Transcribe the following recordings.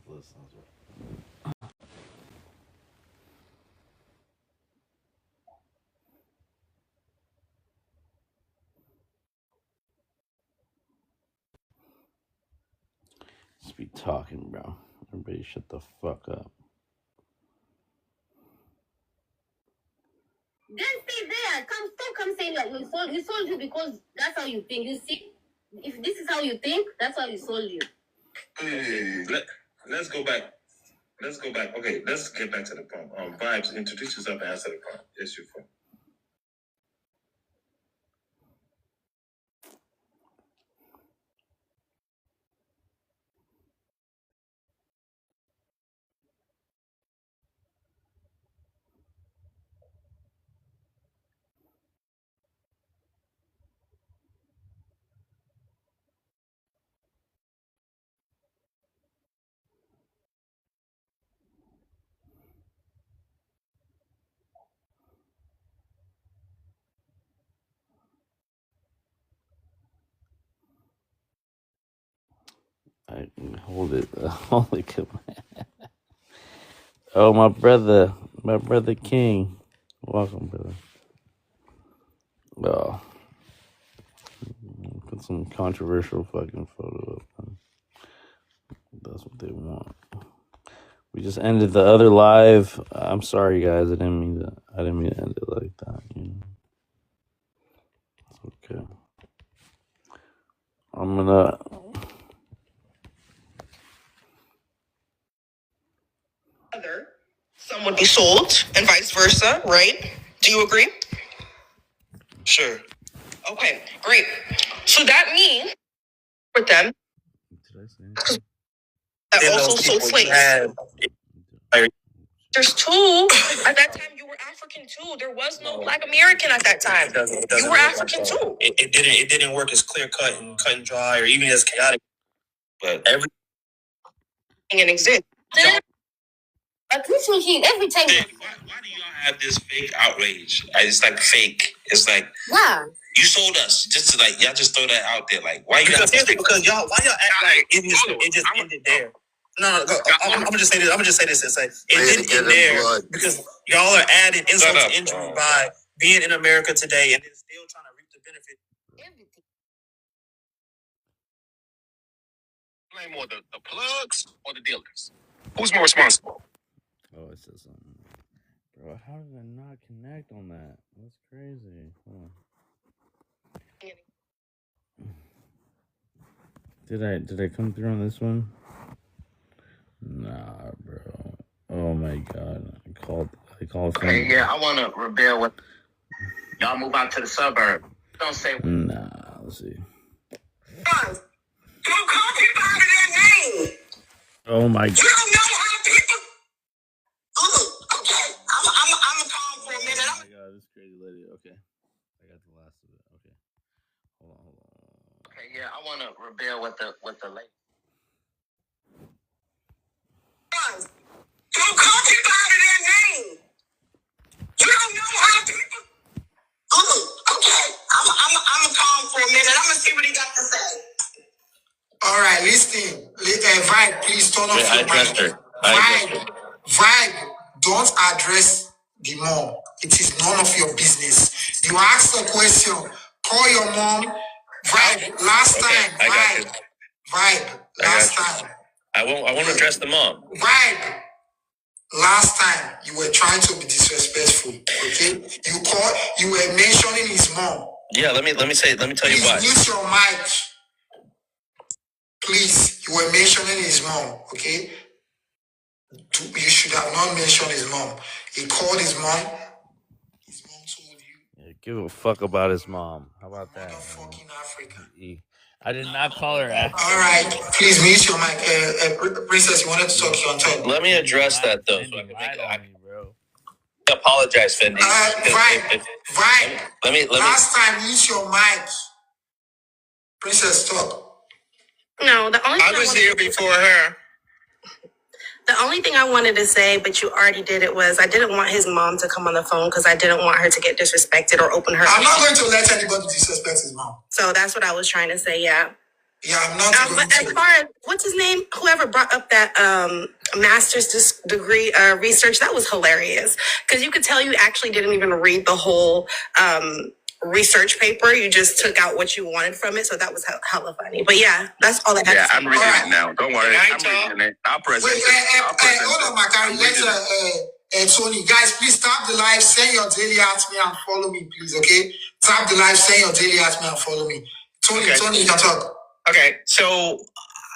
listen. Just be talking, bro. Everybody shut the fuck up. Then stay there. Come saying that we sold you because that's how you think. You see, if this is how you think, that's why we sold you. Let's go back. Okay, let's get back to the prompt. Vibes, introduce yourself and answer the prompt. Yes, you're from. I hold it. Holy command. Oh, my brother King. Welcome, brother. Oh, put some controversial fucking photo up. That's what they want. We just ended the other live. I'm sorry, guys. I didn't mean to end it like that. You know. It's okay. I'm gonna. Some would be sold and vice versa, right? Do you agree? Sure. Okay, great. So that means with them Did I say anything? that also sold slaves. There's two. At that time, you were African too. There was no Black American at that time. You were African too. It didn't work as clear cut and dry or even as chaotic. But everything exists. Appreciate every time. Why do y'all have this fake outrage? It's like fake. It's like Yeah. you sold us just to like y'all just throw that out there. Like why you? Because y'all why y'all act like it just ended there. No, I'm gonna just say this. And say it didn't end there because y'all are adding insult to injury by being in America today and then still trying to reap the benefit. Everything. Blame more the plugs or the dealers? Who's more responsible? Oh, it says something. Bro, how did I not connect on that? That's crazy. Hold on. Did I come through on this one? Nah, bro. Oh my god. I called Okay, yeah, I wanna rebel with y'all move out to the suburb. Don't say Nah, let's see. Don't call people out of their name. Oh my god. You don't know how people. Okay. I'm a calm for a minute. Oh my god, this crazy lady. Okay. I got the last of it. Okay. Hold on. Okay, yeah, I wanna rebel with the lady. Don't call people out of their name. You don't know how people. Okay. I'm a calm for a minute. I'm gonna see what he got to say. All right, listen. Vibe, please turn off your mic. Vibe, don't address the mom. It is none of your business. You ask a question, call your mom. Vibe, last time. I won't address the mom. Vibe, last time you were trying to be disrespectful. Okay, you were mentioning his mom. Yeah, let me tell you why. Please mute your mic. Please, you were mentioning his mom. Okay. You should have not mentioned his mom. He called his mom. His mom told you. Yeah, give a fuck about his mom. How about that? Motherfucking Africa. I did not call her African. All right, please mute your mic. Princess, you wanted to talk on top. Let me address that though. So I can apologize, Fendi. Right. Let me. Last time, mute your mic. Princess, talk. No, I was here before her. The only thing I wanted to say, but you already did it, was I didn't want his mom to come on the phone because I didn't want her to get disrespected or open her. I'm not going to let anybody disrespect his mom. So that's what I was trying to say, yeah. Yeah, I'm not going But as to. far as what's his name, whoever brought up that master's degree research, that was hilarious because you could tell you actually didn't even read the whole research paper. You just took out what you wanted from it, so that was hella funny. But yeah, that's all I had. Yeah, to say. I'm reading it now. Don't worry, I'm reading it. I'll present Wait, it. I'll present hold on, Macari. Let's Tony, guys, please tap the live, send your daily at me and follow me, please. Okay, tap the live, send your daily at me and follow me. Tony, Okay. Tony, you can talk. Okay, so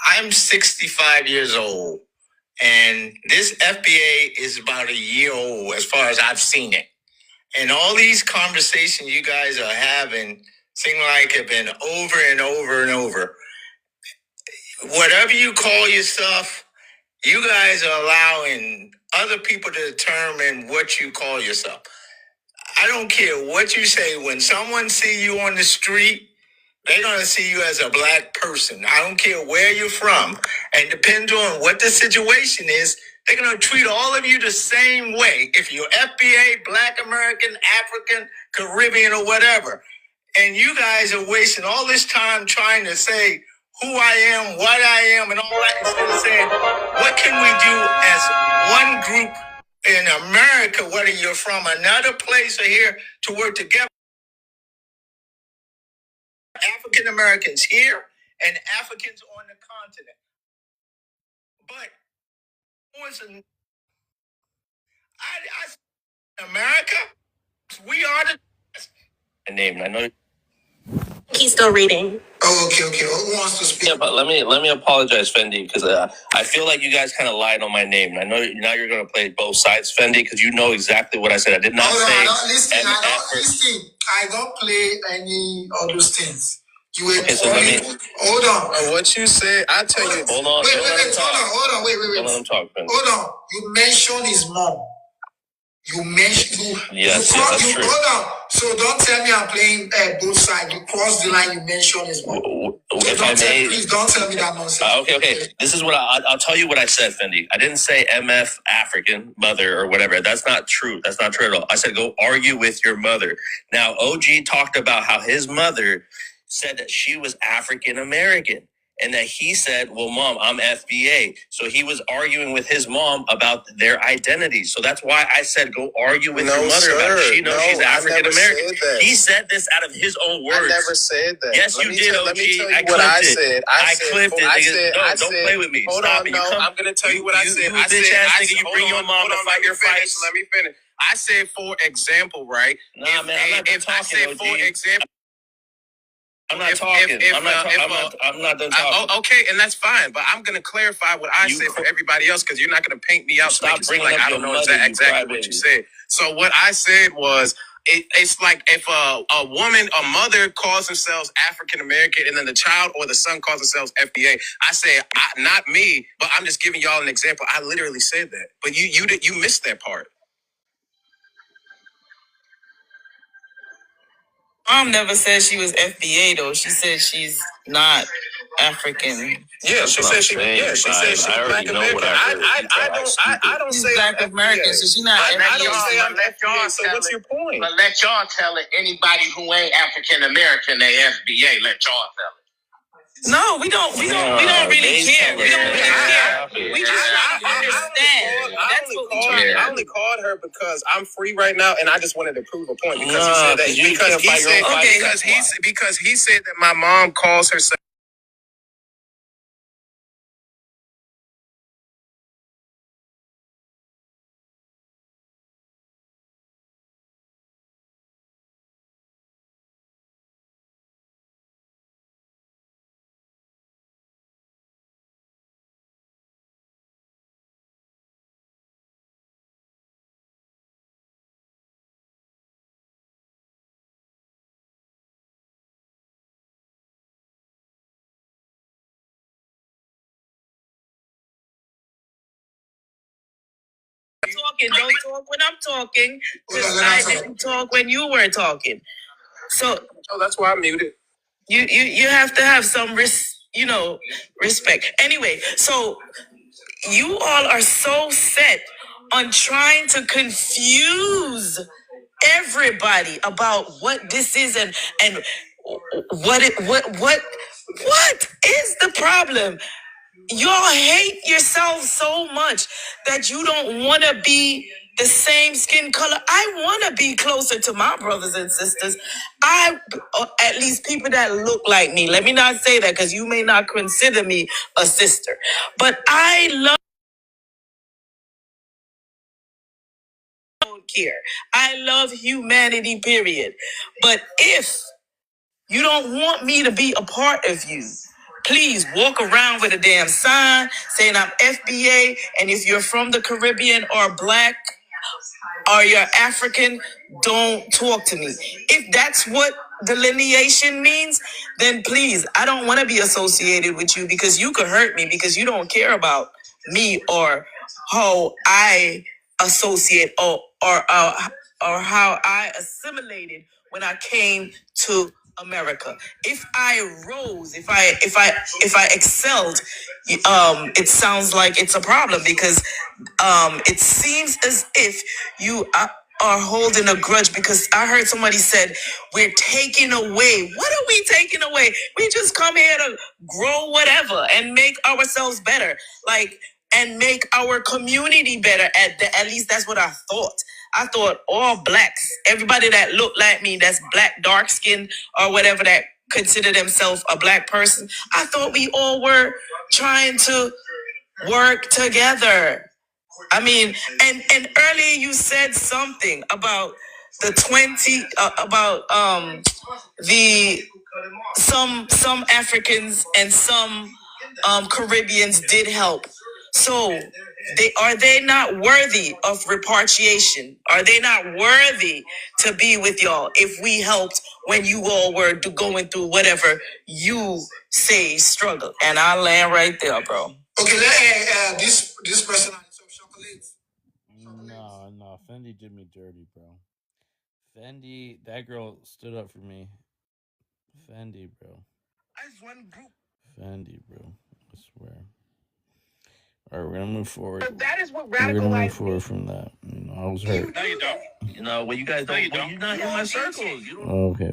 I'm 65 years old, and this FBA is about a year old as far as I've seen it. And all these conversations you guys are having seem like have been over and over and over. Whatever you call yourself, you guys are allowing other people to determine what you call yourself. I don't care what you say. When someone see you on the street, they're going to see you as a black person. I don't care where you're from. And depends on what the situation is, they're going to treat all of you the same way. If you're FBA, Black American, African, Caribbean, or whatever. And you guys are wasting all this time trying to say who I am, what I am, and all that, instead of saying, what can we do as one group in America, whether you're from another place or here, to work together? African Americans here and Africans on the continent. But America, we are the name. I know He's still reading. Oh, okay. Who wants to speak? Yeah, but let me apologize, Fendi, because I feel like you guys kind of lied on my name. And I know now you're going to play both sides, Fendi, because you know exactly what I said. I did not say. Listen. I don't play any of those things. You were Okay, so let me. Hold on. what you said. I tell you. Hold on. Wait. Hold on. Wait. Don't let him talk, Fendi. Hold on. You mentioned his mom. You mentioned Yes, that's true. Hold on. So don't tell me I'm playing both sides. You crossed the line. You mentioned his mom. Please don't tell me that nonsense. Okay. This is what I'll tell you what I said, Fendi. I didn't say MF African mother or whatever. That's not true. That's not true at all. I said go argue with your mother. Now, OG talked about how his mother said that she was African American. And that he said, well, Mom, I'm FBA. So he was arguing with his mom about their identities. So that's why I said, go argue with your mother about it. She knows she's African American. He said this out of his own words. I never said that. Yes, you did, OG. Let me tell you I what I clipped it. said. I clipped it. Don't play with me. Hold Stop on, it. no, I'm going to tell you what I said. You bitch ass nigga, you bring your mom to fight your fights. Let me finish. I said, for example, right? Nah, man, I'm not done talking, I said, for example, I'm not talking. I'm not done talking. Okay, and that's fine. But I'm gonna clarify what I said for everybody else because you're not gonna paint me out. Stop bringing like I don't know exactly what you said. So what I said was, it's like if a woman, a mother calls themselves African American, and then the child or the son calls themselves FBA. I say, not me, but I'm just giving y'all an example. I literally said that, but you missed that part. Mom never said she was FBA though. She said she's not African. Yeah, she said she Black American. I don't say Black American, so she's not. I don't say I'm FBA. So what's your point? But let y'all tell it. Anybody who ain't African American, they FBA. Let y'all tell it. No, we don't really care. We don't really care. We just trying to understand. That's what we trying to. I only called her because I'm free right now, and I just wanted to prove a point because he said that because he said that my mom calls herself. Talking, don't talk when I'm talking. Because I didn't talk when you were talking. So that's why I muted. You have to have some respect. Anyway, so you all are so set on trying to confuse everybody about what this is and what is the problem. Y'all hate yourself so much that you don't want to be the same skin color. I want to be closer to my brothers and sisters. Or at least people that look like me. Let me not say that because you may not consider me a sister. But I don't care. I love humanity, period. But if you don't want me to be a part of you, please walk around with a damn sign saying I'm FBA. And if you're from the Caribbean or black or you're African, don't talk to me. If that's what delineation means, then please, I don't want to be associated with you because you could hurt me because you don't care about me or how I associate or how I assimilated when I came to America. If I rose, if I excelled, it sounds like it's a problem because it seems as if you are holding a grudge because I heard somebody said we're taking away. What are we taking away? We just come here to grow whatever and make ourselves better, and make our community better. At least that's what I thought. I thought all blacks, everybody that looked like me, that's black, dark skinned or whatever that consider themselves a black person. I thought we all were trying to work together. I mean, and earlier you said something about the 20 about the some Africans and some Caribbeans did help. So they not worthy of repatriation? Are they not worthy to be with y'all if we helped when you all were going through whatever you say struggle? And I land right there, bro. Okay, let this person has some chocolate. No, Fendi did me dirty, bro. Fendi, that girl stood up for me. Fendi, bro. As one group. Fendi, bro. I swear. All right, we're gonna move forward. So that is what We're gonna move radicalized forward from that. I was hurt. No, you don't. You know, when you guys don't, when you're not in my circles, you don't. Okay.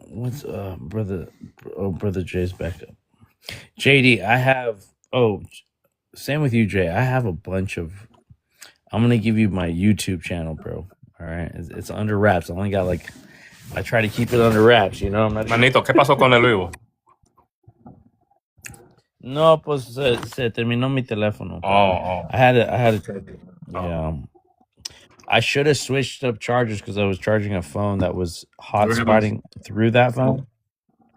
What's brother Jay's back up. JD, I have. Same with you, Jay. I have a bunch of. I'm gonna give you my YouTube channel, bro. All right, it's under wraps. I only got I try to keep it under wraps. You know, I'm not. Manito, ¿qué pasó con el vivo? No, pues se terminó mi teléfono. Oh. I had to. Yeah. I should have switched up chargers because I was charging a phone that was hotspotting through that phone.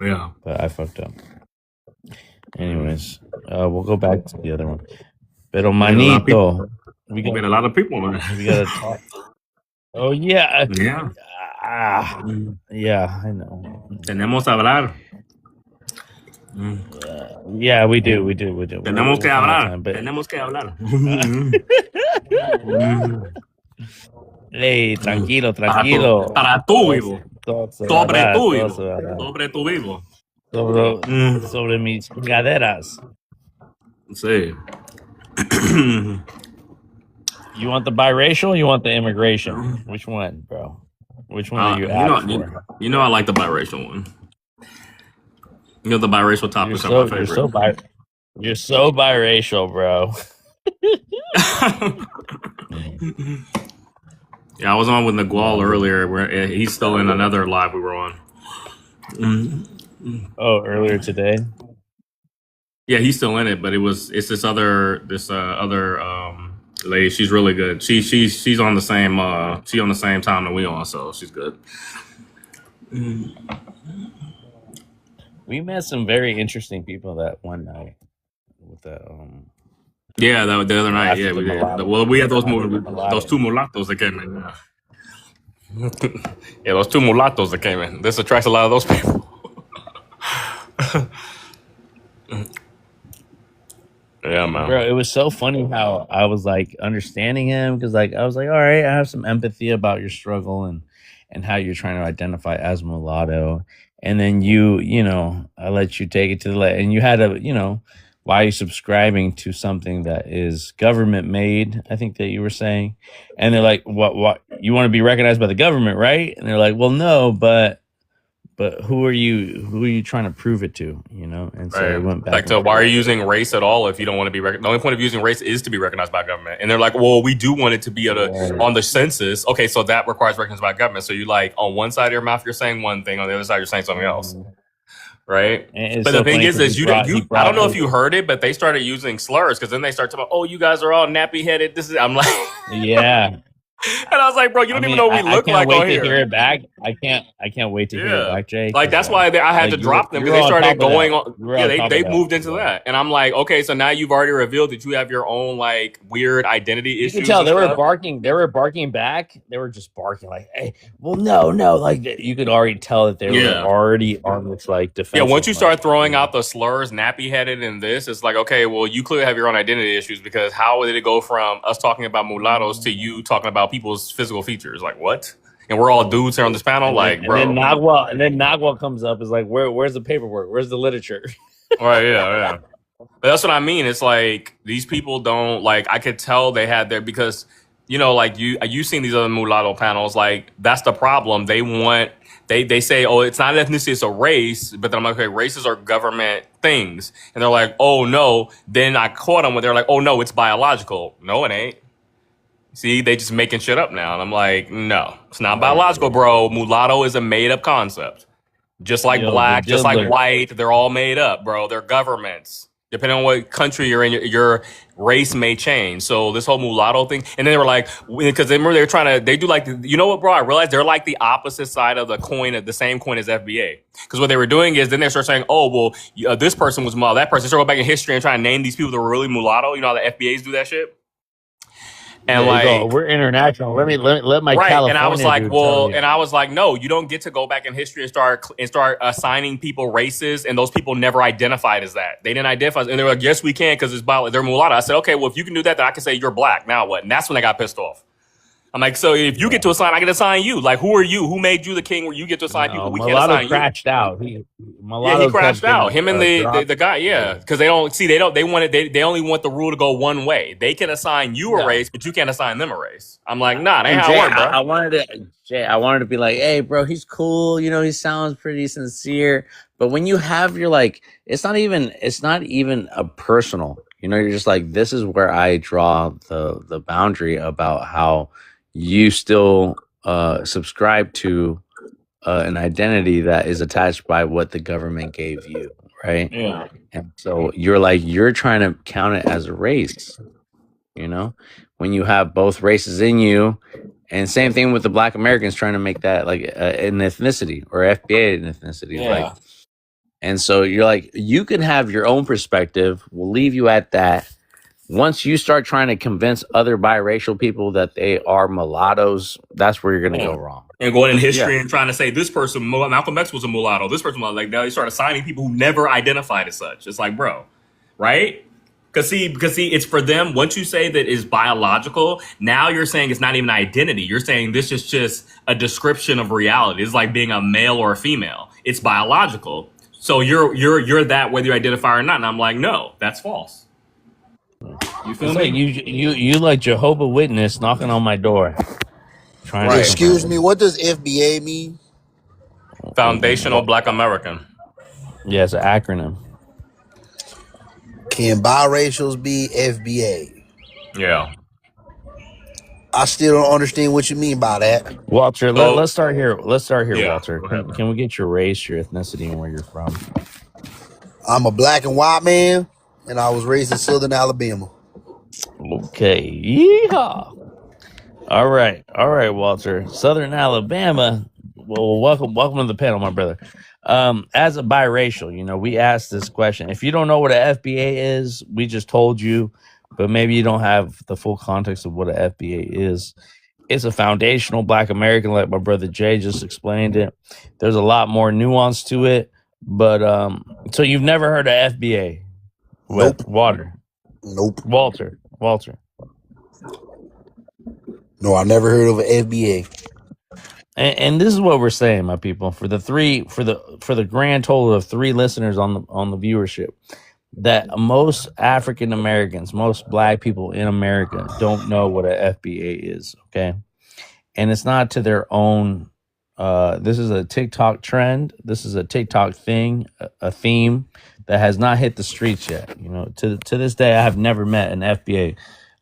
Yeah. But I fucked up. Anyways, we'll go back to the other one. Pero manito, we got a lot of people. We gotta talk. Oh yeah. Yeah. Yeah, I know. Tenemos que hablar. Yeah, we do. Tenemos que hablar. Tenemos que hablar. Hey, tranquilo. Para tú, vivo. Sobre tú, vivo. Sobre tú, vivo. Sobre mis caderas. Sí. You want the biracial? You want the immigration? Which one, bro? Which one are you out for? You know I like the biracial one. You know the biracial topics are my favorite. You're so biracial, bro. Yeah, I was on with Nagual earlier. Where he's still in another live we were on. Oh, earlier today. Yeah, he's still in it, but it's this other lady. She's really good. She's on the same on the same time that we on, so she's good. We met some very interesting people that one night with the Yeah, the other night. Yeah, we did. Well, we had those two mulattoes that came in. Yeah, those two mulattoes that came in. This attracts a lot of those people. Yeah, man. Bro, it was so funny how I was understanding him because I was all right, I have some empathy about your struggle and how you're trying to identify as mulatto. And then I let you take it to the left. And you had why are you subscribing to something that is government made? I think that you were saying. And they're like, what, you want to be recognized by the government, right? And they're like, well, no, but but who are you trying to prove it to? You know, and so it went back. Like, so why are you using race at all if you don't want to be recognized? The only point of using race is to be recognized by government. And they're like, well, we do want it to be on the census. Okay, so that requires recognition by government. So you like on one side of your mouth you're saying one thing, on the other side you're saying something else. Right? But the thing is I don't know if you heard it, but they started using slurs because then they start talking about, oh, you guys are all nappy headed. I'm like, yeah. And I was like, bro, you don't even know what we look like on here. I can't wait to hear it back. I can't wait to hear it back, Jay. Like, that's why I had to drop them, because they started going on. Yeah, they moved into that. And I'm like, okay, so now you've already revealed that you have your own, like, weird identity issues. You can tell they were barking. They were barking back. They were just barking like, hey, well, no. Like, you could already tell that they were already on this, like, defense. Yeah, once you start throwing out the slurs, nappy-headed, and this, it's like, okay, well, you clearly have your own identity issues, because how did it go from us talking about mulattoes to you talking about people's physical features? Like, what? And we're all dudes here on this panel, like, bro. And then Nagwa comes up, is like, where's the paperwork? Where's the literature? Right, yeah. But that's what I mean. It's like, these people don't, like, I could tell they had their, because, you know, like, you've seen these other mulatto panels, like, that's the problem. They say, oh, it's not an ethnicity, it's a race. But then I'm like, okay, races are government things. And they're like, oh, no. Then I caught them when they're like, oh, no, it's biological. No, it ain't. See, they just making shit up now. And I'm like, no, it's not biological, bro. Mulatto is a made-up concept. Just like black, just like white, they're all made up, bro. They're governments. Depending on what country you're in, your race may change. So this whole mulatto thing, and then they were like, because they remember they do like, you know what, bro? I realized they're like the opposite side of the coin, the same coin as FBA. Because what they were doing is then they start saying, oh, well, this person was mulatto, that person. Start going back in history and trying to name these people that were really mulatto. You know how the FBAs do that shit? And like, we're international. Let my California. And I was like, well, and I was like, no, you don't get to go back in history and start assigning people races, and those people never identified as that. They didn't identify, and they were like, yes, we can, because they're mulatto. I said, okay, well, if you can do that, then I can say you're black. Now what? And that's when they got pissed off. I'm like, so if you get to assign, I get to assign you. Like, who are you? Who made you the king where you get to assign people? We can't assign you. Crashed out. He crashed out. Him and the guy, because they only want the rule to go one way. They can assign you a race, but you can't assign them a race. I'm like, nah, that ain't how it works, bro. I wanted to be like, hey, bro, he's cool. You know, he sounds pretty sincere. But when you have your, like, it's not even a personal. You know, you're just like, this is where I draw the boundary about how you still subscribe to an identity that is attached by what the government gave you, right? Yeah. And so you're trying to count it as a race, you know, when you have both races in you. And same thing with the Black Americans trying to make that like an ethnicity, or FBA an ethnicity. Yeah. Like, and so you're like, you can have your own perspective. We'll leave you at that. Once you start trying to convince other biracial people that they are mulattoes, that's where you're going to go wrong. And going in history and trying to say this person, Malcolm X was a mulatto. This person was like, now they start assigning people who never identified as such. It's like, bro, right? Because see, it's for them. Once you say that is biological, now you're saying it's not even identity. You're saying this is just a description of reality. It's like being a male or a female. It's biological. So you're that whether you identify or not. And I'm like, no, that's false. You feel me? Like you like Jehovah's Witness knocking on my door. Excuse me, what does FBA mean? Foundational Black American. Yeah, it's an acronym. Can biracials be FBA? Yeah. I still don't understand what you mean by that. Walter, let's start here. Yeah, Walter. Can we get your race, your ethnicity, and where you're from? I'm a black and white man, and I was raised in Southern Alabama. Okay. Yeehaw. All right, Walter. Southern Alabama. Well, welcome to the panel, my brother. As a biracial, you know, we asked this question. If you don't know what an FBA is, we just told you, but maybe you don't have the full context of what an FBA is. It's a foundational Black American, like my brother Jay just explained it. There's a lot more nuance to it, but so you've never heard of FBA? Nope. Nope. Walter. No, I never heard of an FBA. And this is what we're saying, my people, for the grand total of 3 listeners on the viewership, that most African Americans, most Black people in America don't know what a FBA is, okay? And it's not to their own This is a TikTok trend. This is a TikTok thing, a theme that has not hit the streets yet. You know, to this day, I have never met an FBA.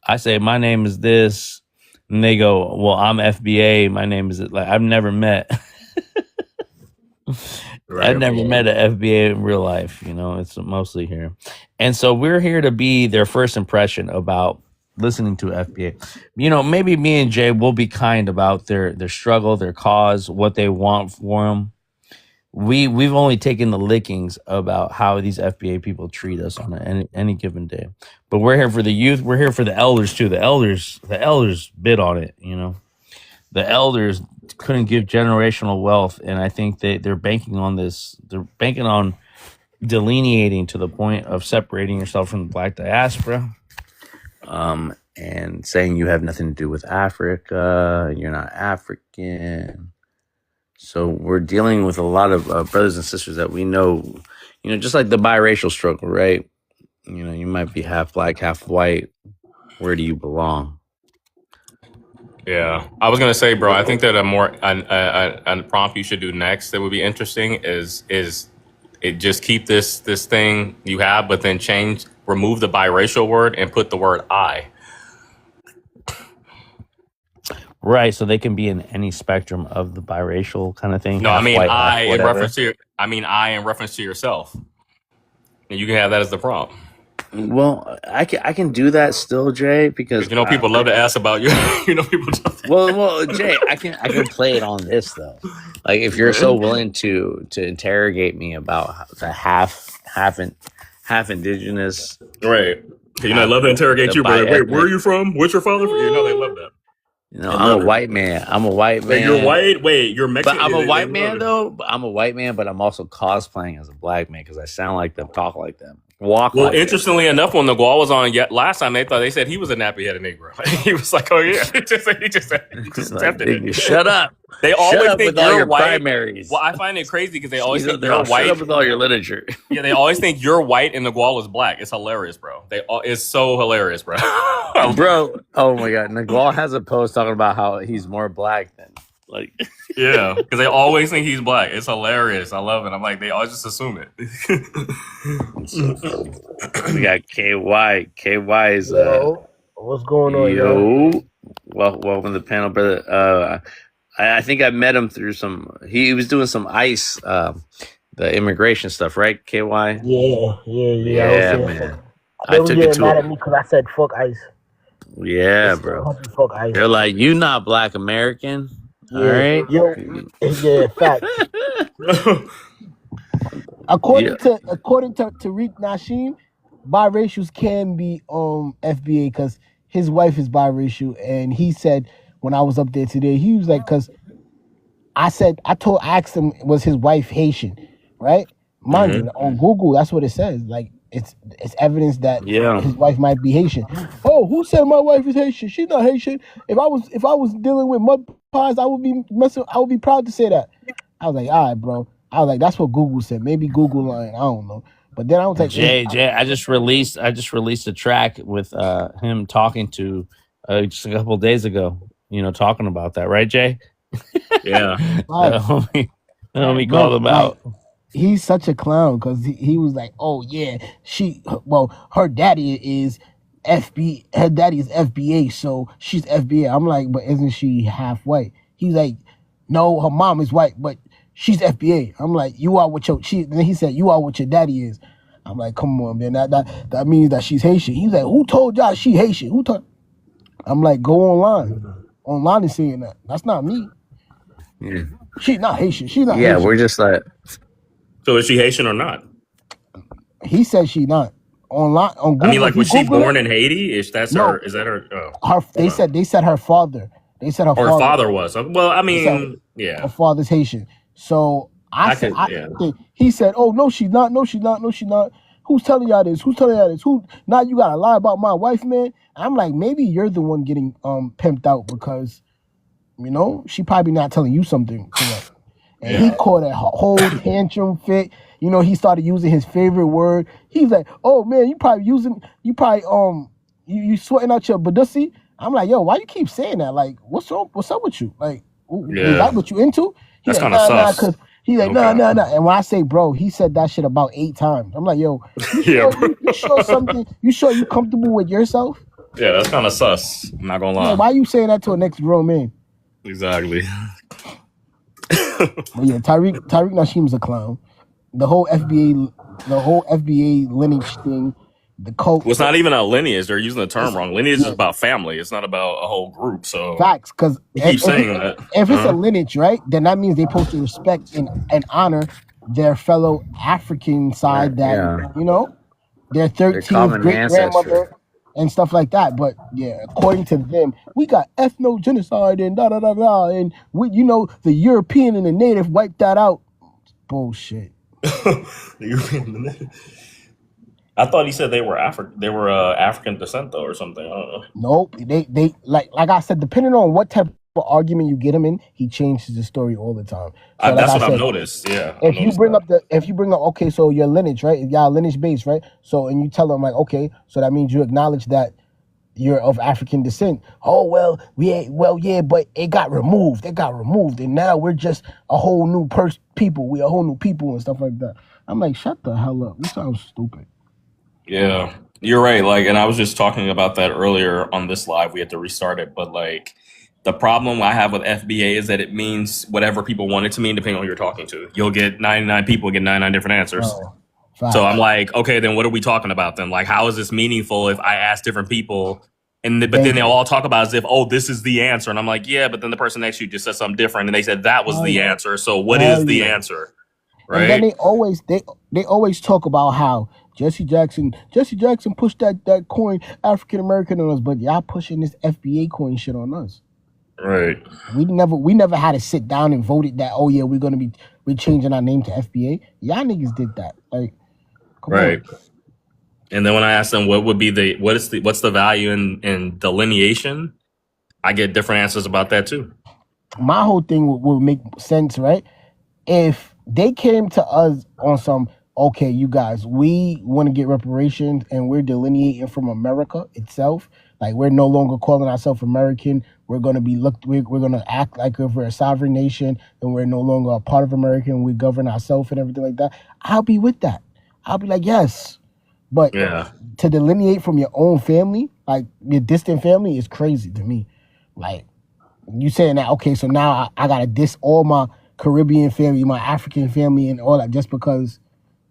I say my name is this, and they go, "Well, I'm FBA. My name is like." I've never met. I've never met an FBA in real life. You know, it's mostly here, and so we're here to be their first impression about listening to FBA. You know, maybe me and Jay will be kind about their struggle, their cause, what they want for them. We've only taken the lickings about how these FBA people treat us on any given day. But we're here for the youth. We're here for the elders too. The elders bid on it. You know, the elders couldn't give generational wealth, and I think they're banking on this. They're banking on delineating to the point of separating yourself from the Black diaspora. And saying you have nothing to do with Africa, you're not African. So we're dealing with a lot of brothers and sisters that we know, you know, just like the biracial struggle, right? You know, you might be half black, half white. Where do you belong? Yeah, I was gonna say, bro. I think that a prompt you should do next that would be interesting is it just keep this thing you have, but then remove the biracial word and put the word I. Right, so they can be in any spectrum of the biracial kind of thing. No, I mean white, I in whatever. reference to yourself, and you can have that as the prompt. Well, I can do that still, Jay, because you know people love to ask about you. You know people. Well, Jay, I can play it on this though. Like if you're so willing to interrogate me about the half indigenous, right? You know, I love to interrogate you, brother. Wait, where are you from? What's your father from? You know, they love that. You know, I'm a white man. Wait, you're white? Wait, you're Mexican? But I'm a white man, though. I'm a white man, but I'm also cosplaying as a black man because I sound like them, talk like them, walk like them. Interestingly enough, when the Gual was on last time, they said he was a nappy-headed Negro. He was like, "Oh yeah," he just accepted it. Shut up. They always think with all you're your white. primaries. Well, I find it crazy because they always think you're white. Shut up with all your literature. Yeah, they always think you're white and the Gual is black. It's hilarious, bro. It's so hilarious, bro. Bro, oh my god, Nagual has a post talking about how he's more black than like. Yeah, because they always think he's black. It's hilarious. I love it. I'm like, they always just assume it. We got KY. KY is what's going on, yo? Welcome to the panel, brother. I think I met him through he was doing some ICE, the immigration stuff, right? KY. Yeah, man. I was getting mad at me because I said fuck ICE. Yeah, bro. Fuck ICE. They're like, you not Black American, all right? Yeah, fact. According to Tariq Nasheem, biracials can be FBA because his wife is biracial, and he said when I was up there today, he was like, because I asked him, was his wife Haitian, right? Mind you, on Google, that's what it says. Like it's evidence that his wife might be Haitian. Oh, who said my wife is Haitian? She's not Haitian. If I was dealing with mud pies, I would be proud to say that. I was like, all right, bro. I was like, that's what Google said. Maybe Google lying. I don't know. But then I was like, Jay, I just released a track with him talking to just a couple of days ago. You know, talking about that, right, Jay? Yeah. Let me call him out. He's such a clown because he was like, oh yeah, her daddy is FBA, so she's FBA. I'm like, but isn't she half white? He's like, no, her mom is white, but she's FBA. I'm like, you are what then he said, you are what your daddy is. I'm like, come on, man, that means that she's Haitian. He's like, who told y'all she Haitian? Who told? I'm like, go online. Online is saying that. That's not me. Yeah. She's not Haitian. She's not Haitian. We're just like. So is she Haitian or not? He said she not. Online on Google. I mean, like, was she born in Haiti? Is that her? Oh, they said her father. They said her father was. Well, I mean, her father's Haitian. So he said, oh no, she's not. No, she's not. No, she's not. Who's telling y'all this? Who now you gotta lie about my wife, man? I'm like, maybe you're the one getting pimped out because, you know, she probably not telling you something correct. And he caught a whole tantrum fit. You know, he started using his favorite word. He's like, oh man, you sweating out your badussy. I'm like, yo, why you keep saying that? Like, what's up with you? Like, is that what you into? That's like, kind of nah, sus. because he's like, Okay. nah. And when I say, bro, he said that shit about 8 times. I'm like, yo, you Yeah, sure, you sure something? You sure you comfortable with yourself? yeah, that's kind of sus. I'm not gonna Yeah, lie. why you saying that to a next grown man? Exactly. But yeah, Tariq Nasheem's a clown. The whole FBA lineage thing, the cult. Well, it's not even a lineage. They're using the term wrong. Lineage is about family. It's not about a whole group. So Facts, because they keep saying that. if it's a lineage, right, then that means they're supposed to respect and honor their fellow African side that, Yeah. you know, their Their 13th common great grandmother ancestor. and stuff like that. But yeah, according to them, we got ethno-genocide and da-da-da-da, and we, you know, the European and the native wiped that out. Bullshit. I thought he said they were African descent though, or something. I don't know. Nope. They like I said, depending on what type of argument you get him in, he changes the story all the time. So like That's I what I've said, noticed. Yeah. if you bring up okay, so your lineage, right? Y'all lineage based, right? So and you tell them like, okay, so that means you acknowledge that you're of African descent. Oh well, yeah, but it got removed. And now we're just a whole new people. We're a whole new people and stuff like that. I'm like, shut the hell up. You sound stupid. Yeah, you're right. Like, and I was just talking about that earlier on this live. We had to restart it, but like, the problem I have with FBA is that it means whatever people want it to mean, depending on who you're talking to. You'll get 99 people get 99 different answers. So I'm like, okay, then what are we talking about then? Like, how is this meaningful if I ask different people, but then they'll all talk about as if, oh, this is the answer, and I'm like, yeah, but then the person next to you just said something different, and they said that was the answer. So what is the answer? Right? And then they always talk about how Jesse Jackson pushed that coin African American on us, but y'all pushing this FBA coin shit on us. Right. We never had to sit down and voted that, oh yeah, we're changing our name to FBA. Y'all niggas did that. Like, come on. And then when I ask them what's the value in delineation, I get different answers about that too. My whole thing would make sense, right? If they came to us on some, okay, you guys, we want to get reparations and we're delineating from America itself. Like, we're no longer calling ourselves American. We're going to we're going to act like if we're a sovereign nation and we're no longer a part of America and we govern ourselves and everything like that. I'll be with that. I'll be like, yes. But to delineate from your own family, like your distant family, is crazy to me. Like, you saying that, okay, so now I got to diss all my Caribbean family, my African family, and all that just because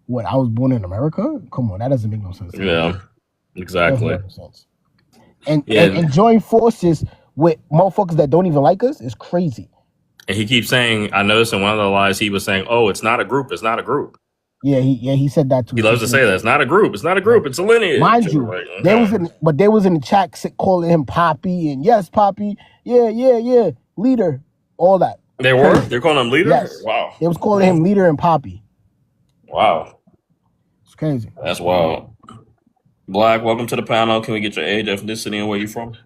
I was born in America? Come on, that doesn't make no sense. Yeah, exactly. No sense. And join forces with motherfuckers that don't even like us is crazy. And he keeps saying, I noticed in one of the lies he was saying, oh, it's not a group. It's not a group. Yeah, he said that too. He loves to say that. It's not a group. It's not a group. It's a lineage. Mind you, they was in the chat calling him Poppy and yes, Poppy. Yeah. Leader. All that. They were? They're calling him leader? Yes. Wow. They was calling him leader and Poppy. Wow. It's crazy. That's wild. Black, welcome to the panel. Can we get your age, ethnicity, and where you from?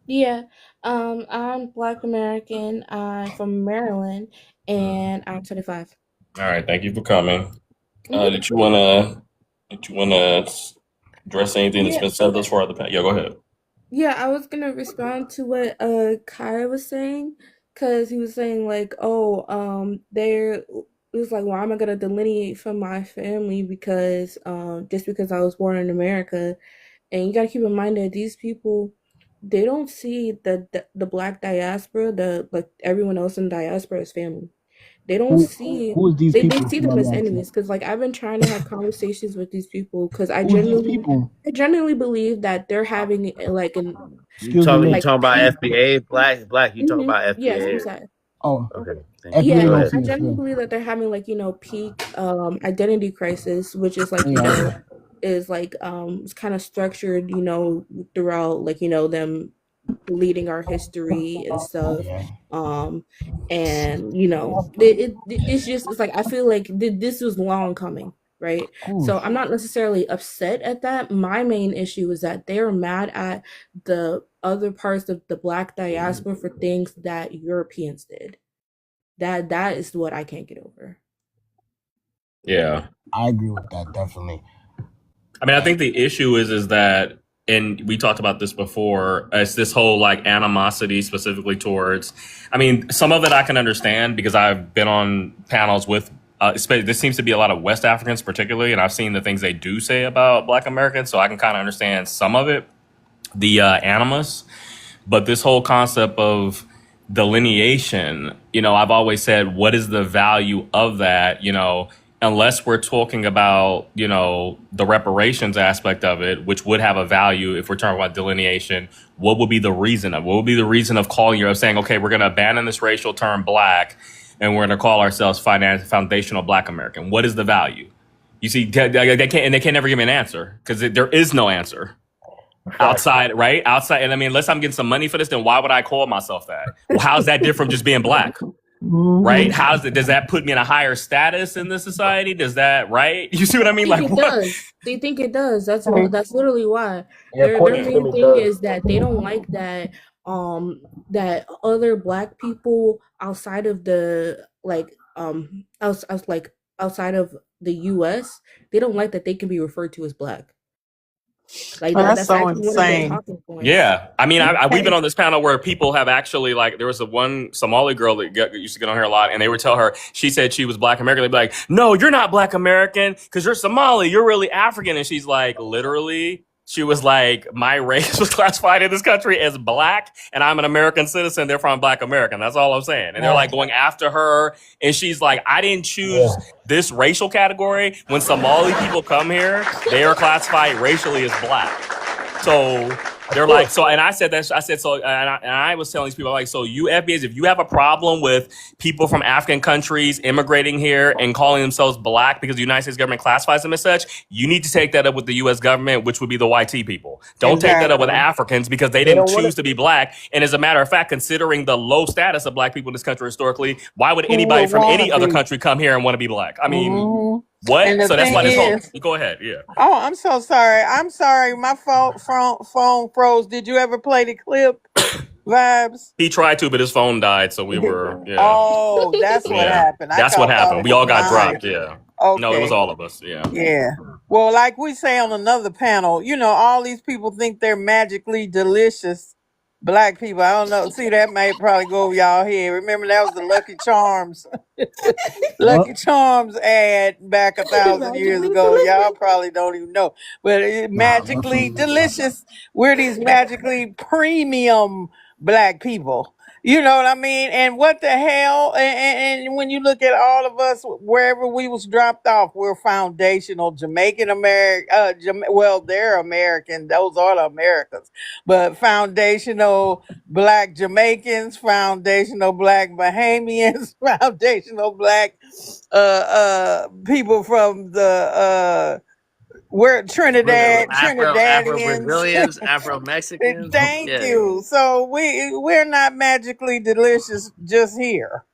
Yeah. I'm Black American. I'm from Maryland and I'm 25. All right, thank you for coming. Did you wanna address anything that's been said thus far? Yeah, go ahead. Yeah, I was gonna respond to what Kai was saying, because he was saying like, it was like, why am I gonna delineate from my family because just because I was born in America. And you gotta keep in mind that these people, they don't see the Black diaspora, like everyone else in diaspora, as family. They don't see who is these they people? see them as enemies, because like I've been trying to have conversations with these people because I genuinely believe that they're having like an You talking about FBA, Black? You talking about FBA? Yes, I'm sorry. Oh, okay. Yeah, I genuinely believe that they're having like, peak identity crisis, which is like, is like it's kind of structured, throughout like, them deleting our history and stuff. And it's like I feel like this was long coming, right? So I'm not necessarily upset at that. My main issue is that they're mad at the other parts of the Black diaspora for things that Europeans did. That is what I can't get over. Yeah, I agree with that, definitely. I mean, I think the issue is that and we talked about this before, it's this whole like animosity specifically towards, I mean, some of it I can understand because I've been on panels with, this seems to be a lot of West Africans particularly, and I've seen the things they do say about Black Americans, so I can kind of understand some of it, the animus. But this whole concept of delineation, you know, I've always said, what is the value of that? You know, unless we're talking about, you know, the reparations aspect of it, which would have a value if we're talking about delineation, what would be the reason of? What would be the reason of calling you, saying, okay, we're going to abandon this racial term Black, and we're going to call ourselves foundational Black American? What is the value? You see, they can never give me an answer because there is no answer. Outside, right? Outside. And I mean, unless I'm getting some money for this, then why would I call myself that? Well, how's that different from just being Black? Right? Does that put me in a higher status in this society? Does that, right? You see what I mean? I Like, think it what? does. They think it does. That's literally why. Yeah, Their according to them, main it thing does. is that they don't like that that other Black people outside of the outside of the US, they don't like that they can be referred to as Black. Like that's actually one of their talking points. Yeah. I mean, we've been on this panel where people have actually, like, there was one Somali girl that used to get on here a lot, and they would tell her, she said she was Black American. They'd be like, no, you're not Black American because you're Somali. You're really African. And she's like, literally, she was like, my race was classified in this country as Black, and I'm an American citizen, therefore I'm Black American. That's all I'm saying. And they're like going after her, and she's like, I didn't choose this racial category. When Somali people come here, they are classified racially as Black. So they're like, so, and I said that, and I was telling these people, like, so you FBAs, if you have a problem with people from African countries immigrating here and calling themselves Black because the United States government classifies them as such, you need to take that up with the U.S. government, which would be the YT people. Don't take that up with Africans because they didn't choose to be Black. And as a matter of fact, considering the low status of Black people in this country historically, why would anybody from any other country come here and want to be Black? I mean, what? So that's why this whole, go ahead. Yeah. Oh, I'm so sorry. I'm sorry. My phone froze. Did you ever play the clip? Vibes. He tried to, but his phone died, so we were. Yeah. Oh, that's what happened. That's what happened. We all got dropped. Yeah. Okay. No, it was all of us. Yeah. Yeah. Well, like we say on another panel, you know, all these people think they're magically delicious. Black people, I don't know. See, that might probably go over y'all head. Remember that was the Lucky Charms, Lucky Charms ad back 1,000 years ago. Y'all probably don't even know, but magically delicious. We're these magically premium Black people. You know what I mean? And what the hell? And when you look at all of us, wherever we was dropped off, we're foundational Jamaican American. Well, they're American. Those are the Americans. But foundational Black Jamaicans, foundational Black Bahamians, foundational Black people from the we're Afro-Brazilians, Afro-Mexicans. Thank you. So we're not magically delicious just here.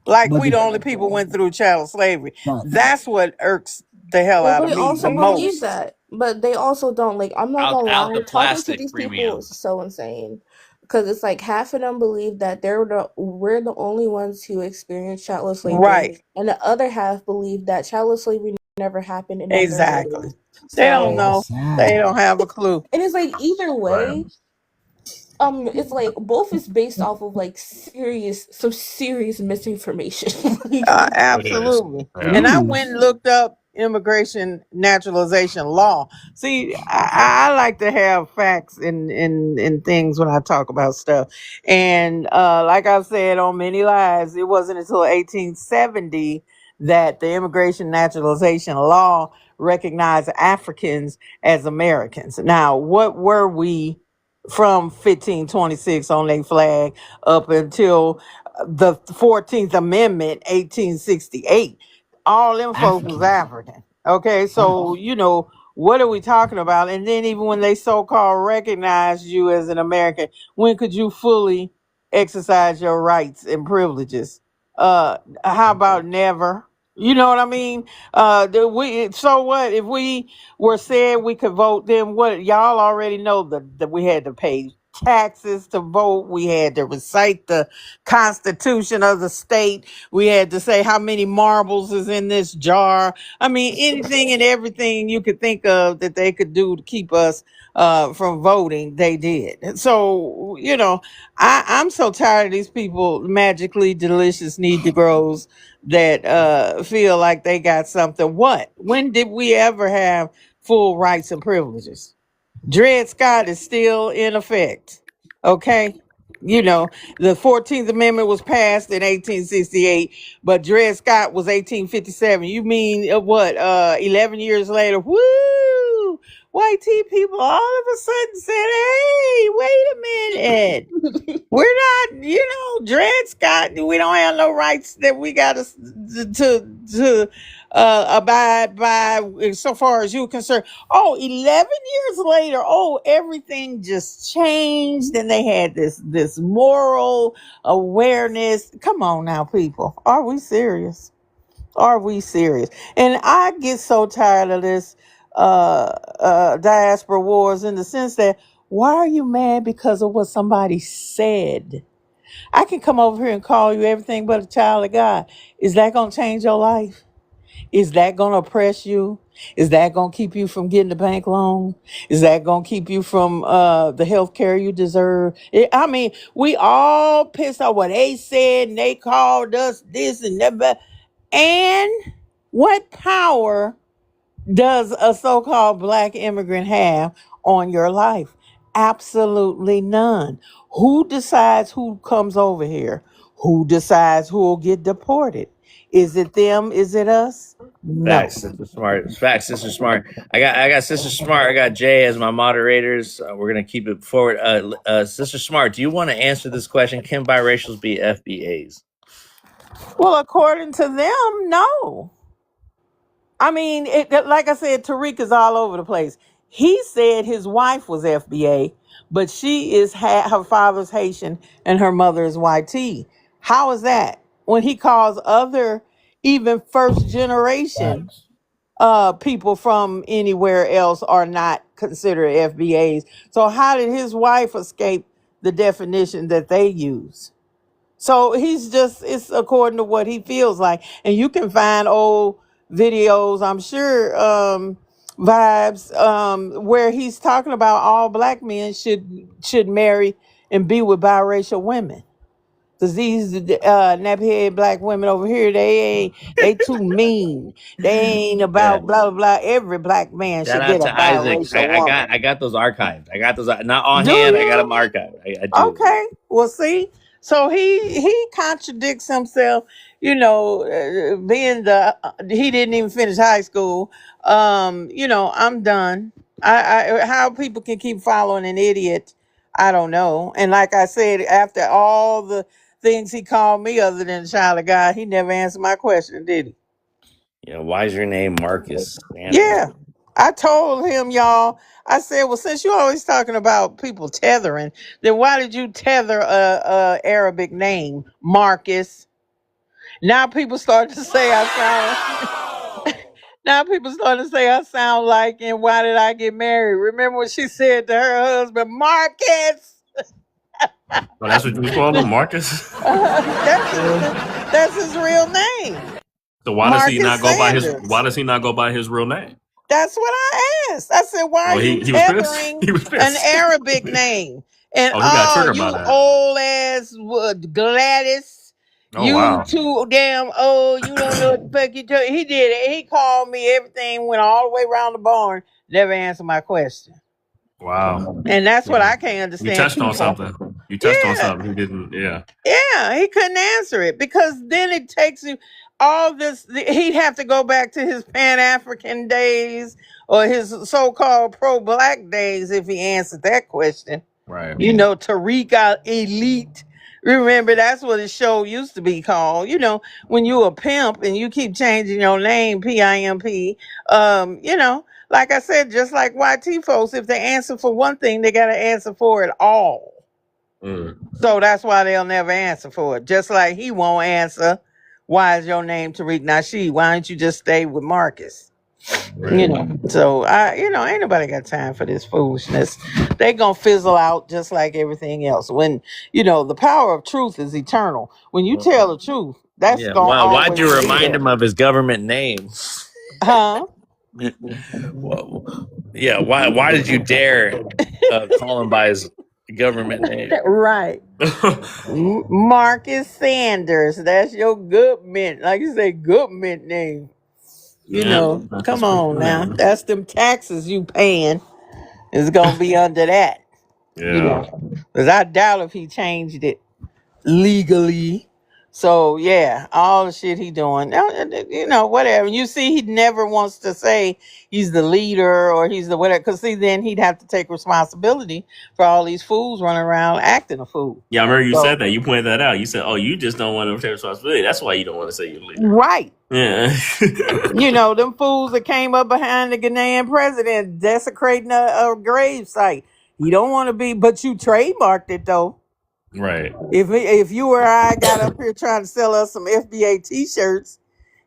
Like we the only people went through chattel slavery. That's what irks the hell out of They me also the believe most. that, but they also don't. Like, I'm not gonna lie, the talking to plastic these premium. people is so insane because it's like half of them believe that we're the only ones who experienced chattel slavery, Right. and the other half believe that chattel slavery never happened. And Exactly. They don't know. They don't have a clue. And it's like either way, it's like both is based off of like some serious misinformation. Absolutely. And I went and looked up immigration naturalization law. See, I like to have facts in things when I talk about stuff. And like I've said on many lives, it wasn't until 1870 that the immigration naturalization law recognized Africans as Americans. Now, what were we from 1526 on their flag up until the 14th Amendment, 1868? All them folks was African. Okay, so you know, what are we talking about? And then even when they so-called recognized you as an American, when could you fully exercise your rights and privileges? How about never? You know what I mean? So what if we were said we could vote? Then what? Y'all already know that we had to pay taxes to vote. We had to recite the Constitution of the state. We had to say how many marbles is in this jar. I mean, anything and everything you could think of that they could do to keep us from voting, they did. So, you know, I'm so tired of these people, magically delicious Negroes that feel like they got something. What? When did we ever have full rights and privileges? Dred Scott is still in effect. Okay. You know, the 14th Amendment was passed in 1868, but Dred Scott was 1857. You mean what? 11 years later, woo! White tea people all of a sudden said, hey, wait a minute. We're not, you know, Dred Scott, we don't have no rights that we got to abide by so far as you're concerned. Oh, 11 years later, oh, everything just changed and they had this moral awareness. Come on now, people. Are we serious? Are we serious? And I get so tired of this diaspora wars in the sense that why are you mad because of what somebody said? I can come over here and call you everything but a child of God. Is that going to change your life? Is that going to oppress you? Is that going to keep you from getting the bank loan? Is that going to keep you from the health care you deserve? I mean, we all pissed off what they said and they called us this and that. And what power does a so-called black immigrant have on your life? Absolutely none. Who decides who comes over here? Who decides who will get deported? Is it them? Is it us? No. Facts, Sister Smart. Facts, Sister Smart. I got Sister Smart. I got Jay as my moderators. We're gonna keep it forward. Sister Smart, do you want to answer this question? Can biracials be FBAs? Well, according to them, no. I mean, like I said, Tariq is all over the place. He said his wife was FBA, but she is her father's Haitian and her mother is YT. How is that? When he calls other, even first generation people from anywhere else are not considered FBAs. So how did his wife escape the definition that they use? So it's according to what he feels like. And you can find old videos, I'm sure, vibes, where he's talking about all black men should marry and be with biracial women. Because these nappy-head black women over here, they too mean. They ain't about blah, blah, blah. Every black man Shout should out get a to Isaac. biracial woman. I got those archived. I got those not on Do hand. I you? got them archived. I do. Okay. Well, see, so he contradicts himself. You know, being he didn't even finish high school. You know, I'm done. I how people can keep following an idiot, I don't know. And like I said, after all the things he called me other than a child of God, he never answered my question, did he? Yeah. Why is your name Marcus Sanders? Yeah. I told him, y'all, I said, well, since you're always talking about people tethering, then why did you tether a Arabic name, Marcus? Now people start to say I sound now people start to say I sound like, and why did I get married? Remember what she said to her husband, Marcus? Well, that's what you call him, Marcus. That's his real name. So why does he not Marcus go by Sanders. why does he not go by his real name? That's what I asked. I said, why Oh, are you he was pissed. tethering He was an pissed. Arabic name? And Oh, he got triggered you by that. old ass Gladys. Oh, You wow. too damn old. You don't know what the fuck you talking. He did it. He called me. Everything went all the way around the barn. Never answered my question. Wow. And that's what I can't You understand. touched on People. something. You touched on Yeah. something. He didn't. Yeah. Yeah, he couldn't answer it because then it takes you all this. He'd have to go back to his Pan-African days or his so-called pro-black days if he answered that question. Right. You know, Tariq Elite. Remember, that's what his show used to be called. You know, when you a pimp and you keep changing your name, PIMP. You know, like I said, just like YT folks, if they answer for one thing, they got to answer for it all. So that's why they'll never answer for it. Just like he won't answer, why is your name Tariq Nasheed? Why don't you just stay with Marcus? So ain't nobody got time for this foolishness. They gonna fizzle out just like everything else. When the power of truth is eternal. When you tell the truth, that's Yeah. gonna Why'd always you be remind there. him of his government name? Huh? Well, yeah. Why did you dare call him by his government name? Right. Marcus Sanders. That's your government, like you say, government name. Come on now. That's them taxes you paying is gonna be under that. Yeah. Because I doubt if he changed it legally. So yeah, all the shit he doing, whatever. You see, he never wants to say he's the leader or he's the whatever. Because see, then he'd have to take responsibility for all these fools running around acting a fool. Yeah, I remember you said that. You pointed that out. You said, "Oh, you just don't want to take responsibility. That's why you don't want to say you're leader." Right. Yeah. Them fools that came up behind the Ghanaian president desecrating a grave site. He don't want to be, but you trademarked it though. Right. If you or I got up here trying to sell us some FBA T-shirts,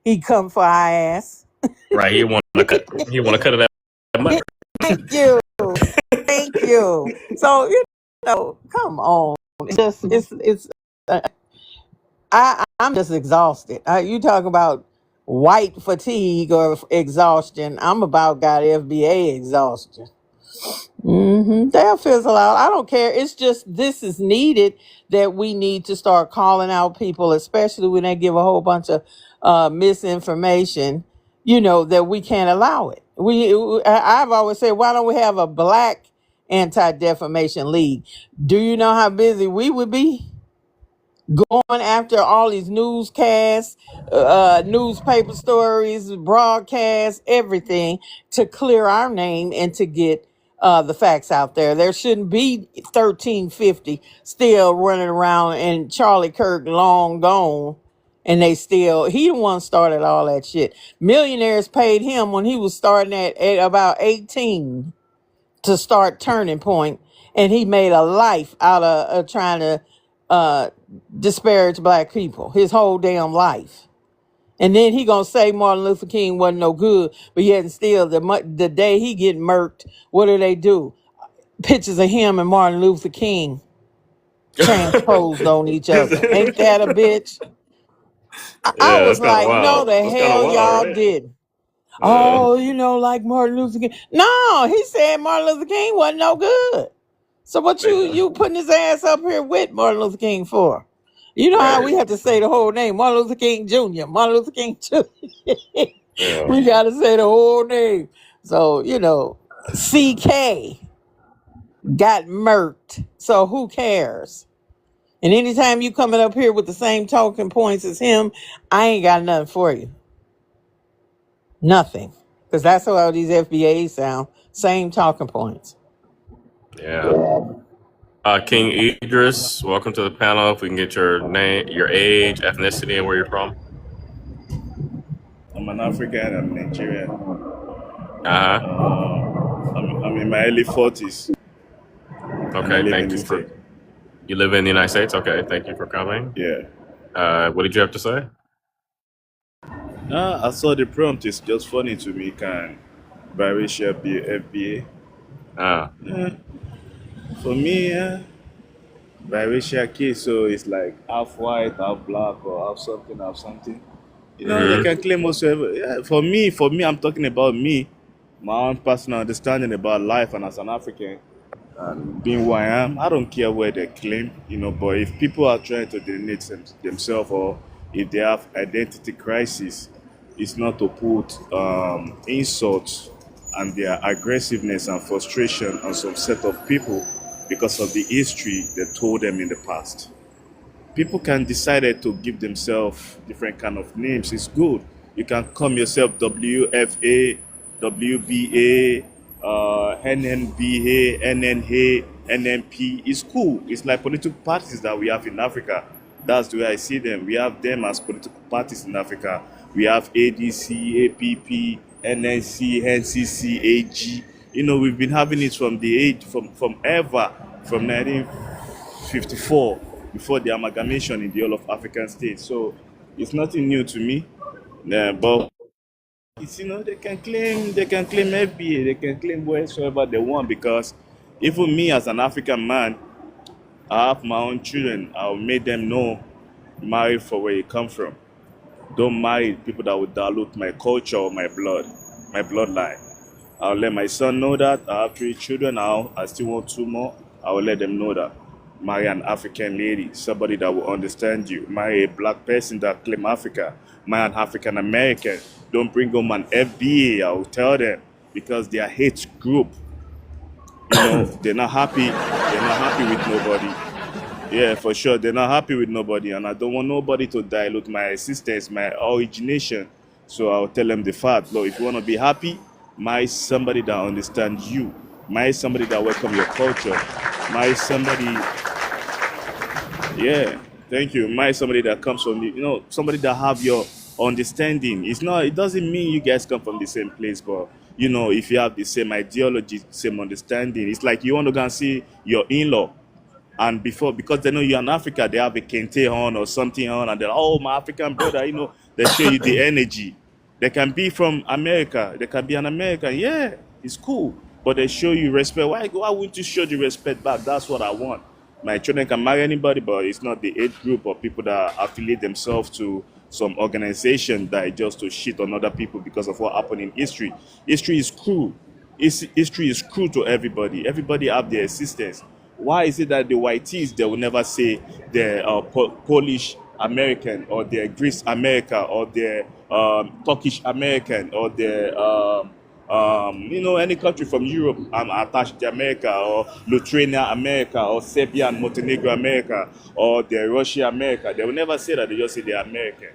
he'd come for our ass. Right. You want to cut. You want to cut it out. Thank you. Thank you. So come on. I'm just exhausted. You talk about white fatigue or exhaustion. I'm about got FBA exhaustion. They'll fizzle out. I don't care. It's just this is needed that we need to start calling out people, especially when they give a whole bunch of misinformation. That we can't allow it. I've always said, why don't we have a black anti-defamation league? Do you know how busy we would be going after all these newscasts, newspaper stories, broadcasts, everything to clear our name and to get the facts out there? There shouldn't be 1350 still running around and Charlie Kirk long gone. And he the one started all that shit. Millionaires paid him when he was starting at about 18 to start Turning Point, and he made a life out of trying to disparage black people his whole damn life. And then he gonna say Martin Luther King wasn't no good, but yet and still the day he get murked, what do? Pictures of him and Martin Luther King transposed on each other. Ain't that a bitch? I was like, no, the hell y'all didn't. Oh, like Martin Luther King. No, he said Martin Luther King wasn't no good. So what you putting his ass up here with Martin Luther King for? You know how we have to say the whole name, Martin Luther King Jr., Martin Luther King Jr. We got to say the whole name. So, CK got murked. So who cares? And anytime you coming up here with the same talking points as him, I ain't got nothing for you. Nothing. Because that's how all these FBAs sound. Same talking points. Yeah. King Idris, welcome to the panel. If we can get your name, your age, ethnicity, and where you're from. I'm an African. I'm Nigerian. I'm in my early 40s. Okay, thank you. You live in the United States? Okay, thank you for coming. Yeah. What did you have to say? I saw the prompt. It's just funny to me. Can biracial be FBA? For me, biracial case, so it's like half white, half black, or half something, half something. They can claim whatsoever. Yeah, for me, I'm talking about me, my own personal understanding about life, and as an African, and being who I am, I don't care where they claim, but if people are trying to delineate themselves, or if they have identity crisis, it's not to put insults and their aggressiveness and frustration on some set of people because of the history they told them in the past. People can decide to give themselves different kind of names. It's good. You can call yourself WFA, WBA, NNBA, NNA, NNP. It's cool. It's like political parties that we have in Africa. That's the way I see them. We have them as political parties in Africa. We have ADC, APP, NNC, NCC, AG. We've been having it from the age, from 1954, before the amalgamation in the whole of African states. So it's nothing new to me. But It's, they can claim FBA, they can claim wheresoever they want, because even me as an African man, I have my own children. I'll make them know, marry for where you come from. Don't marry people that would dilute my culture or my bloodline. I'll let my son know that. I have 3 children now. I still want 2 more. I will let them know that. Marry an African lady, somebody that will understand you. Marry a black person that claim Africa. Marry an African American. Don't bring home an FBA. I will tell them, because they are hate group. They're not happy. They're not happy with nobody. Yeah, for sure. They're not happy with nobody, and I don't want nobody to dilute my existence, my origination. So I'll tell them the fact. Look, if you want to be happy, marry somebody that understands you. Marry somebody that welcomes your culture. Marry somebody. Yeah, thank you. Marry somebody that comes from somebody that have your understanding. It doesn't mean you guys come from the same place, but if you have the same ideology, same understanding, it's like you want to go and see your in-law. And because they know you're in Africa, they have a kente on or something on, and they're, oh, my African brother, they show you the energy. They can be from America. They can be an American. Yeah, it's cool. But they show you respect. Why wouldn't you show the respect back? That's what I want. My children can marry anybody, but it's not the age group or people that affiliate themselves to some organization that is just to shit on other people because of what happened in history. History is cruel. History is cruel to everybody. Everybody have their existence. Why is it that the whiteys, they will never say they're Polish American, or they're Greece America, or they're Turkish American, or they're any country from Europe attached to America, or Lithuania America, or Serbia and Montenegro America, or they're Russia America? They will never say that. They just say they're American.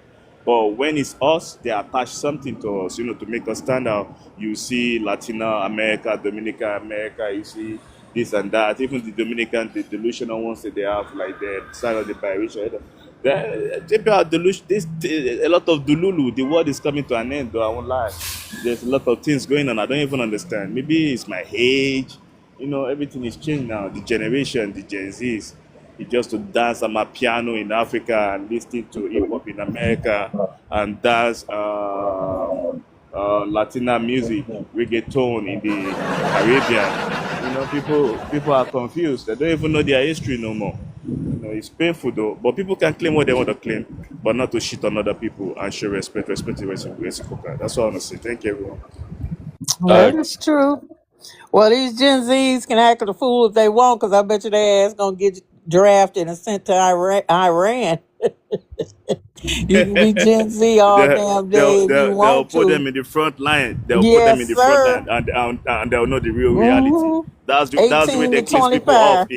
But when it's us, they attach something to us, to make us stand out. You see Latina America, Dominican America, you see this and that. Even the Dominican, the delusional ones that they have, like the side of the biracial. People are delusional. A lot of Dululu. The world is coming to an end, though, I won't lie. There's a lot of things going on. I don't even understand. Maybe it's my age. Everything is changed now. The generation, the Gen Zs. It's just to dance on my piano in Africa and listen to hip hop in America and dance Latina music, reggaeton in the Caribbean. People are confused. They don't even know their history no more. It's painful though. But people can claim what they want to claim, but not to shit on other people and show respect is reciprocal. That's all I want to say. Thank you, everyone. That is true. Well, these Gen Zs can act a fool if they want, because I bet you their ass gonna get drafted and sent to Iran. You can be Gen Z all damn day if you They'll want put to. them in the front line. They'll put them Yes, in the front sir. line, and they'll know the real reality. hmm That's the way 18 they to cleanse people off 25.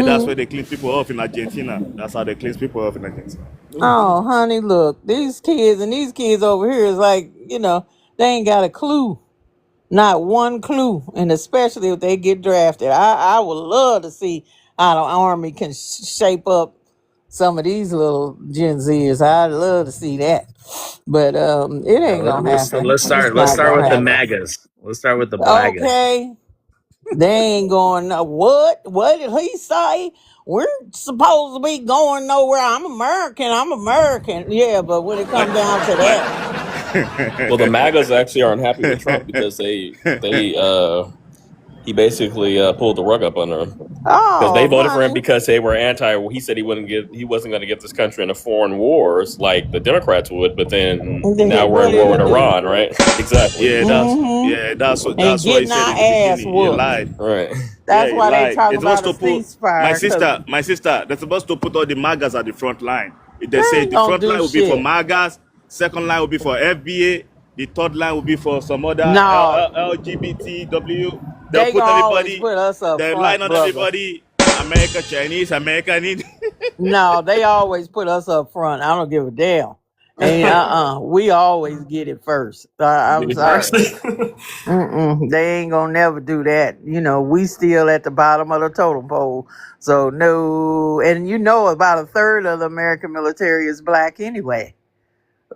that's hmm where they clean people off in Argentina. That's how they cleanse people off in Argentina. Oh, honey, look, these kids over here is like, they ain't got a clue. Not one clue. And especially if they get drafted. I would love to see how the Army can shape up some of these little Gen Zers. I'd love to see that. But it ain't gonna happen. Let's It's start not gonna with the happen. MAGAs. Let's start with the blagas. Okay. They ain't going, what? What did he say? We're supposed to be going nowhere. I'm American. Yeah, but when it comes down to that, Well, the MAGAs actually aren't happy with Trump because he basically pulled the rug up under him because they oh, voted for him honey. because they were anti. He said he wasn't going to get this country into foreign wars like the Democrats would. But then now we're What in war did with he do? Iran, right? Exactly. That's what And he getting said our in the ass beginning. He whooped. lied. Right. That's He why they lied. talk They're about supposed a to put my ceasefire. sister. They're supposed to put all the MAGAs at the front line. They They say ain't the gonna front line do will be for shit. MAGAs, second line will be for FBA, the third line will be for some other No, LGBTW. They'll they put gonna always everybody. put us up They line front, on brother. everybody. America, Chinese, American. No, they always put us up front. I don't give a damn. And we always get it first. I'm Me first. sorry. They ain't gonna never do that. We still at the bottom of the totem pole. So no, and about a third of the American military is black anyway.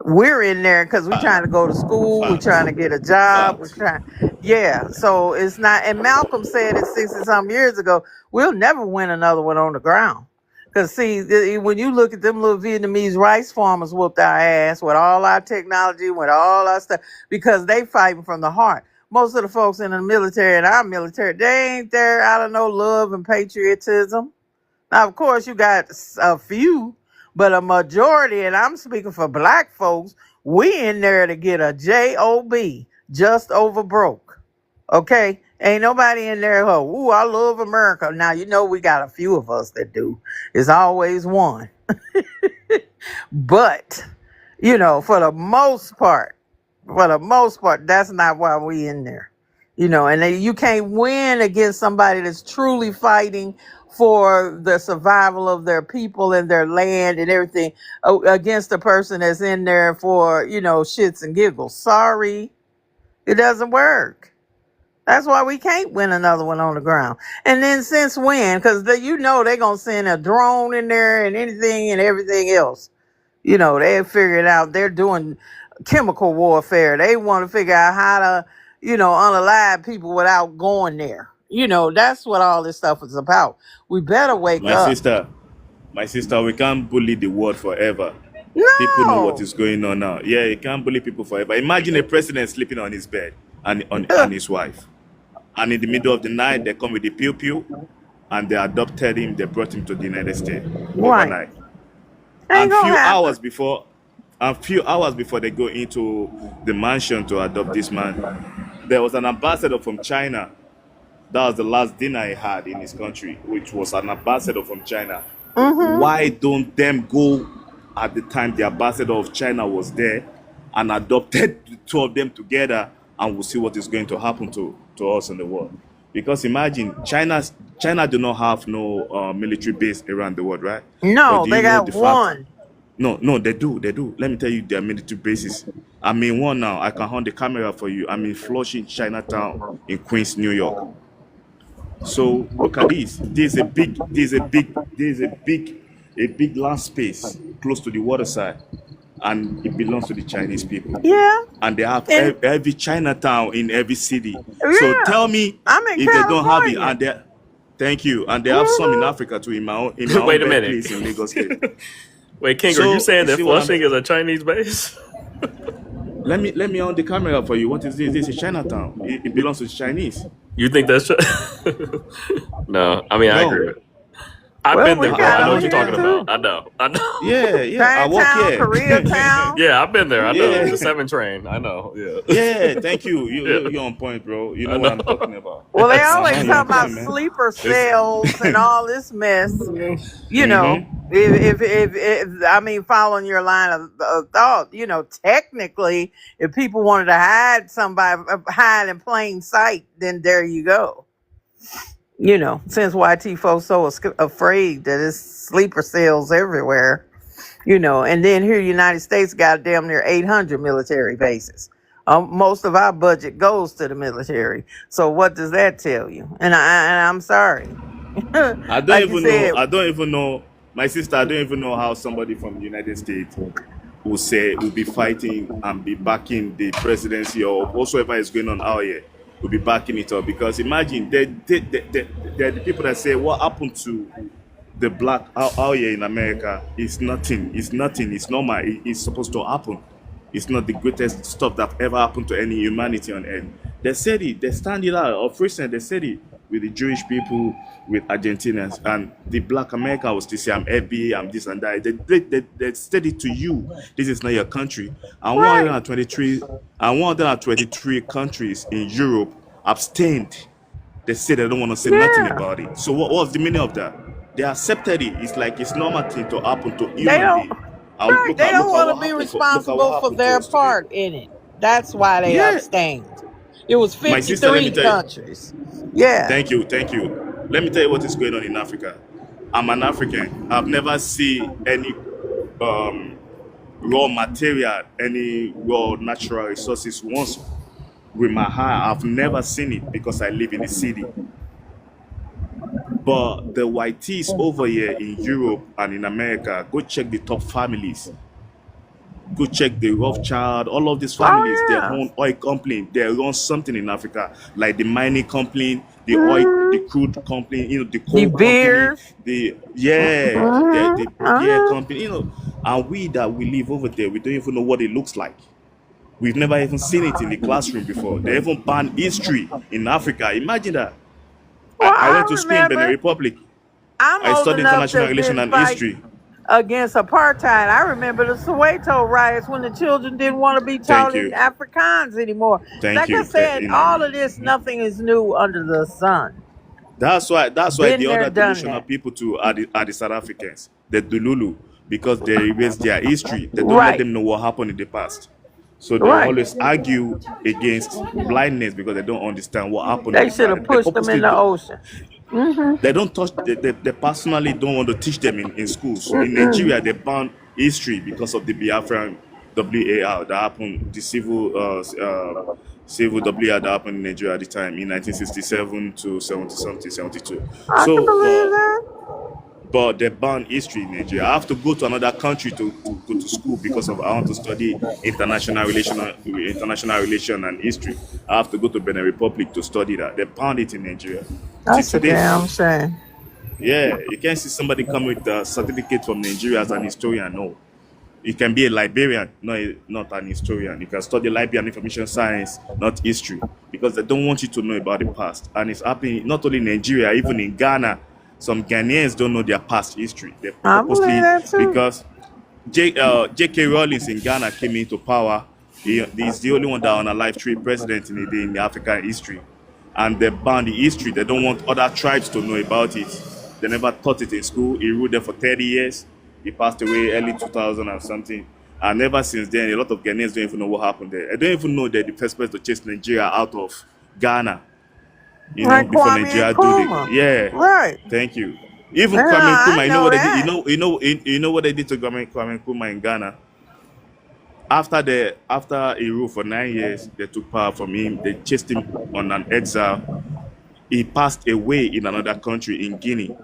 We're in there because we're trying to go to school, we're trying to get a job, we're trying. Yeah, so it's not. And Malcolm said it 60 some years ago. We'll never win another one on the ground. Because see, when you look at them little Vietnamese rice farmers whooped our ass with all our technology, with all our stuff, because they fighting from the heart. Most of the folks in the military and our military, they ain't there out of no love and patriotism. Now, of course, you got a few, but a majority, and I'm speaking for black folks, we in there to get a job, just over broke. Okay? Ain't nobody in there, ooh, I love America. Now, you know we got a few of us that do. It's always one. But, you know, for the most part, that's not why we in there. You know, and you can't win against somebody that's truly fighting for the survival of their people and their land and everything against a person that's in there for, you know, shits and giggles. Sorry, it doesn't work. That's why we can't win another one on the ground. And then since when? Because you know they're going to send a drone in there and anything and everything else. You know, they figured out they're doing chemical warfare. They want to figure out how to, you know, unalive people without going there. You know, that's what all this stuff is about. We better wake My up. sister, we can't bully the world forever. People know what No. is going on now. Yeah, you can't bully people forever. Imagine a president sleeping on his bed and his wife. And in the middle of the night, they come with the pew-pew and they adopted him. They brought him to the United States Right. overnight. Ain't And gonna few happen. hours before they go into the mansion to adopt this man, there was an ambassador from China. That was the last dinner he had in his country, which was an ambassador from China. Mm-hmm. Why don't them go at the time the ambassador of China was there and adopted the two of them together, and we'll see what is going to happen to us in the world? Because imagine, China do not have no military base around the world, right? But No, do they you know got the fact? one. No, they do. Let me tell you their military bases. I'm in one now. I can hold the camera for you. I'm in Flushing, Chinatown, in Queens, New York. So look at this. There's a big land space close to the waterside, and it belongs to the Chinese people. Yeah. And they have And every Chinatown in every city. So yeah, tell me I'm in if they don't have it, California. and they thank you, and they have some in Mm-hmm. Africa too, in my own Wait a minute. birthplace in Lagos State. Wait, King, are you So saying you that see what I'm Flushing is a Chinese base? Let me on the camera for you. What is this? This is Chinatown. It belongs to the Chinese. You think that's No, I mean I agree. No. I've Well, been we there. got I know them what you're here talking too. about. I know. Yeah. I walk Chinatown, here. Koreatown. Yeah, I've been there. I know. The Yeah. 7 train. I know. Yeah. Yeah. Thank you. Yeah. You're on point, bro. You I know what I'm know. talking about. Well, they That's always You're on talk about point, man. sleeper It's cells and all this mess. You know, if I mean, following your line of thought, you know, technically, if people wanted to hide in plain sight, then there you go. You know, since YT folks so afraid that it's sleeper cells everywhere, you know, and then here, United States got damn near 800 military bases. Most of our budget goes to the military. So what does that tell you? And I'm sorry. I don't Like you even know. said, I don't even know. My sister, I don't even know how somebody from the United States will be fighting and be backing the presidency or whatsoever is going on out here. Will be backing it up, because imagine they're the people that say what happened to the black out here in America is nothing. It's nothing. It's normal. It's supposed to happen. It's not the greatest stuff that ever happened to any humanity on earth. They said it. They stand it out. Of recent, they said it with the Jewish people, with Argentinians, and the black America was to say, I'm FBA, I'm this and that. They said it to you. This is not your country. And right. 123 countries in Europe abstained. They said they don't want to say nothing Yeah. about it. So what was the meaning of that? They accepted it. It's like it's normal thing to happen to They human don't. being. Right. They don't want to be Look at responsible what for happened to their us today. part in it. That's why they Yeah. abstained. It was My sister, let me 53 tell you. countries. Yeah. Thank you. Let me tell you what is going on in Africa. I'm an African. I've never seen any raw material, any raw natural resources once with my eye. I've never seen it because I live in the city. But the whiteys over here in Europe and in America, go check the top families. Go check the Rothschild, all of these Oh families, their yeah. own oil company, they run something in Africa, like the mining company, the oil, the crude company, the The coal company, beers. the Uh-huh. beer company, and we that we live over there, we don't even know what it looks like. We've never even seen it in the classroom before. They even banned history in Africa. Imagine that. Well, I went I to school in Benin remember. Republic. I'm I old studied enough to international have relations been and fighting history. against apartheid. I remember the Soweto riots when the children didn't want to be Thank taught in you. Afrikaans anymore. Thank Like I you. said, all of this, nothing is new under the sun. That's why Been the there, other done delusional that. people too are the South Africans, the Dululu, because they erase their history. They don't let Right, them know what happened in the past. So they right. always argue against blindness because they don't understand what happened in They the should have past. They pushed them in purposely the do, ocean. they don't touch they personally don't want to teach them in schools. In Mm-mm. Nigeria, they banned history because of the Biafran WAR that happened, the civil WAR that happened in Nigeria at the time in 1967 to 70 something 72. I can So believe that. but they banned history in Nigeria. I have to go to another country to go to school because of I want to study international relation and history. I have to go to Benin Republic to study that. They banned it in Nigeria till That's a today. damn shame. Yeah, you can't see somebody come with a certificate from Nigeria as an historian. No, you can be a librarian, not an historian. You can study library and information science, not history, because they don't want you to know about the past. And it's happening not only in Nigeria, even in Ghana. Some Ghanaians don't know their past history. They I believe purposely, that too. because J.K. Rawlings in Ghana came into power. He's the only one that on a life tree president in the African history. And they banned the history. They don't want other tribes to know about it. They never taught it in school. He ruled there for 30 years. He passed away early 2000 or something. And ever since then, a lot of Ghanaians don't even know what happened there. I don't even know that the first person to chase Nigeria out of Ghana, Like before Kwame Nigeria Nkrumah. yeah. Right. Thank you. Even Yeah, Kwame I Nkrumah, you know know what they did? that. You know what they did to Kwame Nkrumah in Ghana? After he ruled for 9 years, they took power from him. They chased him on an exile. He passed away in another country, in Guinea.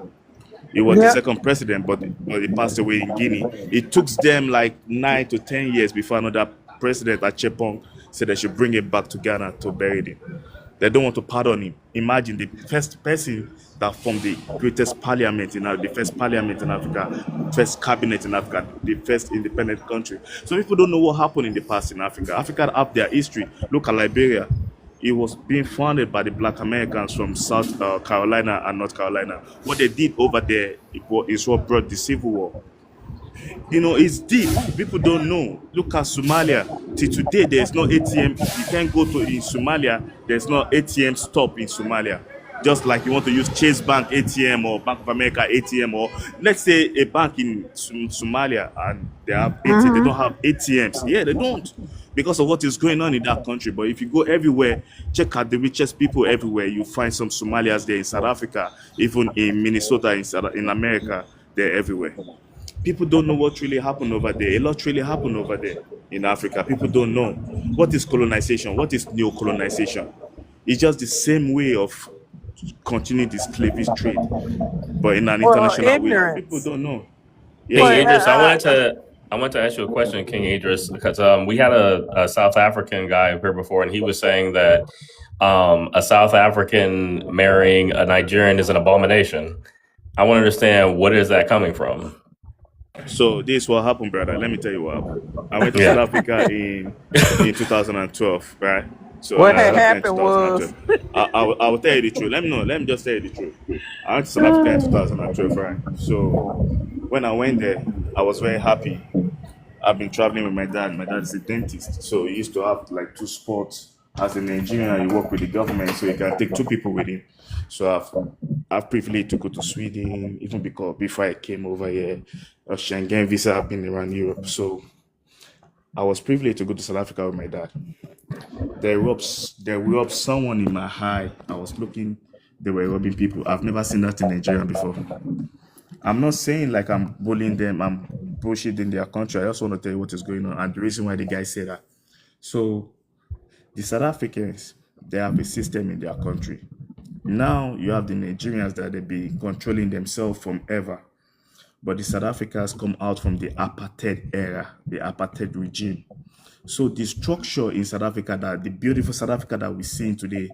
He was the Yep. second president, but he passed away in Guinea. It took them like 9 to 10 years before another president, Achepong, said they should bring him back to Ghana to bury him. They don't want to pardon him. Imagine the first person that formed the greatest parliament the first parliament in Africa, first cabinet in Africa, the first independent country. So people don't know what happened in the past in Africa. Africa have their history. Look at Liberia. It was being founded by the Black Americans from South Carolina and North Carolina. What they did over there is what brought the Civil War. It's deep. People don't know. Look at Somalia. Till today, there's no ATM. You can't go to in Somalia. There's no ATM stop in Somalia. Just like you want to use Chase Bank ATM or Bank of America ATM, or let's say a bank in Somalia and they have ATM. They don't have ATMs. Yeah, they don't, because of what is going on in that country. But if you go everywhere, check out the richest people everywhere. You find some Somalians there in South Africa, even in Minnesota, in America. They're everywhere. People don't know what really happened over there. A lot really happened over there in Africa. People don't know. What is colonization? What is neo-colonization? It's just the same way of continuing the slavish trade, but in an Well, international way. People ignorance. don't know. King Yeah. Idris, I want to ask you a question, King Idris, because we had a South African guy here before, and he was saying that a South African marrying a Nigerian is an abomination. I want to understand, what is that coming from? So this is what happened, brother. Let me tell you what happened. I went to Yeah. South Africa in 2012, right? So What I had was there in happened was 2012. I will tell you the truth. Let me just tell you the truth. I went to South Africa in 2012, right? So when I went there, I was very happy. I've been traveling with my dad. My dad is a dentist, so he used to have like 2 spots. As a Nigerian, you work with the government, so you can take 2 people with him. So I've privileged to go to Sweden, even because before I came over here, a Schengen visa. I've been around Europe, so I was privileged to go to South Africa with my dad. They robbed someone in my eye. I was looking. They were robbing people. I've never seen that in Nigeria before. I'm not saying like I'm bullying them, I'm bullshitting their country. I just want to tell you what is going on and the reason why the guy said that. So the South Africans, they have a system in their country. Now you have the Nigerians that they be controlling themselves from ever. but the South Africans come out from the apartheid era, the apartheid regime. So the structure in South Africa, that the beautiful South Africa that we're seeing today,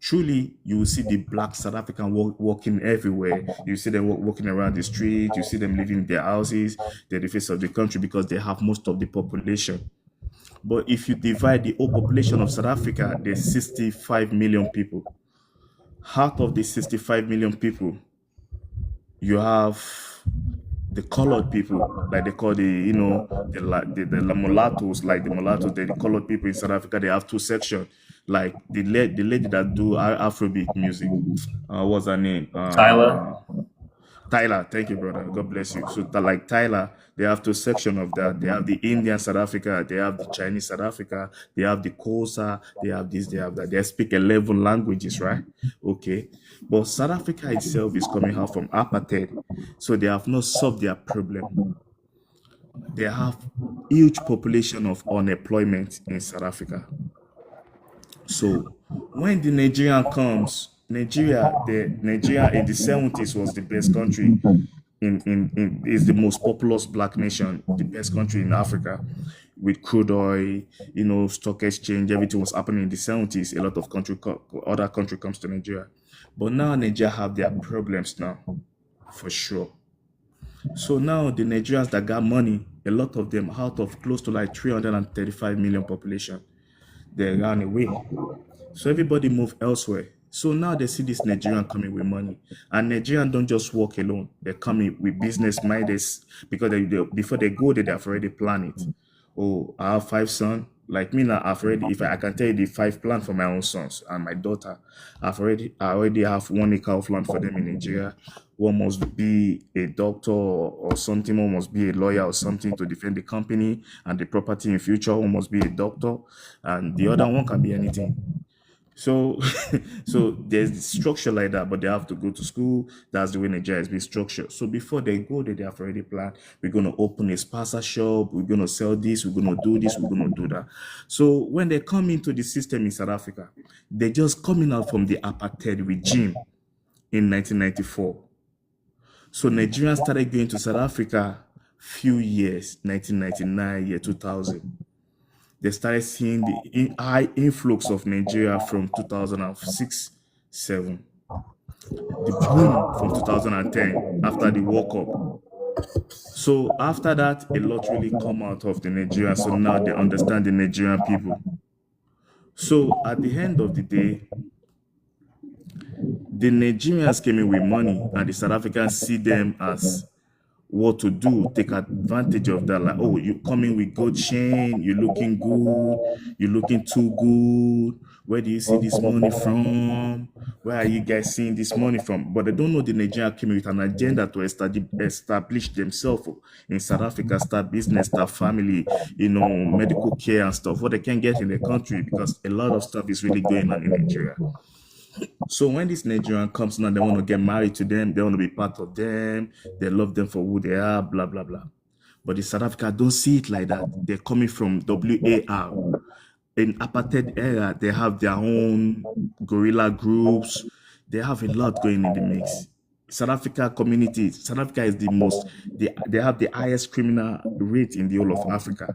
truly you will see the black South African walking everywhere. You see them walking around the street, you see them living in their houses, they're the face of the country because they have most of the population. But if you divide the whole population of South Africa, there's 65 million people. Out of the 65 million people, you have the colored people, like they call the mulattoes, like the mulattoes, the colored people in South Africa. They have two sections, like the lady that do Afrobeat music. What's her name? Tyler, thank you, brother. God bless you. So, like Tyler, they have two sections of that. They have the Indian South Africa, they have the Chinese South Africa, they have the Xhosa, they have this, they have that. They speak 11 languages, right? Okay. But South Africa itself is coming out from apartheid, so they have not solved their problem. They have huge population of unemployment in South Africa. So when the Nigerian comes, Nigeria in the 70s was the best country is the most populous black nation, the best country in Africa, with crude oil, stock exchange, everything was happening in the 70s. A lot of other country comes to Nigeria. But now Nigeria have their problems now, for sure. So now the Nigerians that got money, a lot of them, out of close to like 335 million population, they ran away. So everybody moved elsewhere. So now they see this Nigerian coming with money, and Nigerians don't just walk alone. They're coming with business mindeds, because before they go there, they've already planned it. Oh, I have 5 sons. Like me now, I've already, if I can tell you the 5 plans for my own sons and my daughter, I already have 1 acre of land for them in Nigeria. One must be a doctor or something, one must be a lawyer or something to defend the company and the property in future. One must be a doctor, and the other one can be anything. So there's the structure like that, but they have to go to school. That's the way Nigeria is being structured. So before they go there, they have already planned. We're going to open a spaza shop. We're going to sell this. We're going to do this. We're going to do that. So when they come into the system in South Africa, they're just coming out from the apartheid regime in 1994. So Nigerians started going to South Africa few years, 1999, year 2000. They started seeing the high influx of Nigeria from 2006-07. The boom from 2010 after the World Cup. So after that, a lot really come out of the Nigerian. So now they understand the Nigerian people. So at the end of the day, the Nigerians came in with money, and the South Africans see them as what to do, take advantage of that. Like, oh, you coming with gold chain, you're looking good, you're looking too good. Where do you see this money from? Where are you guys seeing this money from? But they don't know the Nigerian came with an agenda to establish themselves in South Africa, start business, start family, medical care and stuff, what they can get in the country, because a lot of stuff is really going on in Nigeria. So when this Nigerian comes now, they want to get married to them, they want to be part of them, they love them for who they are, blah, blah, blah. But the South Africa don't see it like that. They're coming from WAR. In apartheid era, they have their own guerrilla groups. They have a lot going in the mix. South Africa community, South Africa is the most, they have the highest criminal rate in the whole of Africa.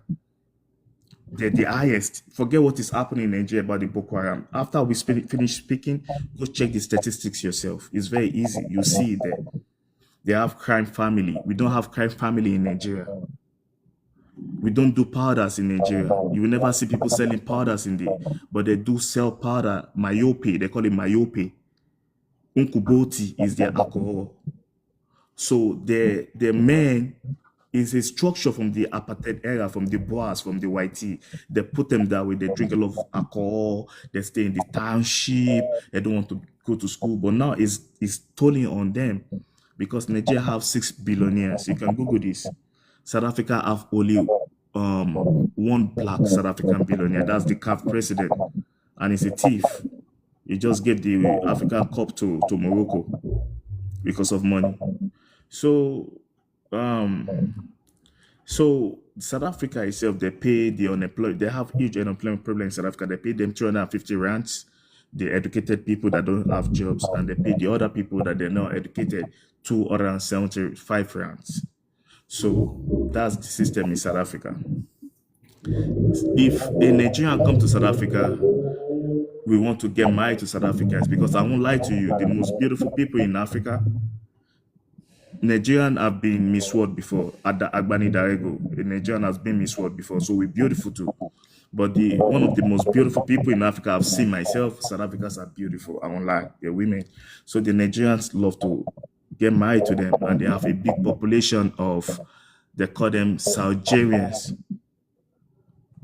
They're the highest. Forget what is happening in Nigeria about the Boko Haram. After we finish speaking, go check the statistics yourself. It's very easy. You see it there. They have crime family. We don't have crime family in Nigeria. We don't do powders in Nigeria. You will never see people selling powders in there. But they do sell powder, Mayope. They call it Mayope. Unkuboti is their alcohol. So the men is a structure from the apartheid era, from the Boers, from the YT. They put them that way. They drink a lot of alcohol. They stay in the township. They don't want to go to school. But now it's totally on them, because Nigeria have 6 billionaires. You can Google this. South Africa have only 1 black South African billionaire. That's the CAF president, and he's a thief. He just gave the African Cup to Morocco because of money. So South Africa itself, they pay the unemployed. They have huge unemployment problem in South Africa. They pay them 250 rands, the educated people that don't have jobs, and they pay the other people that they're not educated 275 rands. So that's the system in South Africa. If a Nigerian come to South Africa, we want to get married to South Africans, because I won't lie to you, the most beautiful people in Africa, Nigerian have been misword before. At the Agbani Darego, a Nigerian has been misword before, so we're beautiful too. But one of the most beautiful people in Africa I've seen myself, South Africans are beautiful. I won't lie, they're women. So the Nigerians love to get married to them, and they have a big population of, they call them Saugerians.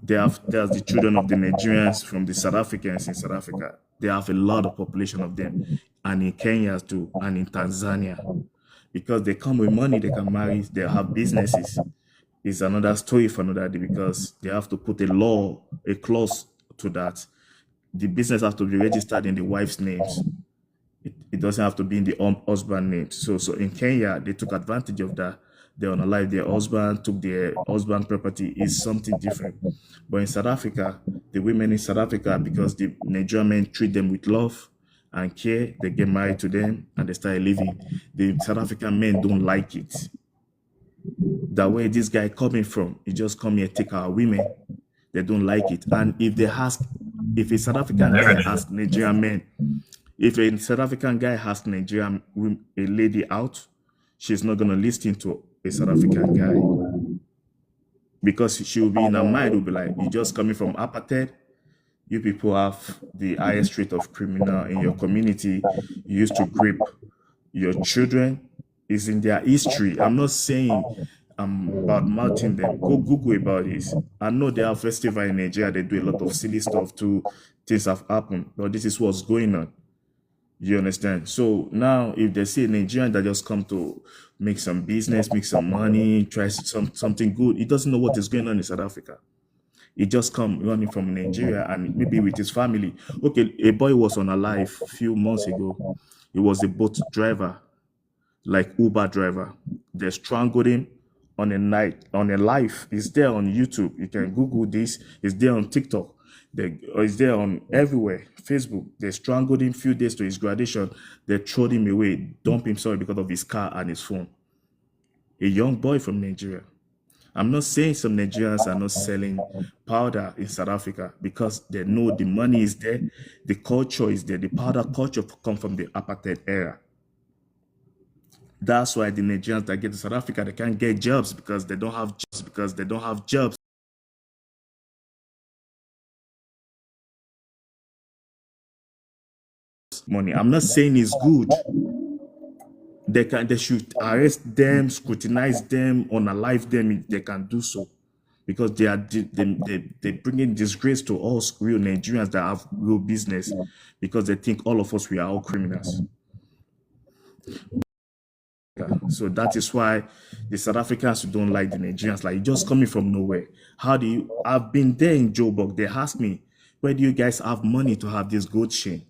There's the children of the Nigerians from the South Africans in South Africa. They have a lot of population of them, and in Kenya too, and in Tanzania. Because they come with money, they can marry, they have businesses. It's another story for another day, because they have to put a clause to that. The business has to be registered in the wife's names. It doesn't have to be in the husband's name. So in Kenya, they took advantage of that. They unalived their husband, took their husband property. Is something different. But in South Africa, the women in South Africa, because the Nigerian men treat them with love and care, they get married to them and they start living. The South African men don't like it. That way this guy coming from, he just come here, take our women. They don't like it. And if a South African guy asks Nigerian men, if a South African guy has Nigerian a lady out, she's not gonna listen to a South African guy, because she will be in her mind, will be like, you just coming from apartheid. You people have the highest rate of criminal in your community. You used to grape your children. Is in their history. I'm not saying about mouthing them. Go Google about this. I know they have festival in Nigeria. They do a lot of silly stuff too. Things have happened, but this is what's going on. You understand? So now, if they see a Nigerian that just come to make some business, make some money, try something good, he doesn't know what is going on in South Africa. He just come running from Nigeria and maybe with his family. Okay, a boy was on a live a few months ago. He was a boat driver, like Uber driver. They strangled him on a live. It's there on YouTube. You can Google this. It's there on TikTok. It's there on everywhere. Facebook. They strangled him few days to his graduation. They threw him away, dumped him, sorry, because of his car and his phone. A young boy from Nigeria. I'm not saying some Nigerians are not selling powder in South Africa, because they know the money is there, the culture is there. The powder culture comes from the apartheid era. That's why the Nigerians that get to South Africa, they can't get jobs, because they don't have jobs. Money. I'm not saying it's good. They should arrest them, scrutinize them, unalive them if they can do so, because they bring in disgrace to us real Nigerians that have real business, because they think all of us, we are all criminals. So that is why the South Africans don't like the Nigerians, like, just coming from nowhere. I've been there in Joburg. They asked me, where do you guys have money to have this gold chain?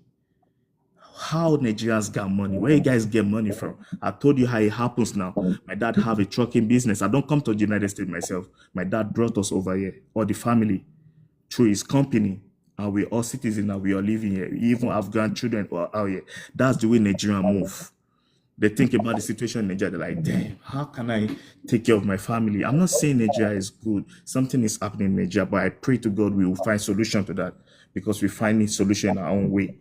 How Nigerians got money? Where you guys get money from? I told you how it happens now. My dad have a trucking business. I don't come to the United States myself. My dad brought us over here, or the family, through his company. And we're all citizens and we are living here. We even have grandchildren who are out here. That's the way Nigerians move. They think about the situation in Nigeria. They're like, damn, how can I take care of my family? I'm not saying Nigeria is good. Something is happening in Nigeria, but I pray to God we will find solution to that, because we find a solution in our own way.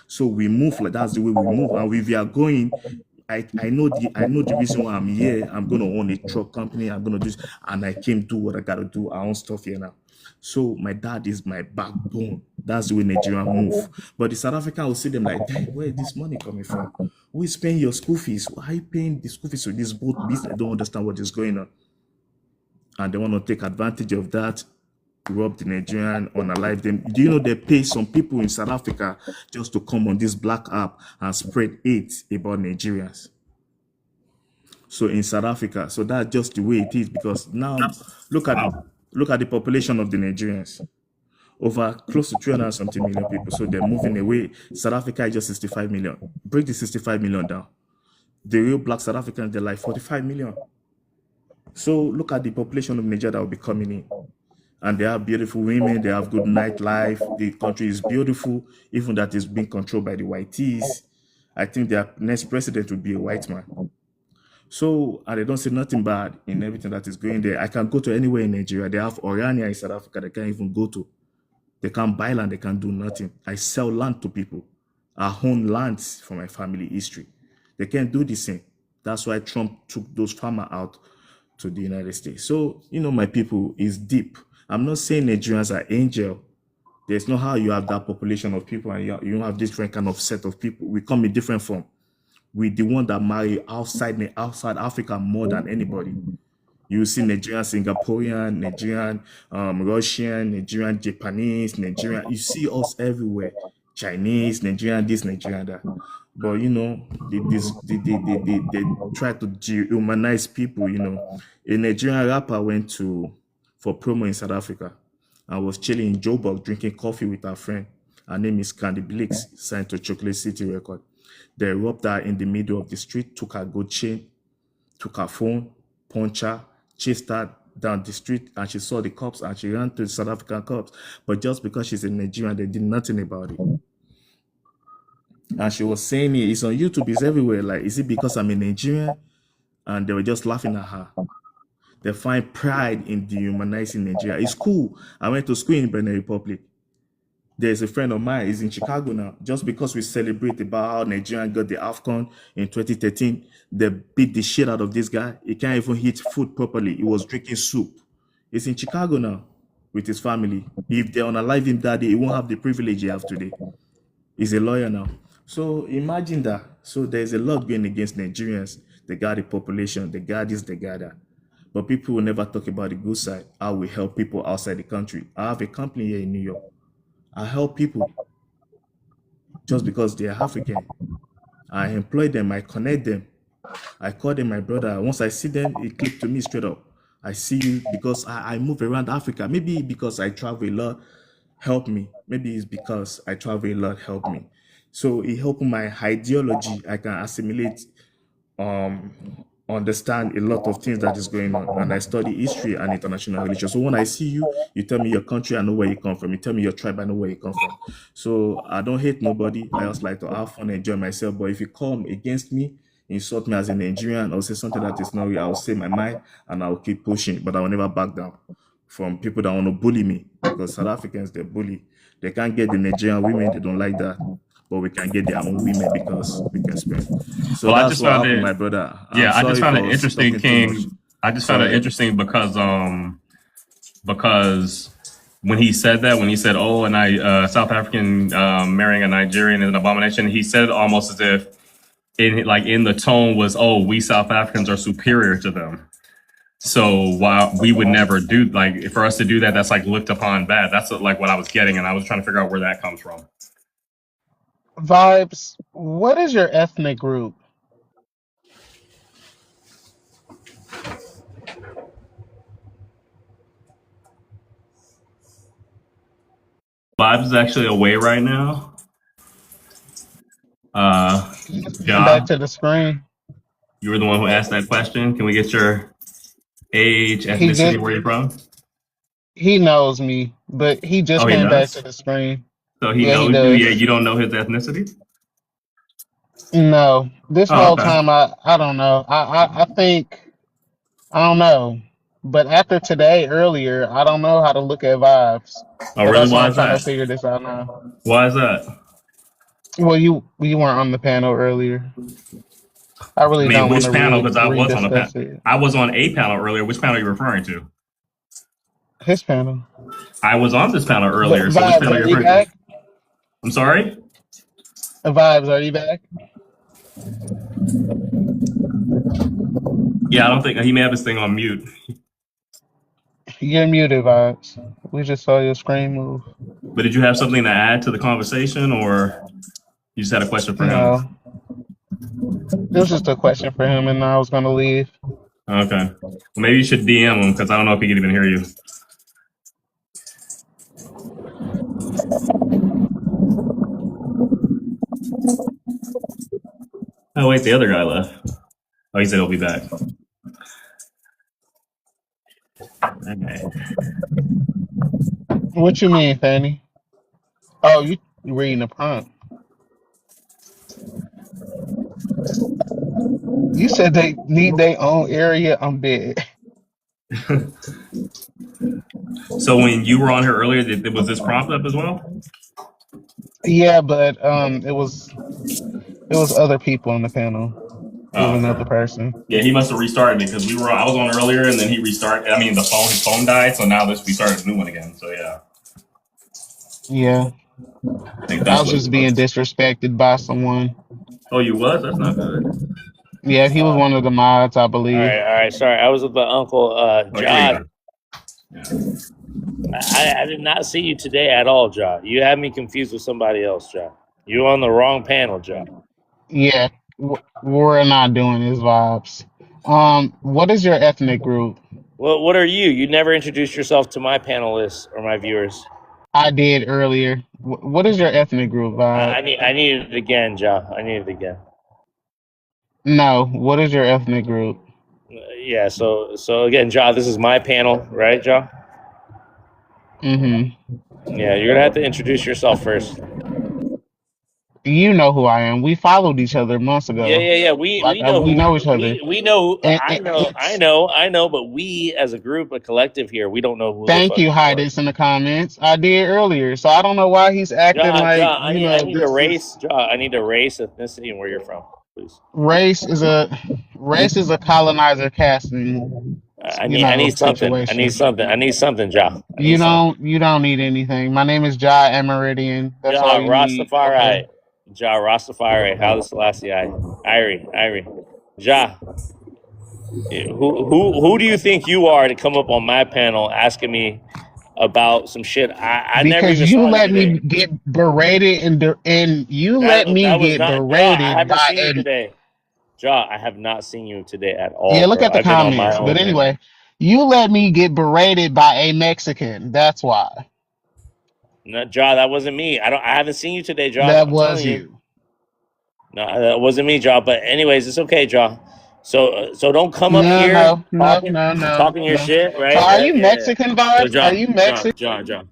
So we move, like that's the way we move. And if we are going, I know the reason why I'm here. I'm gonna own a truck company. I'm gonna do this, and I came do what I gotta do. I own stuff here now. So my dad is my backbone. That's the way Nigerian move. But the South African will see them like, hey, where is this money coming from? Who is paying your school fees? Why are you paying the school fees to this boat business? I don't understand what is going on. And they want to take advantage of that, rob the Nigerian, unalive them. Do you know they pay some people in South Africa just to come on this black app and spread hate about Nigerians? So in South Africa, so that's just the way it is, because now look at the population of the Nigerians. Over close to 300 and something million people. So they're moving away. South Africa is just 65 million. Break the 65 million down. The real black South Africans, they're like 45 million. So look at the population of Nigeria that will be coming in. And they have beautiful women, they have good nightlife, the country is beautiful, even that is being controlled by the whiteys. I think their next president would be a white man. So, and they don't say nothing bad in everything that is going there. I can go to anywhere in Nigeria. They have Orania in South Africa. They can't even go to. They can't buy land. They can't do nothing. I sell land to people. I own lands for my family history. They can't do the same. That's why Trump took those farmers out to the United States. So, my people, is deep. I'm not saying Nigerians are angel. There's no how you have that population of people and you have different kind of set of people. We come in different form. We the one that marry outside Africa more than anybody. You see Nigerian, Singaporean, Nigerian, Russian, Nigerian, Japanese, Nigerian. You see us everywhere. Chinese, Nigerian, this, Nigerian, that. But they try to dehumanize people. A Nigerian rapper went for promo in South Africa and was chilling in Joburg drinking coffee with her friend. Her name is Candy Blix, signed to Chocolate City Record. They robbed her in the middle of the street, took her gold chain, took her phone, punched her, chased her down the street, and she saw the cops and she ran to the South African cops. But just because she's a Nigerian, they did nothing about it. And she was saying it's on YouTube, it's everywhere. Like, is it because I'm a Nigerian? And they were just laughing at her. They find pride in dehumanizing Nigeria. It's cool. I went to school in Benin Republic. There's a friend of mine, he's in Chicago now. Just because we celebrate about how Nigeria got the AFCON in 2013, they beat the shit out of this guy. He can't even eat food properly. He was drinking soup. He's in Chicago now with his family. If they unalive him that day, he won't have the privilege he has today. He's a lawyer now. So imagine that. So there's a lot going against Nigerians. They got the population, they got this, they got that. But people will never talk about the good side, how we help people outside the country. I have a company here in New York. I help people just because they are African. I employ them, I connect them. I call them my brother. Once I see them, it clicked to me straight up. I see you because I move around Africa. Maybe because I travel a lot, help me. Maybe it's because I travel a lot, help me. So it helped my ideology. I can assimilate, understand a lot of things that is going on, and I study history and international relations. So when I see you, you tell me your country, I know where you come from. You tell me your tribe, I know where you come from. So I don't hate nobody. I just like to have fun, enjoy myself. But if you come against me, insult me as a Nigerian, or say something that is not real, I'll say my mind and I'll keep pushing. But I will never back down from people that want to bully me, because South Africans, they bully. They can't get the Nigerian women. They don't like that. But we can get their own women because we can spend. So Well, I that's just what found happened, it. my brother. Yeah, I just found it interesting, talking too much. King. I just found it Sorry. interesting because when he said that, when he said, "Oh, and South African marrying a Nigerian is an abomination," he said it almost as if in the tone was, "Oh, we South Africans are superior to them." So while we would never do, like, for us to do that, that's like looked upon bad. That's like what I was getting, and I was trying to figure out where that comes from. Vibes, what is your ethnic group? Vibes is actually away right now. He just came Ja, back to the screen. you were the one who asked that question. Can we get your age, He ethnicity, just where you're from? he knows me, but he just Oh, he came back does. to the screen. So he Yeah, he knows you. Yeah, does. you don't know his ethnicity. No, this Oh, whole okay. time I don't know. I think I don't know. But after today earlier, I don't know how to look at vibes. Oh, So really? that's why Why I'm is trying to that? figure this out now. Why is that? Well, you weren't on the panel earlier. I I really mean, don't want which to panel? Because I was on a rediscuss panel. it. I was on a panel earlier. Which panel are you referring to? His panel. I was on this panel But earlier. So which vibes, panel are are you you referring to? back? I'm sorry. Vibes, are you back? Yeah, I don't think he may have his thing on mute. You're muted, vibes. We just saw your screen move. But did you have something to add to the conversation, or you just had a question for him? No, it was just a question for him, and I was gonna leave. Okay. Well, maybe you should DM him because I don't know if he can even hear you. Oh wait, the other guy left. Oh, he said he'll be back. Okay. What you mean, Fanny? Oh, you reading the prompt. You said they need their own area. I'm dead. So when you were on here earlier, was this prompt up as well? Yeah, but it was other people on the panel with Oh, another okay. person. Yeah, he must have restarted it because I was on earlier and then he restarted. I mean, his phone died, so now we started a new one again. So yeah, Yeah, I think I that's was what it just being was. disrespected by someone. Oh, you was? That's not good. Yeah, he was one of the mods, I believe. All right. Sorry, I was with my uncle, Oh, here we John. go. Yeah. I did not see you today at all, John. You had me confused with somebody else, John. You on the wrong panel, John. Yeah, we're not doing his vibes. What is your ethnic group? Well, what are you? You never introduced yourself to my panelists or my viewers. I did earlier. What is your ethnic group, vibe? I need it again, John. I need it again. No, what is your ethnic group? Yeah. So again, John, this is my panel, right, John? Mm-hmm. Yeah, you're gonna have to introduce yourself first. You know who I am. We followed each other months ago. Yeah. We know we who know each other. we know. I And know. But we, as a group, a collective here, we don't know who. thank you, Hidus, in the comments. I did earlier, so I don't know why he's acting John, like I need a race. John, I need a race, ethnicity, and where you're from, please. Race is a colonizer casting. I need something. Situation. I need something, John. You don't need anything. My name is Jai Emeridian. That's all you need. Rastafari. Okay? Ja Rastafari. Haile Selassie. Irie. Ja. Who do you think you are to come up on my panel asking me about some shit I never even you saw let today. me get berated and you let me get berated I haven't by seen you today. Ja, I have not seen you today at all. Yeah, look bro. at the I've been on my comments. own But panel. anyway, you let me get berated by a Mexican. That's why. No, Ja, that wasn't me. I haven't seen you today, Ja. That I'm was telling you. No, that wasn't me, Ja. But anyways, it's okay, Ja. So don't come up here talking your shit, right? So are you Mexican, Vibes? Are you Mexican? Ja.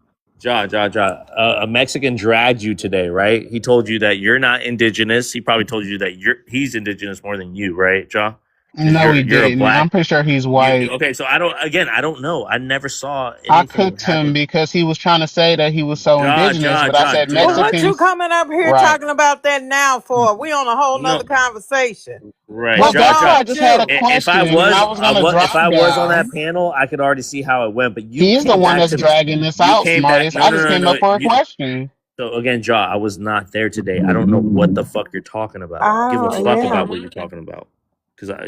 A Mexican dragged you today, right? He told you that you're not indigenous. He probably told you that he's indigenous more than you, right, Ja? No, he didn't. I'm pretty sure he's white. Okay, so I don't know. I never saw anything I cooked happen. him because he was trying to say that he was so indigenous, but I said Well, Mexicans. what you coming up here Right. talking about that now for? We on a whole nother conversation. Right. Well, that's why I just had a question. If I was on that panel, I could already see how it went. But you He's the one that's dragging this out, smartest. I just came up for a question. So again, Ja, I was not there today. I don't know what the fuck you're talking about. Give a fuck about what you're talking about.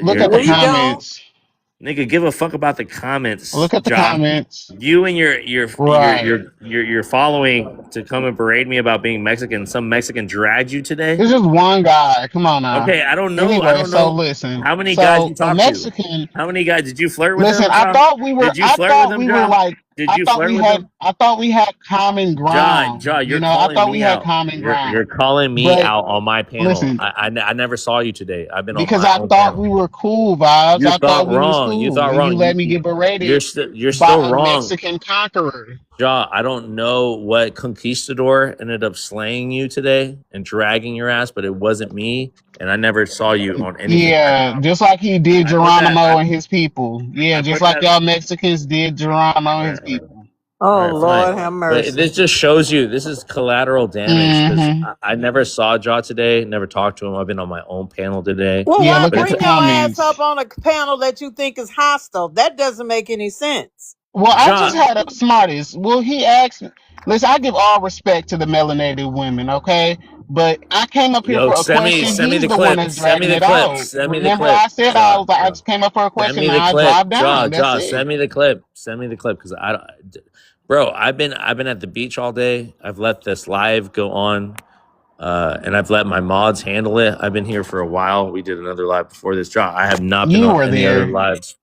Look at the comments. Nigga, give a fuck about the comments. Look at the Ja. comments. You and your following to come and berate me about being Mexican. Some Mexican dragged you today. It's just one guy. Come on now. Okay, I don't know. Anyway, I don't know. so listen. How many guys you talked Mexican, to? How many guys did you flirt with? Listen, him, I thought we were. Did you I flirt thought with him, we Ja? were like. Did I you thought flirt we with had. him? I thought we had common ground. Ja, you're I thought me we had out. common ground. You're calling me But out on my panel. listen, I never saw you today. I've been because on my I own thought panel. we were cool, Vibes. You I thought we was wrong. cool. You thought and wrong. You let me get berated. You're by still a wrong. Mexican conqueror. Ja, I don't know what conquistador ended up slaying you today and dragging your ass, but it wasn't me, and I never saw you on anything. Yeah, just like he did Geronimo and his people. Yeah, just like y'all Mexicans did Geronimo and his people. Oh, Lord fine. have mercy. But this just shows you this is collateral damage because I never saw Ja today, never talked to him. I've been on my own panel today. Well, Yeah, why look at bring the your comments. ass up on a panel that you think is hostile? That doesn't make any sense. Well, I Ja, just had a smartest. Well, he asked me. Listen, I give all respect to the melanated women, okay? But I came up here Yo, for a send me question. the He's the clip. one that's Send me dragging the it clip. out. Send me the Remember, clip. I said Ja, I was like, I just came up for a Send question me and the I clip. dropped down. That's Ja, it. send me the clip. Send me the clip because bro, I've been at the beach all day. I've let this live go on, and I've let my mods handle it. I've been here for a while. We did another live before this. Ja, I have not been You on were any there. other lives.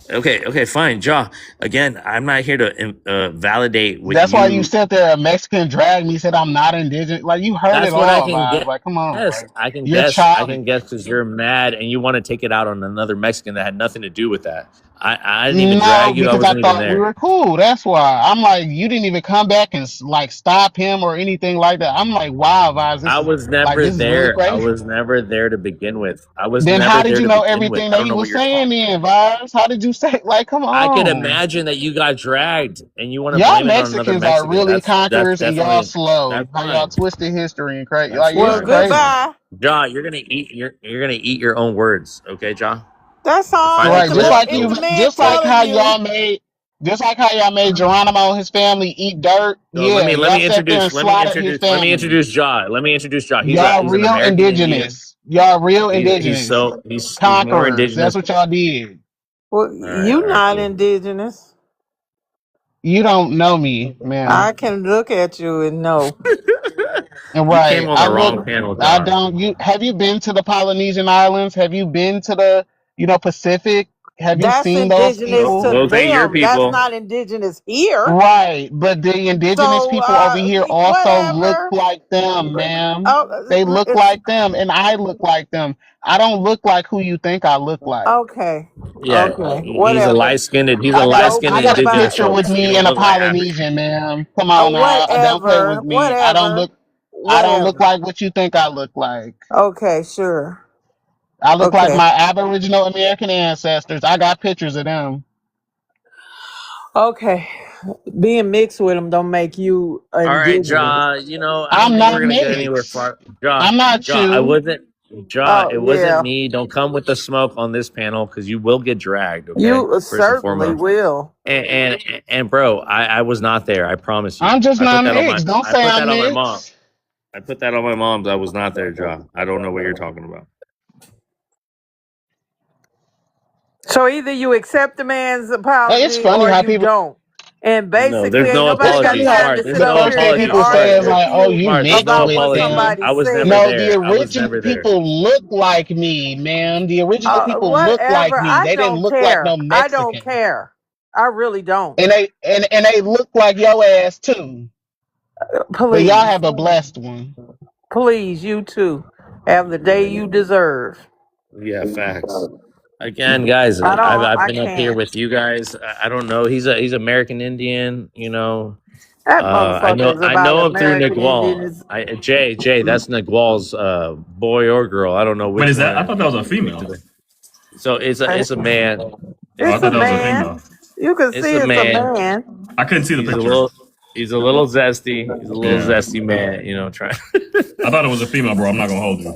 Okay, fine, Ja. Again, I'm not here to validate what That's you. why you sat there. A Mexican dragged me. Said I'm not indigenous. Like you heard That's it what I all, can Vibes. get. Like, come on, Yes, like, I can you're guess. childish. Because you're mad and you want to take it out on another Mexican that had nothing to do with that. I didn't even No, drag you. I because I wasn't even thought we there. were cool. That's why. I'm like, you didn't even come back and like stop him or anything like that. I'm like, wow, Vibes, I was never this is really there. I crazy. was never there to begin with. I was Then never how did there you to know begin with. everything I that don't he know what was you're saying talking then, about. Vibes? How did you say, like, come I could on? imagine that you got dragged and you want to Y'all blame it on another Mexicans are Mexican. really That's conquerors and y'all definitely slow. that's How y'all fine. twisted history and crazy. That's Like, it's Well, fine. That's crazy. fine. goodbye. Ja, you're gonna eat your own words, okay, Ja? That's We're all. finally Right, cool. It's a man just like telling how you. y'all made Geronimo and his family eat dirt. So Yeah, y'all sat there and slaughtered his family. Let me introduce Ja. Y'all He's an real American Indian. indigenous. Y'all real indigenous. He's more Conquerors. That's indigenous. what y'all did. Well, you All right, not cool. indigenous. You don't know me, I ma'am. can look at you and know. And You came right. on I the look wrong panel, I Ja. don't you have you been to the Polynesian Islands? Have you been to the, Pacific? Have you That's seen those indigenous Nope, to people? those ain't your them. That's people. not indigenous here. Right. But the indigenous So, people over here also look whatever. like them, ma'am. They Oh, look it's like them and I look like them. I don't look like who you think I look like. okay. Yeah, Okay. he's a Whatever. light skinned. He's a I got light a Go skinned I be got a indigenous about picture with folks. You me don't and a look like average. Polynesian, ma'am. Come on now. Don't play whatever. with me. I don't Whatever. look Whatever. like what you think I look like. Okay, sure. I look like Okay. my Aboriginal American ancestors. I got pictures of them. Okay. Being mixed with them don't make you All right, indigenous. Ja. I don't I'm think we're not gonna get anywhere mixed. far. Ja, I'm not Ja. I you. wasn't. Ja, Oh it wasn't yeah. me. Don't come with the smoke on this panel because you will get dragged. Okay, You first and certainly foremost. will. And bro, I was not there. I promise you. I'm just not mixed. Don't I say put I'm that on my mom. mixed. I put that on my mom's. I was not there, Ja. I don't know what you're talking about. So either you accept the man's Hey, it's apology funny or how you people. don't. And No, basically, there's ain't no nobody It's got funny apology. how time Smart. to There's sit the up no first here thing and apology. people say Smart. is argue like, with "Oh, you you Smart. There's mixed no about with what apology. them." somebody I was never said. No, the there. I was original never there. people look like me, ma'am. The original people look like Whatever. me. I They didn't don't look like care. no I don't Mexican. care. I really don't. And they look like your ass too. But y'all Please, have a blessed one. please, you too. Have the day you deserve. Yeah, facts. Again, guys, I don't. I've I been up here can't. with you guys. I don't know. He's American Indian. That motherfucker is I about know him through American Nigual. Indians. Jay, that's Nigual's boy or girl. I don't know Wait, which is that? I one. thought that was a female. So it's a man. Oh, I It's thought a that was a man. female. You can It's see a it's a man. man. I couldn't see the He's a picture. little he's a little zesty. He's a little Yeah, zesty man. Trying. I thought it was a female, bro. I'm not gonna hold you.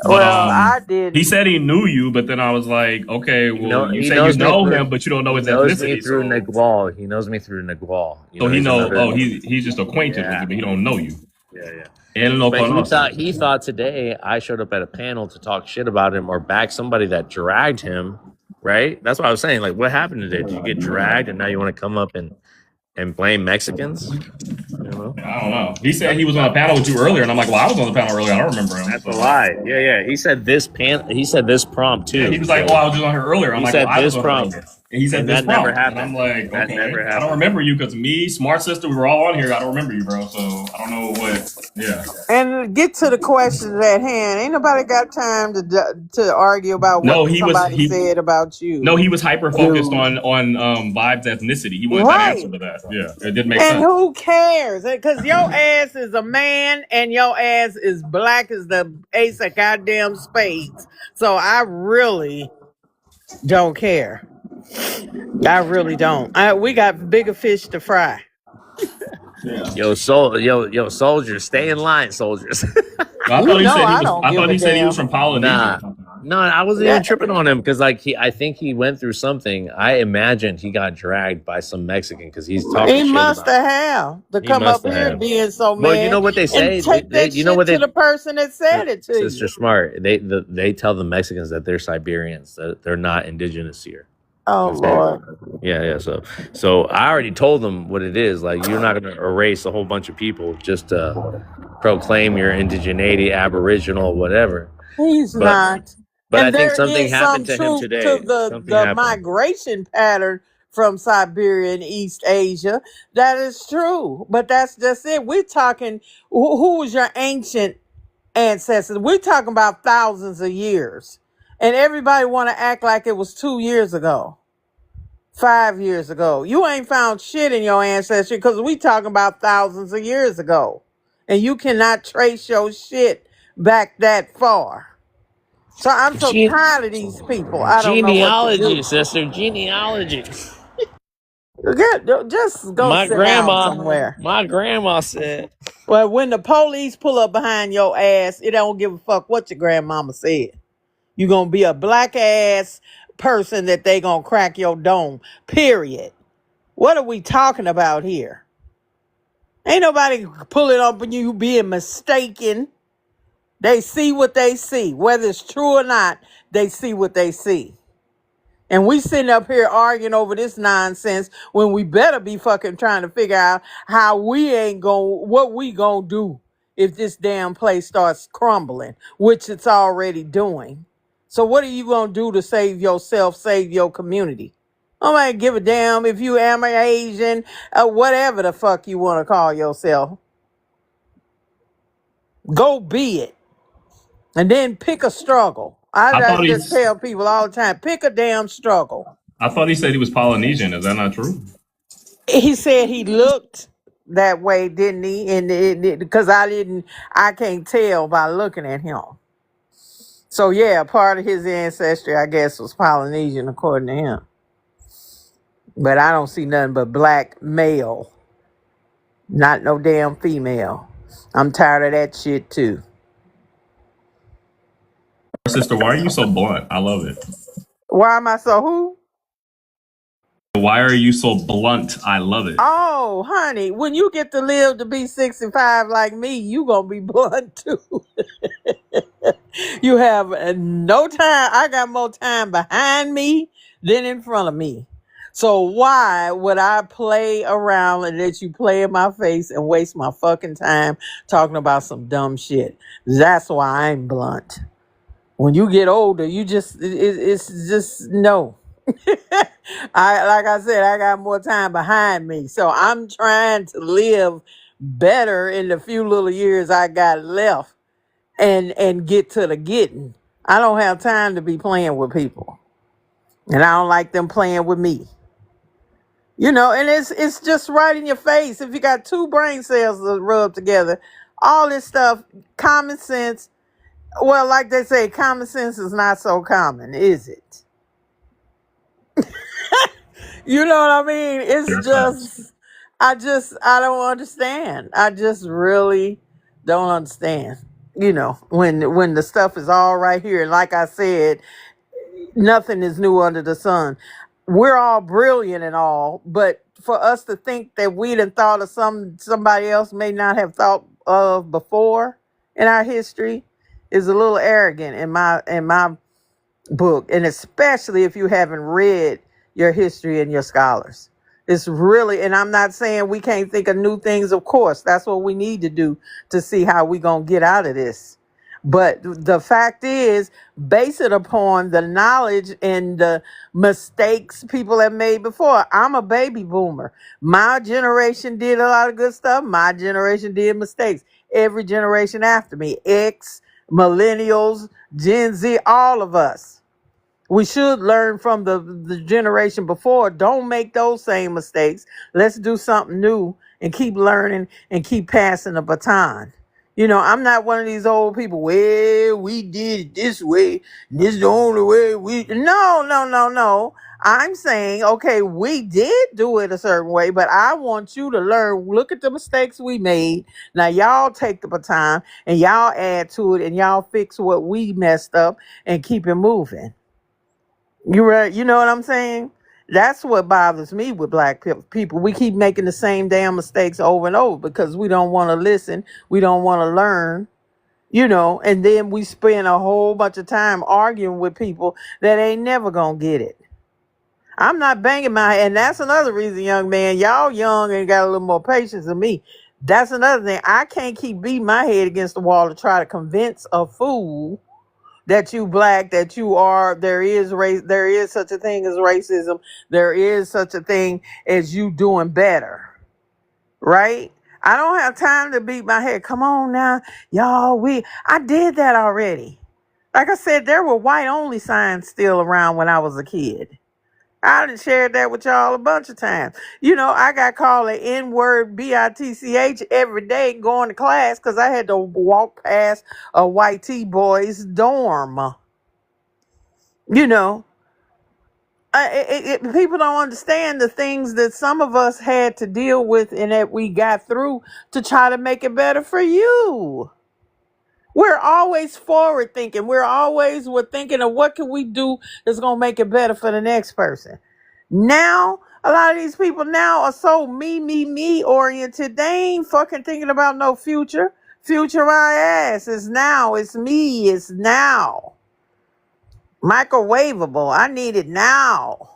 But Well, I he didn't. said he knew you, but then I was like, okay, well, you He say you knows me know through him, but you don't know he his knows me ethnicity. through So, Nigual. He knows me through Nigual. so he He's know. another. Oh, he's just acquainted with Yeah, you, but he don't know you. yeah. Él no But conoce. he thought today I showed up at a panel to talk shit about him or back somebody that dragged him, right? That's what I was saying. Like, what happened today? Did you get dragged and now you want to come up and blame Mexicans? I don't know. He said he was on a panel with you earlier, and I'm like, well, I was on the panel earlier. I don't remember him. That's So. a lie. Yeah. He said this prompt too. Yeah, he was like, "Oh, I was just on here earlier." I'm He like, "Well, said I was this on here prompt, earlier," and he said and this that never prompt, and I'm happened. like, That "Okay, never I don't happened. remember you because me, Smart Sister, we were all on here. I don't remember you, bro. So I don't know what." Yeah. And get to the questions at hand. Ain't nobody got time to argue about what No, somebody said about you, he was hyper focused dude. on Vibe's ethnicity. He wanted that answer Right. to that. Yeah, it didn't make And sense. who cares? Because your ass is a man and your ass is black as the ace of goddamn spades. So I really don't care. I really don't. We got bigger fish to fry. Yo, soldiers, stay in line, soldiers. I You thought he know said he I was. don't I give thought a he said he was damn. from Polynesia. No, I wasn't Yeah. even tripping on him because I think he went through something. I imagined he got dragged by some Mexican because he's talking He shit must about. have to He come must up have. here being so Well, you know mad what they say. and take that You know shit what to the person that said it to Sister you. Smart. They tell the Mexicans that they're Siberians. That they're not indigenous here. Oh Lord. Yeah. So I already told them what it is. Like, you're not going to erase a whole bunch of people just to proclaim your indigeneity, Aboriginal, whatever. He's But not. but I And think there something is some happened to him truth today. to Something the happened. migration pattern from Siberia and East Asia. That is true. But that's just it. We're talking who was your ancient ancestors? We're talking about thousands of years. And everybody want to act like it was 2 years ago. 5 years ago. You ain't found shit in your ancestry because we talking about thousands of years ago. And you cannot trace your shit back that far. So I'm so tired of these people. I don't know what to Genealogy, do. sister. Genealogy. Just go My sit down grandma. somewhere. My grandma said. Well, when the police pull up behind your ass, it don't give a fuck what your grandmama said. You gonna be a black ass person that they gonna crack your dome. Period. What are we talking about here? Ain't nobody pulling up on you being mistaken. They see what they see. Whether it's true or not, they see what they see. And we sitting up here arguing over this nonsense when we better be fucking trying to figure out how what we gonna do if this damn place starts crumbling, which it's already doing. So what are you gonna do to save yourself, save your community? Nobody give a damn if you am Asian or whatever the fuck you want to call yourself. Go be it. And then pick a struggle. I I thought just tell people all the time, pick a damn struggle. he said he was Polynesian. Is that not true? He said he looked that way, didn't he? And because I can't tell by looking at him. So yeah, part of his ancestry, I guess, was Polynesian according to him. But I don't see nothing but black male, not no damn female. I'm tired of that shit too. Sister, why are you so blunt? I love it. Why am I so who? Why are you so blunt? I love it. Oh, honey, when you get to live to be 65 like me, you gonna be blunt too. You have no time. I got more time behind me than in front of me. So why would I play around and let you play in my face and waste my fucking time talking about some dumb shit? That's why I'm blunt. When you get older, it's just no. Like I said, I got more time behind me. So I'm trying to live better in the few little years I got left and get to the getting. I don't have time to be playing with people. And I don't like them playing with me. You know, and it's just right in your face. If you got two brain cells that rub together, all this stuff, common sense. Well, like they say, common sense is not so common, is it? You know what I mean? It's just, I don't understand. I just really don't understand. You know, when the stuff is all right here, and like I said, nothing is new under the sun. We're all brilliant and all, but for us to think that we done thought of somebody else may not have thought of before in our history is a little arrogant in my book, and especially if you haven't read your history and your scholars. It's really, and I'm not saying we can't think of new things, of course. That's what we need to do to see how we gonna get out of this. But the fact is, base it upon the knowledge and the mistakes people have made before. I'm a baby boomer. My generation did a lot of good stuff. My generation did mistakes. Every generation after me, X, millennials, Gen Z, all of us. We should learn from the generation before. Don't make those same mistakes. Let's do something new and keep learning and keep passing the baton. You know, I'm not one of these old people, well, we did it this way. This is the only way we... No. I'm saying, okay, we did do it a certain way, but I want you to learn. Look at the mistakes we made. Now, y'all take the baton and y'all add to it and y'all fix what we messed up and keep it moving. You right? You know what I'm saying? That's what bothers me with black people. We keep making the same damn mistakes over and over because we don't want to listen. We don't want to learn, you know, and then we spend a whole bunch of time arguing with people that ain't never going to get it. I'm not banging my head. And that's another reason, young man, y'all young and got a little more patience than me. That's another thing. I can't keep beating my head against the wall to try to convince a fool that you black, that you are, there is race, there is such a thing as racism, there is such a thing as you doing better, right? I don't have time to beat my head. Come on now, y'all, I did that already. Like I said, there were white only signs still around when I was a kid. I done shared that with y'all a bunch of times. You know, I got called an N-word bitch every day going to class because I had to walk past a white T-boy's dorm. You know, people don't understand the things that some of us had to deal with and that we got through to try to make it better for you. We're always forward thinking. We're thinking of what can we do that's going to make it better for the next person. Now, a lot of these people now are so me oriented. They ain't fucking thinking about no future. Future my ass. It's now. It's me. It's now. Microwavable. I need it now.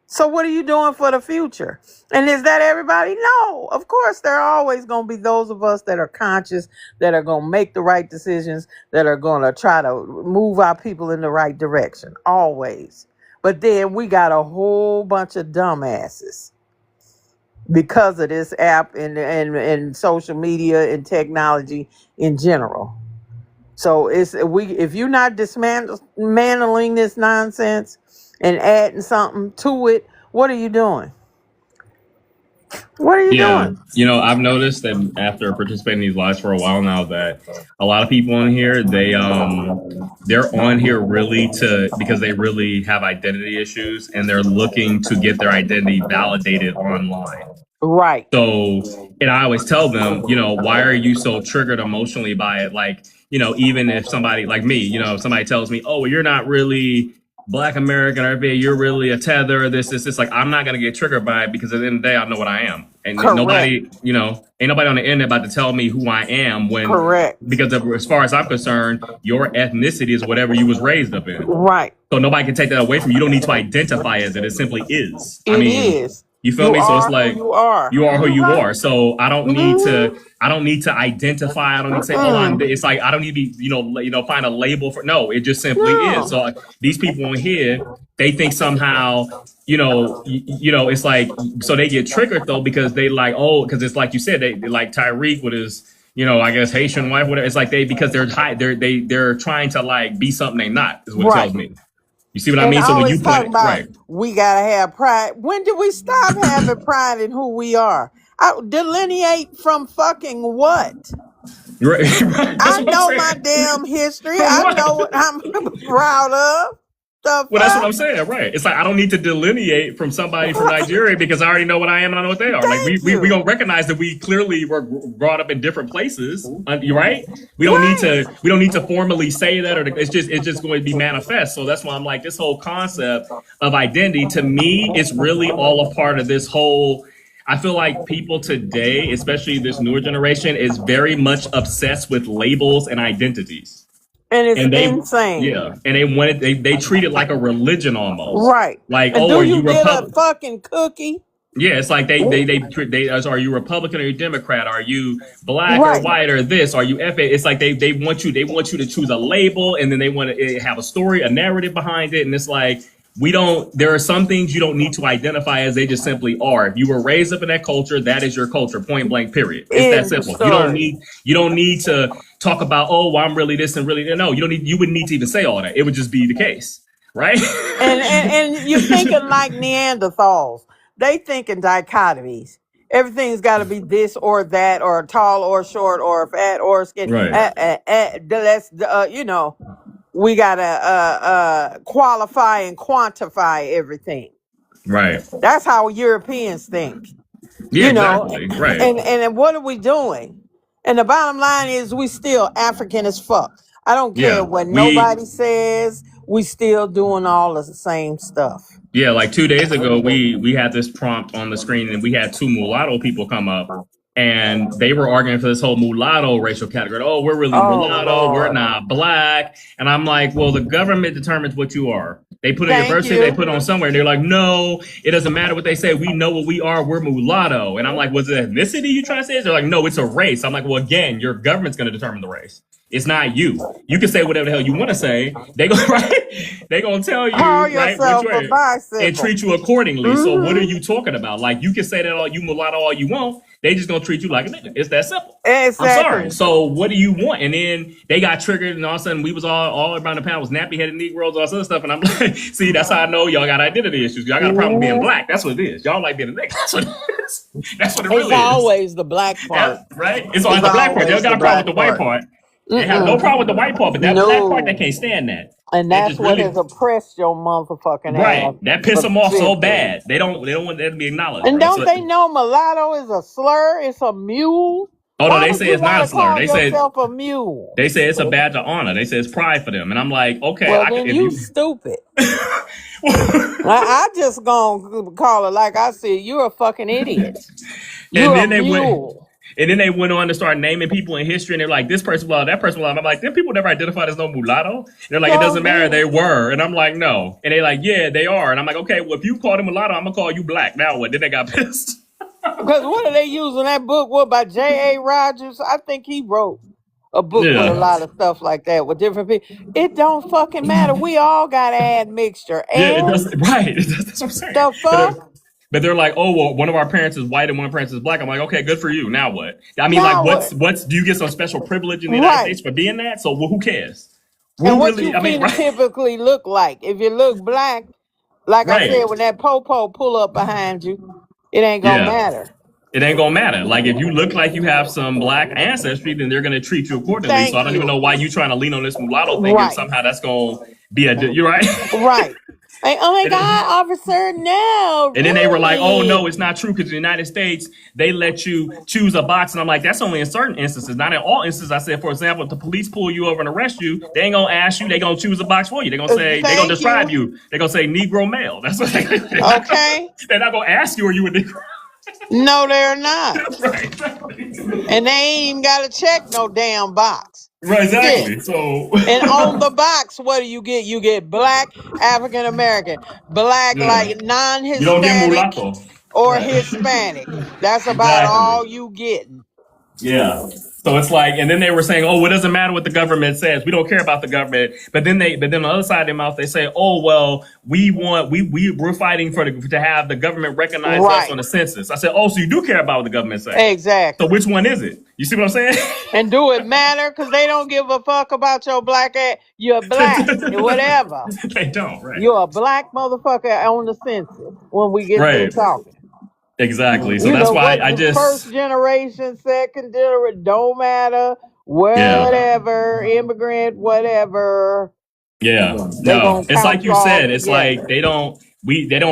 So what are you doing for the future? And is that everybody? No. Of course, there are always going to be those of us that are conscious, that are going to make the right decisions, that are going to try to move our people in the right direction. Always. But then we got a whole bunch of dumbasses because of this app and social media and technology in general. So if you're not dismantling this nonsense and adding something to it, what are you doing? What are you doing? You know, I've noticed that after participating in these lives for a while now that a lot of people on here, they're on here really because they really have identity issues and they're looking to get their identity validated online. Right. So, and I always tell them, you know, why are you so triggered emotionally by it? Like, you know, even if somebody like me, you know, if somebody tells me, oh, well, you're not really Black American or you're really a tether, this, like, I'm not going to get triggered by it because at the end of the day, I know what I am. And nobody, you know, ain't nobody on the internet about to tell me who I am when, because as far as I'm concerned, your ethnicity is whatever you was raised up in. Right. So nobody can take that away from you. You don't need to identify as it. It simply is. It is. You feel me? So it's like you are who you are. So I don't need to identify. I don't need to say, oh, it's like I don't need to be, you know, find a label for. No, it just simply is. So these people on here, they think somehow, you know, it's like, so they get triggered though because they like, oh, because it's like you said, they like Tyreek with his, you know, I guess Haitian wife, whatever. It's like because they're trying to like be something they're not. Is what it tells me. You see what I mean? So when you put about, we gotta have pride. When did we stop having pride in who we are? Delineate from fucking what? Right. I know my damn history. I know what I'm proud of. Well, that's what I'm saying, right? It's like I don't need to delineate from somebody from Nigeria because I already know what I am and I know what they are. Like we gonna recognize that we clearly were brought up in different places. You right? We don't need to formally say that, or it's just going to be manifest. So that's why I'm like, this whole concept of identity to me is really all a part of this whole. I feel like people today, especially this newer generation, is very much obsessed with labels and identities. And it's insane. Yeah, and they treat it like a religion almost. Right. Like, and are you get a fucking cookie? Yeah, it's like they are you Republican or are you Democrat? Are you black or white or this? Are you FA? It's like they want you to choose a label and then they want to have a story, a narrative behind it, and it's like there are some things you don't need to identify as, they just simply are. If you were raised up in that culture, that is your culture, point blank, period. It's that simple. You don't need to talk about, oh, well, I'm really this and really that. No, you wouldn't need to even say all that. It would just be the case, right? and you're thinking like Neanderthals. They think in dichotomies. Everything's got to be this or that, or tall or short, or fat or skinny. Right. You know, we got to qualify and quantify everything. Right. That's how Europeans think. Yeah, you know? Exactly. Right. And what are we doing? And the bottom line is we still African as fuck. I don't care what nobody says. We still doing all of the same stuff. Yeah, like 2 days ago, we had this prompt on the screen and we had two mulatto people come up and they were arguing for this whole mulatto racial category. Oh, we're really mulatto, Lord. we're not black. And I'm like, well, the government determines what you are. They put in your birth certificate, they put it on somewhere. And they're like, no, it doesn't matter what they say. We know what we are. We're mulatto. And I'm like, was it ethnicity you trying to say? They're like, no, it's a race. I'm like, well, again, your government's going to determine the race. It's not you. You can say whatever the hell you want to say. They go They gonna tell you right which way and treat you accordingly. So what are you talking about? Like you can say that all you mulatto all you want. they just gonna treat you like a nigga. It's that simple. Exactly. I'm sorry. So what do you want? And then they got triggered, and all of a sudden we was all around the panel was nappy headed Negroes, all this other stuff. And I'm like, see, that's how I know y'all got identity issues. Y'all got a problem being black. That's what it is. Y'all like being a nigga. That's what it is. That's what it really It's always the black part. right? It's always the black part. They don't got a problem with the white part. They have no problem with the white part, but that black part, they can't stand that. And that's what has oppressed your motherfucking right. ass. That piss them off so bad. They don't want that to be acknowledged. And bro. don't they know mulatto is a slur? It's a mule. Oh no, they say it's not a slur. They say a mule. They say it's a badge of honor. They say it's pride for them. And I'm like, okay, well, then you stupid. I just gonna call it like I said. You're a fucking idiot. You're a mule. And then they went on to start naming people in history, and they're like, this person, well, that person, well. I'm like, them people never identified as no mulatto. And they're like, it doesn't matter, they were. And I'm like, no. And they're like, yeah, they are. And I'm like, okay, well, if you call them mulatto, I'm gonna call you black. Now what? Then they got pissed. Because what are they using that book? What by J.A. Rogers? I think he wrote a book with a lot of stuff like that with different people. It don't fucking matter. We all got admixture. And yeah, it does. Right. That's what I'm saying. The fuck? But they're like, oh, well, one of our parents is white and one of our parents is black. I'm like, okay, good for you. Now what? I mean, now like, what's? Do you get some special privilege in the United States for being that? So, well, who cares? And what you typically look like? If you look black, like I said, when that po-po pull up behind you, it ain't gonna matter. It ain't gonna matter. Like, if you look like you have some black ancestry, then they're gonna treat you accordingly. So I don't even know why you trying to lean on this mulatto thing and somehow that's gonna be you're right. Right. Like, oh my God, officer, no. And then they were like, oh, no, it's not true because in the United States, they let you choose a box. And I'm like, that's only in certain instances, not in all instances. I said, for example, if the police pull you over and arrest you, they ain't going to ask you. They going to choose a box for you. They're going to say, they're going to describe you. They're going to say Negro male. That's what they okay. They're not going to ask you, are you a Negro? No, they're not. Right. And they ain't even got to check no damn box. Right, exactly. So and on the box, what do you get? You get black, African American, black like non-Hispanic, you don't get mulatto or Hispanic. That's about all you getting. Yeah. So it's like, and then they were saying, oh, it doesn't matter what the government says. We don't care about the government. But then on the other side of their mouth, they say, oh, well, we're fighting to have the government recognize us on the census. I said, oh, so you do care about what the government says. Exactly. So which one is it? You see what I'm saying? And do it matter? Because they don't give a fuck about your black ass. You're black, whatever. They don't, right? You're a black motherfucker on the census when we get to talking. Exactly. So that's why I just first generation, second generation, don't matter. Whatever, immigrant, whatever. Yeah. No, it's like you said. It's like they don't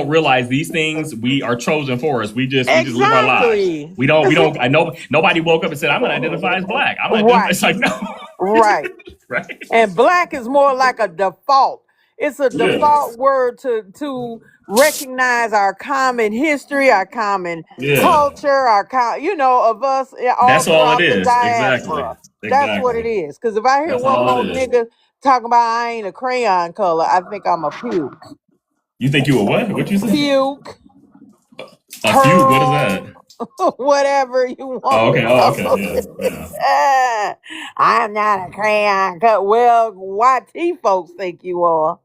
realize these things we are chosen for us. We just live our lives. We don't. I know nobody woke up and said, I'm gonna identify as black. It's like no. Right. Right. And black is more like a default. It's a default word to recognize our common history, our common culture, our of us. That's all it is. Exactly. That's what it is. Because if I hear one more nigga talking about I ain't a crayon color, I think I'm a puke. You think you a what? What you say? Puke. A puke? What is that? Whatever you want. Oh, okay. Yeah. I'm not a crayon color. Well, YT folks think you are.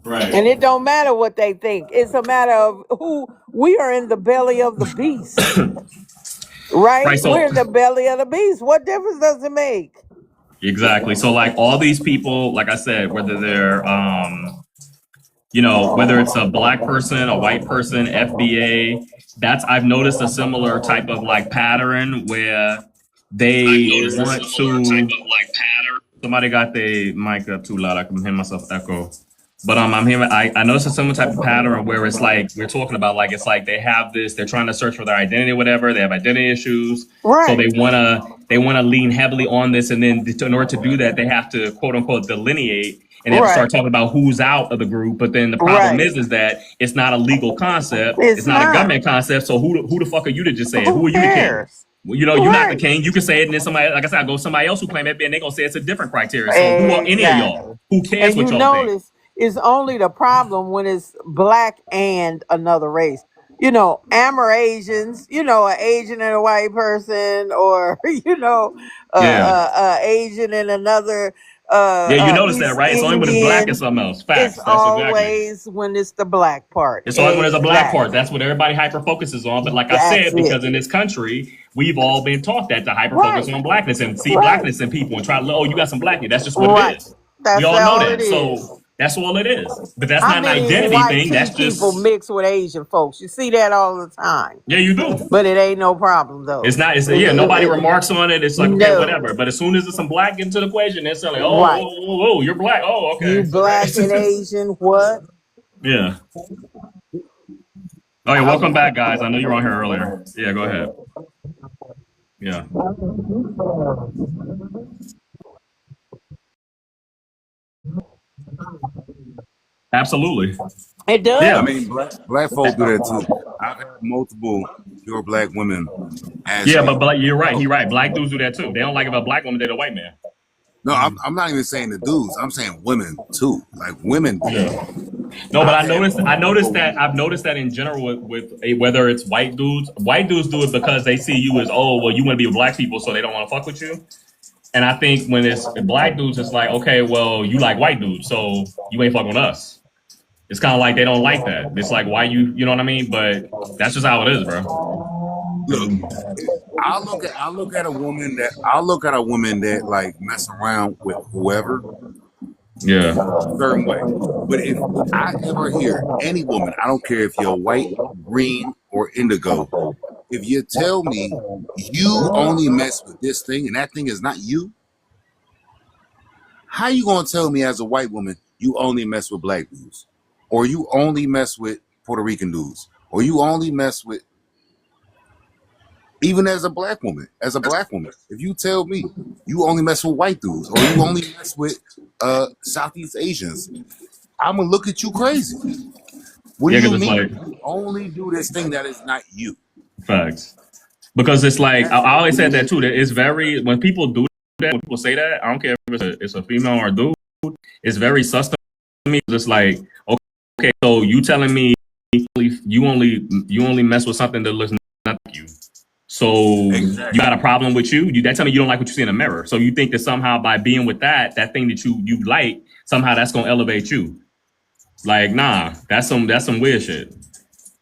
Right. And it don't matter what they think. It's a matter of who we are in the belly of the beast. Right? So, we're in the belly of the beast. What difference does it make? Exactly. So like all these people, like I said, whether they're whether it's a black person, a white person, FBA, I've noticed a similar type of like pattern where they want to somebody got the mic up too loud. I can hear myself echo. But I'm hearing I noticed a similar type of pattern where it's like we're talking about like it's like they have this, they're trying to search for their identity, whatever, they have identity issues. Right. So they wanna lean heavily on this, and then in order to do that, they have to quote unquote delineate and they have to start talking about who's out of the group. But then the problem is that it's not a legal concept, it's not a government concept. So who the fuck are you to just say it? Who are you to king? Well, you're not the king. You can say it, and then somebody, like I said, I go somebody else who claim it, and they're gonna say it's a different criteria. So who are any of y'all? Who cares what y'all think? Is only the problem when it's black and another race. Amerasians, an Asian and a white person, or Asian and another Yeah, you notice that, East right? It's only when it's black and Indian. something else. It's Facts. That's exactly. always when it's the black part. It's always when there's a black part. Exactly. That's what everybody hyper focuses on. But like I That's said, because it. in this country, we've all been taught that to hyper focus Right. on blackness and see Right. blackness in people and try to, oh, you got some blackness. That's just what Right. it is. That's We all know all that. it is. So that's all it is. But that's How not an many identity white thing. tea That's just, people mix with Asian folks? You see that all the time. yeah, you do. But it ain't no problem though. It's not, yeah, nobody remarks on it. It's like, okay, No. whatever. But as soon as there's some black into the equation, it's like, oh, Right. oh, you're black. Oh, okay. You black and Asian, what? Yeah. Oh, yeah, welcome back, guys. I know you were on here earlier. Yeah, go ahead. Yeah. Absolutely. It does. Yeah. I mean, black folk do that too. I've had multiple pure black women ask Yeah, me. but you're right. You're right. Black dudes do that too. They don't like if a black woman date a white man. No, I'm not even saying the dudes. I'm saying women too. Like women do. Yeah. No, but I've noticed that in general with whether it's white dudes do it because they see you as, oh, well, you want to be with black people, so they don't want to fuck with you. And I think when it's black dudes, it's like, okay, well, you like white dudes, so you ain't fucking with us. It's kind of like they don't like that. It's like, why you know what I mean? But that's just how it is, bro. Look, I'll look at a woman that like mess around with whoever. Yeah. Certain way. But if I ever hear any woman, I don't care if you're white, green, or indigo, if you tell me you only mess with this thing and that thing is not you, how you gonna tell me as a white woman you only mess with black dudes? Or you only mess with Puerto Rican dudes? Or you only mess with, even as a black woman, if you tell me you only mess with white dudes or you only mess with Southeast Asians, I'm gonna look at you crazy. What do you mean? You only do this thing that is not you. Facts. Because it's like, I always said that too, that it's very, when people do that, when people say that, I don't care if it's a female or a dude, it's very sus to me. It's like, okay, so you telling me you only mess with something that looks not like you. So you got a problem with you? That tell me you don't like what you see in the mirror. So you think that somehow by being with that thing that you like, somehow that's gonna elevate you. Like, nah, that's some weird shit.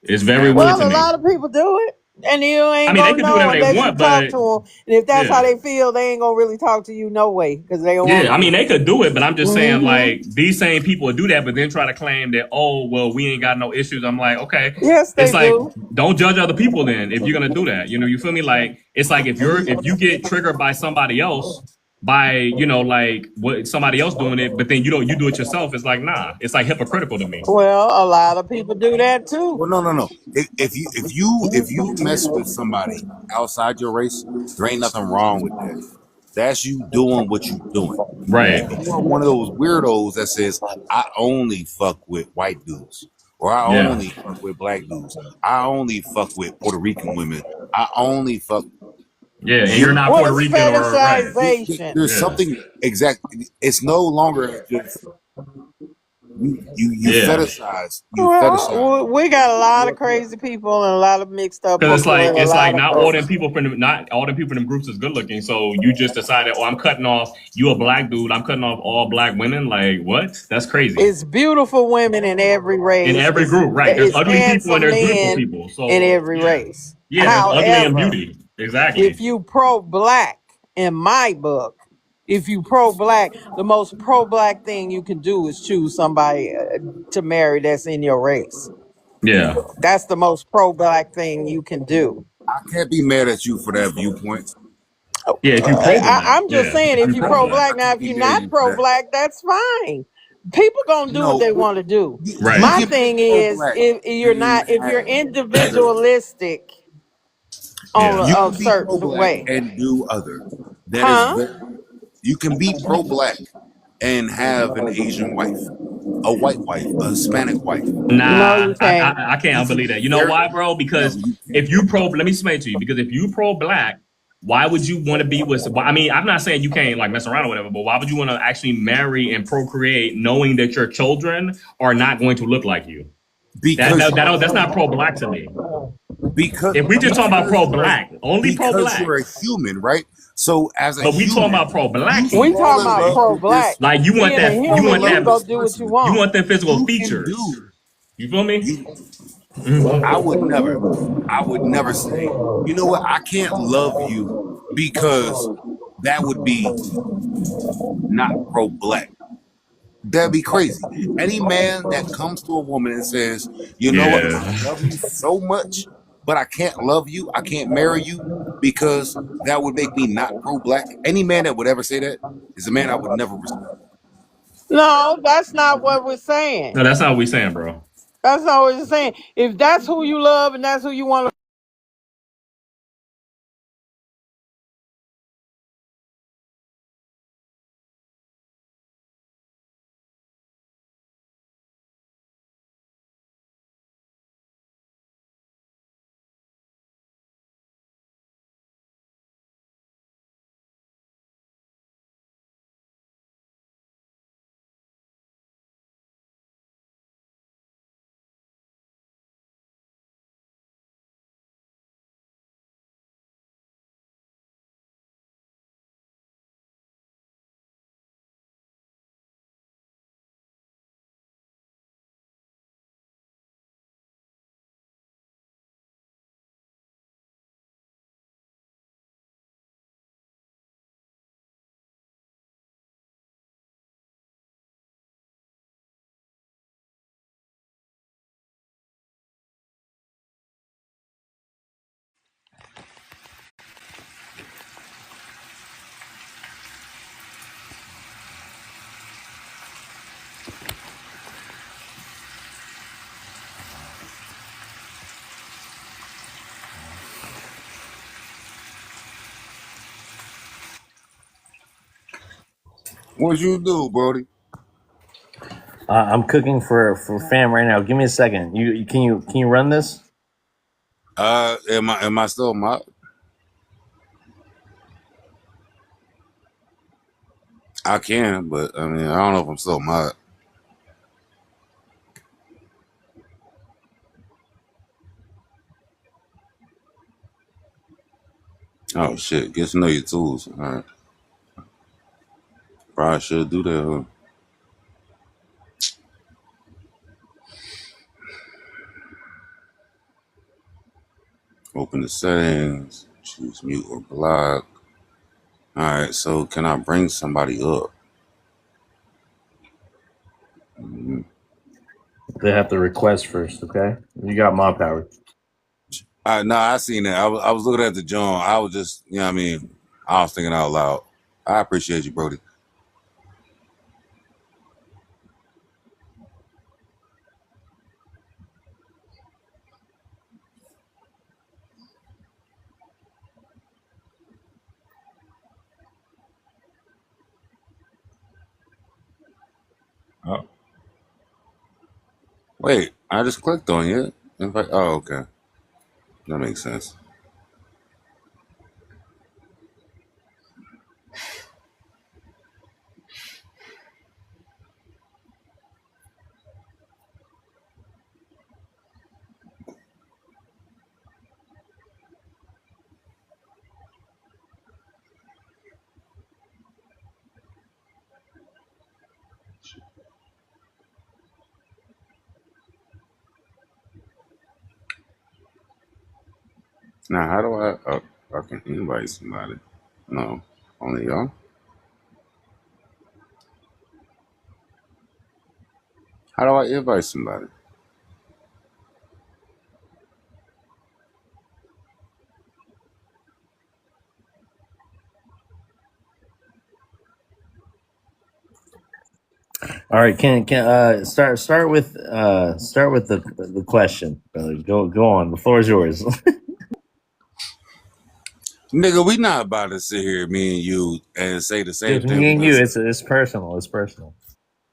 It's very weird to A me. lot of people do it. And you ain't I mean, they gonna can do know whatever they unless want, you talk but to them. And if that's yeah. how they feel, they ain't gonna really talk to you no way because they don't want Yeah, I mean, they could do it, but I'm just saying, Mhm. like, these same people would do that, but then try to claim that, oh, well, we ain't got no issues. I'm like, okay. Yes, they It's like, do. don't judge other people then if you're gonna do that. You know, you feel me? Like, it's like if you get triggered by somebody else, by, you know, like what somebody else doing it, but then you do it yourself, it's like, nah. It's like hypocritical to me. Well, a lot of people do that too. Well, no. If you mess with somebody outside your race, there ain't nothing wrong with that. That's you doing what you doing. Right. If you are one of those weirdos that says, I only fuck with white dudes, or I Yeah. only fuck with black dudes, I only fuck with Puerto Rican women, I only fuck. Yeah, and you're not What Puerto is Rican or right. fetishization? There's something exactly. It's no longer just you Yeah. fetishize. Well, we got a lot of crazy people and a lot of mixed up Because people. and a it's lot like of not all folks. them people from them groups is good looking. So you just decided, oh, I'm cutting off you a black dude, I'm cutting off all black women. Like what? That's crazy. It's beautiful women in every race. In every group, right? There's It's ugly people and handsome there's beautiful men people. So in every race. yeah, there's ugly and However, beauty. Exactly. if you pro-black, in my book, if you pro-black, the most pro-black thing you can do is choose somebody to marry that's in your race. Yeah. That's the most pro-black thing you can do. I can't be mad at you for that viewpoint. Yeah, if you pro-black. I'm just Yeah. saying, if you pro-black, now if Be you're mad at not you for that. pro-black, that's fine. People gonna do what they want to do. Right. My You can thing be is, pro-black if you're individualistic on Yeah. You a can be certain pro-black way, and do other. That huh? is very. You can be pro-black and have an Asian wife, a white wife, a Hispanic wife. No, Nah, you can't. I can't believe that. You know why, bro? Because if you let me explain to you. Because if you pro-black, why would you want to be with? I mean, I'm not saying you can't like mess around or whatever, but why would you want to actually marry and procreate, knowing that your children are not going to look like you? Because That's not pro-black to me. Because If we just talking about pro-black, only because pro-black. you're a human, right? So as a But we talking human, about pro black you We heat. talking falling in about love pro with this. black. Like you want Being a that, You human, in you love can with go this do what you person. you want. want them physical You can features. do. You feel me? You. I would never. I would never say. You know what? I can't love you because that would be not pro black. That'd be crazy. Any man that comes to a woman and says, "You know what? I Yeah. love you so much, but I can't love you. I can't marry you because that would make me not pro black." Any man that would ever say that is a man I would never respect. No, that's not what we're saying. No, that's not what we saying, bro. That's not what we're saying. If that's who you love and that's who you want to What you do, Brody? I'm cooking for fam right now. Give me a second. Can you run this? Am I still my? I can, but I mean, I don't know if I'm still my. Oh shit! Get to know your tools. All right, probably should do that. Huh? Open the settings. Choose mute or block. All right. So can I bring somebody up? Mhm. They have to request first, okay? You got mob power. No, I seen that. I was looking at the John. I was just, you know what I mean? I was thinking out loud. I appreciate you, Brody. Oh. Wait, I just clicked on it. Oh, okay. That makes sense. Now, how do I? Oh, I can invite somebody. No, only y'all. How do I invite somebody? All right, can start with the question, brother. Go on. The floor is yours. Nigga, we not about to sit here, me and you, and say the same Just thing me we and gonna you. say. It's personal. It's personal.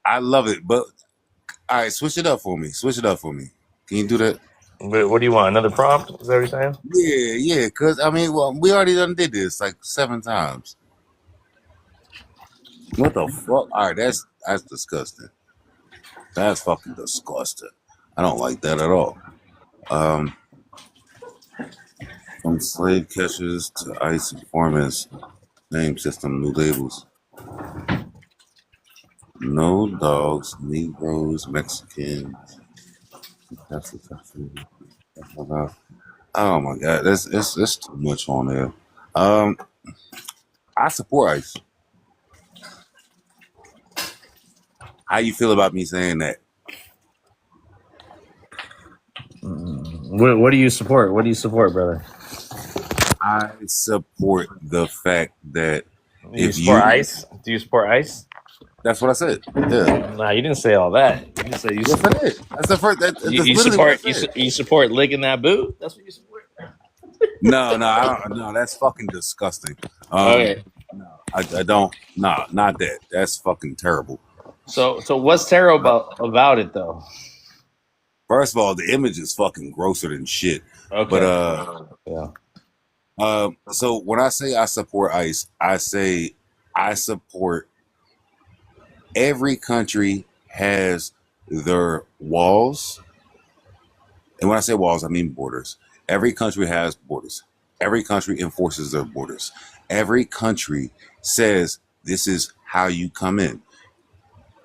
I love it, but all right, switch it up for me. Switch it up for me. Can you do that? But what do you want? Another prompt? Is that what you're saying? Yeah, cause I mean, well, we already done did this like 7 times. What the fuck? All right, that's disgusting. That's fucking disgusting. I don't like that at all. From slave catchers to ICE informants, Name system, new labels. No dogs, Negroes, Mexicans. That's the oh my god, that's too much on there. I support ICE. How you feel about me saying that? What do you support? What do you support, brother? I support the fact that You support ICE? Do you support ICE? That's what I said. Yeah. Nah, you didn't say all that. You didn't say you. Yes, I did. That's the first. That's You literally what I support said. you support licking that boot? That's what you support. No, I don't. No, that's fucking disgusting. Okay. No, I don't. No, not that. That's fucking terrible. So what's terrible about it though? First of all, the image is fucking grosser than shit. Okay. But yeah. So when I say I support ICE, I say I support every country has their walls. And when I say walls, I mean borders. Every country has borders. Every country enforces their borders. Every country says this is how you come in.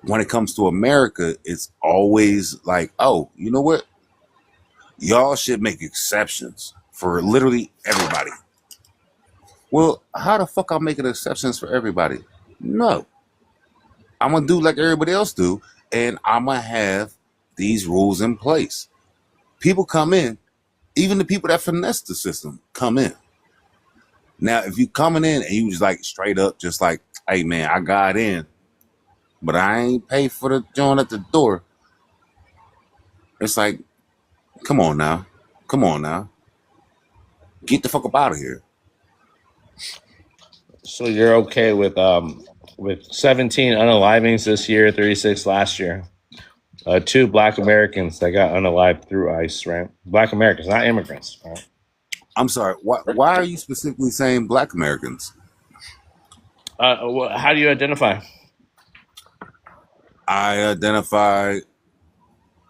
When it comes to America, it's always like, oh, you know what? Y'all should make exceptions for literally everybody. Well, how the fuck I'm making exceptions for everybody? No. I'm going to do like everybody else do, and I'm going to have these rules in place. People come in, even the people that finesse the system come in. Now, if you coming in and you just like straight up, just like, hey man, I got in, but I ain't pay for the joint at the door. It's like, come on now. Get the fuck up out of here. So you're okay with 17 unalivings this year, 36 last year. 2 Black Americans that got unalived through ICE, right? Black Americans, not immigrants, right? I'm sorry. Why are you specifically saying Black Americans? How do you identify? I identify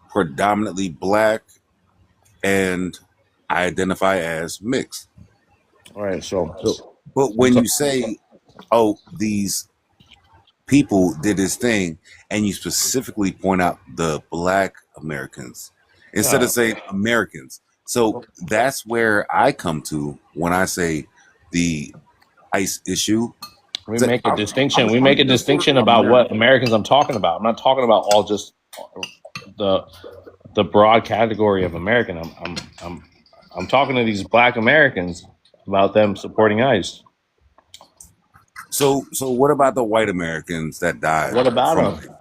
predominantly Black, and I identify as mixed. All right. But when you say, oh, these people did this thing, and you specifically point out the Black Americans instead of saying Americans. So that's where I come to when I say the ICE issue. We make a distinction. We make a distinction about what Americans I'm talking about. I'm not talking about all just the broad category of American. I'm talking to these Black Americans about them supporting ICE. So what about the white Americans that died? What about them?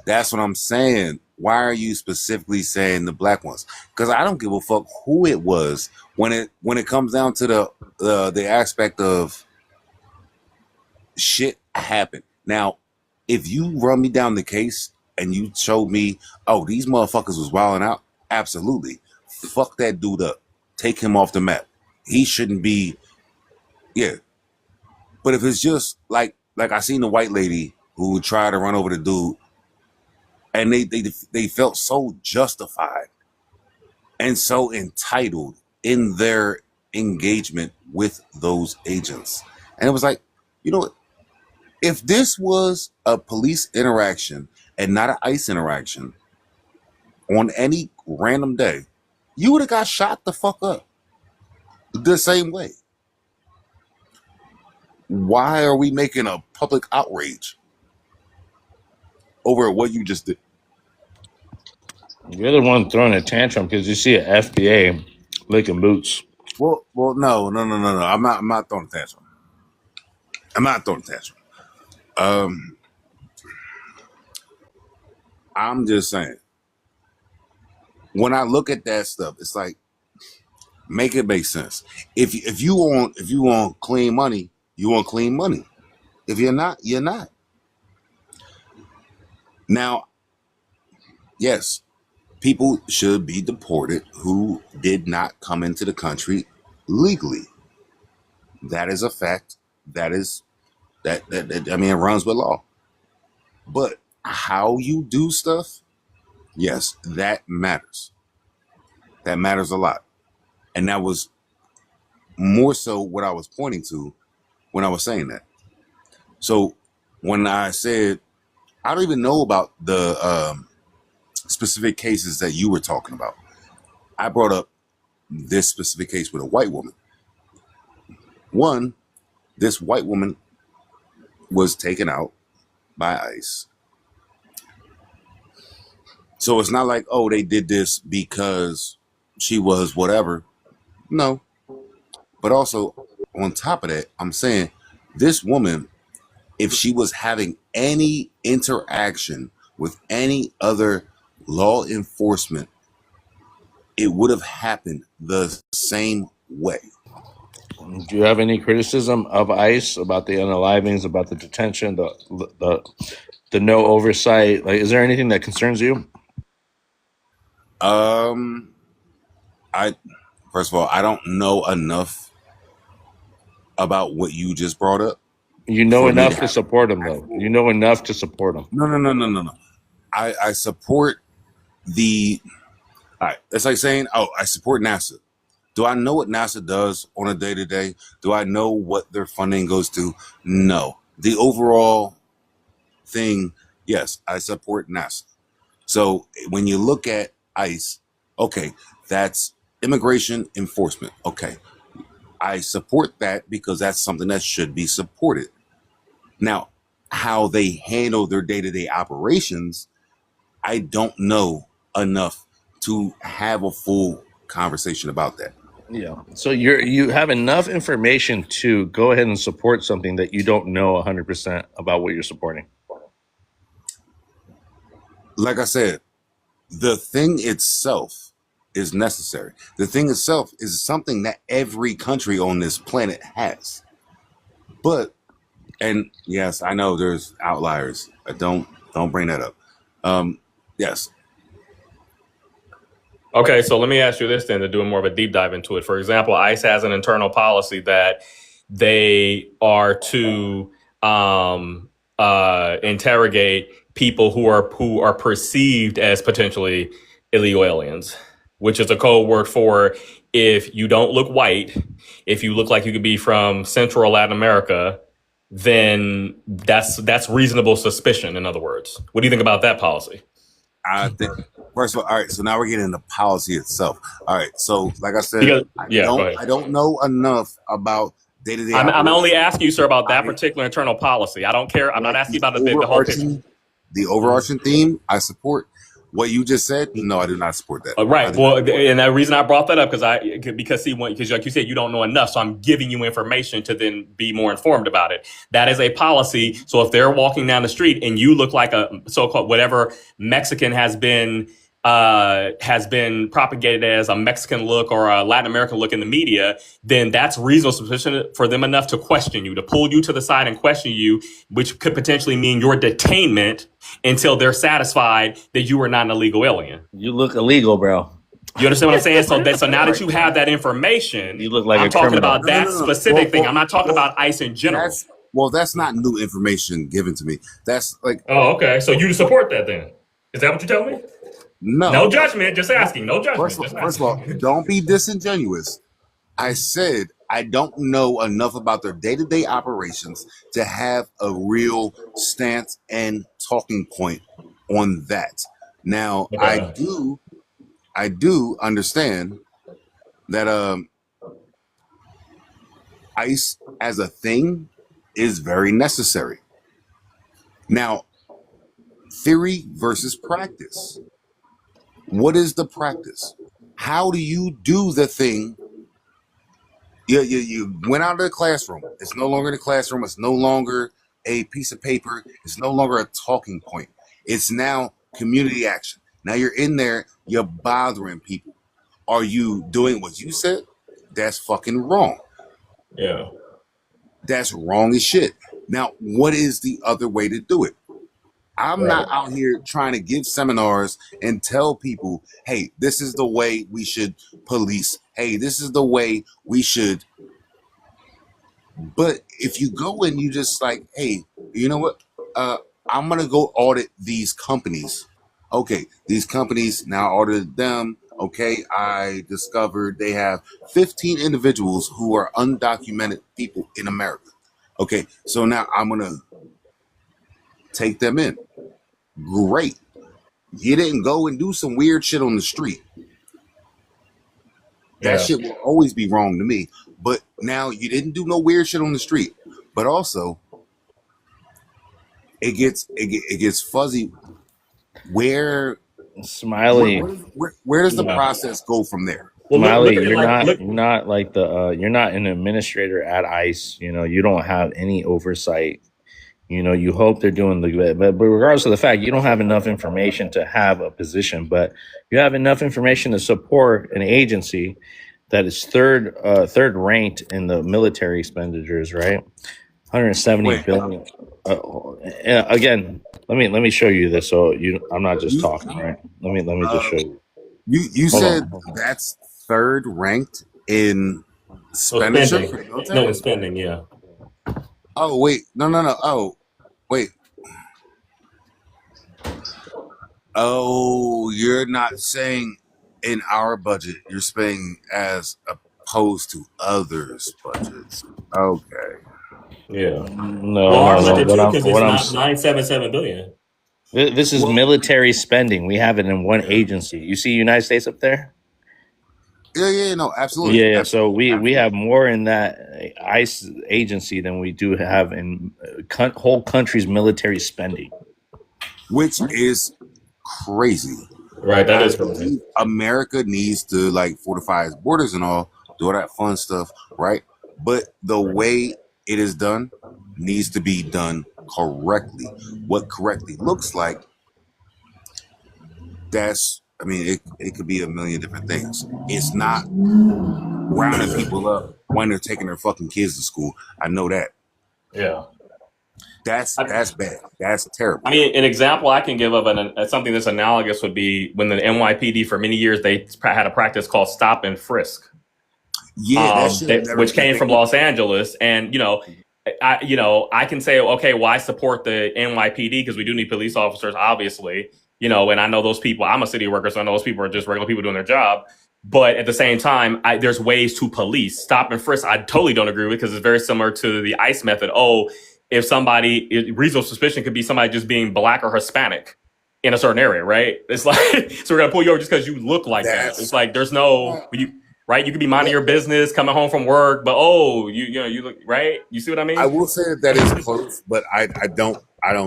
That's what I'm saying. Why are you specifically saying the Black ones? Because I don't give a fuck who it was when it comes down to the aspect of shit happened. Now, if you run me down the case and you showed me, oh, these motherfuckers was wilding out, absolutely. Fuck that dude up. Take him off the map. He shouldn't be. Yeah. But if it's just like I seen the white lady who tried to run over the dude, and they felt so justified and so entitled in their engagement with those agents. And it was like, you know what? If this was a police interaction and not an ICE interaction on any random day, you would have got shot the fuck up the same way. Why are we making a public outrage over what you just did? You're the one throwing a tantrum because you see an FBA licking boots. Well, no. I'm not throwing a tantrum. I'm just saying, when I look at that stuff, it's like, make it make sense. If you want clean money, you want clean money. If you're not, you're not. Now, yes, people should be deported who did not come into the country legally. That is a fact. That I mean, it runs with law. But how you do stuff, yes, that matters. That matters a lot. And that was more so what I was pointing to when I was saying that. So when I said, I don't even know about the specific cases that you were talking about. I brought up this specific case with a white woman. One, this white woman was taken out by ICE. So it's not like, oh, they did this because she was whatever. No. But also, on top of that, I'm saying this woman, if she was having any interaction with any other law enforcement, it would have happened the same way. Do you have any criticism of ICE about the unalivings, about the detention, the no oversight? Like, is there anything that concerns you? First of all, I don't know enough about what you just brought up. You know enough to support them, though. You know enough to support them. No. I support the. All right, it's like saying, oh, I support NASA. Do I know what NASA does on a day-to-day? Do I know what their funding goes to? No. The overall thing, yes, I support NASA. So when you look at ICE, okay, that's immigration enforcement. Okay, I support that because that's something that should be supported. Now, how they handle their day-to-day operations, I don't know enough to have a full conversation about that. Yeah. So you have enough information to go ahead and support something that you don't know 100% about what you're supporting. Like I said, the thing itself is necessary. The thing itself is something that every country on this planet has. But, and yes, I know there's outliers. Don't bring that up. Yes. Okay, so let me ask you this then, to do more of a deep dive into it. For example, ICE has an internal policy that they are to interrogate people who are perceived as potentially illegal aliens, which is a code word for if you don't look white, if you look like you could be from Central or Latin America, then that's reasonable suspicion, in other words. What do you think about that policy? I think, first of all, all right, so now we're getting into policy itself. All right, so like I said, Because, I don't know enough about day-to-day. I'm only asking you, sir, about that particular internal policy. I don't care. I'm not asking about the whole picture. The overarching theme, I support. What you just said, no, I do not support that. Right. Well, and the reason I brought that up because like you said, you don't know enough. So I'm giving you information to then be more informed about it. That is a policy. So if they're walking down the street and you look like a so-called whatever Mexican has been propagated as a Mexican look or a Latin American look in the media, then that's reasonable suspicion for them enough to question you, to pull you to the side and question you, which could potentially mean your detainment until they're satisfied that you are not an illegal alien. You look illegal, bro. You understand what I'm saying? So now that you have that information, you look like I'm talking about that specific thing. I'm not talking about ICE in general. That's not new information given to me. That's like, oh, okay. So you support that then? Is that what you're telling me? No judgment, just asking. No judgment. First of all, don't be disingenuous. I said I don't know enough about their day-to-day operations to have a real stance and talking point on that. Now, I do understand that ICE as a thing is very necessary. Now, theory versus practice. What is the practice? How do you do the thing? You went out of the classroom. It's no longer the classroom. It's no longer a piece of paper. It's no longer a talking point. It's now community action. Now you're in there. You're bothering people. Are you doing what you said? That's fucking wrong. Yeah. That's wrong as shit. Now, what is the other way to do it? I'm not out here trying to give seminars and tell people, hey, this is the way we should police. Hey, this is the way we should. But if you go and you just like, hey, you know what? I'm going to go audit these companies. Okay, these companies, now audited them. Okay, I discovered they have 15 individuals who are undocumented people in America. Okay, so now I'm gonna take them in. Great. You didn't go and do some weird shit on the street. That shit will always be wrong to me. But now you didn't do no weird shit on the street. But also, it gets fuzzy. Where Smiley, where does the process go from there? Smiley, you're not like the you're not an administrator at ICE. You know, you don't have any oversight. You know, you hope they're doing the good, but regardless of the fact, you don't have enough information to have a position, but you have enough information to support an agency that is third ranked in the military expenditures, right? 170 billion. Again, let me show you this. So I'm not just talking, right? Let me just show you. You said that's third ranked in expenditure? No, in spending, yeah. Oh wait, no. Oh wait. Oh, you're not saying in our budget. You're saying as opposed to others' budgets. Okay. Yeah. No, well, our no, budget no. too, because it's not 977 billion. This is military spending. We have it in one agency. You see United States up there? Yeah, no, absolutely. Yeah, so we have more in that ICE agency than we do have in whole country's military spending. Which is crazy. Right, that is crazy. America needs to like fortify its borders and all, do all that fun stuff, right? But the way it is done needs to be done correctly. What correctly looks like, it could be a million different things. It's not rounding people up when they're taking their fucking kids to school. I know that. Yeah. That's bad. That's terrible. I mean, an example I can give of something that's analogous would be when the NYPD for many years, they had a practice called stop and frisk. Yeah, which came from Los Angeles. And, I can say, okay, well, I support the NYPD because we do need police officers, obviously, and I know those people, I'm a city worker, so I know those people are just regular people doing their job. But at the same time, there's ways to police. Stop and frisk, I totally don't agree with because it's very similar to the ICE method. Oh, if reasonable suspicion could be somebody just being black or Hispanic in a certain area, right? It's like, so we're going to pull you over just because you look like that. It's like, there's no, right? You could be minding your business, coming home from work, but you look, right? You see what I mean? I will say that is close, but I don't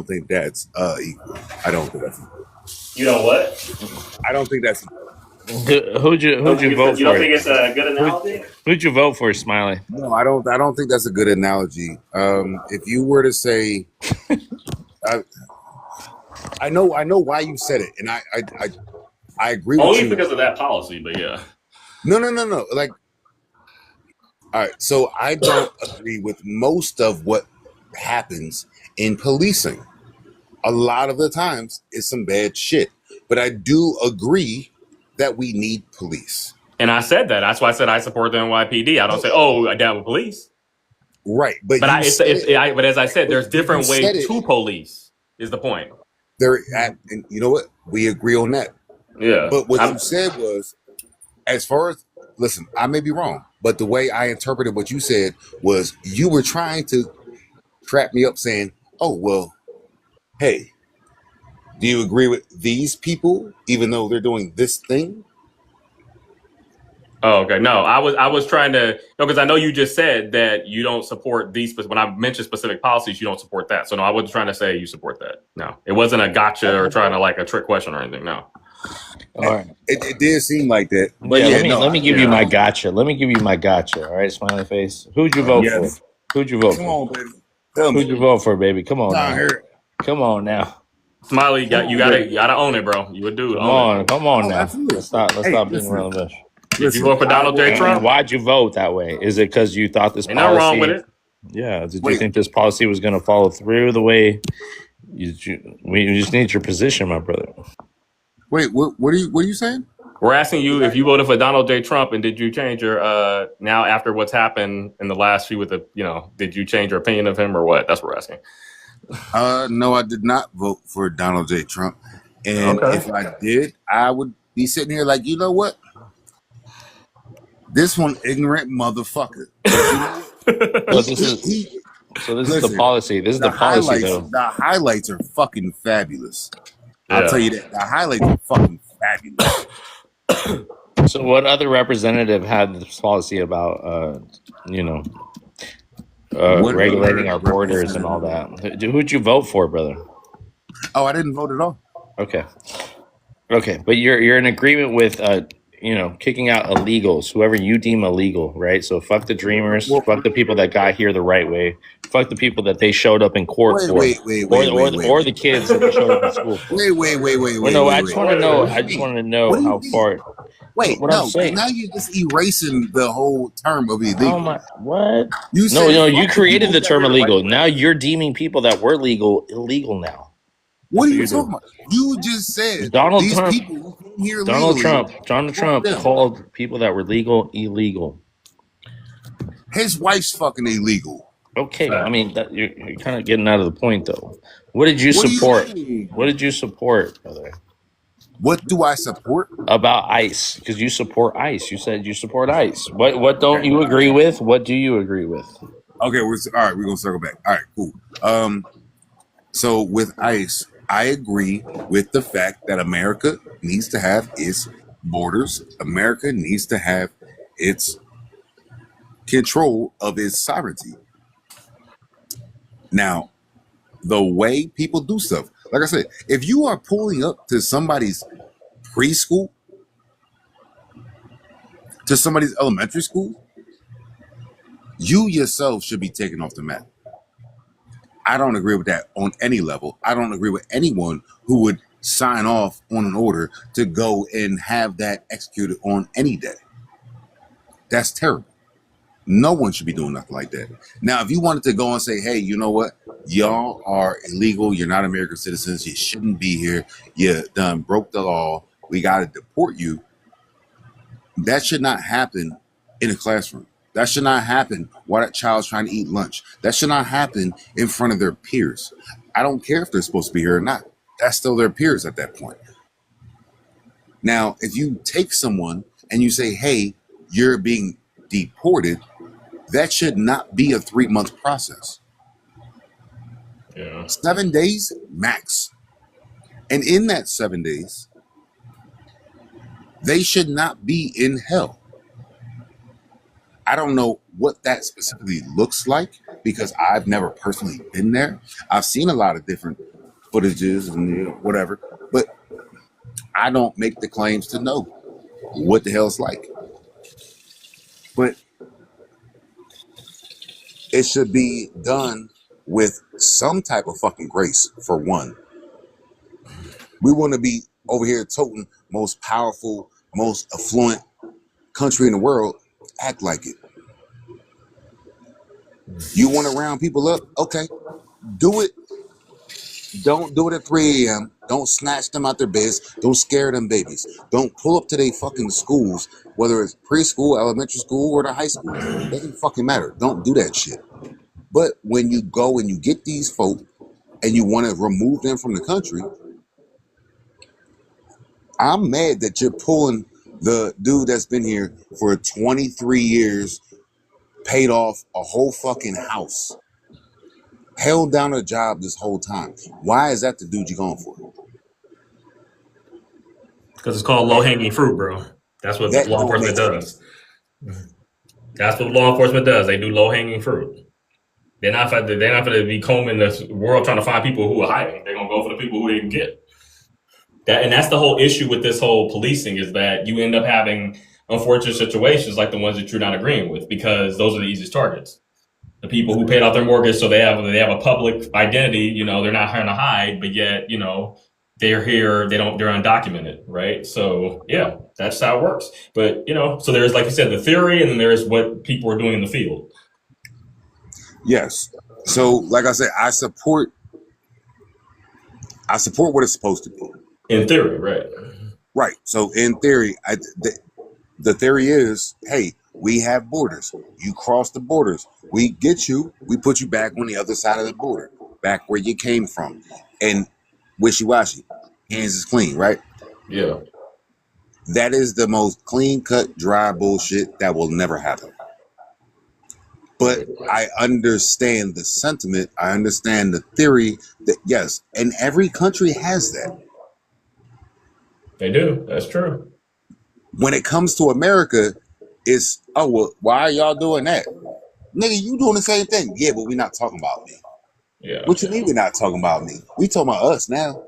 think that's equal. I don't think that's equal. You know what? I don't think that's equal. Who'd you vote for? You don't think it's a good analogy? Who'd you vote for, Smiley? No, I don't think that's a good analogy. If you were to say, I know why you said it, and I agree with you. Only because of that policy, but yeah. No. Like, all right. So I don't agree with most of what happens in policing. A lot of the times, it's some bad shit, but I do agree that we need police. And I said that. That's why I said I support the NYPD. I don't say, I down with police. Right. But but as I said, there's different ways to police is the point. And you know what? We agree on that. Yeah. But what you said was, as far as, listen, I may be wrong, but the way I interpreted what you said was you were trying to trap me up saying, oh, well, hey, do you agree with these people, even though they're doing this thing? Oh, okay. No, I was trying to, because I know you just said that you don't support these, when I mentioned specific policies, you don't support that. So no, I wasn't trying to say you support that. No, it wasn't a gotcha or trying to like a trick question or anything. No. All right. It did seem like that. But let me give you my gotcha. Let me give you my gotcha. All right, smiley face. Who'd you vote for? Who'd you vote Come for? on, baby. Tell me. Who'd you vote for, baby? Come on. Nah, Now. here. Come on now. Smiley, you gotta own it, bro. You a dude. Come on now. Absolutely. Let's stop being around the bush. Did you vote for Donald J. Trump? Why'd you vote that way? Is it because you thought this Ain't policy? nothing wrong with it. Yeah. Did you think this policy was going to follow through the way you just need your position, my brother? Wait, what are you saying? We're asking you if you voted for Donald J. Trump, and did you change your now after what's happened in the last few with the did you change your opinion of him or what? That's what we're asking. No, I did not vote for Donald J. Trump, and if I did, I would be sitting here like, you know what? This one ignorant motherfucker. So this is the policy. This is the policy, though. The highlights are fucking fabulous. Yeah. I'll tell you that. The highlights are fucking fabulous. So what other representative had this policy about, regulating our borders and all that? Who'd you vote for, brother? Oh, I didn't vote at all. Okay, but you're in agreement with kicking out illegals, whoever you deem illegal, right? So fuck the dreamers, fuck the people that got here the right way, fuck the people that they showed up in court for, or the kids that they showed up in school for. I just want to know. I just want to know how far. I'm saying. Now you're just erasing the whole term of illegal. Oh my! What? You created the term illegal. Now you're deeming people that were legal illegal now. What are you talking about? You just said Donald Trump called people that were legal illegal. His wife's fucking illegal. Okay, I mean you're kind of getting out of the point though. What did you support? What did you support, brother? What do I support? About ICE, because you support ICE. You said you support ICE. What don't you agree with? What do you agree with? Okay, all right. We're gonna circle back. All right, cool. So with ICE, I agree with the fact that America needs to have its borders. America needs to have its control of its sovereignty. Now, the way people do stuff, like I said, if you are pulling up to somebody's preschool, to somebody's elementary school, you yourself should be taken off the map. I don't agree with that on any level. I don't agree with anyone who would sign off on an order to go and have that executed on any day. That's terrible. No one should be doing nothing like that. Now, if you wanted to go and say, hey, you know what? Y'all are illegal. You're not American citizens. You shouldn't be here. You done broke the law. We got to deport you. That should not happen in a classroom. That should not happen while that child's trying to eat lunch. That should not happen in front of their peers. I don't care if they're supposed to be here or not. That's still their peers at that point. Now, if you take someone and you say, hey, you're being deported, that should not be a 3-month process. Yeah. 7 days max. And in that 7 days, they should not be in hell. I don't know what that specifically looks like because I've never personally been there. I've seen a lot of different footages and whatever, but I don't make the claims to know what the hell it's like. But it should be done with some type of fucking grace, for one. We want to be over here toting most powerful, most affluent country in the world. Act like it. You want to round people up? Okay, do it. Don't do it at 3 a.m. Don't snatch them out their beds. Don't scare them babies. Don't pull up to their fucking schools, whether it's preschool, elementary school, or the high school. It doesn't fucking matter. Don't do that shit. But when you go and you get these folk and you want to remove them from the country, I'm mad that you're pulling the dude that's been here for 23 years, paid off a whole fucking house, held down a job this whole time. Why is that the dude you're going for? Because it's called low-hanging fruit, bro. That's what law enforcement does. That's what law enforcement does. They do low-hanging fruit. They're not going to be combing the world trying to find people who are hiding. They're going to go for the people who they can get. And that's the whole issue with this whole policing, is that you end up having unfortunate situations like the ones that you're not agreeing with, because those are the easiest targets. The people who paid off their mortgage, so they have a public identity. They're not trying to hide, but yet they're here. They're undocumented, right? So yeah, that's how it works. But so there's, like you said, the theory, and then there's what people are doing in the field. Yes. So like I said, I support what it's supposed to be. In theory, right? Right. So in theory, the theory is, hey, we have borders. You cross the borders. We get you. We put you back on the other side of the border, back where you came from. And wishy-washy. Hands is clean, right? Yeah. That is the most clean-cut, dry bullshit that will never happen. But I understand the sentiment. I understand the theory that yes, and every country has that. They do. That's true. When it comes to America, it's why are y'all doing that? Nigga, you doing the same thing. Yeah, but we're not talking about me. Yeah. What you mean we're not talking about me? We talking about us now,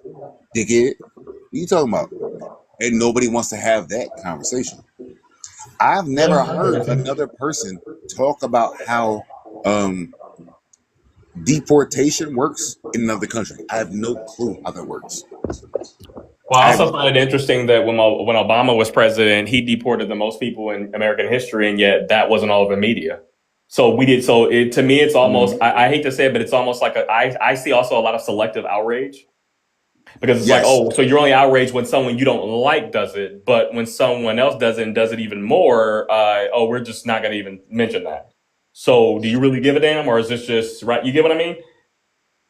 dickhead. What you talking about? And nobody wants to have that conversation. I've never heard another person talk about how deportation works in another country. I have no clue how that works. Well, I also find it interesting that when Obama was president, he deported the most people in American history, and yet that wasn't all over the media. So we did. So to me, it's almost. I hate to say it, but it's almost like I see also a lot of selective outrage, because it's like, oh, so you're only outraged when someone you don't like does it, but when someone else does it and does it even more, we're just not going to even mention that. So do you really give a damn, or is this just right? You get what I mean?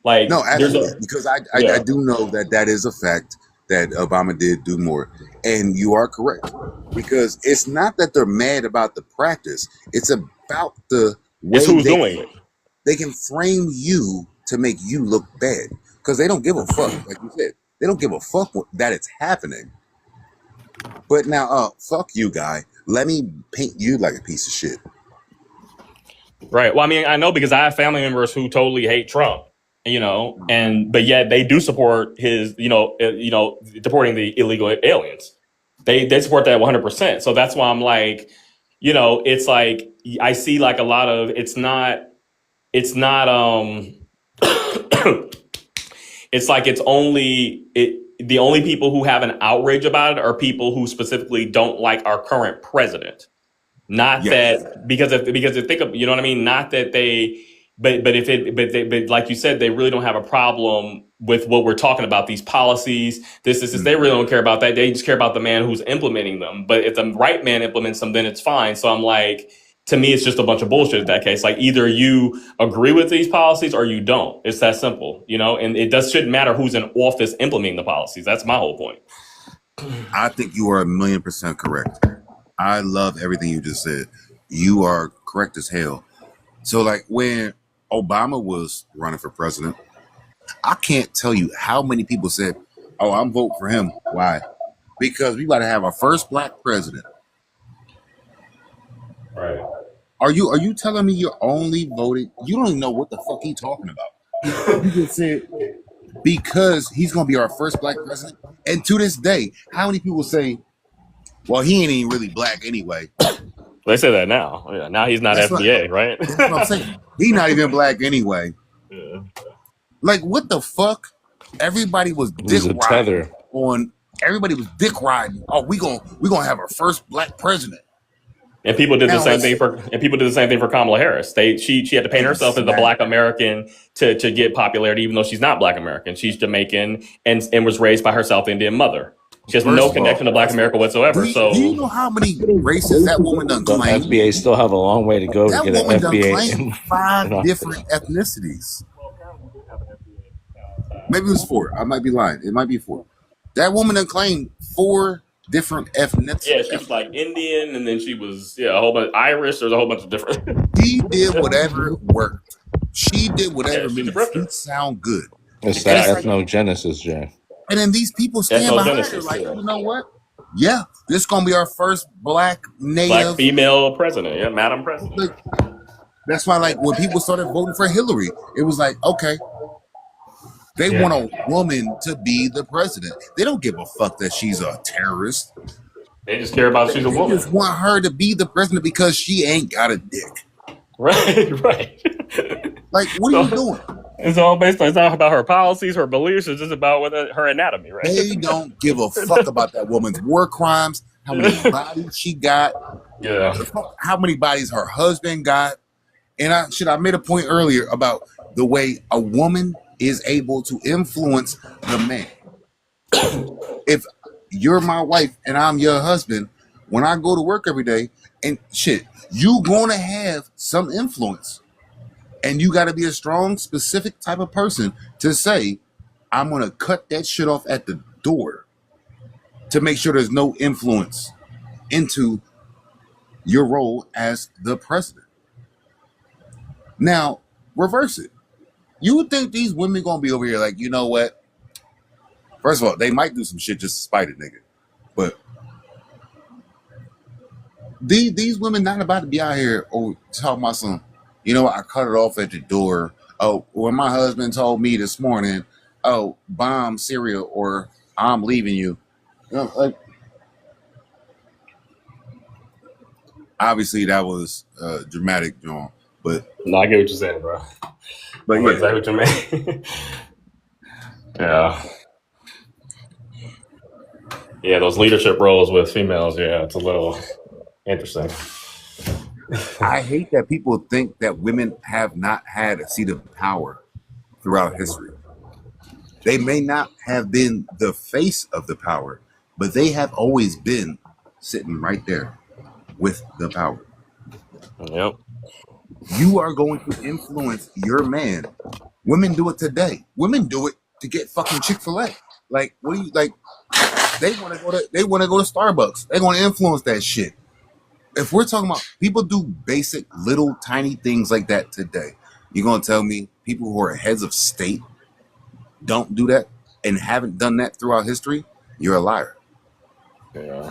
Like, no, absolutely, because I do know that is a fact that Obama did do more, and you are correct, because it's not that they're mad about the practice; it's about the way it's who's doing it. They can frame you to make you look bad because they don't give a fuck. Like you said, they don't give a fuck that it's happening. But now, fuck you, guy. Let me paint you like a piece of shit. Right. Well, I mean, I know because I have family members who totally hate Trump, but yet they do support his, deporting the illegal aliens. They support that 100%. So that's why I'm like, it's like I see like a lot of it's not it's like the only people who have an outrage about it are people who specifically don't like our current president. Not that because if think of, you know what I mean? Not that they, but like you said, they really don't have a problem with what we're talking about, these policies, this, they really don't care about that. They just care about the man who's implementing them. But if the right man implements them, then it's fine. So I'm like, to me, it's just a bunch of bullshit in that case. Like either you agree with these policies or you don't. It's that simple, and it shouldn't matter who's in office implementing the policies. That's my whole point. I think you are 1,000,000% correct. I love everything you just said. You are correct as hell. So like when Obama was running for president, I can't tell you how many people said, oh, I'm voting for him. Why? Because we got to have our first black president. Right. Are you telling me you're only voting? You don't even know what the fuck he's talking about. You just said because he's going to be our first black president. And to this day, how many people say, well, he ain't even really black anyway. They say that now. Yeah, now he's not FBA, right? That's what I'm saying. He's not even black anyway. Yeah. Like, what the fuck? Everybody was dick riding on. Everybody was dick riding. Oh, we gonna have our first black president. And people did the same thing for Kamala Harris. She had to paint herself as a black American to get popularity, even though she's not black American. She's Jamaican and was raised by her South Indian mother. She has no connection to Black America whatsoever. Do you know how many races that woman done claimed? FBA still have a long way to go to get an FBA. Done 5 different ethnicities. Maybe it was 4. I might be lying. It might be 4. That woman done claimed 4 different ethnicities. Yeah, she was like Indian, and then she was a whole bunch Irish. There's a whole bunch of different. She did whatever worked. She did whatever made it sound good. It's that ethnogenesis, Jay. And then these people stand behind her like, you know what? Yeah, this is going to be our first black female president. Yeah, Madam President. Like, that's why, like, when people started voting for Hillary, it was like, okay, they want a woman to be the president. They don't give a fuck that she's a terrorist. They just care about she's a woman. They just want her to be the president because she ain't got a dick. Right. Like, what are you doing? It's all it's not about her policies, her beliefs. It's just about her anatomy, right? They don't give a fuck about that woman's war crimes, how many bodies she got, how many bodies her husband got. And I made a point earlier about the way a woman is able to influence the man. If you're my wife and I'm your husband, when I go to work every day and you gonna have some influence. And you got to be a strong, specific type of person to say, I'm going to cut that shit off at the door to make sure there's no influence into your role as the president. Now, reverse it. You would think these women gonna be over here like, you know what? First of all, they might do some shit just to spite a nigga. But these women not about to be out here talking about some, you know what, I cut it off at the door. Oh, when my husband told me this morning, oh, bomb cereal or I'm leaving you. You know, like, obviously that was dramatic, John. But no, I get what you're saying, bro. But yeah, exactly what you mean. Yeah. Yeah, those leadership roles with females, yeah, it's a little interesting. I hate that people think that women have not had a seat of power throughout history. They may not have been the face of the power, but they have always been sitting right there with the power. Yep. You are going to influence your man. Women do it today. Women do it to get fucking Chick-fil-A. Like, what do you like? They want to go to Starbucks. They're going to influence that shit. If we're talking about people do basic little tiny things like that today, you're going to tell me people who are heads of state don't do that and haven't done that throughout history? You're a liar. Yeah.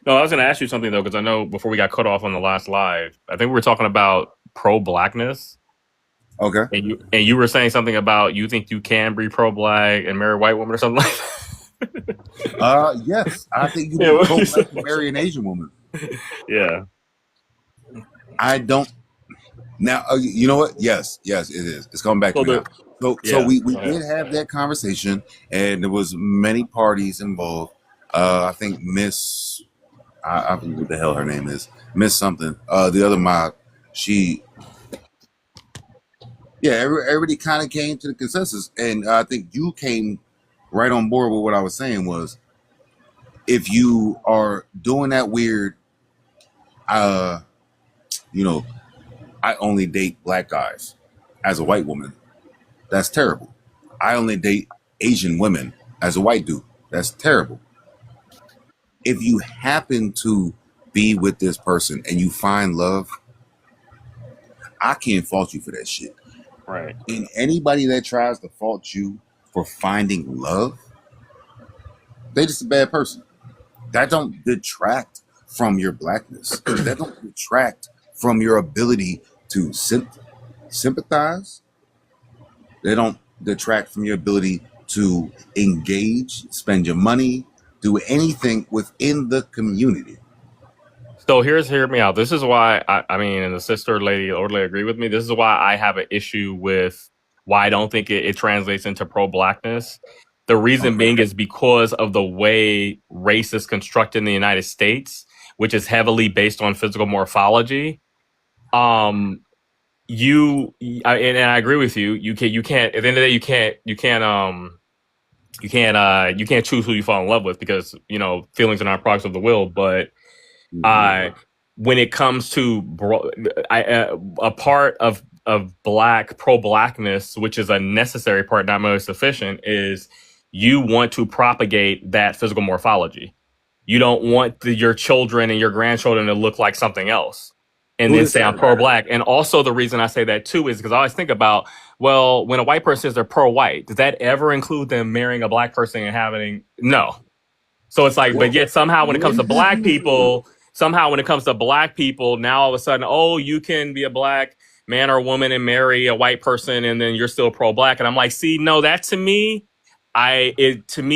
No, I was going to ask you something though, because I know before we got cut off on the last live, I think we were talking about pro-blackness. Okay. And you were saying something about you think you can be pro-black and marry a white woman or something like that. Yes, I think you can pro-black and marry an Asian woman. Yeah. I don't. Now, you know what? Yes, it is. It's coming back to me now. So we did have that conversation, and there was many parties involved. I think Miss, I don't know what the hell her name is, Miss something. The other mob, everybody kind of came to the consensus, and I think you came right on board with what I was saying was, if you are doing that weird, I only date black guys as a white woman, that's terrible. I only date Asian women as a white dude, that's terrible. If you happen to be with this person and you find love, I can't fault you for that shit. Right. And anybody that tries to fault you for finding love, they just a bad person. That don't detract from your blackness. That don't detract from your ability to sympathize. They don't detract from your ability to engage, spend your money, do anything within the community. So hear me out. This is why I mean, and the sister lady orderly agree with me. This is why I have an issue with why I don't think it translates into pro-blackness. The reason being is because of the way race is constructed in the United States, which is heavily based on physical morphology. And I agree with you. You can't. At the end of the day, you can't choose who you fall in love with because feelings are not products of the will. But when it comes to a part of pro-blackness, which is a necessary part, not most sufficient, is you want to propagate that physical morphology. You don't want your children and your grandchildren to look like something else. And then say I'm pro-black. And also the reason I say that too is because I always think about, well, when a white person says they're pro-white, does that ever include them marrying a black person and having no? So it's like, but yet somehow when it comes to black people, now all of a sudden, oh, you can be a black man or woman and marry a white person and then you're still pro-black. And I'm like, see, no, that to me,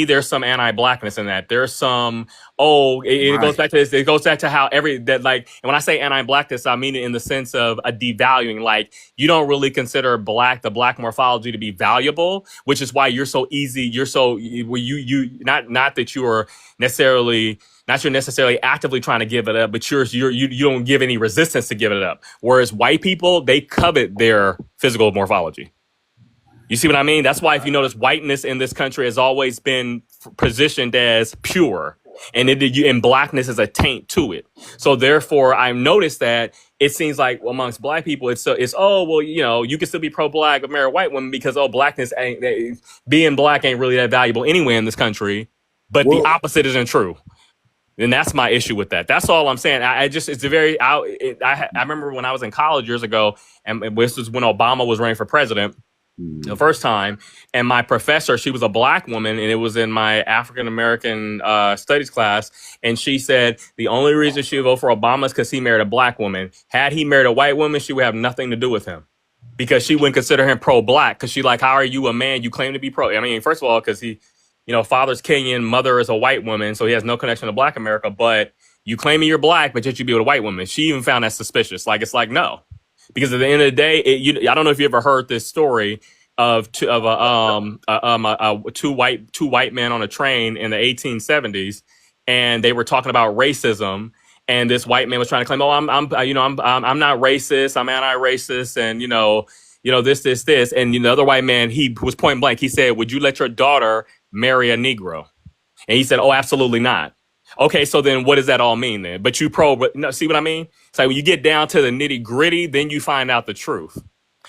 there's some anti-blackness in that. There's some, it goes back to this. It goes back to how and when I say anti-blackness, I mean it in the sense of a devaluing. Like you don't really consider the black morphology to be valuable, which is why you're so easy. You're so not that you are necessarily actively trying to give it up, but you don't give any resistance to give it up. Whereas white people, they covet their physical morphology. You see what I mean? That's why if you notice, whiteness in this country has always been positioned as pure, and blackness is a taint to it. So therefore, I've noticed that it seems like amongst black people, you can still be pro-black but marry a white woman because blackness being black ain't really that valuable anywhere in this country. But the opposite isn't true. And that's my issue with that. That's all I'm saying. I remember when I was in college years ago, and this was when Obama was running for president the first time, and my professor, she was a black woman, and it was in my African American studies class, and she said the only reason she would vote for Obama is because he married a black woman. Had he married a white woman, she would have nothing to do with him, because she wouldn't consider him pro-black, because she like, how are you a man? You claim to be pro. I mean, first of all, because he, father's Kenyan, mother is a white woman, so he has no connection to black America, but you claiming you're black, but yet you be with a white woman. She even found that suspicious. Like, it's like, no. Because at the end of the day, I don't know if you ever heard this story of two white men on a train in the 1870s, and they were talking about racism. And this white man was trying to claim, I'm not racist, I'm anti-racist, and this. And the other white man, he was point blank. He said, "Would you let your daughter marry a Negro?" And he said, "Oh, absolutely not." Okay, so then what does that all mean then? But see what I mean? It's like when you get down to the nitty gritty, then you find out the truth.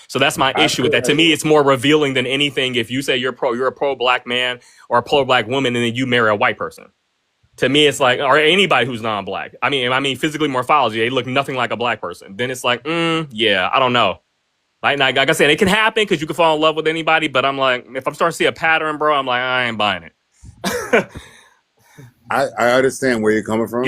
So that's my issue with that. To me, it's more revealing than anything if you say you're a pro-black man or a pro-black woman and then you marry a white person. To me, it's like, or anybody who's non-black. I mean, physically morphology, they look nothing like a black person. Then it's like, yeah, I don't know. Like I said, it can happen because you can fall in love with anybody. But I'm like, if I'm starting to see a pattern, bro, I'm like, I ain't buying it. I understand where you're coming from.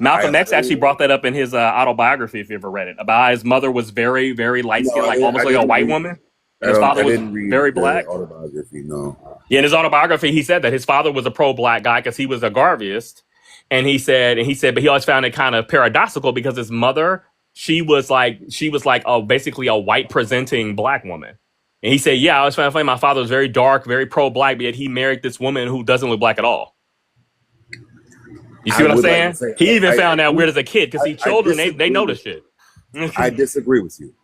Malcolm X actually brought that up in his autobiography, if you ever read it, about how his mother was very, very light-skinned, almost like a white woman. His father was very black. Autobiography, no. Yeah, in his autobiography, he said that his father was a pro-black guy because he was a Garveyist. And he said, but he always found it kind of paradoxical because his mother, she was like basically a white presenting black woman. And he said, yeah, I was funny. My father was very dark, very pro-black, but yet he married this woman who doesn't look black at all. You see what I'm saying? He even found out weird as a kid because children, they notice shit. I disagree with you.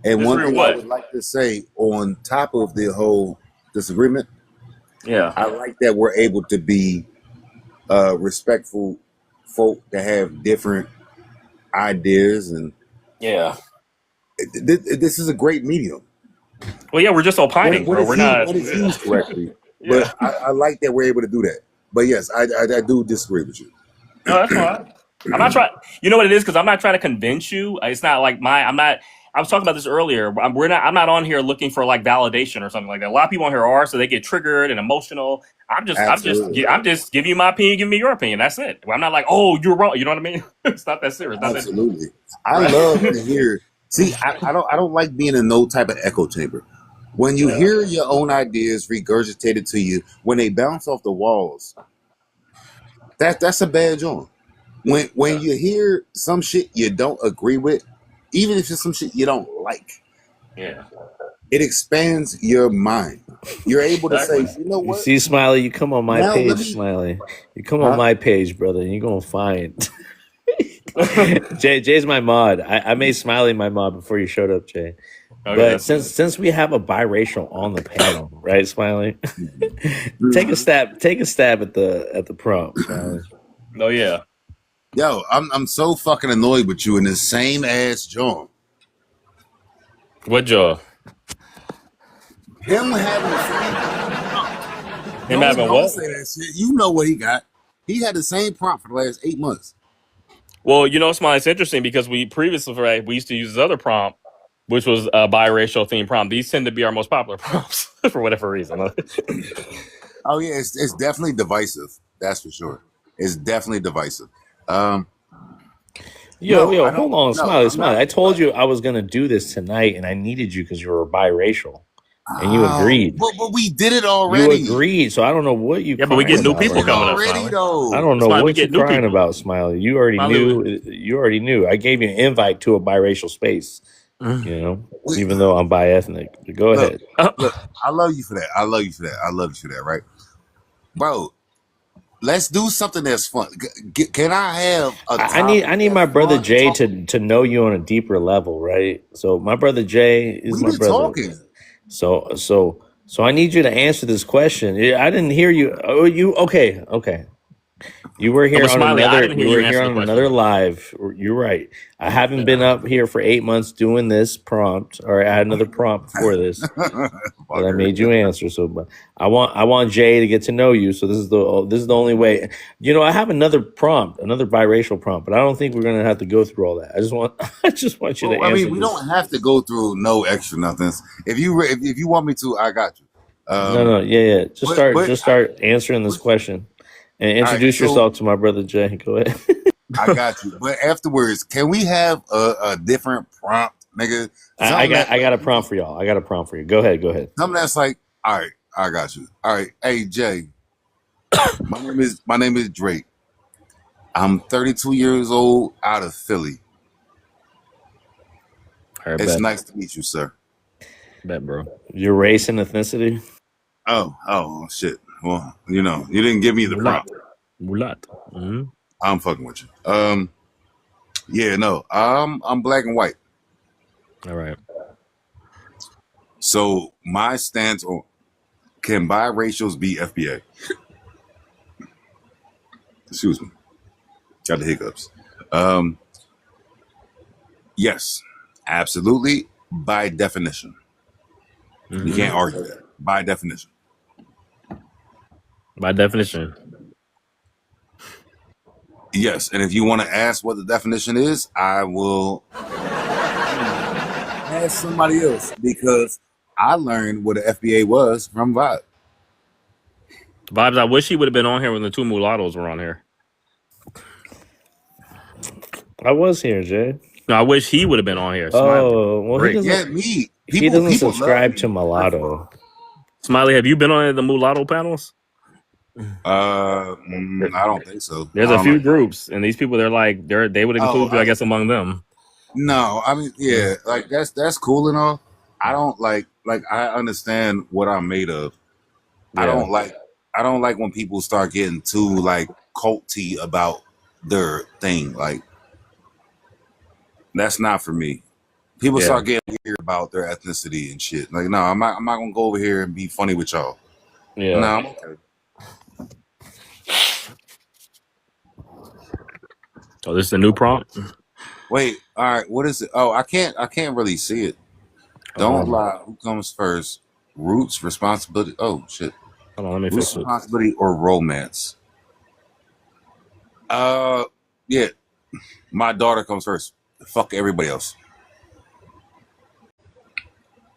And one thing I would like to say on top of the whole disagreement, I like that we're able to be respectful folk that have different ideas, and this is a great medium. Well, yeah, we're just opining, bro. We're not. When it's used correctly, but I like that we're able to do that. But yes, I do disagree with you. No, that's fine. I'm not trying. You know what it is? Because I'm not trying to convince you. It's not like I'm not. I was talking about this earlier. I'm not on here looking for like validation or something like that. A lot of people on here are, so they get triggered and emotional. I'm just giving you my opinion, giving me your opinion. That's it. I'm not like, oh, you're wrong. You know what I mean? It's not that serious. Absolutely. I love to hear. See, I don't like being in no type of echo chamber. When you hear your own ideas regurgitated to you, when they bounce off the walls, that's a bad joint. When you hear some shit you don't agree with, even if it's some shit you don't like, it expands your mind. You're able to say, you know what? You see, Smiley, you come on my page, Smiley. You come on my page, brother, and you're gonna find Jay's my mod. I made Smiley my mod before you showed up, Jay. Okay. But since we have a biracial on the panel, right, Smiley? take a stab at the prompt, Smiley. Oh yeah. Yo, I'm so fucking annoyed with you in the same ass jaw. What jaw? Him having him having what? Say that shit. You know what he got. He had the same prompt for the last 8 months. Well, Smiley, it's interesting because we previously we used to use this other prompt, which was a biracial themed prompt. These tend to be our most popular prompts for whatever reason. Oh yeah, it's definitely divisive. That's for sure. It's definitely divisive. Hold on, Smiley. I told you I was gonna do this tonight, and I needed you because you were biracial, and you agreed. But we did it already. You agreed, so I don't know what you. Yeah, but we get new people coming up. I don't know what you're crying about, Smiley. You already knew. You already knew. I gave you an invite to a biracial space. Even though I'm bi-ethnic. Go ahead. Look, I love you for that. I love you for that. Right, bro. Let's do something that's fun. Can I have I need my brother Jay to know you on a deeper level, right? So my brother Jay is my brother. Talking. So I need you to answer this question. I didn't hear you. Oh, you okay? You were here on another live. You're right. I haven't been up here for 8 months doing this prompt, or I had another prompt before this. But But I made you answer. So, but I want Jay to get to know you. So this is the only way. You know, I have another biracial prompt, but I don't think we're gonna have to go through all that. I just want you to answer. I mean, we don't have to go through no extra nothings. If you want me to, I got you. Yeah. Just start answering this question and introduce yourself to my brother Jay. Go ahead. I got you. But afterwards, can we have a different prompt, nigga? I got a prompt for y'all. Go ahead. Something that's like, all right, I got you. All right, hey Jay, my name is Drake. I'm 32 years old, out of Philly. It's nice to meet you, sir. Bet, bro. Your race and ethnicity? Oh, shit. Well, you know, you didn't give me the prompt. Mulat. Mm-hmm. I'm fucking with you. Yeah, no. I'm black and white. All right. So my stance on can biracials be FBA? Excuse me. Got the hiccups. Yes, absolutely. By definition. Mm-hmm. You can't argue that. By definition. By definition. Yes, and if you want to ask what the definition is, I will ask somebody else because I learned what an FBA was from Vibe. Vibes, I wish he would have been on here when the two mulattoes were on here. I was here, Jay. No, I wish he would have been on here. Oh, well, Great. he doesn't subscribe to mulatto. Smiley, have you been on the mulatto panels? I don't think so. There's a few groups, and these people, they would include you, I guess, among them. No, I mean, yeah, like that's cool and all. I don't like I understand what I'm made of. Yeah. I don't like when people start getting too like culty about their thing. Like that's not for me. People start getting weird about their ethnicity and shit. Like, no, I'm not gonna go over here and be funny with y'all. Yeah. No, I'm okay. Oh, this is the new prompt? Wait, all right, what is it? Oh, I can't really see it. Don't lie. Who comes first? Roots, responsibility. Oh shit. Hold on, let me fix it. Responsibility or romance? Yeah. My daughter comes first. Fuck everybody else.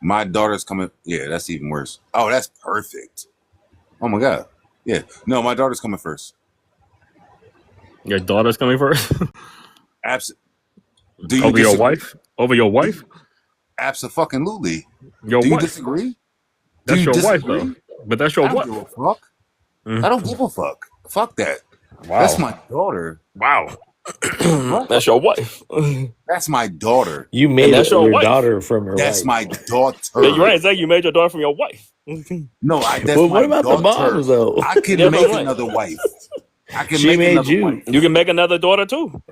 My daughter's coming. Yeah, that's even worse. Oh, that's perfect. Oh my god. Yeah. No, my daughter's coming first. Your daughter's coming first? Absolutely. Over your wife? Over your wife? Absolutely. Your Do you wife. Disagree? That's Do you your disagree? wife, though. But that's your wife. I don't give a fuck. I don't give a fuck. Fuck that. Wow. That's my daughter. Wow. That's your wife. That's my daughter. You made your daughter from your That's wife. my daughter. Yeah, you're right. Exactly. You made your daughter from your wife. No, that's But my what about the daughter. moms, though? I can Yeah, make but what? another wife. I can She make made another you. wife. You can make another daughter, too.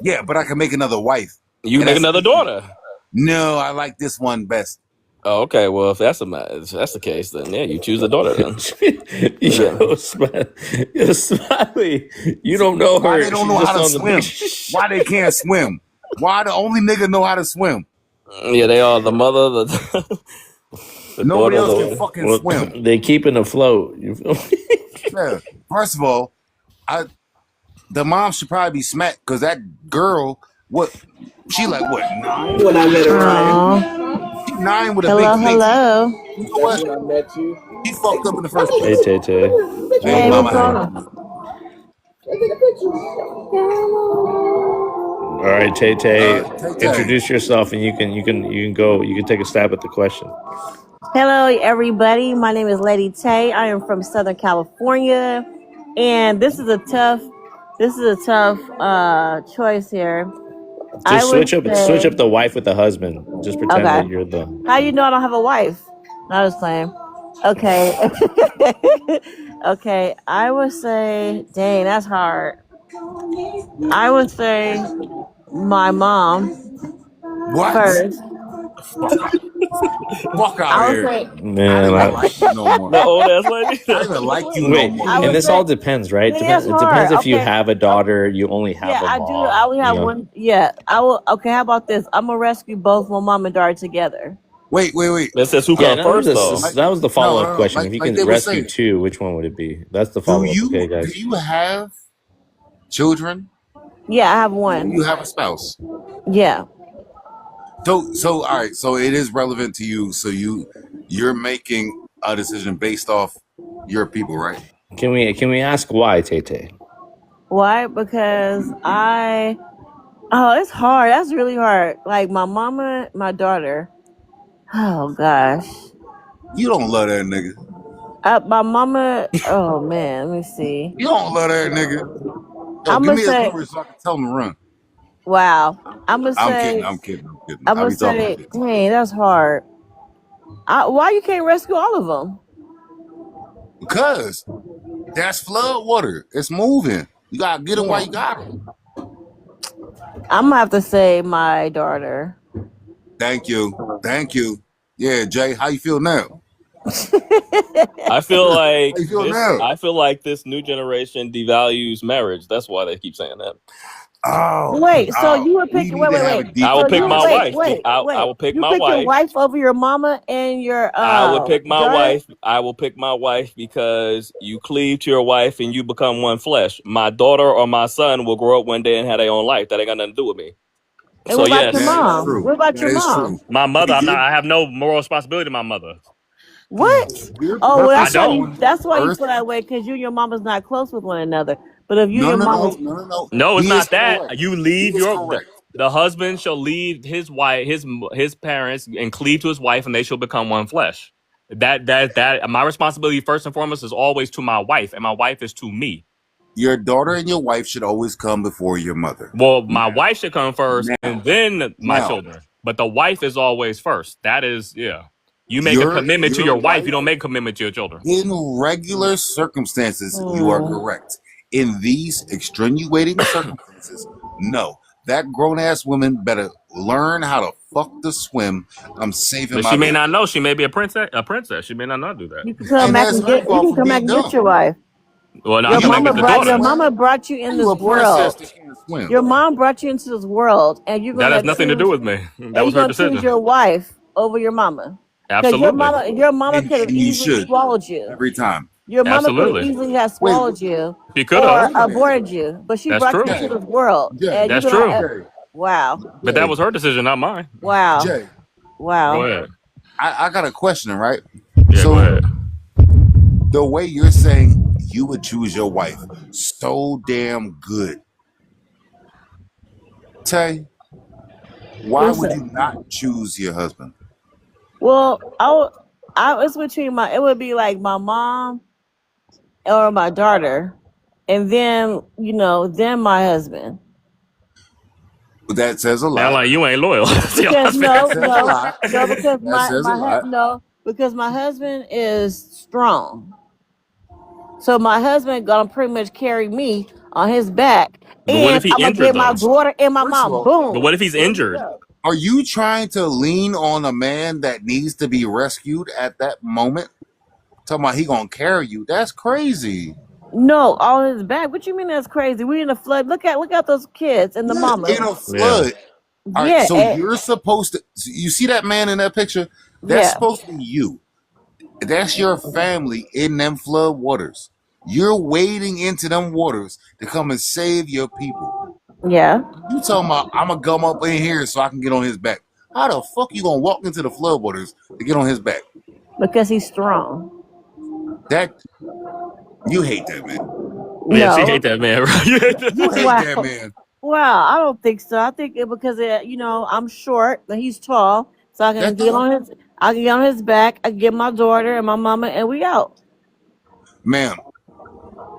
Yeah, but I can make another wife. You And make that's another easy. daughter. No, I like this one best. Oh, okay. Well, if that's the case, then yeah, you choose the daughter then. Yo, Smiley, you don't know her. Why they don't know She's how to just on the swim? Why they can't swim? Why the only nigga know how to swim? Yeah, they are the mother, the Nobody daughter, else can fucking swim. They keeping afloat. You feel me? Yeah. First of all, the mom should probably be smacked because that girl, she like what, 9? When I met her, She 9 with a Hello, big face. hello. You know what? when I met you. He fucked up in the first Hey, place. Tay Tay. Hey, Hey, mama. what's going on? All right, Tay Tay. Tay-Tay. Introduce yourself, and you can go. You can take a stab at the question. Hello, everybody. My name is Lady Tay. I am from Southern California, and this is a tough choice here. I Just would switch say, up the wife with the husband. Just pretend okay. that you're the. How you know I don't have a wife? No, I was playing. Okay. Okay. I would say, dang, that's hard. I would say my mom What? first. Fuck I out would here. say, I Man, don't I, even like you no more. the old ass lady. I don't even like you no wait, more. I and would this say, all depends, right? yeah, Depends. it's It depends hard. if you Okay. have a daughter, you only have Yeah, a I do. mom. I only You have know. one. Yeah, I will. Okay, how about this? I'm gonna rescue both my mom and daughter together. Wait. It says who Yeah, comes first though. Like, that was the follow up no. question. If you Like can they were rescue saying, two, which one would it be? That's the do follow up. Okay, you guys. have children? Yeah, I have Do one. you have a spouse? Yeah. So all right. So it is relevant to you. So you're making a decision based off your people, right? Can we ask why, Tay? Why? Because it's hard. That's really hard. Like my mama, my daughter. Oh gosh. You don't love that nigga. My mama. Oh man, let me see. You don't love that nigga. Yo, I'm give gonna me his say, number so I can tell him to run. wow. I'm gonna I'm say, kidding. I'm I'm I gonna be talking say, shit. dang, that's hard. Why you can't rescue all of them? Because that's flood water. It's moving. You gotta get them while you got them. I'm gonna have to say my daughter. Thank you. Yeah, Jay, how you feel now? I feel like How you feel now? I feel like this new generation devalues marriage. That's why they keep saying that. Wait, so you would pick? We need to have a Wait. deeper I will pick my conversation. wife. I will pick You my pick your wife. wife over your mama and your I would pick my daughter? wife. I will pick my wife because you cleave to your wife and you become one flesh. My daughter or my son will grow up one day and have their own life. That ain't got nothing to do with me. And So what about yes, your That is mom? true. What about That your is mom? true. my mother. But I have no moral responsibility to my mother. What? your Oh, well, I purpose don't. that's why you Earth. feel that way, because you and your mama's not close with one another. But if you and No, your no, mama's no, no, no. No, it's He is not that. correct. You He leave is your correct. the husband shall leave his wife, his parents, and cleave to his wife, and they shall become one flesh. That my responsibility first and foremost is always to my wife, and my wife is to me. Your daughter and your wife should always come before your mother. Well, my wife should come first, and then my Now, children. But the wife is always first. That is, yeah. You make a commitment to your wife. You don't make a commitment to your children. in regular circumstances, you are correct. In these extenuating circumstances, no. That grown ass woman better learn how to fuck to swim. I'm saving But my she may baby. not know. She may be a princess. She may not do that. you can come And back that's and her get fault for being your dumb. wife. Well, now Your you can make mama it the brought your daughter. mama brought you in You this a princess world. that can't swim. Your mom brought you into this world, and you're That has gonna nothing to do choose, with me. That and was you're her gonna choose decision. your wife over your mama. Because Absolutely. your mama And could have you easily should swallowed you. every time. Your mama could have Absolutely. easily have Wait, swallowed you She could or have. wait a minute. aborted you, but she That's brought you true. into Jay, this world, Jay, and you're That's gonna. true. Jay, Wow, But that Jay, was her decision, not mine. wow, Jay. Go wow. ahead. I got a question, right? Yeah, go So ahead. the way you're saying you would choose your wife so damn good. Tay, why would you Listen, not choose your husband? well, it's between it would be like my mom or my daughter, and then then my husband. That says a Sound lot. like you ain't loyal. Because That says a lot. because That says a lot. because my husband is strong. So my husband gonna pretty much carry me on his back, But what if and he I'm gonna injured get my though? daughter and my First of mom. all, But Boom. what if he's There you injured? go. are you trying to lean on a man that needs to be rescued at that moment? Talking about he gonna carry you. That's crazy. No, on his back. What you mean that's crazy? We in a flood. Look at those kids and the Yeah, mama. in a flood. All right, Yeah, so you're supposed to. You see that man in that picture? That's yeah. supposed to be you. That's your family in them flood waters. You're wading into them waters to come and save your people. Yeah. You talking about I'm gonna come up in here so I can get on his back? How the fuck you gonna walk into the flood waters to get on his back? Because he's strong. That you hate that man. Yeah, she No. hate that man, right? You hate that Wow. man. Wow, I don't think so. I think because I'm short and he's tall, so I can That get on his. I can get on his back. I can get my daughter and my mama, and we out. ma'am.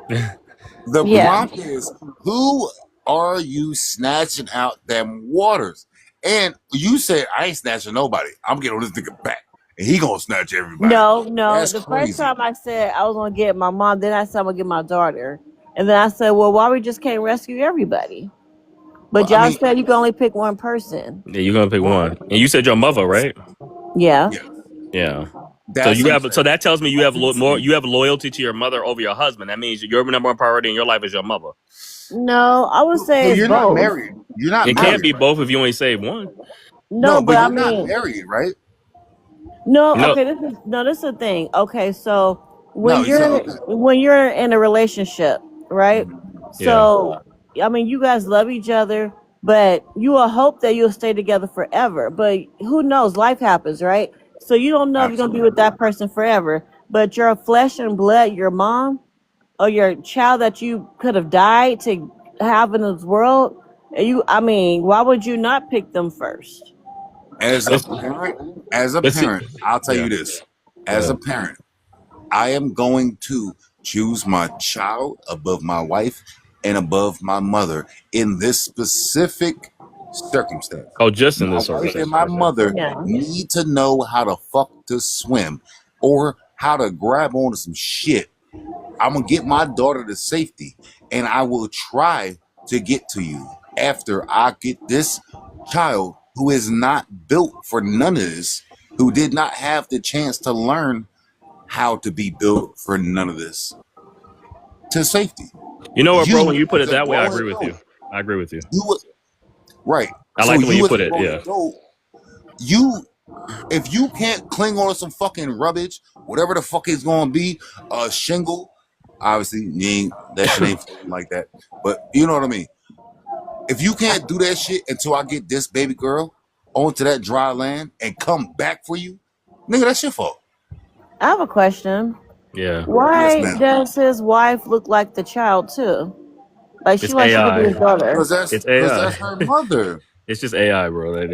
The Yeah. prompt is who are you snatching out them waters? And you said I ain't snatching nobody. I'm getting on this nigga back. And he gonna snatch everybody. No. That's The first crazy. time I said I was gonna get my mom, then I said I'm gonna get my daughter, and then I said, well, why we just can't rescue everybody? But Well, I y'all mean, said you can only pick one person. Yeah, you're gonna pick one. And you said your mother, right? Yeah. yeah, Yeah. So that's you what I'm have. saying. So that tells me you have more. You have loyalty to your mother over your husband. That means your number one priority in your life is your mother. No, I would say So it's you're not both. married. You're not It married, can't be right? both if you only save one. No, No, but but I you're not mean, married, right? No, No. okay, this is the thing. Okay, so No, you said okay. when you're in a relationship, right? Yeah. So I mean, you guys love each other, but you will hope that you'll stay together forever. But who knows? Life happens, right? So you don't know if you're gonna be with that person forever. But your flesh and blood, your mom or your child that you could have died to have in this world, I mean, why would you not pick them first? As a parent, I'll tell Yeah. you this. As a parent, I am going to choose my child above my wife and above my mother in this specific circumstance. Oh, just in My this wife circumstance. and my Okay. mother Yeah. need to know how to fuck to swim or how to grab onto some shit. I'm gonna get my daughter to safety, and I will try to get to you after I get this child who is not built for none of this, who did not have the chance to learn how to be built for none of this, to safety. You know what, bro? When you put as it a that way, I grown agree with you. adult, I agree with you. Right. I So like the way you as put a it. grown Yeah. adult, if you can't cling on to some fucking rubbish, whatever the fuck is gonna be, a shingle, obviously that shit ain't floating like that. But you know what I mean. If you can't do that shit until I get this baby girl onto that dry land and come back for you, nigga, that's your fault. I have a question. Yeah. Why Yes, ma'am. does his wife look like the child too? Like she It's like she could be AI. his daughter. Because It's AI. that's her mother. It's just AI, bro. They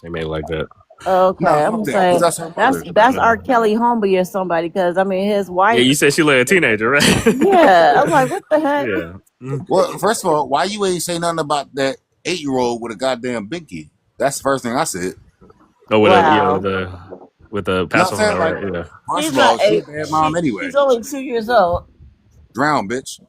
made it like that. Okay, Nah, I'm fuck that. saying Because that's her mother. that's R. Kelly homie or somebody. Because I mean, his Yeah, wife. you said she like a teenager, right? Yeah, I'm like, what the heck? Yeah. Well, first of all, why you ain't say nothing about that 8-year-old with a goddamn binky? That's the first thing I said. Oh, Wow. with the You know what passive I'm saying? right? Like, Yeah. first She's of all, not she a 8. bad mom anyway. She's only 2 years old. Drown, bitch.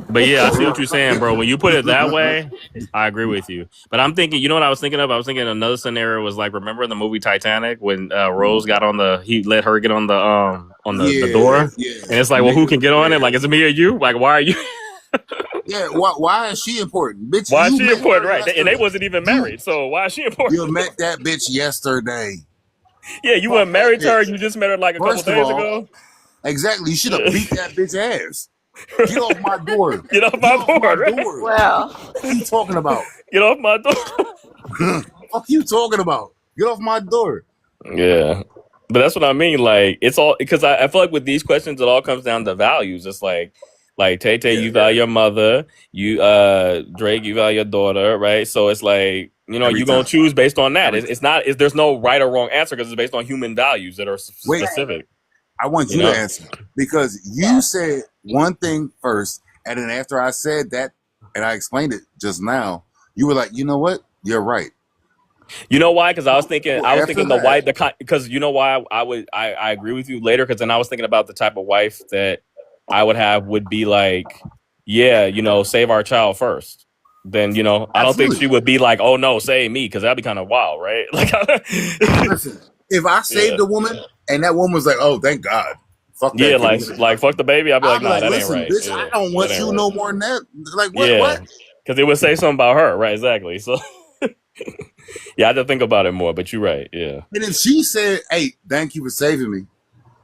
But yeah, I see what you're saying, bro. When you put it that way, I agree with you. But I'm thinking, you know what I was thinking of? I was thinking another scenario was like, remember in the movie Titanic when Rose got he let her get on the door, Yeah. and it's like, well, who can get on it? Like, is it me or you? Like, why are you? Yeah, why is she important? Bitch, Why is you she met important? her Right? And they yesterday. wasn't even married, so why is she important? You met that bitch yesterday. Yeah, you weren't married to her. You just met her like a couple First of days all, ago. exactly. You should have beat that bitch ass. Get off my door. Get off my door. Right? Wow. What are you talking about? Get off my door. Fuck you talking about? Get off my door. Yeah. But that's what I mean. Like, it's all because I feel like with these questions, it all comes down to values. It's like Tay, you value your mother, you Drake, you value your daughter, right? So it's like, you know, you're gonna choose based on that. It's not there's no right or wrong answer because it's based on human values that are specific. I want you to answer because you said one thing first, and then after I said that and I explained it just now, you were like, you know what? You're right. You know why? Because I was thinking After wife. Because you know why I agree with you later. Because then I was thinking about the type of wife that I would have would be like, yeah, you know, save our child first. Then you know, I don't think she would be like, oh no, save me, because that'd be kind of wild, right? Like, listen, if I saved a woman and that woman was like, oh, thank God, fuck that. Yeah, like fuck the baby, I'd be like, nah, that listen, ain't right. bitch, I don't want you no more than that. Like, what? Yeah, What? because it would say something about her, right? Exactly. So, yeah, I had to think about it more. But you're right. Yeah. And if she said, "Hey, thank you for saving me,"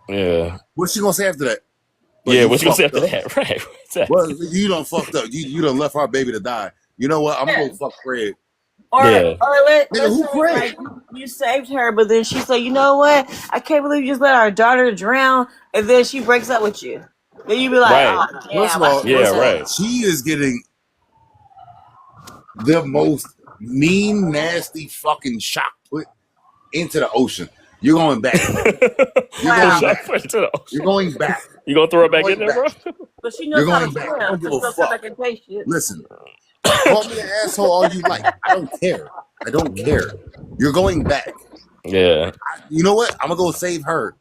yeah, what's she gonna say after that? Yeah, what's she gonna say after that? Right. Exactly. Well, you done fucked up. You done left our baby to die. You know what? I'm gonna go fuck Fred. Or let's who say, like, you saved her, but then she said, you know what? I can't believe you just let our daughter drown, and then she breaks up with you. Then you be like, Right. oh, damn. First of all, right. she is getting the most mean, nasty fucking shock put into the ocean. You're going back. You're going back. You're going back. You gonna throw her back in there, bro? But she knows You're how to going back. swim. I don't give so a she'll come fuck. back and taste shit. Listen, call me an asshole all you like. I don't care. I don't care. You're going back. Yeah. You know what? I'm gonna go save her.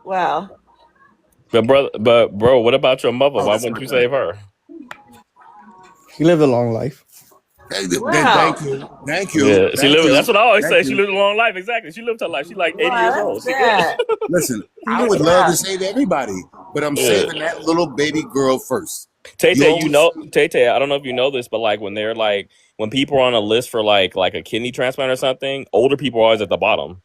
Wow. But bro, what about your mother? Why wouldn't you save her? She lived a long life. Hey, Wow. Thank you. Yeah, she lived. That's what I always say. Thank She you. lived a long life. Exactly. She lived her life. She's like 80 years old. She good. Listen, I would love to save everybody, but I'm Yeah. saving that little baby girl first. Tay, You I don't know if you know this, but like when they're like when people are on a list for like a kidney transplant or something, older people are always at the bottom.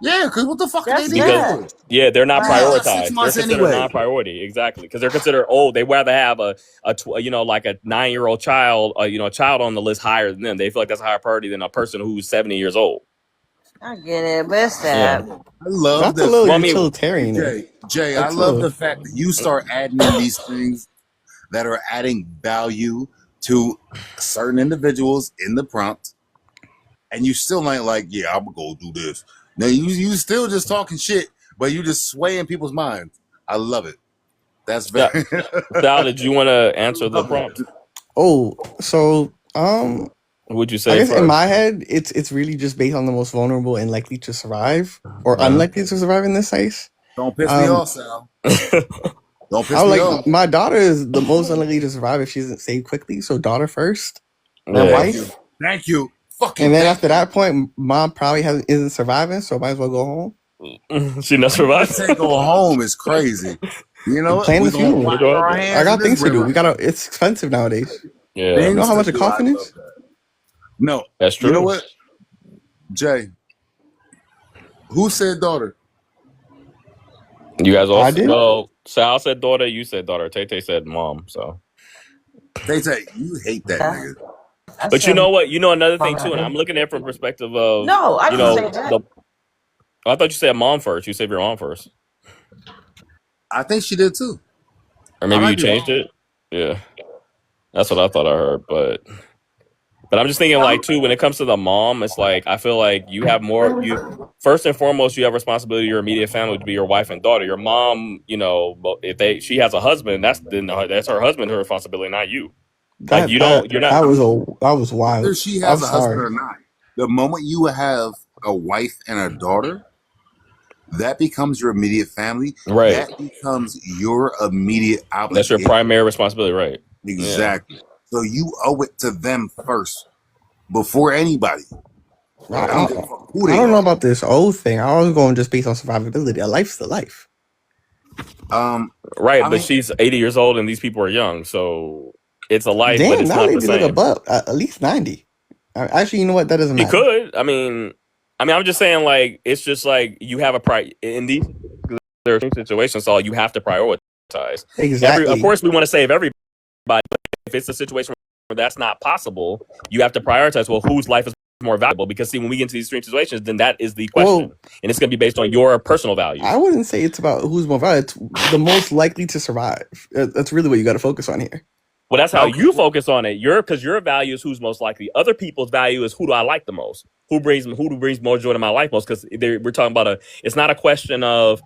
Yeah, because what the fuck are they That's doing? Because they're not Right. Got 6 prioritized. They're months considered anyway. non-priority, exactly, because they're considered old. They rather have a like a 9-year-old child, a child on the list higher than them. They feel like that's a higher priority than a person who's 70 years old. I get it, but it's sad. Yeah. I love That's a the little Well, I mean, utilitarian. Jay, I That's love the a fact that you start adding in these things that are adding value to certain individuals in the prompt, and you still ain't like, yeah, I'm gonna go do this. Now you still just talking shit, but you just swaying people's minds. I love it. That's very. Sal, did you want to answer the prompt? oh, so Would you I say guess in first? my head, it's really just based on the most vulnerable and likely to survive or Uh-huh. unlikely to survive in this case. Don't piss me off, Sal. Don't piss I was me like, off. my daughter is the most unlikely to survive if she isn't saved quickly. So daughter first, then Yeah. wife, Thank you. Fucking and then thank after that point, mom probably isn't surviving, so might as well go home. She not survived. Say go home is crazy. You know what? Plan We the gonna funeral. wash our hands I got in this things to do. river. It's expensive nowadays. Yeah, You know how much Things a to do. I coffin love is? that. No, that's true. you know what, Jay? Who said daughter? You guys all I did. well, Sal said daughter, you said daughter, Tay said mom. So, They say you hate that nigga. but you know what? You know another thing too, and I'm looking at it from perspective of No, I you didn't know say that. the. I thought you said mom first. You said your mom first, I think she did too. or I maybe might you be changed wrong. it. Yeah, that's what I thought I heard, but I'm just thinking like too when it comes to the mom, it's like I feel like you have more. You first and foremost, you have responsibility to your immediate family to be your wife and daughter. Your mom, if she has a husband, that's her husband, her responsibility, not you. Like That you that don't, you're not. that was wild. Whether she I'm has a husband or sorry. not, the moment you have a wife and a daughter, that becomes your immediate family. Right. That becomes your immediate That's obligation. your primary responsibility, right? Yeah. Exactly. So you owe it to them first before anybody. I don't give a fuck who I they don't know are. about this old thing. I was going just based on survivability. A life's the life. Right, I but mean, she's 80 years old and these people are young, so it's a life, but Damn, it's now not the lady look same. above at least 90. Actually, you know what? That doesn't He matter. could. I mean, I'm just saying, like, it's just like you have in these situations, so you have to prioritize. Of Exactly. course, we want to save everybody, but if it's a situation where that's not possible, you have to prioritize. Well, whose life is more valuable? Because see, when we get into these extreme situations, then that is the question, Well, and it's going to be based on your personal values. I wouldn't say it's about who's more valuable. It's the most likely to survive. That's really what you got to focus on here. Well, that's how you focus on it. Because your value is who's most likely. Other people's value is who do I like the most? Who brings more joy to my life most? Because we're talking about it's not a question of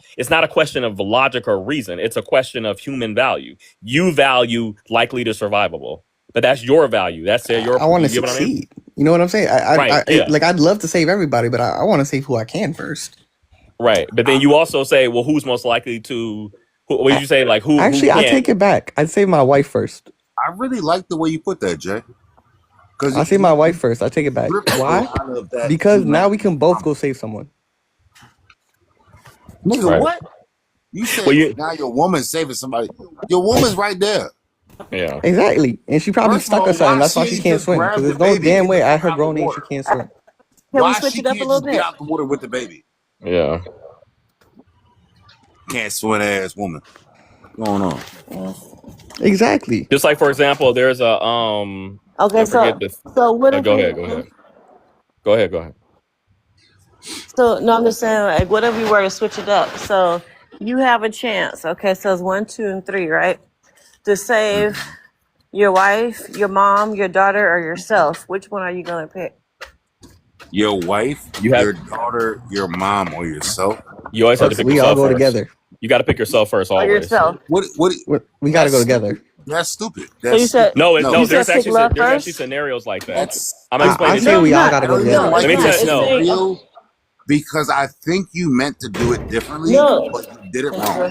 logic or reason. It's a question of human value. You value likely to survivable, but that's your value. That's your. I want to you get what I mean? succeed. You know what I'm saying? Right, yeah. Like I'd love to save everybody, but I want to save who I can first. Right, but then you also say, well, who's most likely to? What did you say? Like who? Actually, who I can't? take it back. I'd save my wife first. I really like the way you put that, Jay. Because I say my wife first. I take it back. Why? Because now we can both go save someone. Nigga, Right. what? You said now your woman's saving somebody. Your woman's right there. Yeah. Exactly. And she probably First of stuck all, or something. why That's why she she ain't can't just swim. grab Because the there's no baby damn and way get at the her out the grown age water? she can't swim. Can we Why switch she it up a can't little just get bit? out the water with the baby? Yeah. Can't swim ass woman. What's going on? Exactly. Just like for example, there's a Okay, I forget this. so what if Go we? ahead. Go ahead. So no, I'm just saying, like, what if we were to switch it up? So you have a chance. Okay, so it's 1, 2, and 3, right? To save your wife, your mom, your daughter, or yourself. Which one are you gonna pick? Your wife, your daughter, your mom, or yourself. You always have to pick We all yourself go first. together. You got to pick yourself first Or always. yourself. What? We got to go together. That's stupid. So you said No, you there's said pick love actually first. scenarios like that. That's I'm explaining I to say you. we all got to go together. Let me tell you. No. Real, because I think you meant to do it differently, No. but you did it wrong.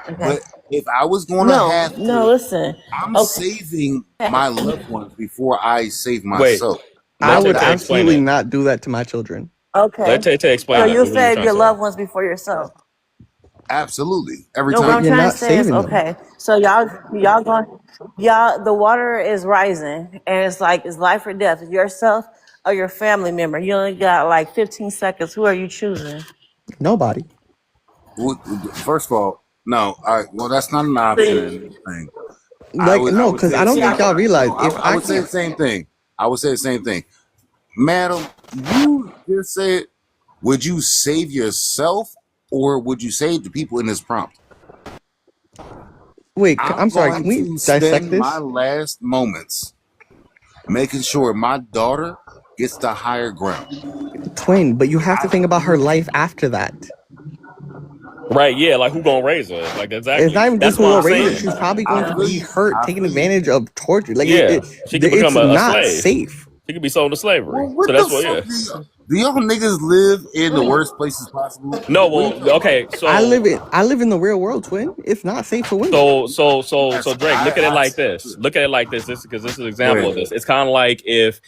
Okay. But if I was going to have to, listen. I'm Okay. saving my loved ones before I save Wait. myself. I Let would Tay explain absolutely it. not do that to my children. Okay. Let Tay explain So that. you'll What are you save trying your to say? loved ones before yourself. Absolutely. Every No, what time. I'm You're trying not to say is, saving them. okay, so y'all, the water is rising, and it's like it's life or death. Yourself, or your family member? You only got like 15 seconds. Who are you choosing? Nobody. First of all, no. Well, that's not an option. In this thing. Like no, because I don't think y'all realize if I would say the same thing. I would say the same thing, madam. You just said, would you save yourself or would you save the people in this prompt? Wait, I'm sorry. Can we dissect this? My last moments making sure my daughter gets the higher ground. Twin, but you have to think about her life after that. Right, yeah, like who gonna raise her? Like exactly. It's not even That's just who what will I'm raise her. saying. She's probably going to be hurt, taken advantage of, tortured. Like Yeah, she could become it's a not slave. safe. She could be sold to slavery. Well, what So that's the what. fuck do y'all niggas live in the worst places possible? No, well, okay. So I live in the real world, Twin. It's not safe for women. So Drake, look at it like this. Look at it like this. Because this is an example of this. It's kind of like if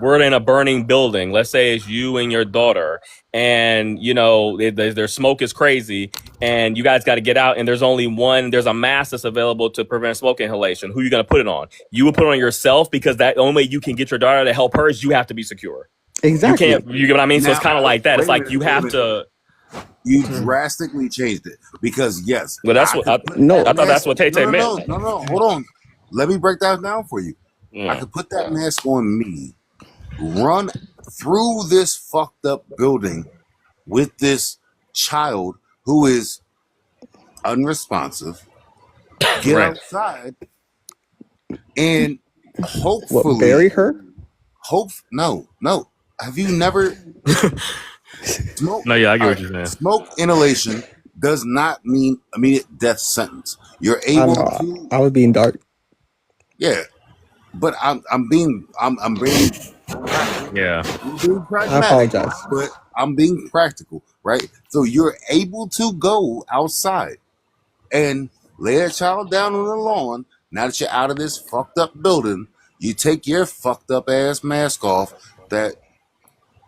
we're in a burning building. Let's say it's you and your daughter, and you know their smoke is crazy, and you guys got to get out. And there's only one. There's a mask that's available to prevent smoke inhalation. Who are you gonna put it on? You would put it on yourself because that the only way you can get your daughter to help her is you have to be secure. Exactly. You can't. You get what I mean? So it's Now, kind of like that. It's wait a like minute, you wait a have minute. to. You drastically changed it because yes. Well, that's what. I thought that's what Tay meant. No. Hold on. Let me break that down for you. Yeah. I could put that mask on me, run through this fucked up building with this child who is unresponsive, get Right. outside, and hopefully What, bury her? No. Have you never smoke? No, yeah, I get what you're saying. Smoke inhalation does not mean immediate death sentence. You're able to. I was being dark. Yeah, but I'm being Yeah. I'm being pragmatic. I apologize. But I'm being practical, right? So you're able to go outside and lay a child down on the lawn. Now that you're out of this fucked up building, you take your fucked up ass mask off. That,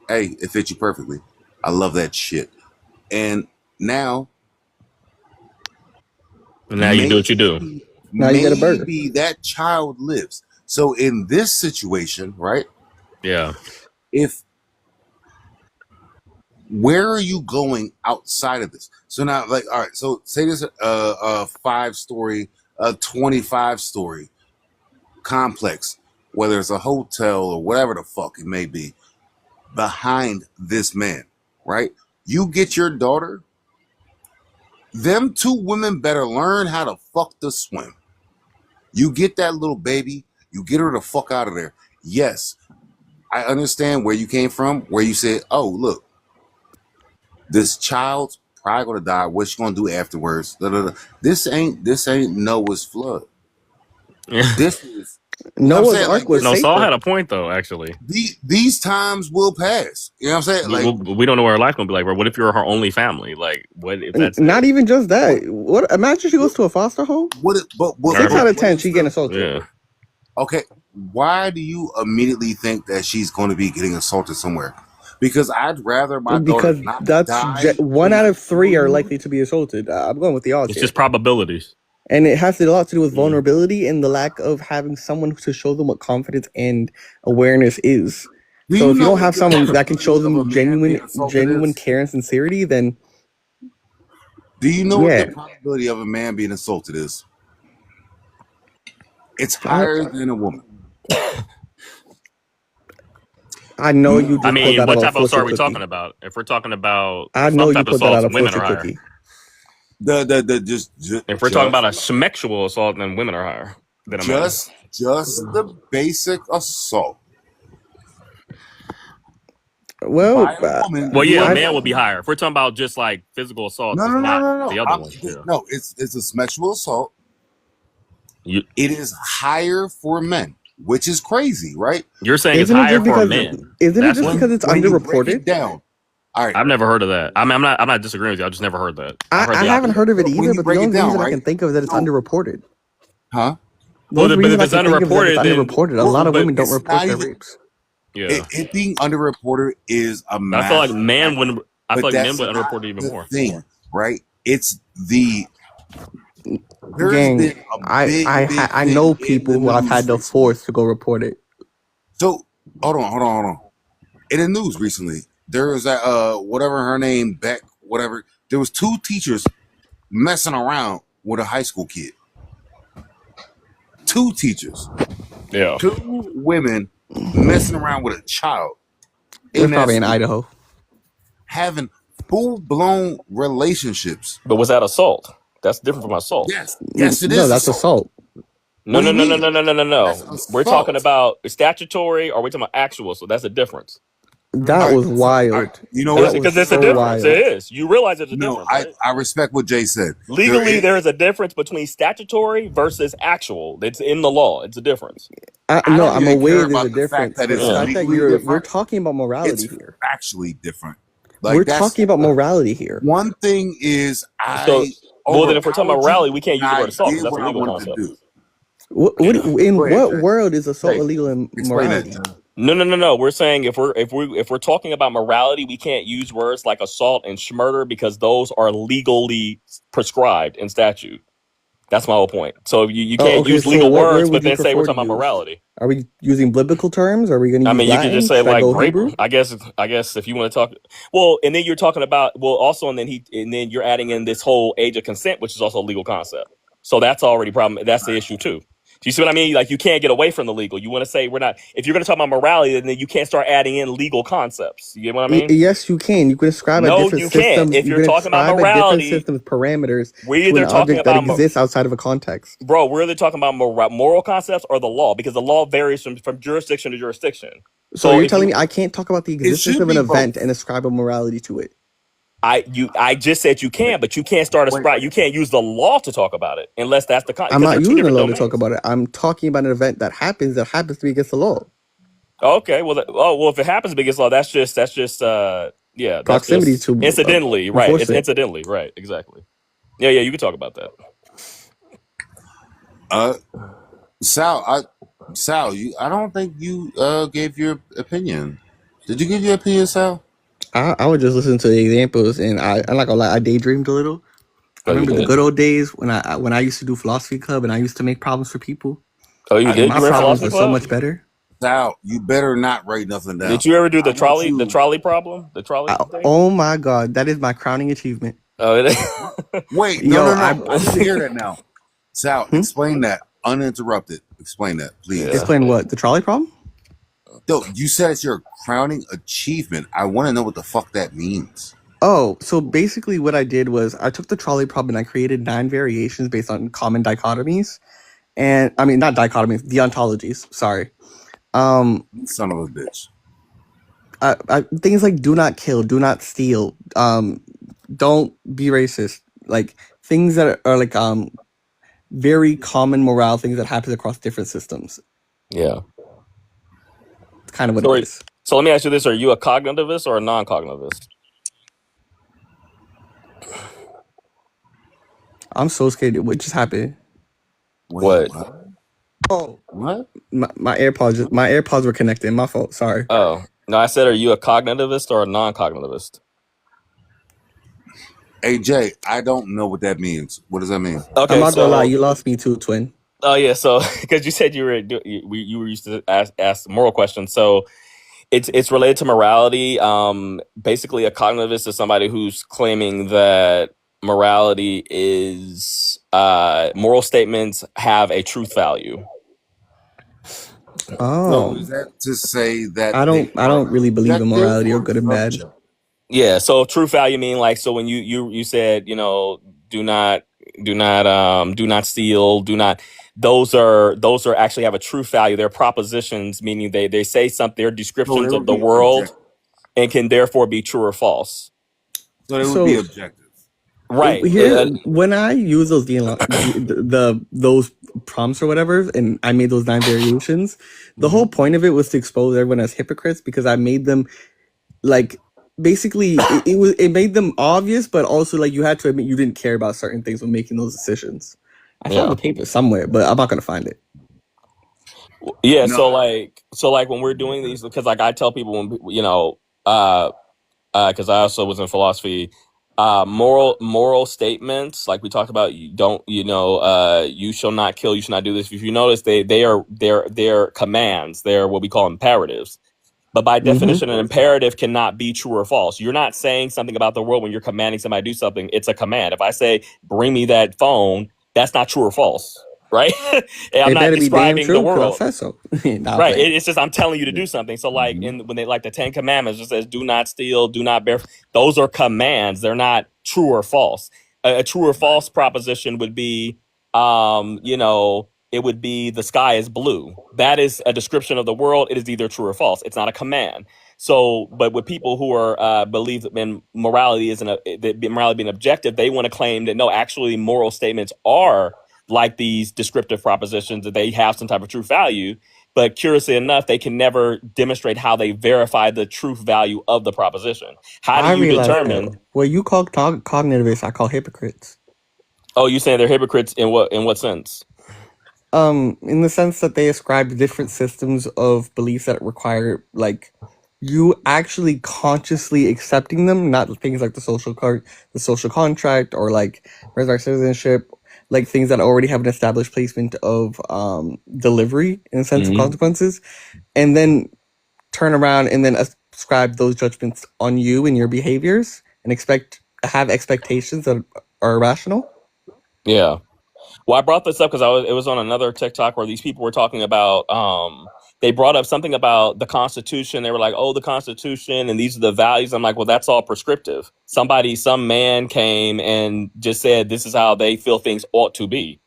hey, it fits you perfectly. I love that shit. And now you do what you do. Now you get a burger. Maybe that child lives. So in this situation, right? Yeah. Where are you going outside of this? So now, like, all right. So say this a 5-story, a 25-story complex, whether it's a hotel or whatever the fuck it may be, behind this man, right? You get your daughter. Them two women better learn how to fuck to swim. You get that little baby, you get her the fuck out of there. Yes, I understand where you came from, where you said, oh, look, this child's probably gonna die. What's she gonna do afterwards? This ain't Noah's flood. This is Noah's Ark was No, safer. Saul had a point though. Actually, these times will pass. You know what I'm saying? Like, we don't know what her life gonna be like. Bro, what if you're her only family? Like, what if that's Not even just that. What? Imagine she goes to a foster home. what? 6 out of 10, she getting assaulted. Yeah. Okay, why do you immediately think that she's going to be getting assaulted somewhere? Because I'd rather my daughter Because not that's die. 1 out of 3 are likely to be assaulted. I'm going with the odds It's here. just probabilities. And it has a lot to do with vulnerability and the lack of having someone to show them what confidence and awareness is. Do So you if you know don't have the someone that can show probability of a them man being assaulted genuine is? care and sincerity, then Do you know yeah. what the probability of a man being assaulted is? It's higher than a woman. I know you just I pulled mean, that what out type of of assault are fortune we cookie. talking about? If we're talking about I some know you type of pulled that out assaults, of women fortune are higher. cookie. If we're talking about a sexual assault, then women are higher than a man. just the basic assault Well, by a woman. Well, yeah, a I- man would be higher. If we're talking about just like physical assault, No, it's no, not no, no, the no. other one. Yeah. No, it's a sexual assault. You, It is higher for men, which is crazy, right? you're saying it's Isn't it higher just for because men. isn't it That's just what because it's When you break it underreported? down. All right. I've never heard of that. I mean, I'm not disagreeing with you. I just never heard that. I've heard I the haven't opposite. heard of it When either, you but the break it only down, reason I right? can think of is that it's So, underreported. huh? The Well, only but reason if I it's can think of is that it's underreported, then underreported. A lot of but women don't It's report not their even rapes. yeah, it being underreported is a I feel massive like man fact. would. I But feel like men that's would not underreport it even the more. thing, right? It's the there's Gang, been a big I thing know in people the who I've news had to recently. force to go report it. So hold on. in the news recently. There was a whatever her name, Beck, whatever. There was 2 teachers messing around with a high school kid. 2 teachers. Yeah. 2 women messing around with a child. It was In that probably in school, Idaho. having full-blown relationships. But was that assault? That's different from assault. Yes, yes, it No, is that's assault. assault. No, What do no, you no, no, mean? no, no, no, no, That's no. We're talking assault. about statutory, or we're talking about actual. So that's a difference. All That right, was so, all wild. right, you know That what? was Because it's a so difference. wild. It is. You realize there's a No, difference, right? I respect what Jay said. Legally, There there is a difference between statutory versus actual. It's in the law. It's a difference. I No, don't I'm even aware care there's a about the fact difference, that but it's the Yeah. fact that legally we're different. talking about morality It's here. factually different. We're Like that's talking about morality here. one thing is So, I well, then if we're talking about overpowered you morality, we can't and use the I word assault because did that's a what I legal wanted to concept. do. In Go ahead, what Jay. world is assault Jay, illegal in explain that. morality? No. We're saying if we're talking about morality, we can't use words like assault and murder because those are legally prescribed in statute. That's my whole point. So you Oh, can't okay. use So legal what words, word would but you then say we're prefer to talking about use? morality. Are we using biblical terms? Are we going to I use mean, you could just Latin? say Should I like go rape. Hebrew? I guess if you want to talk, well, and then you're talking about also, and then you're adding in this whole age of consent, which is also a legal concept. So that's already problem. That's the issue too. Do you see what I mean? Like you can't get away from the legal. You want to say we're not. If you're going to talk about morality, then you can't start adding in legal concepts. You get what I mean? Yes, you can. You can describe a No, different you can't. systems. If You you're can talking about describe a different morality, system's parameters we're to an either talking object that about exists outside of a context. bro, we're either talking about moral concepts or the law because the law varies from jurisdiction to jurisdiction. So So you're if telling me you, I can't talk about the It existence should of an be event both. and ascribe a morality to it? I just said you can, but you can't start a Wait, sprite. You can't use the law to talk about it unless that's the I'm because not they're two using the different law to talk domains. about it. I'm talking about an event that happens to be against the law. Okay, well, if it happens against law, that's just yeah, that's Proximity just to incidentally, right? enforce It's it. incidentally, right? Exactly. Yeah, you can talk about that. Sal, I don't think you gave your opinion. Did you give your opinion, Sal? I would just listen to the examples, and I'm not gonna lie, I daydreamed a little. I Oh, you remember the did. good old days when I used to do philosophy club and I used to make problems for people. Oh, you I did. My You were in problems philosophy were so club. much better. Sal, you better not write nothing down. Did you ever do I the want trolley you. problem? The trolley thing? Oh my god, that is my crowning achievement. Oh, it Wait, Yo, no. I I need to hear that now. Sal, explain that uninterrupted. Explain that, please. Yeah. explain what? The trolley problem? Yo, you said it's your crowning achievement. I want to know what the fuck that means. Oh, so basically what I did was I took the trolley problem and I created 9 variations based on common dichotomies. And I mean not dichotomies, the ontologies, sorry. You son of a bitch. Things like do not kill, do not steal, don't be racist, like things that are like very common morale things that happen across different systems. Yeah. It's kind of what it is. So let me ask you this: are you a cognitivist or a non-cognitivist? I'm so scared. What just happened? What? Oh, what? My AirPods were connected. My fault. Sorry. Oh no, I said, are you a cognitivist or a non-cognitivist? Hey Jay, I don't know what that means. What does that mean? Okay, I'm not gonna lie, you lost me too, twin. Oh yeah, so because you said you were used to ask moral questions, so it's related to morality. Basically, a cognitivist is somebody who's claiming that morality is moral statements have a truth value. Oh, So is that to say that I don't really believe in morality or good and bad. Yeah, so truth value mean like, so when you said, do not steal, do not, those are actually have a truth value. They're propositions, meaning they say something, they're descriptions of the world and can therefore be true or false. So they would be objective. Right. Here, when I use those those prompts or whatever, and I made those 9 variations, the whole point of it was to expose everyone as hypocrites because I made them like basically it made them obvious, but also like you had to admit you didn't care about certain things when making those decisions. I found the paper somewhere, but I'm not gonna find it. Yeah, so like when we're doing these, because like I tell people when because I also was in philosophy, moral statements like we talked about. You don't, you shall not kill. You should not do this. If you notice, they're commands. They're what we call imperatives. But by Mm-hmm. definition, an imperative cannot be true or false. You're not saying something about the world when you're commanding somebody to do something. It's a command. If I say, bring me that phone, that's not true or false, right? I'm It not better be damn describing the true, because I world. said so. Nah, I'm Right. playing. It's just I'm telling you to do something. So like when they like the 10 commandments, it says do not steal, do not bear. Those are commands. They're not true or false. A true or false proposition would be it would be the sky is blue. That is a description of the world. It is either true or false. It's not a command. So, but with people who are believe in morality morality being objective, they want to claim that no, actually moral statements are like these descriptive propositions, that they have some type of true value. But curiously enough, they can never demonstrate how they verify the truth value of the proposition. How I do you realize determine? though, what you call cognitivists, I call hypocrites. Oh, you saying they're hypocrites in what sense? In the sense that they ascribe different systems of beliefs that require like you actually consciously accepting them, not things like the social contract, or like resurrect citizenship, like things that already have an established placement of delivery in a sense of consequences, and then turn around and then ascribe those judgments on you and your behaviors and have expectations that are irrational. Yeah. Well, I brought this up because it was on another TikTok where these people were talking about they brought up something about the Constitution. They were like, oh, the Constitution and these are the values. I'm like, well, that's all prescriptive. Some man came and just said this is how they feel things ought to be.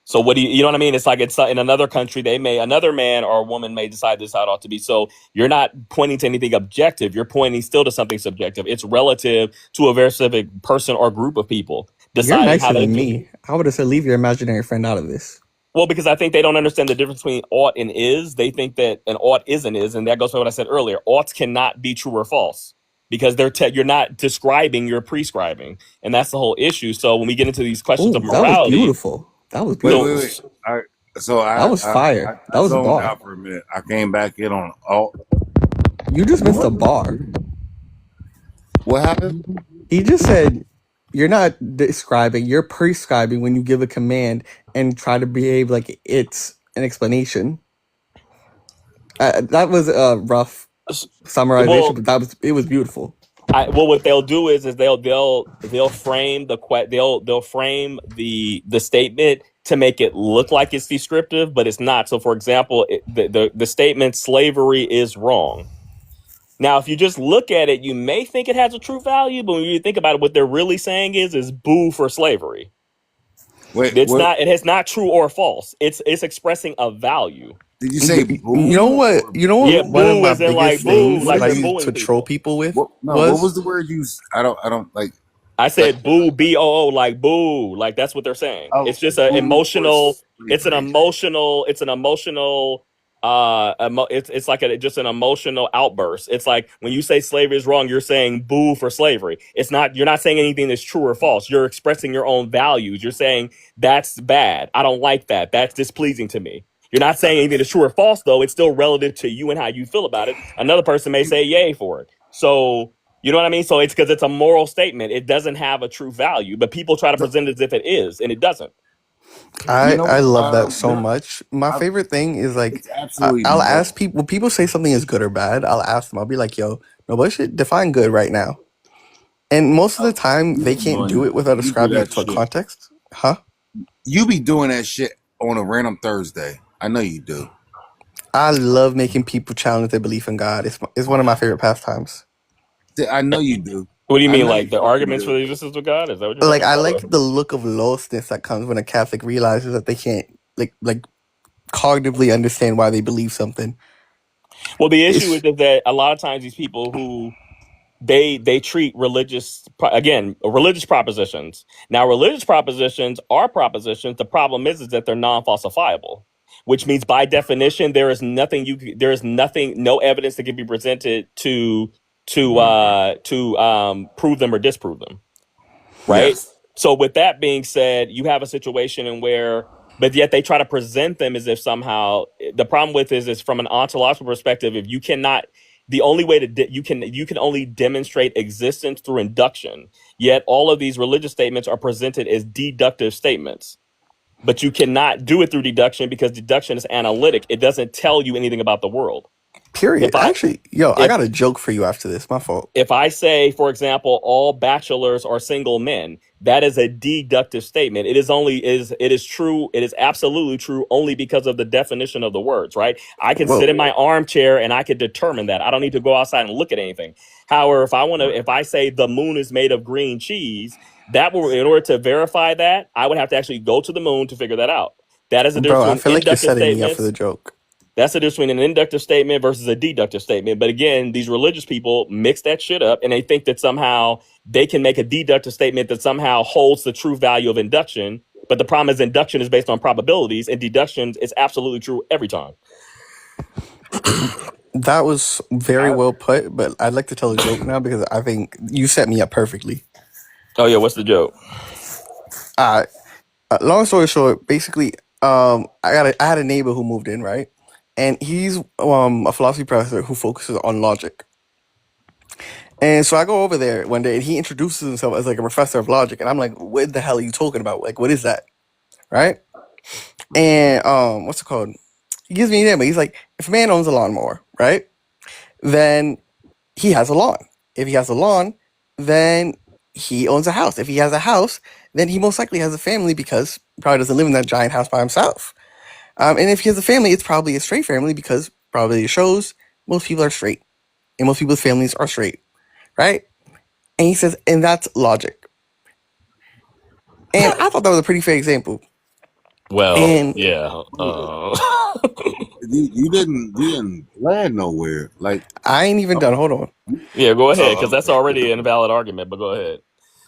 So what do you know what I mean? It's like it's in another country, another man or a woman may decide this is how it ought to be. So you're not pointing to anything objective. You're pointing still to something subjective. It's relative to a very specific person or group of people You're deciding nicer how they than feel. me. I would have said leave your imaginary friend out of this. Well, because I think they don't understand the difference between ought and is. They think that an ought is an is, and that goes to what I said earlier. Oughts cannot be true or false because you're not describing, you're prescribing, and that's the whole issue. So when we get into these questions Oh, of that was morality, beautiful. That was beautiful. Wait. All right. So That was fire. That was a zoned bar. out for a minute. I came back in on alt. You just missed a bar. What happened? He just said you're not describing, you're prescribing when you give a command and try to behave like it's an explanation. That was a rough summarization, but it was beautiful. what they'll do is they'll frame they'll frame the statement to make it look like it's descriptive, but it's not. So, for example, the statement "slavery is wrong." Now, if you just look at it, you may think it has a true value, but when you think about it, what they're really saying is boo for slavery. Wait, it is not true or false. It's expressing a value. Did you say boo? You know what? Yeah, One of boo my is in biggest like boo, things like that I they're used booing to people. troll people with What was the word used? I don't like. I said boo, B-O-O, like boo, like that's what they're saying. Oh, it's just an boo emotional. for It's an emotional. It's an emotional. It's like just an emotional outburst. It's like when you say slavery is wrong, you're saying boo for slavery. It's not. You're not saying anything that's true or false. You're expressing your own values. You're saying that's bad. I don't like that. That's displeasing to me. You're not saying anything that's true or false, though. It's still relative to you and how you feel about it. Another person may say yay for it. So. You know what I mean? So it's because it's a moral statement. It doesn't have a true value, but people try to present it as if it is, and it doesn't. I love that so much. My favorite thing is like I'll ask people when people say something is good or bad. I'll ask them. I'll be like, "Yo, no, what should define good right now?" And most of the time, they can't do it without ascribing it to a context. Huh? You be doing that shit on a random Thursday. I know you do. I love making people challenge their belief in God. It's one of my favorite pastimes. I know you do. What do you mean, like the arguments for the existence of God? Is that what you're like? I talking like about? the look of lostness that comes when a Catholic realizes that they can't like cognitively understand why they believe something. Well, the issue is that a lot of times these people who they treat religious propositions. Now, religious propositions are propositions. The problem is that they're non-falsifiable, which means by definition there is no evidence that can be presented to prove them or disprove them. Right. Yes. So with that being said, you have a situation in where, but yet they try to present them as if somehow the problem with is from an ontological perspective, if you cannot, the only way you can only demonstrate existence through induction. Yet all of these religious statements are presented as deductive statements, but you cannot do it through deduction because deduction is analytic. It doesn't tell you anything about the world. Period. If I Actually, yo, I if got a joke for you after this. My fault. if I say, for example, all bachelors are single men, that is a deductive statement. It is true. It is absolutely true only because of the definition of the words, right? I can sit Whoa, in my armchair and I can determine that. I don't need to go outside and look at anything. However, if I say the moon is made of green cheese, in order to verify that, I would have to actually go to the moon to figure that out. That is the bro, difference I between feel like you're inductive setting me up for statements. the joke. That's the difference between an inductive statement versus a deductive statement. But again, these religious people mix that shit up and they think that somehow they can make a deductive statement that somehow holds the true value of induction. But the problem is induction is based on probabilities and deduction is absolutely true every time. That was very well put, but I'd like to tell a joke now because I think you set me up perfectly. Oh yeah, what's the joke? Long story short, basically, I had a neighbor who moved in, right? And he's a philosophy professor who focuses on logic. And so I go over there one day and he introduces himself as like a professor of logic. And I'm like, what the hell are you talking about? Like, what is that? Right? And what's it called? He gives me a name. He's like, if a man owns a lawnmower, right? Then he has a lawn. If he has a lawn, then he owns a house. If he has a house, then he most likely has a family because he probably doesn't live in that giant house by himself. And if he has a family, it's probably a straight family because probably it shows most people are straight. And most people's families are straight. Right? And he says, and that's logic. And I thought that was a pretty fair example. Well, And yeah. You didn't land nowhere. Like I ain't even done. Hold on. Yeah, go ahead, because that's already an invalid argument, but go ahead.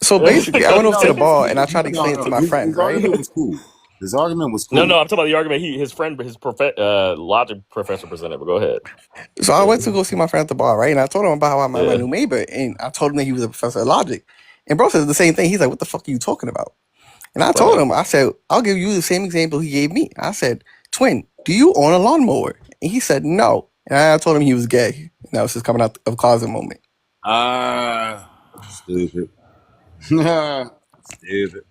So basically, I went over to the bar and I tried to explain it to my friend, his right? argument was cool. His argument was cool. No, I'm talking about the argument his logic professor presented, but go ahead. So I went to go see my friend at the bar, right? And I told him about how I met my new neighbor, and I told him that he was a professor of logic. And bro said the same thing. He's like, what the fuck are you talking about? And I told him, I said, I'll give you the same example he gave me. I said, twin, do you own a lawnmower? And he said, no. And I told him he was gay. And that was just coming out of closet moment. Stupid. Stupid.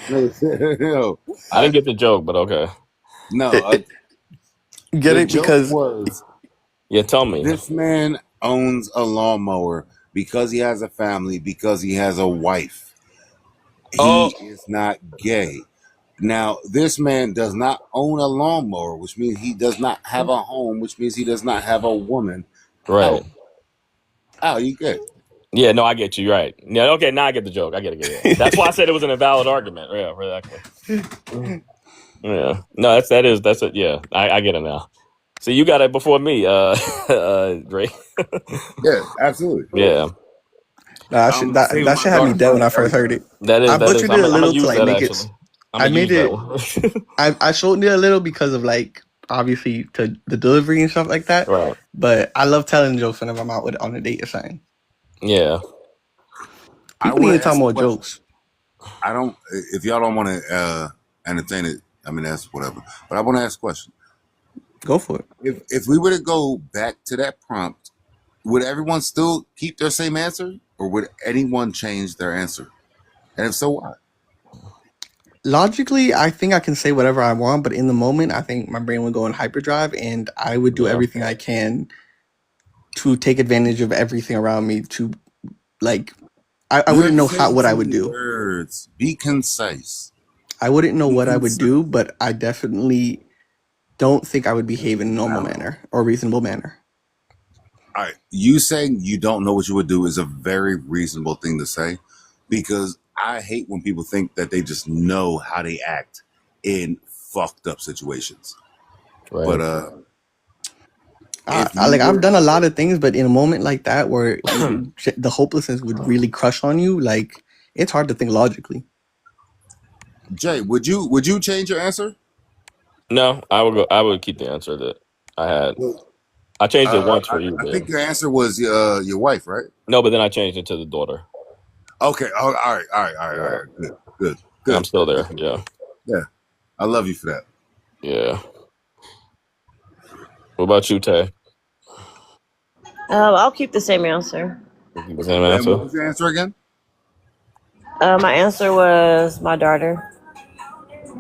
No. I didn't get the joke, but okay. No. Get it? Because yeah, tell me. This man owns a lawnmower because he has a family, because he has a wife. He is not gay. Now, this man does not own a lawnmower, which means he does not have a home, which means he does not have a woman. Right. Oh, you good. Yeah, no, I get you. Right. Yeah, okay, now I get the joke. I get it. That's why I said it was an invalid argument. Yeah, exactly. Yeah. No, that's it. Yeah, I get it now. So you got it before me, Drake. Yeah, absolutely. Yeah. Nah, that should have me dead when I first heard it. I butchered it a little to like make it. I made it. I shortened it a little because of like obviously to the delivery and stuff like that. Right. But I love telling jokes whenever I'm out on a date or something. Yeah. People need to tell more jokes. I don't. If y'all don't want to entertain it, I mean that's whatever. But I want to ask a question. Go for it. If we were to go back to that prompt, would everyone still keep their same answer, or would anyone change their answer? And if so, why? Logically, I think I can say whatever I want, but in the moment, I think my brain would go in hyperdrive, and I would do everything I can to take advantage of everything around me. To like, I wouldn't know what I would do. Words, be concise. I wouldn't know what I would do, but I definitely don't think I would behave in a normal manner or reasonable manner. All right, you saying you don't know what you would do is a very reasonable thing to say, because I hate when people think that they just know how they act in fucked up situations. Right. But I've done a lot of things, but in a moment like that where the hopelessness would really crush on you, like it's hard to think logically. Jay, would you change your answer? No, I would keep the answer that I had. I changed it once for you. I think your answer was your wife, right? No, but then I changed it to the daughter. Okay. All right. Good. I'm still there. Yeah. Yeah. I love you for that. Yeah. What about you, Tay? I'll keep the same answer. The same answer? What was your answer again? My answer was my daughter.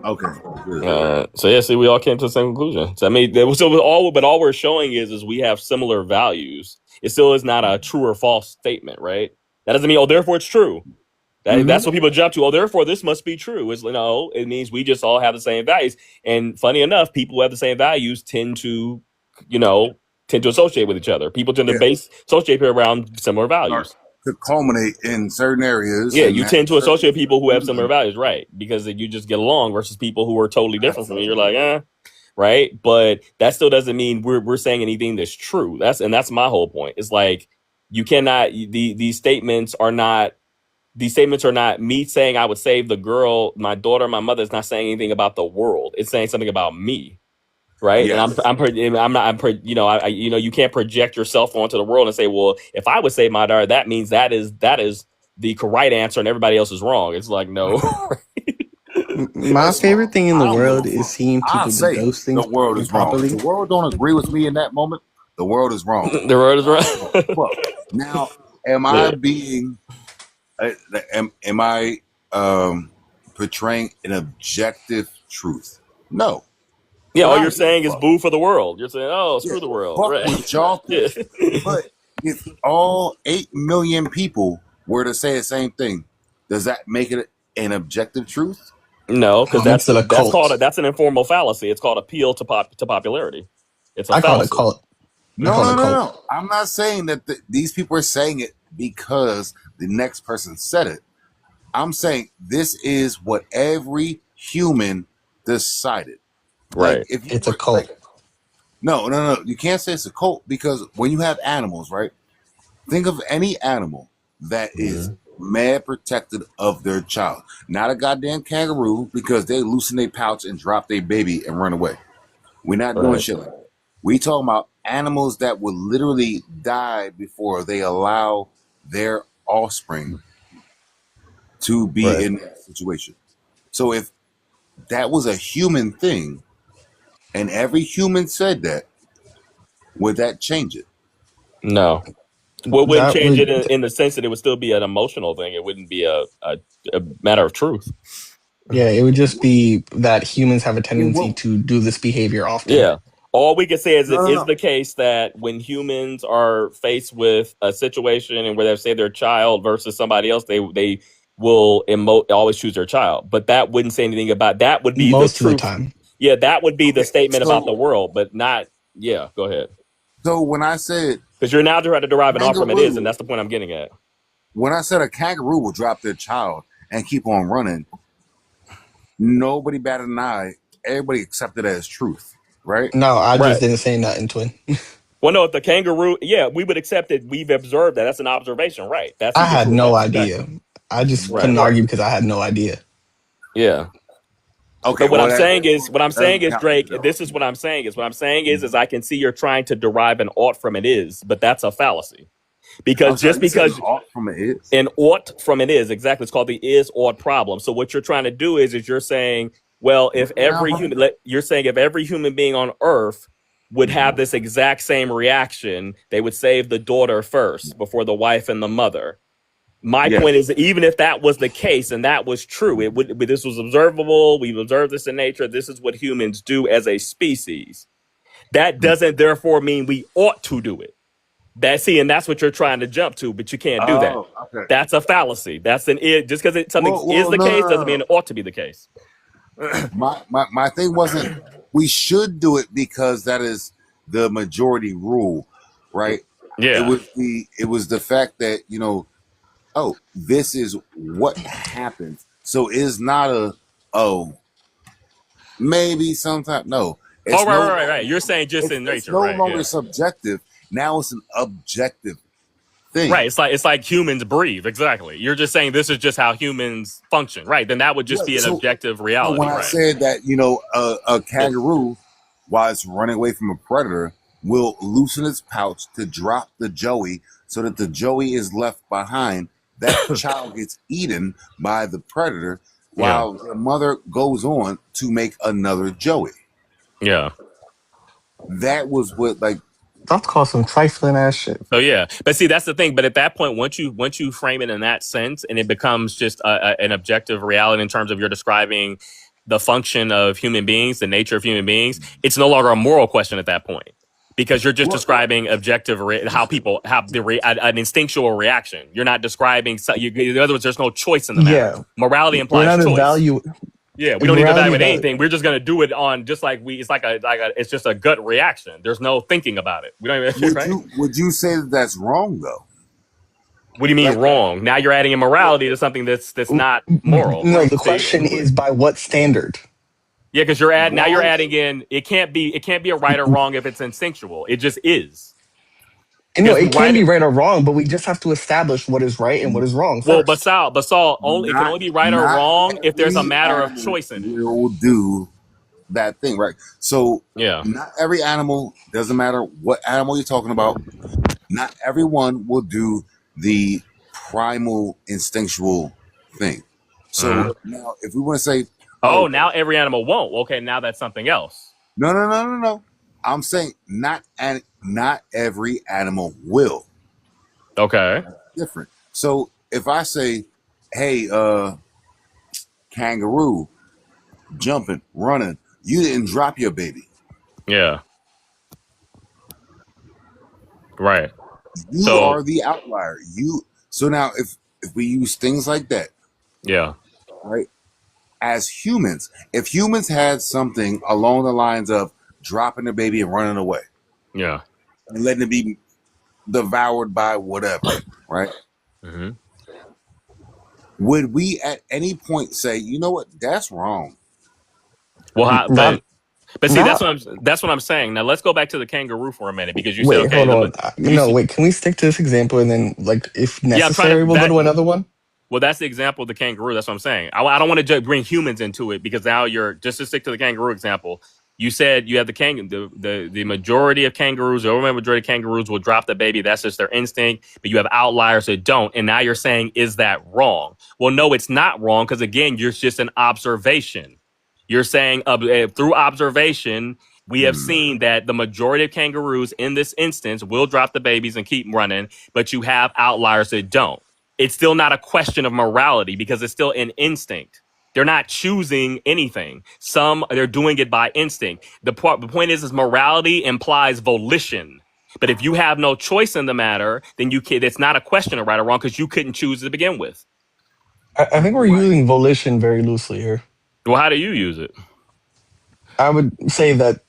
Okay. Good. So yeah, see, we all came to the same conclusion. So I mean, all we're showing is we have similar values. It still is not a true or false statement, right? That doesn't mean therefore it's true. That's what people jump to. Therefore this must be true. It's no, it means we just all have the same values. And funny enough, people who have the same values tend to associate with each other. People tend to associate around similar values. To culminate in certain areas. Yeah, you tend to associate people who have similar values, right? Because you just get along versus people who are totally different from you. You're like, right? But that still doesn't mean we're saying anything that's true. That's my whole point. It's like you cannot. These statements are not me saying I would save the girl, my daughter, my mother. It's not saying anything about the world. It's saying something about me. Right. Yes. And you can't project yourself onto the world and say, well, if I would save my daughter, that means that is the correct answer and everybody else is wrong. It's like, no. My favorite thing in the world is seeing people do those things. The world is wrong. If the world don't agree with me in that moment, the world is wrong. The world is wrong. Well, now, am I being, am I portraying an objective truth? No. Yeah, all you're saying is boo for the world. You're saying, oh, screw the world. Right. With y'all. But if all 8 million people were to say the same thing, does that make it an objective truth? No, because that's an informal fallacy. It's called appeal to popularity. It's a fallacy. Call it a cult. No. I'm not saying that these people are saying it because the next person said it. I'm saying this is what every human decided. Right. It's a cult. No. You can't say it's a cult because when you have animals, right? Think of any animal that is mad protected of their child. Not a goddamn kangaroo because they loosen their pouch and drop their baby and run away. We're not doing shit like that. We talking about animals that would literally die before they allow their offspring to be in that situation. So if that was a human thing, and every human said that, would that change it? No. Well, it wouldn't change it in the sense that it would still be an emotional thing. It wouldn't be a matter of truth. Yeah, it would just be that humans have a tendency to do this behavior often. Yeah. All we can say is it is the case that when humans are faced with a situation and where they say their child versus somebody else, they will always choose their child. But that wouldn't say anything about that. Would be most the truth. Of the time. Yeah, that would be the statement about the world, but not. Yeah, go ahead. So when I said, because you're now trying to derive an off from it is, and that's the point I'm getting at. When I said a kangaroo will drop their child and keep on running, nobody batted an eye. Everybody accepted it as truth, right? No, I just didn't say nothing, twin. Well, no, if the kangaroo, we would accept it. We've observed that. That's an observation, right? I had no idea. I just couldn't argue because I had no idea. Yeah. Okay. But what I'm saying is, Drake, this is what I'm saying is, I can see you're trying to derive an ought from it is, but that's a fallacy. Because because ought from it is. An ought from it is, exactly. It's called the is ought problem. So what you're trying to do is you're saying, well, if every human being on earth would have this exact same reaction, they would save the daughter first before the wife and the mother. My point is, even if that was the case and that was true, this was observable. We've observed this in nature. This is what humans do as a species. That doesn't therefore mean we ought to do it. And that's what you're trying to jump to, but you can't do that. Okay. That's a fallacy. That's an it. Just because something is the case doesn't mean it ought to be the case. My thing wasn't we should do it because that is the majority rule, right? Yeah. It was the fact that this is what happens. So it's not maybe sometimes. No. It's right. You're saying just in nature. It's no longer subjective. Now it's an objective thing. Right. It's like humans breathe. Exactly. You're just saying this is just how humans function. Right. Then that would just be an objective reality. When I said that, a kangaroo, while it's running away from a predator, will loosen its pouch to drop the joey so that the joey is left behind. That child gets eaten by the predator while the mother goes on to make another joey. Yeah. That was what that's called some trifling ass shit. So yeah, but see, that's the thing. But at that point, once you frame it in that sense, and it becomes just an objective reality in terms of you're describing the function of human beings, the nature of human beings, it's no longer a moral question at that point. Because you're just describing objective how people have an instinctual reaction. You're not describing. In other words, there's no choice in the matter. Yeah. Morality We're implies not choice. Yeah, we don't need to evaluate anything. We're just gonna do it on just like it's like a it's just a gut reaction. There's no thinking about it. We don't even. Would you say that that's wrong though? What do you mean wrong? Now you're adding immorality to something that's not moral. No, the question is by what standard? Yeah, because you're adding in. It can't be a right or wrong if it's instinctual. It just is. And no, it can be right or wrong, but we just have to establish what is right and what is wrong first. Well, but Saul, it can only be right or wrong if there's a matter of choice in it. Will do that thing, right? So not every animal, doesn't matter what animal you're talking about, not everyone will do the primal instinctual thing. So now if we want to say, now every animal won't. Okay, now that's something else. No. I'm saying not every animal will. Okay. Different. So if I say, hey, kangaroo, jumping, running, you didn't drop your baby. Yeah. Right. You are the outlier. So now if we use things like that. Yeah. Right. As humans, if humans had something along the lines of dropping the baby and running away. Yeah. And letting it be devoured by whatever, right? Mm-hmm. Would we at any point say, you know what, that's wrong? Well, but see, that's what I'm saying. Now let's go back to the kangaroo for a minute because you said, okay, hold on. Can we stick to this example and then, like, if necessary, we'll go to another one? Well, that's the example of the kangaroo. That's what I'm saying. I don't want to bring humans into it because now you're just to stick to the kangaroo example. You said you have the majority of kangaroos, the overwhelming majority of kangaroos will drop the baby. That's just their instinct. But you have outliers that don't. And now you're saying, is that wrong? Well, no, it's not wrong because, again, you're just an observation. You're saying through observation, we have seen that the majority of kangaroos in this instance will drop the babies and keep running. But you have outliers that don't. It's still not a question of morality because it's still an instinct. They're not choosing anything. They're doing it by instinct. The point is morality implies volition. But if you have no choice in the matter, then it's not a question of right or wrong because you couldn't choose to begin with. I think we're using volition very loosely here. Well, how do you use it? I would say that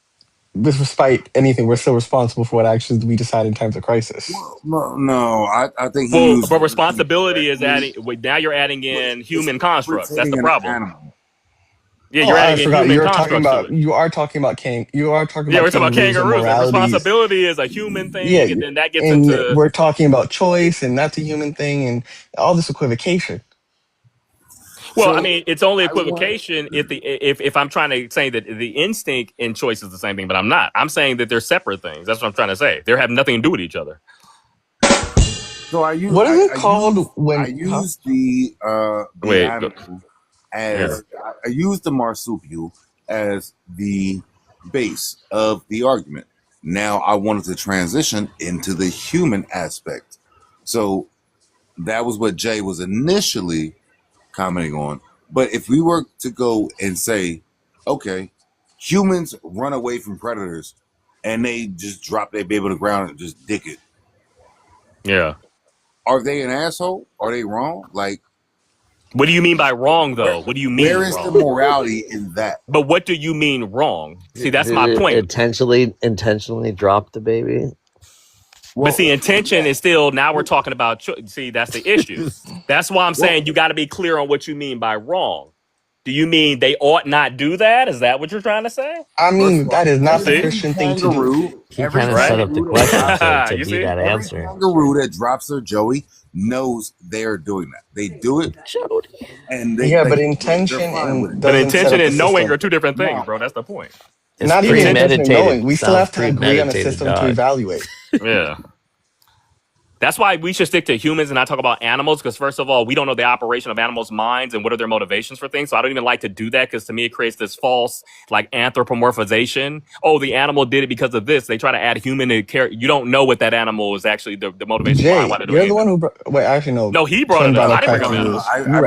despite anything, we're still responsible for what actions we decide in times of crisis. No, I think. But responsibility is adding. Now you're adding in human constructs. That's the problem. Yeah, you're adding in human constructs. You are talking about we're talking about kangaroos. Responsibility is a human thing, and then that gets into. We're talking about choice, and that's a human thing, and all this equivocation. Well, I mean, it's only equivocation if I'm trying to say that the instinct and choice is the same thing, but I'm not. I'm saying that they're separate things. That's what I'm trying to say. They have nothing to do with each other. So I use the animal as I use the marsupial as the base of the argument. Now I wanted to transition into the human aspect. So that was what Jay was initially commenting on. But if we were to go and say, okay, humans run away from predators and they just drop their baby on the ground and just dick it. Yeah. Are they an asshole? Are they wrong? Like, what do you mean by wrong, though? What do you mean? Where is the morality in that? But what do you mean wrong? See, that's my point. Intentionally drop the baby. But see, intention is still, now we're talking about, see, that's the issue. That's why I'm saying you got to be clear on what you mean by wrong. Do you mean they ought not do that? Is that what you're trying to say? I mean, that is not the Christian thing to do. He kind of set up the question to be that answer. Every kangaroo that drops their Joey knows they're doing that. They do it. And but intention and knowing are two different things, bro. That's the point. It's not even intention and knowing. We still have to agree on a system to evaluate. Yeah. That's why we should stick to humans and not talk about animals, because first of all, we don't know the operation of animals' minds and what are their motivations for things. So I don't even like to do that because to me it creates this false like anthropomorphization. Oh, the animal did it because of this. They try to add human to care. You don't know what that animal is actually the motivation Jay, why they're you're doing the one who wait, actually no. No, he brought it up. I didn't bring it up. I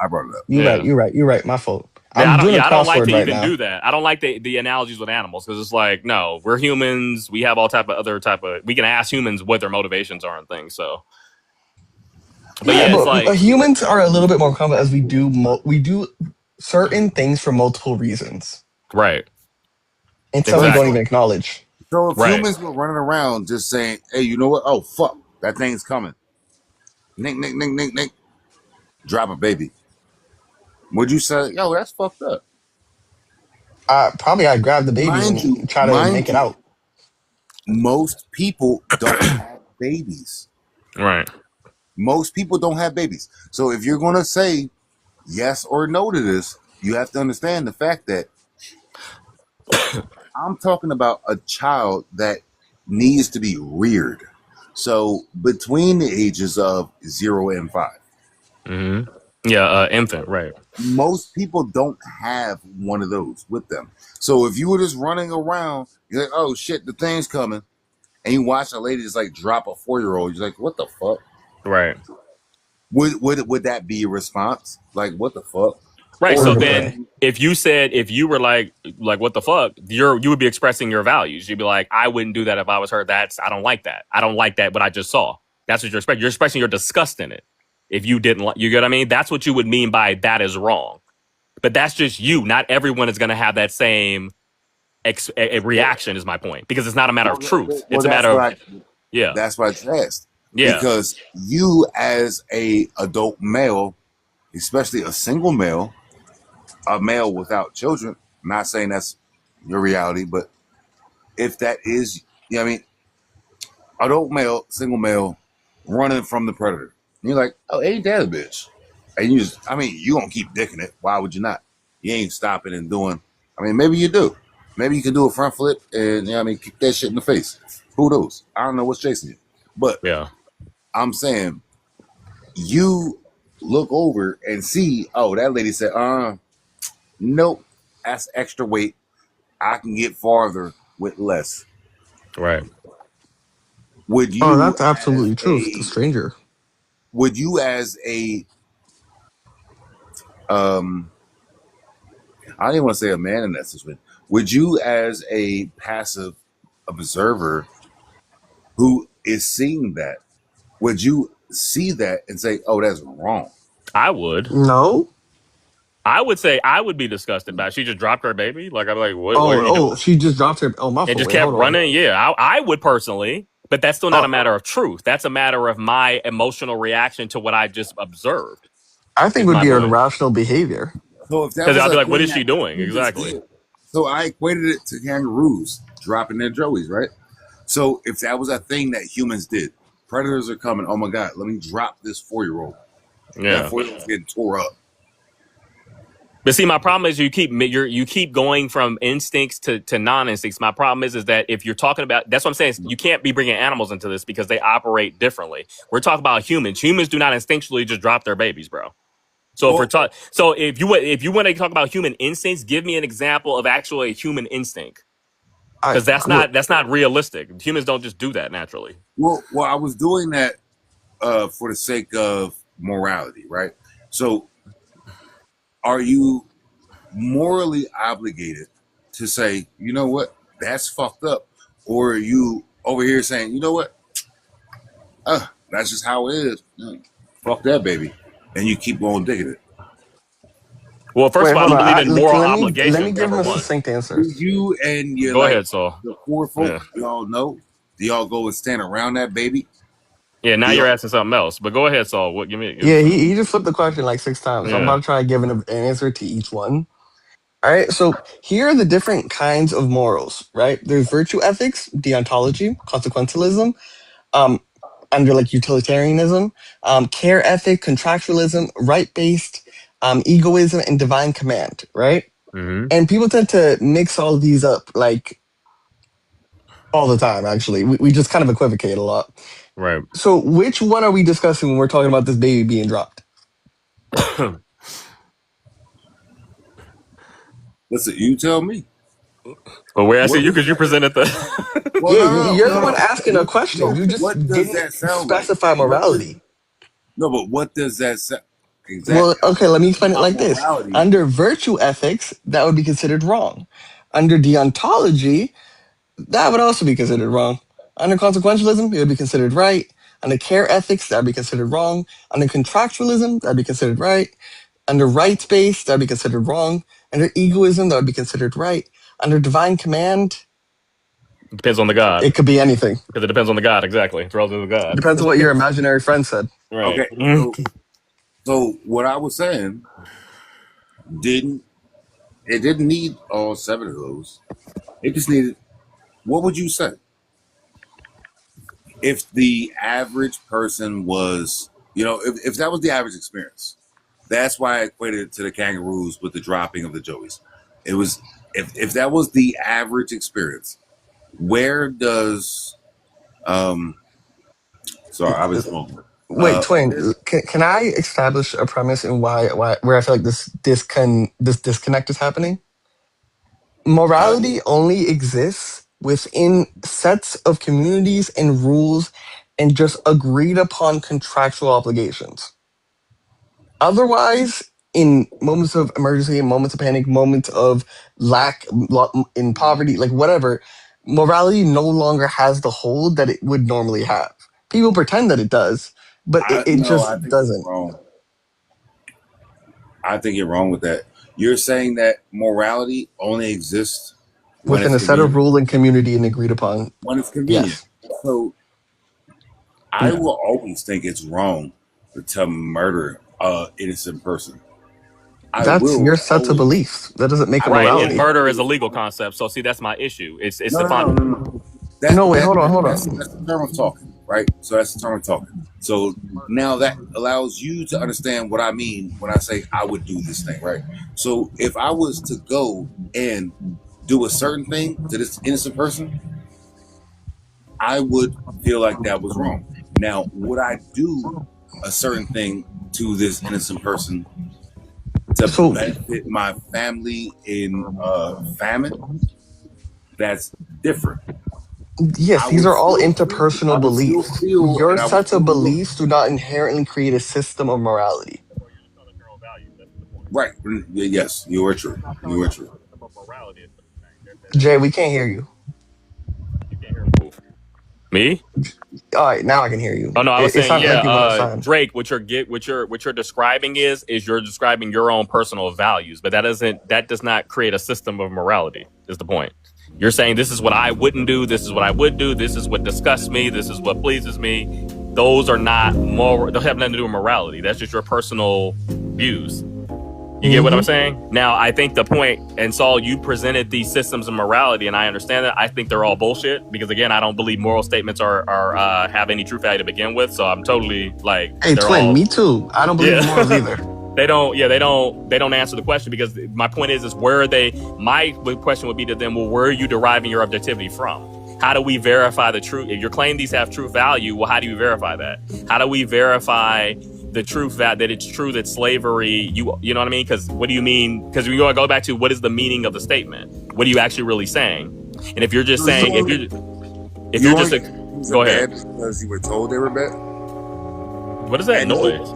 brought it up. You're right. My fault. I don't like to right even now. do that. I don't like the analogies with animals because it's like, no, we're humans. We have all we can ask humans what their motivations are and things. So, but yeah, it's like humans are a little bit more complex as we do certain things for multiple reasons. Right. And some we don't even acknowledge. So if humans were running around just saying, hey, you know what? Oh, fuck, that thing's coming. Nick, nick, nick, nick, nick. Drop a baby. Would you say, yo, that's fucked up? Probably I'd grab the baby and try to make it out. Most people don't have babies. Right. Most people don't have babies. So if you're going to say yes or no to this, you have to understand the fact that I'm talking about a child that needs to be reared. So between the ages of 0 and 5. Mm-hmm. Yeah, infant, right. Most people don't have one of those with them. So if you were just running around, you're like, oh shit, the thing's coming, and you watch a lady just like drop a 4-year-old, you're like, what the fuck? Right. Would that be a response? Like, what the fuck? Right. So then if you were like what the fuck, you would be expressing your values. You'd be like, I wouldn't do that if I was her. I don't like that. I don't like that what I just saw. That's what you're expressing. You're expressing your disgust in it. If you didn't like, you get what I mean? That's what you would mean by that is wrong. But that's just you. Not everyone is going to have that same reaction is my point. Because it's not a matter of truth. It's a matter of, yeah. That's why I asked. Yeah. Because you as a adult male, especially a single male, a male without children, I'm not saying that's your reality, but if that is, you know what I mean, adult male, single male, running from the predator. And you're like, oh, ain't that a bitch? And you gonna keep dicking it. Why would you not? You ain't stopping and doing, maybe you do. Maybe you can do a front flip and, kick that shit in the face. Who knows? I don't know what's chasing you. But yeah, I'm saying you look over and see, oh, that lady said, nope, that's extra weight. I can get farther with less. Right. Would you? Oh, that's absolutely true. It's a stranger. Would you, as a, I don't even want to say a man in that situation. Would you, as a passive observer who is seeing that, would you see that and say, oh, that's wrong? I would. No. I would say I would be disgusted by it. She just dropped her baby. Like, I'm like, what are you doing? She just dropped her. Oh, my fault. And just kept running. Yeah, I would personally. But that's still not a matter of truth. That's a matter of my emotional reaction to what I just observed. I think it would be an irrational behavior. So if that because I'd be like, what is she doing? Exactly. So I equated it to kangaroos dropping their joeys, right? So if that was a thing that humans did, predators are coming. Oh my God, let me drop this 4-year-old. Yeah. That 4-year-old's getting tore up. But see, my problem is you keep going from instincts to non-instincts. My problem is that if you're talking about, that's what I'm saying, you can't be bringing animals into this because they operate differently. We're talking about humans. Humans do not instinctually just drop their babies, bro. So if you want to talk about human instincts, give me an example of actually a human instinct, because that's not realistic. Humans don't just do that naturally. Well, I was doing that for the sake of morality, right? So, are you morally obligated to say, you know what, that's fucked up, or are you over here saying, you know what, that's just how it is. Fuck that baby, and you keep going digging it. Well, first of all, I believe in moral obligation. Let me give him a succinct answer. You and your go ahead, Saul. The 4 folks, y'all know. Do y'all go and stand around that baby? Yeah, now you're asking something else. But go ahead, Saul. What? Give me. He just flipped the question like 6 times. So I'm about to try to give an answer to each one. All right. So here are the different kinds of morals. Right. There's virtue ethics, deontology, consequentialism, under like utilitarianism, care ethic, contractualism, right-based, egoism, and divine command. Right. Mm-hmm. And people tend to mix all of these up like all the time. Actually, we just kind of equivocate a lot. Right. So which one are we discussing when we're talking about this baby being dropped? Listen, you tell me. Well, we're asking you because you presented the. You're the one asking a question. You just didn't specify morality. No, but what does that sound? Exactly. Well, okay, let me explain it About like this. morality. Under virtue ethics, that would be considered wrong. Under deontology, that would also be considered wrong. Under consequentialism, it would be considered right. Under care ethics, that would be considered wrong. Under contractualism, that would be considered right. Under rights-based, that would be considered wrong. Under egoism, that would be considered right. Under divine command, Depends on the God. it could be anything. Because it depends on the God, exactly. It's relative to the God. Depends on what your imaginary friend said. Right. Okay. So what I was saying didn't need all 7 of those. It just needed. What would you say if the average person was, if that was the average experience? That's why I equated it to the kangaroos with the dropping of the joeys. It was if that was the average experience, where does sorry, I was wrong. Wait, Twin, can I establish a premise and where I feel like this disconnect is happening? Morality only exists within sets of communities and rules and just agreed upon contractual obligations. Otherwise, in moments of emergency, moments of panic, moments of lack, in poverty, like whatever, morality no longer has the hold that it would normally have. People pretend that it does, but it just doesn't. I think you're wrong with that. You're saying that morality only exists within a set of rule and community and agreed upon. When it's convenient. Yes. So I will always think it's wrong to murder an innocent person. That's your set of beliefs. That doesn't make a morality. And murder is a legal concept. So see, that's my issue. It's wait, hold on. That's the term of talking, right? So that's the term of talking. So now that allows you to understand what I mean when I say I would do this thing, right? So if I was to go and do a certain thing to this innocent person, I would feel like that was wrong. Now, would I do a certain thing to this innocent person to benefit my family in famine? That's different. Yes, these are all interpersonal beliefs. Your sets of beliefs do not inherently create a system of morality. Right. Yes, you are true. You are true. Jay, we can't hear you. Me? All right, now I can hear you. Oh no, I was saying, Drake. What you're describing is you're describing your own personal values, but that does not create a system of morality. Is the point? You're saying this is what I wouldn't do, this is what I would do, this is what disgusts me, this is what pleases me. Those are not moral. They have nothing to do with morality. That's just your personal views. You get what I'm saying? Now, I think the point, and Saul, you presented these systems of morality, and I understand that. I think they're all bullshit because, again, I don't believe moral statements are have any true value to begin with. So I'm totally like, hey, Twin, me too. I don't believe in morals either. They don't answer the question because my point is where are they? My question would be to them, well, where are you deriving your objectivity from? How do we verify the truth? If you're claiming these have true value, well, how do you verify that? How do we verify the truth that it's true that slavery, you know what I mean? Because what do you mean? Because we go back to what is the meaning of the statement? What are you actually really saying? And if you're just saying, go ahead. Because you were told they were bad. What is that noise?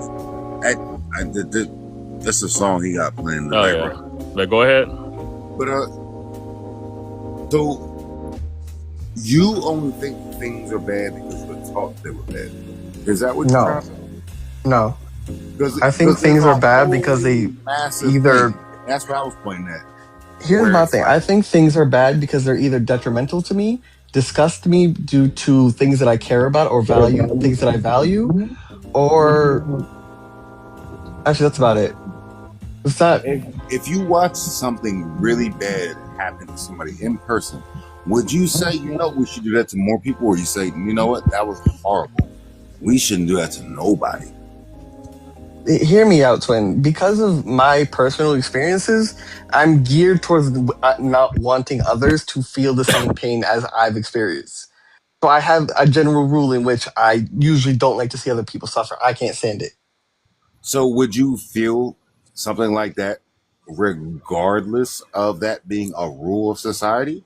That's a song he got playing in the background. Yeah. But go ahead. But so you only think things are bad because you were taught they were bad. Is that what you're saying? No. I think things are bad because they either... That's what I was pointing at. Here's my thing. I think things are bad because they're either detrimental to me, disgust me due to things that I care about or value, things that I value, or... Actually, that's about it. It's not... If you watch something really bad happen to somebody in person, would you say, we should do that to more people? Or you say, you know what, that was horrible. We shouldn't do that to nobody. Hear me out, Twin. Because of my personal experiences, I'm geared towards not wanting others to feel the same pain as I've experienced. So I have a general rule in which I usually don't like to see other people suffer. I can't stand it. So would you feel something like that regardless of that being a rule of society?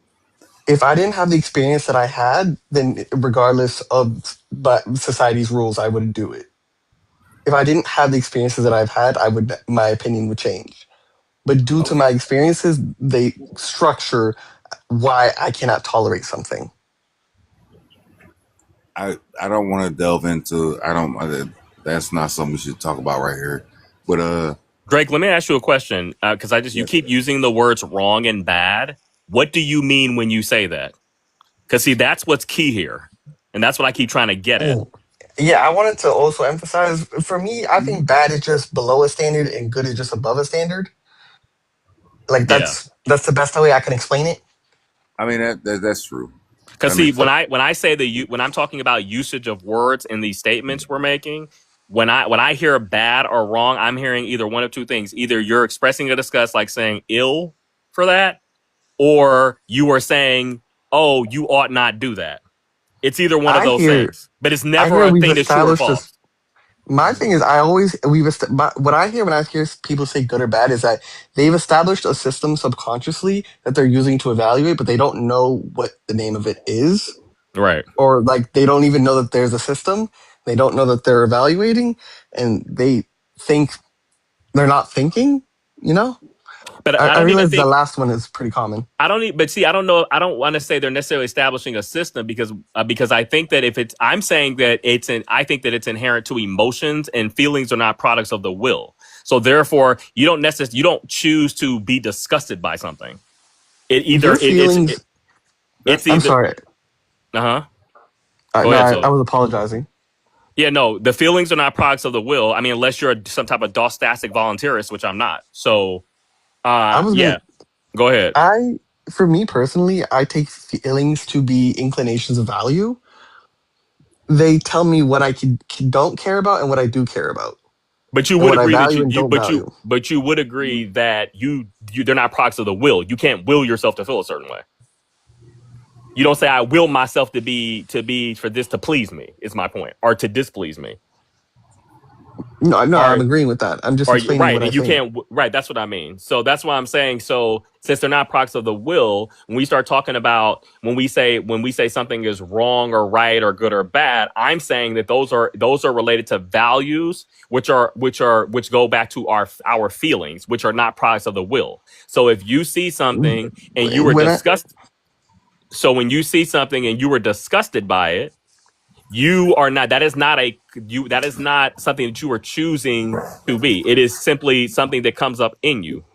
If I didn't have the experience that I had, then regardless of society's rules, I wouldn't do it. if I didn't have the experiences that I've had, my opinion would change. But due to my experiences, they structure why I cannot tolerate something. I don't want to delve into. That's not something we should talk about right here. But Drake, let me ask you a question because you keep using the words wrong and bad. What do you mean when you say that? Because see, that's what's key here, and that's what I keep trying to get at. Yeah, I wanted to also emphasize. For me, I think bad is just below a standard, and good is just above a standard. Like that's the best way I can explain it. I mean that's true. Because see, when I say when I'm talking about usage of words in these statements we're making, when I hear bad or wrong, I'm hearing either one of two things. Either you're expressing a disgust, like saying ill for that, or you are saying, oh, you ought not do that. It's either one of those things, but it's never a thing that's true or false. My thing is, what I hear when I hear people say good or bad is that they've established a system subconsciously that they're using to evaluate, but they don't know what the name of it is. Right. Or like they don't even know that there's a system. They don't know that they're evaluating, and they think they're not thinking, you know? But I realize the last one is pretty common. I don't know. I don't want to say they're necessarily establishing a system because I think that I think that it's inherent to emotions, and feelings are not products of the will. So therefore, you don't choose to be disgusted by something. I'm sorry. I was apologizing. Yeah, no, the feelings are not products of the will. I mean, unless you're some type of dostastic voluntarist, which I'm not. So. Go ahead. For me personally, I take feelings to be inclinations of value. They tell me what I don't care about and what I do care about. But you would agree that you would agree that they're not products of the will. You can't will yourself to feel a certain way. You don't say I will myself to be for this to please me. Is my point, or to displease me. No, I'm agreeing with that. I'm just explaining right, what and you can't. Right, that's what I mean. So that's why I'm saying. So since they're not products of the will, when we start talking about when we say something is wrong or right or good or bad, I'm saying that those are related to values, which go back to our feelings, which are not products of the will. So if you see something and you were disgusted, when you see something and you were disgusted by it. You are not. That is not something that you are choosing to be. It is simply something that comes up in you.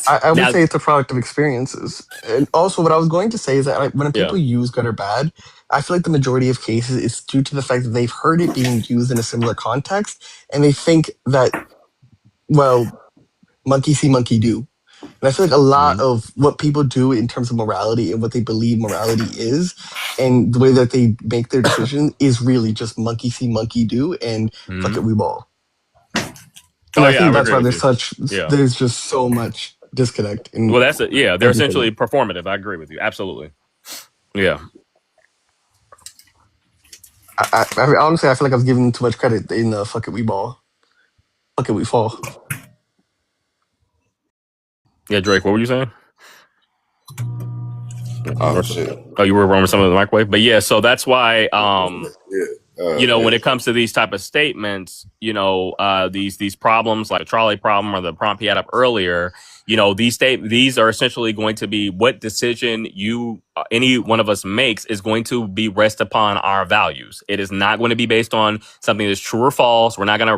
I would say it's a product of experiences. And also, what I was going to say is that when people use good or bad, I feel like the majority of cases it's due to the fact that they've heard it being used in a similar context, and they think that, well, monkey see, monkey do. And I feel like a lot of what people do in terms of morality and what they believe morality is, and the way that they make their decision is really just monkey see, monkey do, and fuck it, we ball. And I think that's why there's just so much disconnect. Well, that's it. Yeah, they're essentially performative. I agree with you. Absolutely. Yeah. I honestly, I feel like I was giving them too much credit in the fuck it, we ball. Fuck it, we fall. Yeah, Drake, what were you saying? Oh, shit. Oh, you were rolling some of the microwave? But yeah, so that's why, when it comes to these type of statements, these problems like the trolley problem or the prompt he had up earlier, these are essentially going to be what decision any one of us makes is going to be rest upon our values. It is not going to be based on something that's true or false. We're not going to,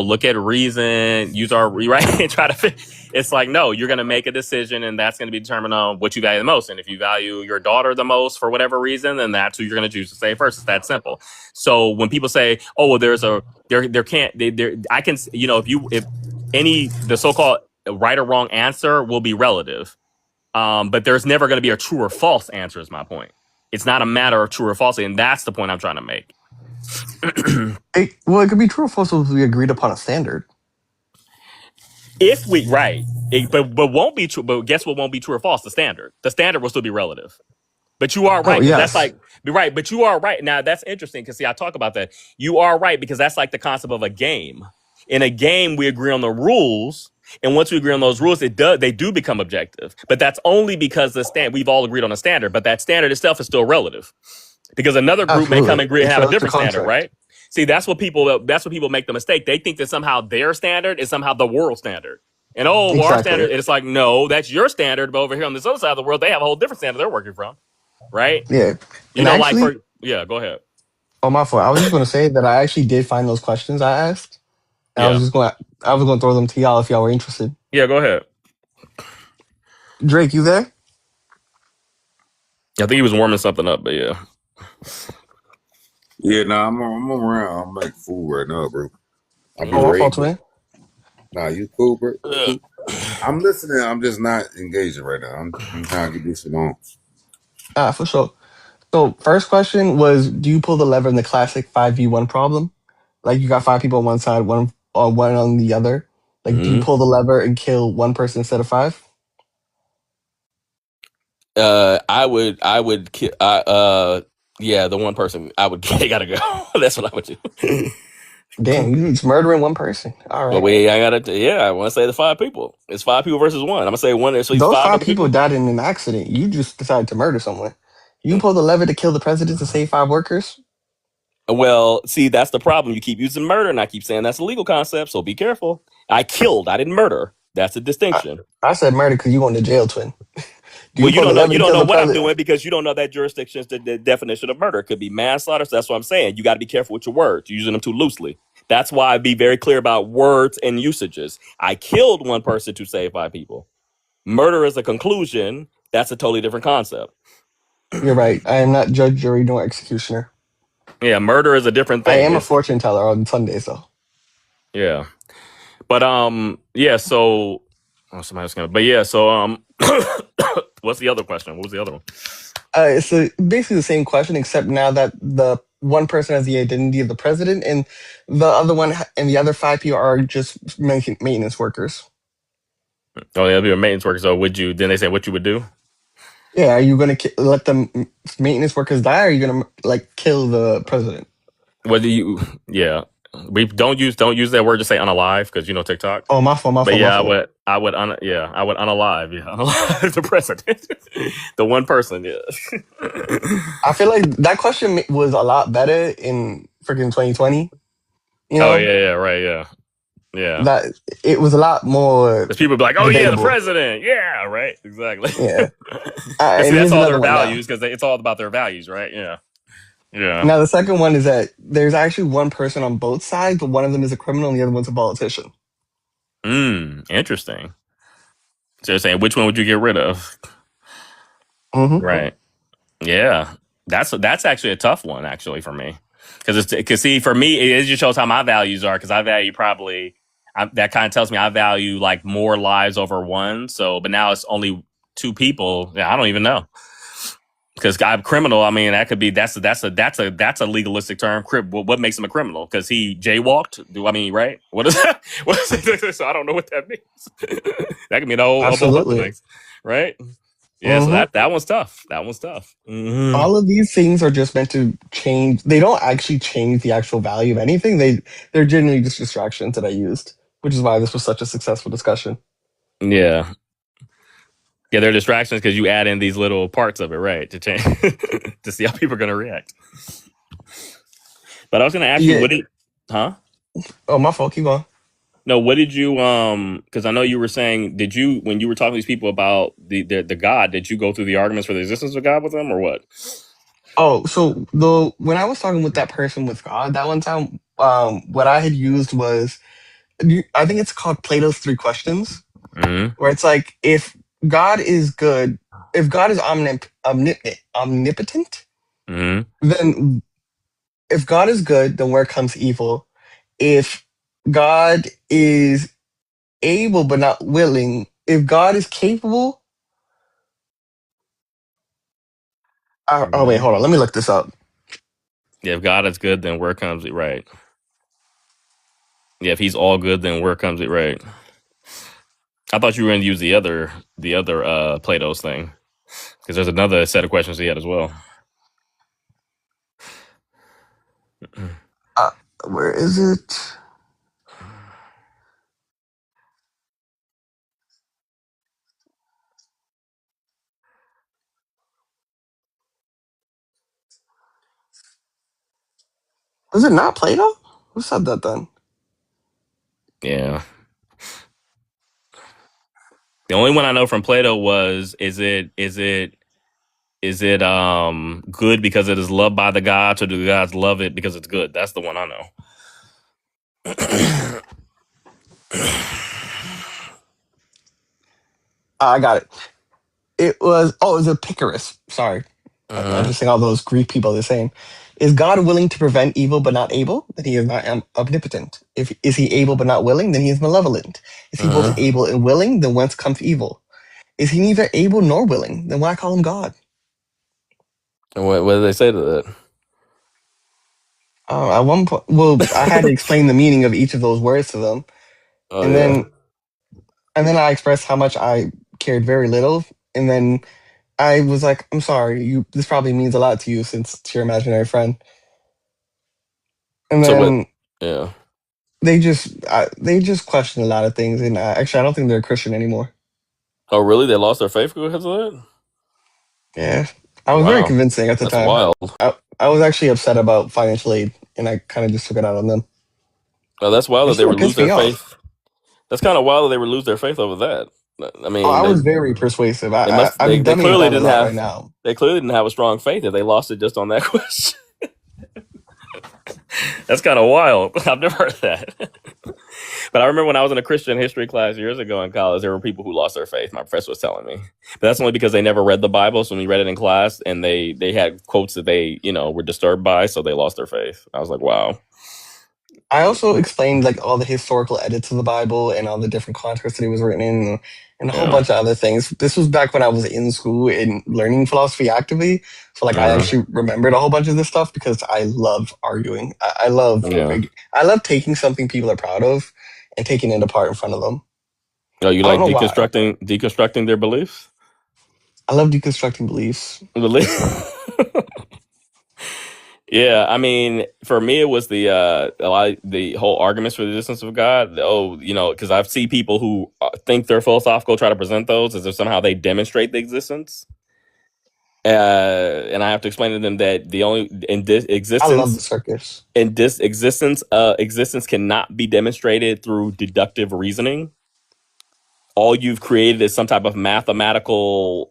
look at reason, use our right and try to. It's like, no, you're going to make a decision, and that's going to be determined on what you value the most. And if you value your daughter the most for whatever reason, then that's who you're going to choose to say first. It's that simple. So when people say, "Oh, well, the so-called right or wrong answer will be relative." But there's never going to be a true or false answer is my point. It's not a matter of true or false, and that's the point I'm trying to make. It could be true or false if we agreed upon a standard. But won't be true. But guess what won't be true or false? The standard. The standard will still be relative. But you are right. That's right. But you are right. Now that's interesting because I talk about that. You are right because that's like the concept of a game. In a game, we agree on the rules. And once we agree on those rules, they do become objective. But that's only because we've all agreed on a standard. But that standard itself is still relative, because another group may come and agree and have a different standard, right? See, that's what people make the mistake. They think that somehow their standard is somehow the world standard. And well, our Exactly. standard, it's like, no, that's your standard, but over here on this other side of the world, they have a whole different standard they're working from. Right? Yeah. You And know, actually, go ahead. oh my fault. I was just gonna say that I actually did find those questions I asked. And Yeah. I was gonna throw them to y'all if y'all were interested. Yeah, go ahead. Drake, you there? I think he was warming something up, but yeah. Yeah, nah, I'm around. I'm making food right now, bro. I'll be Oh, my ready. fault, man. Nah, you cool, bro? Cool. I'm listening. I'm just not engaging right now. I'm trying to get this shit on. For sure. So first question was, do you pull the lever in the classic 5v1 problem? Like you got 5 people on one side, one on the other. Like, do you pull the lever and kill 1 person instead of 5? I would yeah, the one person I would they gotta go. That's what I would do. Damn, you just murdering 1 person. All But right. I want to say the 5 people. It's 5 people versus 1. I'm gonna say one. So he's Those 5 5 other people people. died in an accident. You just decided to murder someone. You pull the lever to kill the president to save 5 workers? Well, see, that's the problem. You keep using murder, and I keep saying that's a legal concept. So be careful. I killed. I didn't murder. That's a distinction. I said murder because you going to jail, twin. Do Well, you pull the lever you to don't kill know the what I'm president? doing because you don't know that jurisdiction's the definition of murder. It could be manslaughter. So that's what I'm saying. You got to be careful with your words. You're using them too loosely. That's why I be very clear about words and usages. I killed 1 person to save 5 people. Murder is a conclusion. That's a totally different concept. You're right. I am not judge, jury, nor executioner. Yeah, murder is a different I thing. am a fortune teller on Sundays, though. Yeah. But yeah, so somebody else gonna. But yeah, so what's the other question? What was the other one? It's basically the same question, except now that the 1 person has the identity of the president, and the other one and the other 5 people are just maintenance workers. Oh, they'll be a maintenance worker. So then they say what you would do? Yeah, are you going to let the maintenance workers die, or are you going to kill the president? What do you? Yeah, we don't use that word to say unalive because TikTok. Oh, my fault. But yeah, I would unalive. Yeah, unalive the president, the 1 person. Yeah. I feel like that question was a lot better in freaking 2020. You know? Oh yeah, right, yeah. That it was a lot more. Because people be like, "Oh yeah, the debatable. president." Yeah, right. Exactly. Yeah. See, And that's here's all another their one now. values because it's all about their values, right? Yeah. Yeah. Now the second one is that there's actually 1 person on both sides, but one of them is a criminal and the other one's a politician. Interesting. So you're saying which one would you get rid of? Mm-hmm. Right. Yeah. That's actually a tough one, actually, for me. Because see, for me, it just shows how my values are. Because I value that kind of tells me I value like more lives over 1. So, but now it's only 2 people. Yeah, I don't even know. Because I'm criminal. I mean, that could be that's a legalistic term. What makes him a criminal? Because he jaywalked. Right? What is that? What is it? So I don't know what that means. That could mean a whole bunch of things, right? Yeah. So that one's tough. That one's tough. Mm-hmm. All of these things are just meant to change. They don't actually change the actual value of anything. They're generally just distractions that I used, which is why this was such a successful discussion. Yeah. Yeah, they're distractions because you add in these little parts of it, right, to change to see how people are going to react. But I was going to ask you, Oh, my fault. Keep going. No, what did you because I know you were saying, when you were talking to these people about the God, did you go through the arguments for the existence of God with them or what? Oh, so when I was talking with that person with God that one time, what I had used was, I think it's called Plato's 3 questions, where it's like, if God is good, if God is omnipotent, then if God is good, then where comes evil? If God is able but not willing, if God is capable, oh wait, hold on, let me look this up. Yeah, if God is good, then where comes it? Right. Yeah, if he's all good, then where comes it? Right. I thought you were going to use the other Plato's thing, because there's another set of questions he had as well. Where is it? Was it not Plato? Who said that then? Yeah. The only one I know from Plato was is it good because it is loved by the gods, or do the gods love it because it's good? That's the one I know. I got it. It was Epicurus. Sorry. I'm just saying all those Greek people are saying. Is God willing to prevent evil but not able? Then he is not omnipotent. Is he able but not willing? Then he is malevolent. Is he both able and willing? Then whence comes evil? Is he neither able nor willing? Then why call him God? And what did they say to that? At one point, I had to explain the meaning of each of those words to them, then I expressed how much I cared very little, and then I was like, "I'm sorry, this probably means a lot to you since it's your imaginary friend." And then they just question a lot of things, and actually, I don't think they're a Christian anymore. Oh, really? They lost their faith because of that? Yeah, I was very convincing at the time. Wild. I was actually upset about financial aid, and I kind of just took it out on them. Oh, that's wild that they would lose their off. faith. That's kind of wild that they would lose their faith over that. I mean, I was very persuasive. They clearly didn't have. Right now. They clearly didn't have a strong faith if they lost it just on that question. That's kind of wild. I've never heard that. But I remember when I was in a Christian history class years ago in college, there were people who lost their faith. My professor was telling me, but that's only because they never read the Bible. So when we read it in class, and they had quotes that they were disturbed by, so they lost their faith. I was like, wow. I also explained like all the historical edits of the Bible and all the different contexts that it was written in, and a whole bunch of other things. This was back when I was in school and learning philosophy actively. So like I actually remembered a whole bunch of this stuff because I love arguing. I love taking something people are proud of and taking it apart in front of them. Oh, you like deconstructing their beliefs? I love deconstructing beliefs. Yeah, I mean, for me, it was the whole arguments for the existence of God. Because I've seen people who think they're philosophical try to present those as if somehow they demonstrate the existence. And I have to explain to them that the only in this existence, I love the circus. In this existence, existence cannot be demonstrated through deductive reasoning. All you've created is some type of mathematical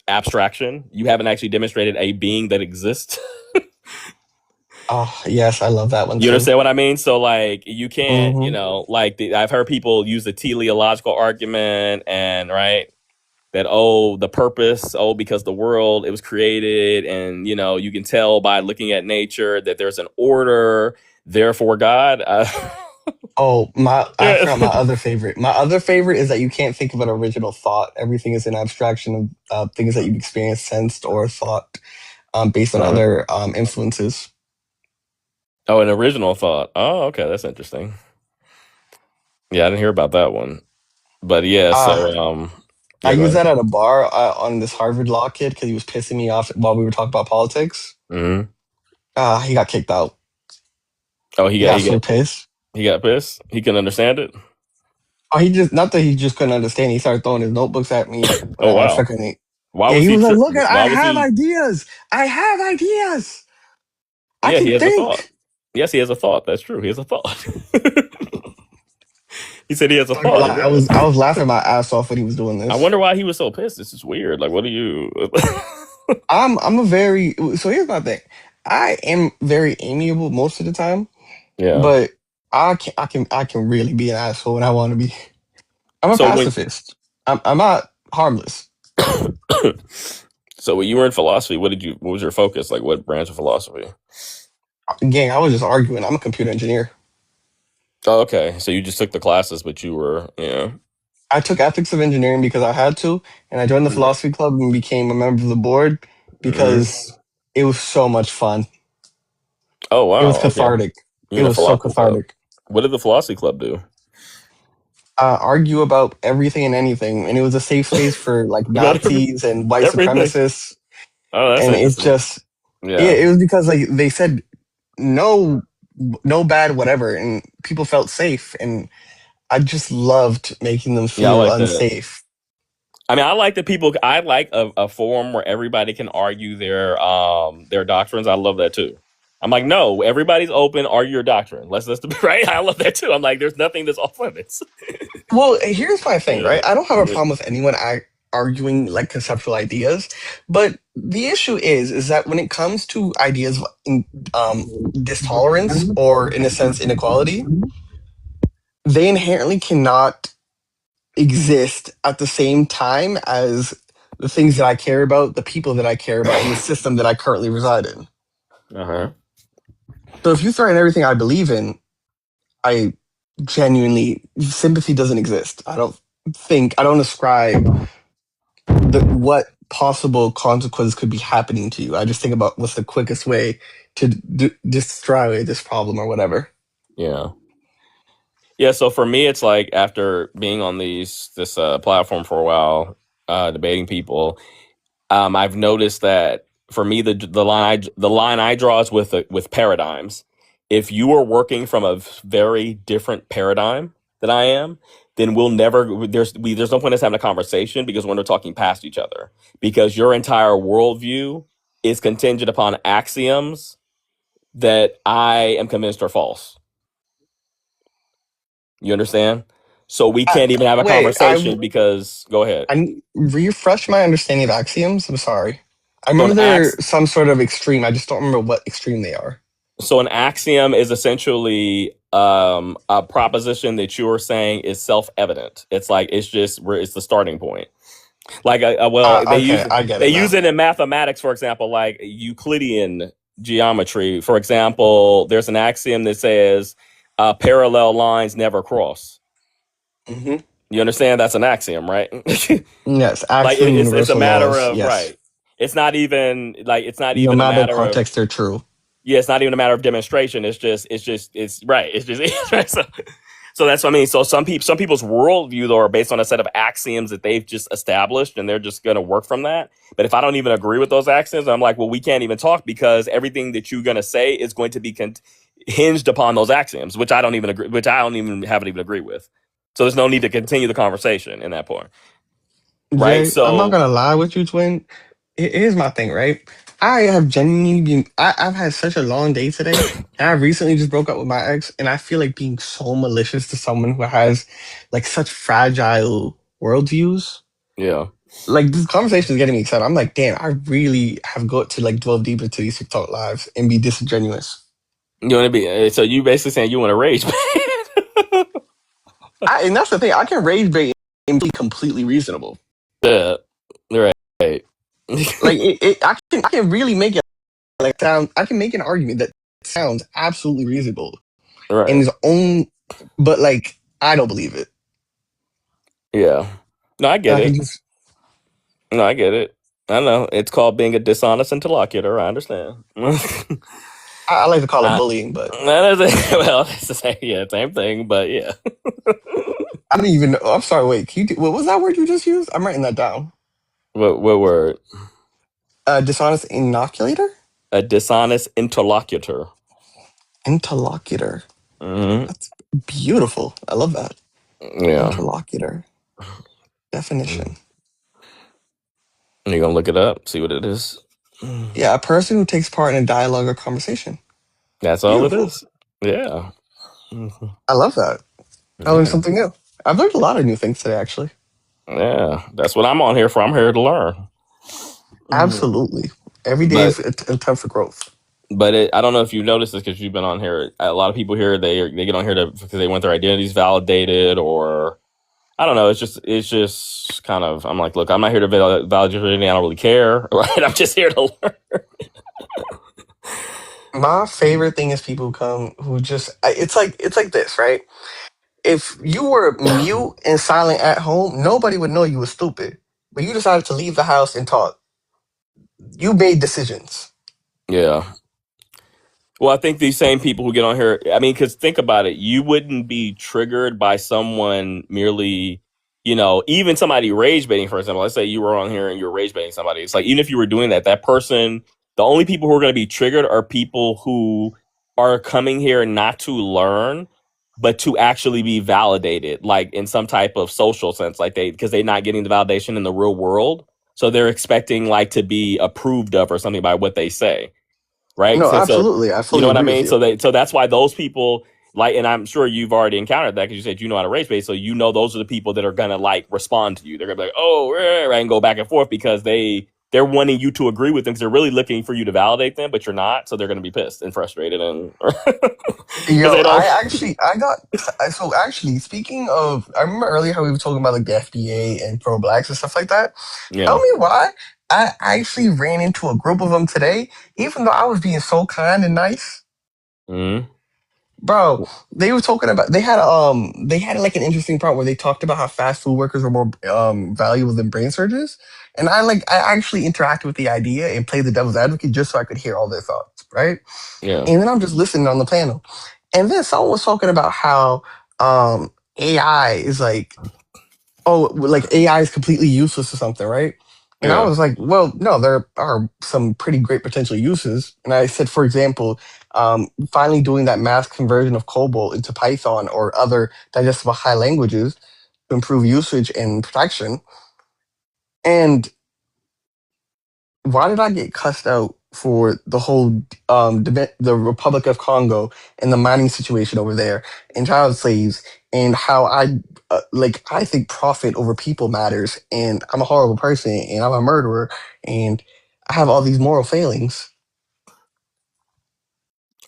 abstraction. You haven't actually demonstrated a being that exists. Oh, yes, I love that one. You understand what I mean? So you can't, I've heard people use the teleological argument and that, the purpose, because the world, it was created, and you can tell by looking at nature that there's an order, therefore God. I forgot my other favorite. My other favorite is that you can't think of an original thought. Everything is an abstraction of things that you've experienced, sensed, or thought based on other influences. Oh, an original thought. Oh, okay, that's interesting. Yeah, I didn't hear about that one. But yeah, I used that at a bar on this Harvard law kid because he was pissing me off while we were talking about politics. Mm-hmm. He got kicked out. Oh, he got pissed. He got pissed. He couldn't understand it. Oh, he just couldn't understand. He started throwing his notebooks at me. Oh wow! Why was he was like, "Look, I have ideas. I have ideas. Yeah, he has a thought. Yes, he has a thought. That's true. He has a thought. He said he has a thought. I was laughing my ass off when he was doing this. I wonder why he was so pissed. This is weird. What are you? So here's my thing. I am very amiable most of the time. Yeah. But I can really be an asshole when I want to be. I'm a pacifist. I'm not harmless. So when you were in philosophy, what was your focus? What branch of philosophy? Gang, I was just arguing. I'm a computer engineer. Oh, okay. So you just took the classes, but you were, I took ethics of engineering because I had to, and I joined the philosophy club and became a member of the board because it was so much fun. Oh, wow. It was cathartic. Okay. It was so cathartic. Club. What did the philosophy club do? Argue about everything and anything, and it was a safe space for Nazis and white supremacists. Oh, that's and it's just it was because they said no bad whatever, and people felt safe, and I just loved making them feel unsafe. I mean, I like that people. I like a forum where everybody can argue their doctrines. I love that too. I'm like, no, everybody's open. Argue your doctrine. Let's right. I love that too. I'm like, there's nothing that's off limits. Well, here's my thing, right? I don't have a problem with anyone arguing like conceptual ideas, but the issue is that when it comes to ideas of distolerance or, in a sense, inequality, they inherently cannot exist at the same time as the things that I care about, the people that I care about, and the system that I currently reside in. Uh-huh. So if you threaten everything I believe in, I genuinely, sympathy doesn't exist. I don't ascribe what possible consequences could be happening to you. I just think about what's the quickest way to destroy this problem or whatever. Yeah. Yeah, so for me, it's like after being on this platform for a while, debating people, I've noticed that for me, the line I draw is with paradigms. If you are working from a very different paradigm than I am, then we'll never. There's no point in us having a conversation because we're talking past each other. Because your entire worldview is contingent upon axioms that I am convinced are false. You understand? So we can't even have a conversation because go ahead. I refresh my understanding of axioms. I'm sorry. I remember there's some sort of extreme. I just don't remember what extreme they are. So an axiom is essentially a proposition that you are saying is self-evident. It's like it's the starting point. Like they use it in mathematics, for example, like Euclidean geometry. For example, there's an axiom that says parallel lines never cross. Mm-hmm. You understand? That's an axiom, right? Yes, like it's a matter of yes. right. It's not even no a matter of context. They're true. Yeah, it's not even a matter of demonstration. It's right. So that's what I mean. So some people's worldview though are based on a set of axioms that they've just established, and they're just going to work from that. But if I don't even agree with those axioms, I'm like, well, we can't even talk because everything that you're going to say is going to be hinged upon those axioms, which I don't even agree with. So there's no need to continue the conversation in that point, right? Jay, So I'm not gonna lie with you, twin. Here's my thing, right? I have genuinely been. I've had such a long day today, and I recently just broke up with my ex, and I feel like being so malicious to someone who has like such fragile worldviews. Yeah. Like this conversation is getting me excited. I'm like, damn, I really have got to like delve deep into these TikTok lives and be disingenuous. You want to be? So you basically saying you want to rage? And that's the thing. I can rage bait and be completely reasonable. Yeah, right. Like I can really make it like sound. I can make an argument that sounds absolutely reasonable, right? In his own, but like I don't believe it. Yeah. No, I get it. No, I get it. I know it's called being a dishonest interlocutor. I understand. I like to call it bullying, but that is well, it's the same thing. But yeah. I don't even know. I'm sorry. Wait, what was that word you just used? I'm writing that down. What word? Dishonest inoculator? A dishonest interlocutor. Interlocutor. Mm-hmm. That's beautiful. I love that. Yeah. Interlocutor. Definition. You're going to look it up, see what it is? Yeah, a person who takes part in a dialogue or conversation. That's all it is. Yeah. Mm-hmm. I love that. I learned something new. I've learned a lot of new things today, actually. Yeah, that's what I'm on here for. I'm here to learn. Absolutely. Every day is a time for growth. But I don't know if you've noticed this because you've been on here. A lot of people here, they get on here because they want their identities validated, or I don't know. It's just kind of. I'm like, look, I'm not here to validate your identity. I don't really care. Right? I'm just here to learn. My favorite thing is people who come who just. It's like this, right? If you were mute and silent at home, nobody would know you were stupid. But you decided to leave the house and talk. You made decisions. Yeah. Well, I think these same people who get on here, I mean, because think about it, you wouldn't be triggered by someone merely, even somebody rage baiting, for example. Let's say you were on here and you're rage baiting somebody. It's like, even if you were doing that person, the only people who are going to be triggered are people who are coming here not to learn, but to actually be validated, like in some type of social sense, like because they're not getting the validation in the real world. So they're expecting like to be approved of or something by what they say. right? No, So absolutely. I you know fully what I agree with mean. you. So that's why those people like, and I'm sure you've already encountered that because you said you know how to race base, so you know those are the people that are gonna like respond to you. They're gonna be like, oh, and go back and forth because they're wanting you to agree with them because they're really looking for you to validate them, but you're not. So they're gonna be pissed and frustrated and because Yo, they don't. so actually, speaking of, I remember earlier how we were talking about like the FDA and pro blacks and stuff like that. Tell Yeah. me why I actually ran into a group of them today, even though I was being so kind and nice. Mm-hmm. Bro, they were talking about they had like an interesting part where they talked about how fast food workers were more valuable than brain surgeons. And I actually interacted with the idea and played the devil's advocate just so I could hear all their thoughts, right? Yeah. And then I'm just listening on the panel. And then someone was talking about how AI is like, AI is completely useless or something, right? And I Yeah. was like, well, no, there are some pretty great potential uses. And I said, for example, finally doing that mass conversion of COBOL into Python or other digestible high languages to improve usage and protection. And why did I get cussed out for the whole the Republic of Congo and the mining situation over there and child slaves and how I think profit over people matters and I'm a horrible person and I'm a murderer and I have all these moral failings.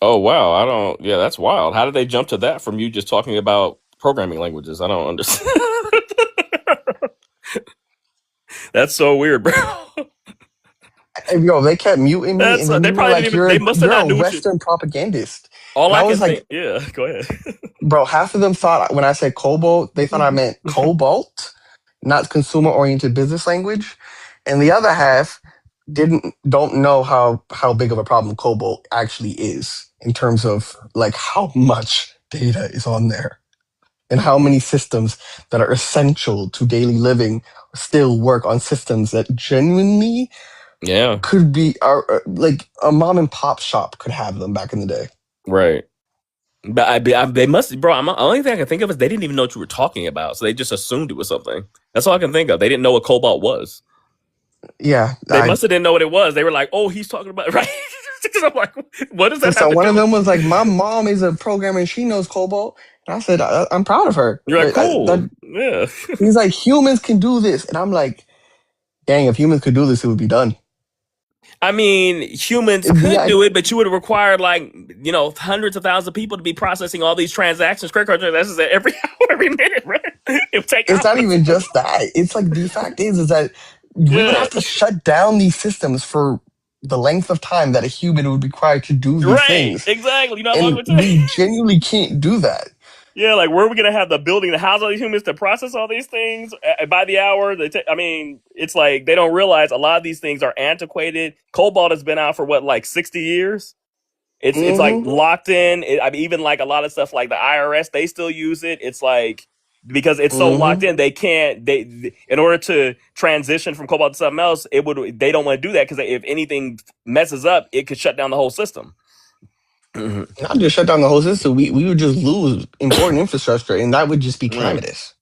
Oh wow, I don't. Yeah, that's wild. How did they jump to that from you just talking about programming languages? I don't understand. That's so weird, bro. Yo, they kept muting me That's and then they you were probably didn't like, even. They must have you're not a knew what you. Western propagandist. All And I I can was think. like, Yeah, go ahead. bro, half of them thought when I said cobalt, they thought I meant cobalt, not consumer oriented business language. And the other half don't know how big of a problem cobalt actually is in terms of like how much data is on there and how many systems that are essential to daily living still work on systems that genuinely Yeah. could be like a mom and pop shop could have them back in the day. Right. But they must, bro. The only thing I can think of is they didn't even know what you were talking about, so they just assumed it was something. That's all I can think of. They didn't know what cobalt was. Yeah, They must have didn't know what it was. They were like, "Oh, he's talking about right." I'm like, what does that have So to one do? of them was like, "My mom is a programmer and she knows COBOL." And I said, "I'm proud of her." You're like, But cool. Yeah. he's like, "Humans can do this," and I'm like, "Dang, if humans could do this, it would be done." I mean, humans could do it, but you would have required hundreds of thousands of people to be processing all these transactions, credit card transactions every hour, every minute, right? It would take It's not hours. even just that. It's like the fact is that we would have to shut down these systems for the length of time that a human would be required to do these things. Exactly. You know how long And it would take? we genuinely can't do that. Yeah, like where are we gonna have the building to house all these humans to process all these things by the hour? I mean, it's like they don't realize a lot of these things are antiquated. Cobalt has been out for what, like 60 years. It's like locked in. I mean, even like a lot of stuff like the IRS, they still use it. It's like because it's so locked in, they can't. They in order to transition from cobalt to something else, they don't want to do that because if anything messes up, it could shut down the whole system. Not just shut down the whole system. We would just lose important infrastructure, and that would just be calamitous.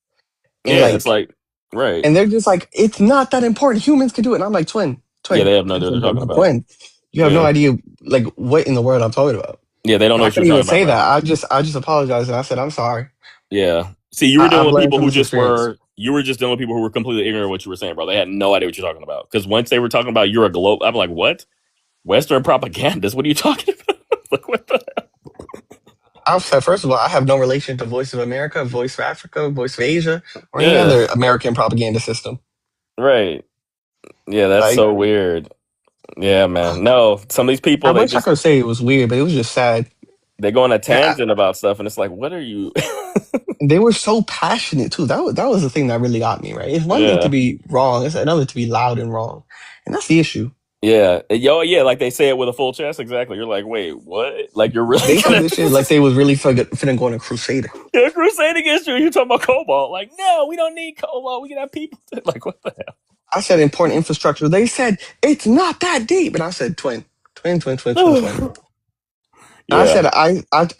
And yeah, it's like right. And they're just like, it's not that important. Humans can do it. And I'm like, twin. Yeah, they have no idea what they're talking about. Twin, you have no idea like what in the world I'm talking about. Yeah, they don't know I what you're couldn't talking even about. say that. I just apologized and I said I'm sorry. Yeah. See, you were dealing with people who just experience. you were just dealing with people who were completely ignorant of what you were saying, bro. They had no idea what you're talking about. Because once they were talking about you're a globe, I'm like, what? Western propagandist? What are you talking about? Like, what the hell? I'll say, first of all, I have no relation to Voice of America, Voice of Africa, Voice of Asia, or any other American propaganda system. Right. Yeah, that's so weird. Yeah, man. No, some of these people, I wish I could say it was weird, but it was just sad. They go on a tangent about stuff, and it's like, what are you? They were so passionate too. That was the thing that really got me, right? It's one thing to be wrong; it's another to be loud and wrong, and that's the issue. Yeah, yeah, like they say it with a full chest. Exactly. You're like, wait, what? Like you're really? They said this shit like they was really finna go on a crusade. Yeah, crusade against you. You're talking about cobalt. Like, no, we don't need cobalt. We can have people. Like, what the hell? I said important infrastructure. They said it's not that deep, and I said twin. Yeah. I said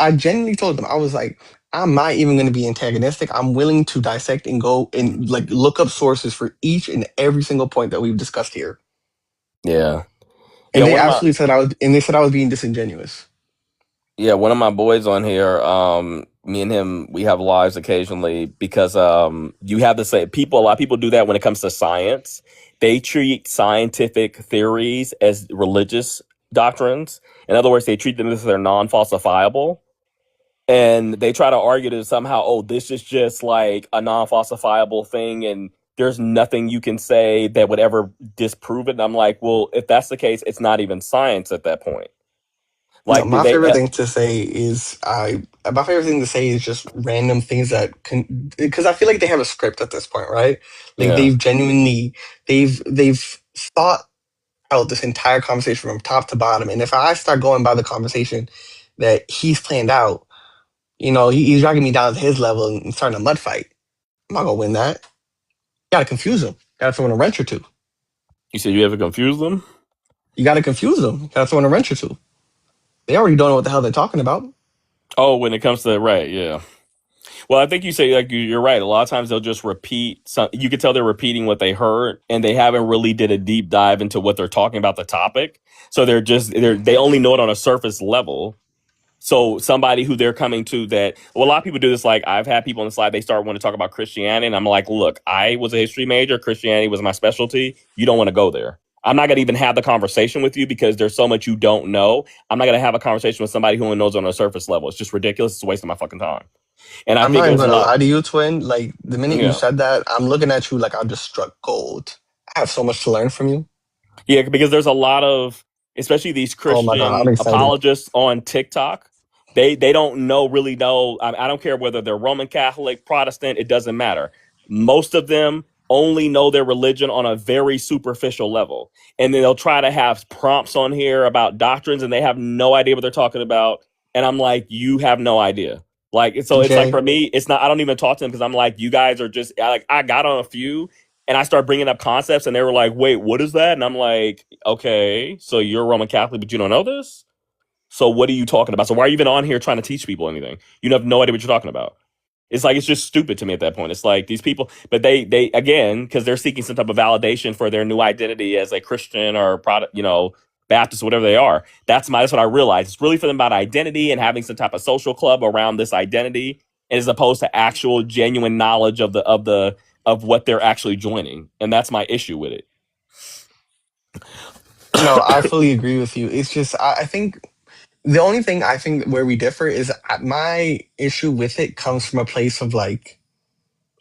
I genuinely told them I was like, I'm not even going to be antagonistic. I'm willing to dissect and go and like look up sources for each and every single point that we've discussed here. Yeah. And Yeah, they one of my absolutely said I was being disingenuous. one of my boys on here, me and him, we have lives occasionally because you have to say a lot of people do that when it comes to science. They treat scientific theories as religious doctrines. In other words, they treat them as they're non-falsifiable. And they try to argue that somehow, oh, this is just like a non-falsifiable thing and there's nothing you can say that would ever disprove it. And I'm like, well, if that's the case, it's not even science at that point. No, Like, my favorite thing to say is just random things that can, because I feel like they have a script at this point, right? Like Yeah. they've genuinely they've thought out this entire conversation from top to bottom. And if I start going by the conversation that he's planned out, he's dragging me down to his level and starting a mud fight. I'm not gonna win that. Gotta confuse him. Gotta throw in a wrench or two. You said you ever confuse them? You gotta confuse them. Gotta throw in a wrench or two. They already don't know what the hell they're talking about. Oh, when it comes to right, yeah. Well, I think you say like you're right. A lot of times they'll just repeat some. You can tell they're repeating what they heard, and they haven't really did a deep dive into what they're talking about the topic. So they only know it on a surface level. So somebody who they're coming to that, well, a lot of people do this. Like I've had people on the slide, they start wanting to talk about Christianity, and I'm like, look, I was a history major. Christianity was my specialty. You don't want to go there. I'm not going to even have the conversation with you because there's so much you don't know. I'm not going to have a conversation with somebody who only knows on a surface level. It's just ridiculous. It's a waste of my fucking time. And I I'm think not even there's a gonna lot. lie to you, twin. Like the minute you Yeah. said that, I'm looking at you like I just struck gold. I have so much to learn from you. Yeah, because there's a lot of, especially these Oh my God, I'm Christian excited. apologists on TikTok. They don't really know. I don't care whether they're Roman Catholic, Protestant. It doesn't matter. Most of them only know their religion on a very superficial level, and then they'll try to have prompts on here about doctrines, and they have no idea what they're talking about. And I'm like, you have no idea. Like, so it's like Jay, for me, it's not. I don't even talk to them because I'm like, you guys are just like I got on a few. And I started bringing up concepts, and they were like, "Wait, what is that?" And I'm like, "Okay, so you're Roman Catholic, but you don't know this. So what are you talking about? So why are you even on here trying to teach people anything? You have no idea what you're talking about." It's like it's just stupid to me at that point. It's like these people, but they again because they're seeking some type of validation for their new identity as a Christian or product, Baptist, whatever they are. That's what I realized. It's really for them about identity and having some type of social club around this identity, as opposed to actual genuine knowledge of what they're actually joining. And that's my issue with it. no, I fully agree with you. It's just I think the only thing I think where we differ is my issue with it comes from a place of like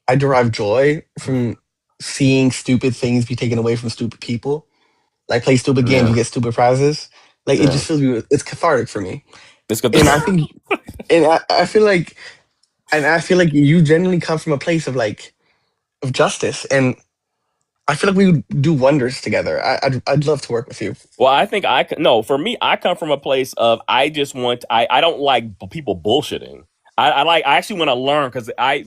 I derive joy from seeing stupid things be taken away from stupid people. Like play stupid games, you Yeah. get stupid prizes. Like it Yeah. just feels it's cathartic for me. It's good. And I think, and I feel like, you genuinely come from a place of like of justice, and I feel like we would do wonders together. I'd love to work with you. Well, I think for me, I come from a place of I just want I don't like people bullshitting. I actually want to learn because I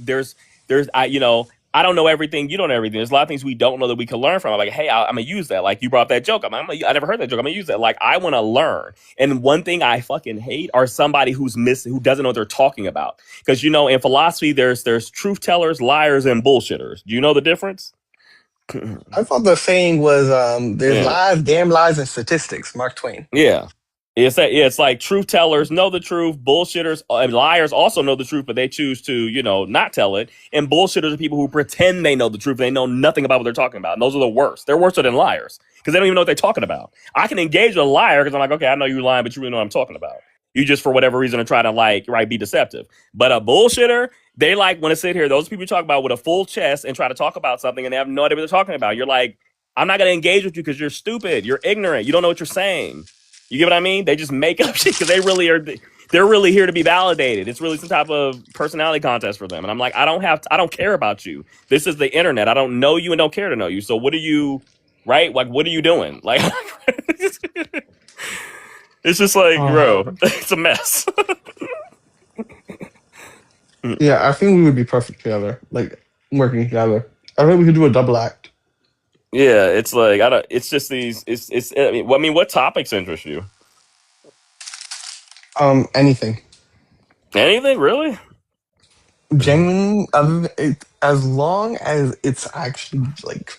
don't know everything. You don't know everything. There's a lot of things we don't know that we can learn from. I'm like, hey, I'm gonna use that. Like you brought up that joke. I never heard that joke. I'm gonna use that. Like I want to learn. And one thing I fucking hate are somebody who doesn't know what they're talking about. Because in philosophy, there's truth tellers, liars, and bullshitters. Do you know the difference? I thought the saying was there's Yeah. lies, damn lies, and statistics. Mark Twain. Yeah. It's like truth tellers know the truth, bullshitters and liars also know the truth, but they choose to, not tell it. And bullshitters are people who pretend they know the truth. They know nothing about what they're talking about. And those are the worst. They're worse than liars because they don't even know what they're talking about. I can engage with a liar because I'm like, okay, I know you're lying, but you really know what I'm talking about. You just, for whatever reason, are trying to be deceptive. But a bullshitter, they want to sit here. Those people you talk about with a full chest and try to talk about something and they have no idea what they're talking about. You're like, I'm not going to engage with you because you're stupid. You're ignorant. You don't know what you're saying. You get what I mean? They just make up shit because they're really here to be validated. It's really some type of personality contest for them. And I'm like, I don't care about you. This is the internet. I don't know you and don't care to know you. So what are you, right? Like, what are you doing? Like, it's just like, bro, it's a mess. Yeah, I think we would be perfect together, like working together. I think we could do a double act. Yeah, it's like it's just these. What topics interest you? Anything. Anything really? Genuinely, as long as it's actually like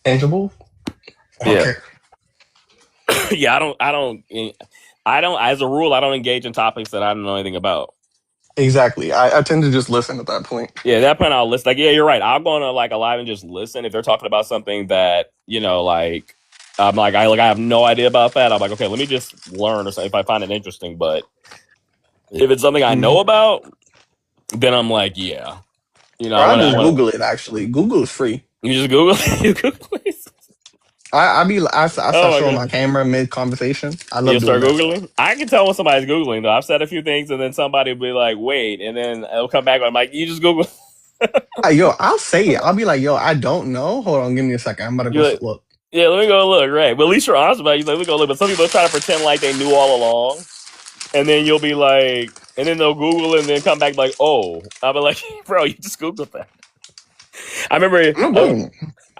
tangible. Yeah. Yeah, I don't. As a rule, I don't engage in topics that I don't know anything about. Exactly. I tend to just listen at that point. Yeah, at that point I'll listen. Like, yeah, you're right. I'll go on to like a live and just listen if they're talking about something that like I'm like I have no idea about that. I'm like, okay, let me just learn or something if I find it interesting. But if it's something I know about, then I'm like, yeah, Or I'll just Google it. Actually, Google is free. You just Google you Google it. I start showing my camera mid conversation. I love you start doing Googling? that. I can tell when somebody's Googling though. I've said a few things and then somebody will be like, wait, and then it'll come back. I'm like, you just Google. Yo, I'll say it. I'll be like, yo, I don't know. Hold on, give me a second. I'm about to go look. Yeah, let me go look. Right, but at least you're honest about it. You're like, let me go look. But some people try to pretend like they knew all along, and then you'll be like, and then they'll Google it and then come back like, oh, I'll be like, bro, you just Googled that. I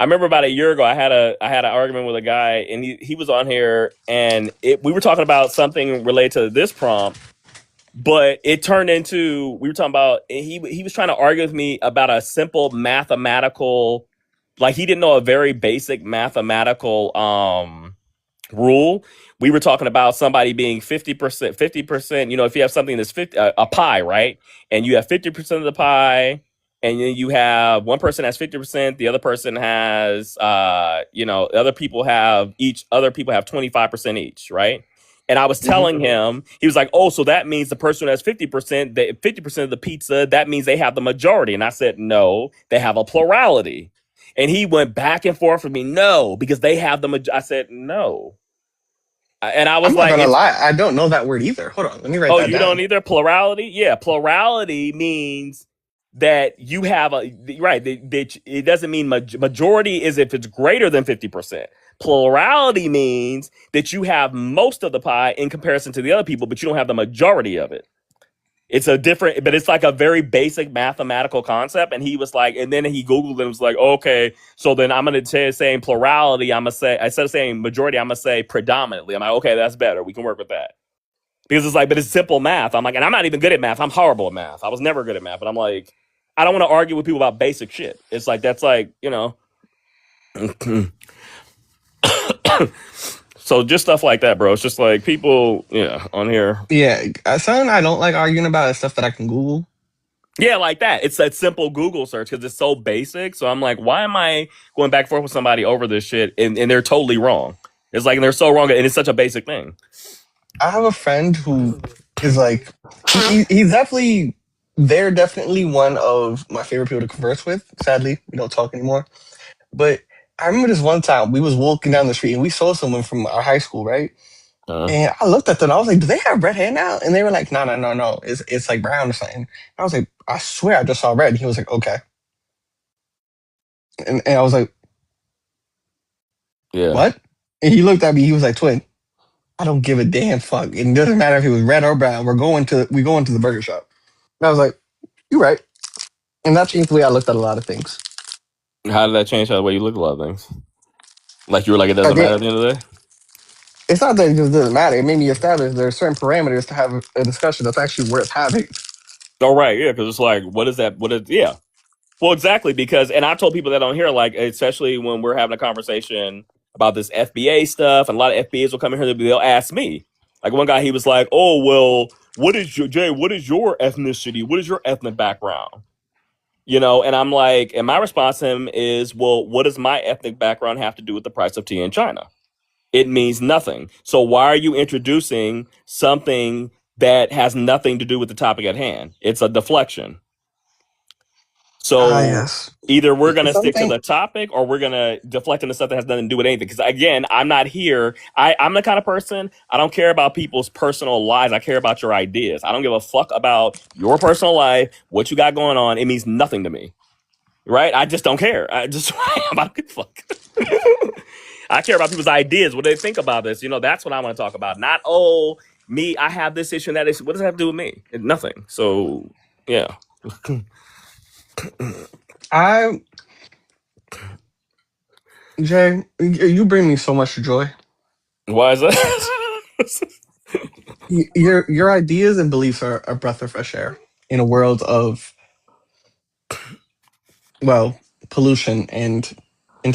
remember about a year ago, I had an argument with a guy, and he was on here, and we were talking about something related to this prompt, but it turned into we were talking about he was trying to argue with me about a simple mathematical, like he didn't know a very basic mathematical rule. We were talking about somebody being 50%. You know, if you have something that's 50, a pie, right, and you have 50% of the pie. And then you have one person has 50%, the other person has, other people have 25% each, right? And I was telling him, he was like, oh, so that means the person who has 50%, 50% of the pizza, that means they have the majority. And I said, no, they have a plurality. And he went back and forth with me, no, because they have the majority. I said, no. And I was I'm not gonna lie, I don't know that word either. Hold on, let me write that down. Oh, you don't either? Plurality? Yeah, plurality means that you have it doesn't mean majority is if it's greater than 50%. Plurality means that you have most of the pie in comparison to the other people, but you don't have the majority of it. It's but it's like a very basic mathematical concept. And he was like, and then he Googled it and was like, okay, so then I'm going to saying plurality, I'm going to say, instead of saying majority, I'm going to say predominantly. I'm like, okay, that's better. We can work with that. Because it's like, but it's simple math. I'm like, and I'm not even good at math. I'm horrible at math. I was never good at math. But I'm like, I don't want to argue with people about basic shit. It's like, that's like, So just stuff like that, bro. It's just like people, on here. Yeah, something I don't like arguing about is stuff that I can Google. Yeah, like that. It's that simple Google search because it's so basic. So I'm like, why am I going back and forth with somebody over this shit? And they're totally wrong. It's like, and they're so wrong. And it's such a basic thing. I have a friend who is like, he's definitely, they're definitely one of my favorite people to converse with. Sadly, we don't talk anymore. But I remember this one time we was walking down the street and we saw someone from our high school, right? And I looked at them and I was like, do they have red hair now? And they were like, no. It's like brown or something. I was like, I swear I just saw red. And he was like, okay. And I was like, yeah. What? And he looked at me, he was like, twin, I don't give a damn fuck. It doesn't matter if it was red or brown. We go into the burger shop. And I was like, you're right. And that changed the way I looked at a lot of things. How did that change the way you look at a lot of things? Like you were like, it doesn't matter at the end of the day? It's not that it just doesn't matter. It made me establish there are certain parameters to have a discussion that's actually worth having. Oh, right. Yeah. Because it's like, what is that? Yeah. Well, exactly. Because, and I've told people that on here, like, especially when we're having a conversation about this FBA stuff, and a lot of FBAs will come in here, they'll ask me. Like one guy, he was like, oh, well, what is your ethnicity? What is your ethnic background? And I'm like, and my response to him is, well, what does my ethnic background have to do with the price of tea in China? It means nothing. So why are you introducing something that has nothing to do with the topic at hand? It's a deflection. So yes. Either we're going to stick to the topic or we're going to deflect into stuff that has nothing to do with anything. Because again, I'm not here. I'm the kind of person, I don't care about people's personal lives. I care about your ideas. I don't give a fuck about your personal life, what you got going on. It means nothing to me. Right? I just don't care. I don't give a fuck. I care about people's ideas, what they think about this. That's what I want to talk about. Not, me, I have this issue and that issue. What does that have to do with me? Nothing. So, yeah. Jay, you bring me so much joy. Why is that? Your ideas and beliefs are a breath of fresh air in a world of, well, pollution and in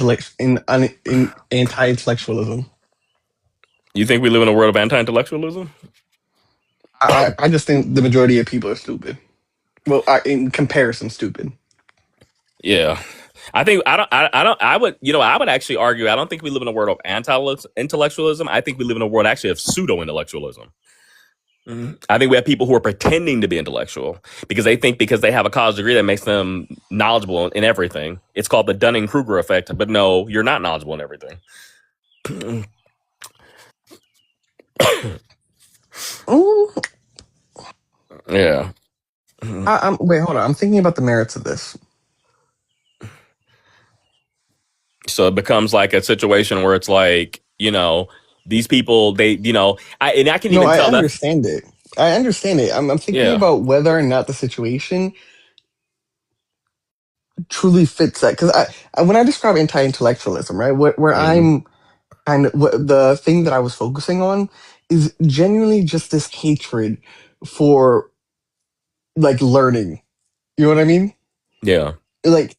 anti-intellectualism. You think we live in a world of anti-intellectualism? I just think the majority of people are stupid. Well, in comparison, stupid. Yeah. I think I would I would actually argue I don't think we live in a world of anti-intellectualism. I think we live in a world actually of pseudo-intellectualism. I think we have people who are pretending to be intellectual because they think because they have a college degree that makes them knowledgeable in everything. It's called the Dunning-Kruger effect, but no, you're not knowledgeable in everything. Yeah. Wait, hold on. I'm thinking about the merits of this. So it becomes like a situation where it's like, these people, they, I can even tell I understand it. I understand it. I'm thinking about whether or not the situation truly fits that. Because when I describe anti-intellectualism, right, where I'm kind of the thing that I was focusing on is genuinely just this hatred for like learning. You know what I mean? Yeah. Like,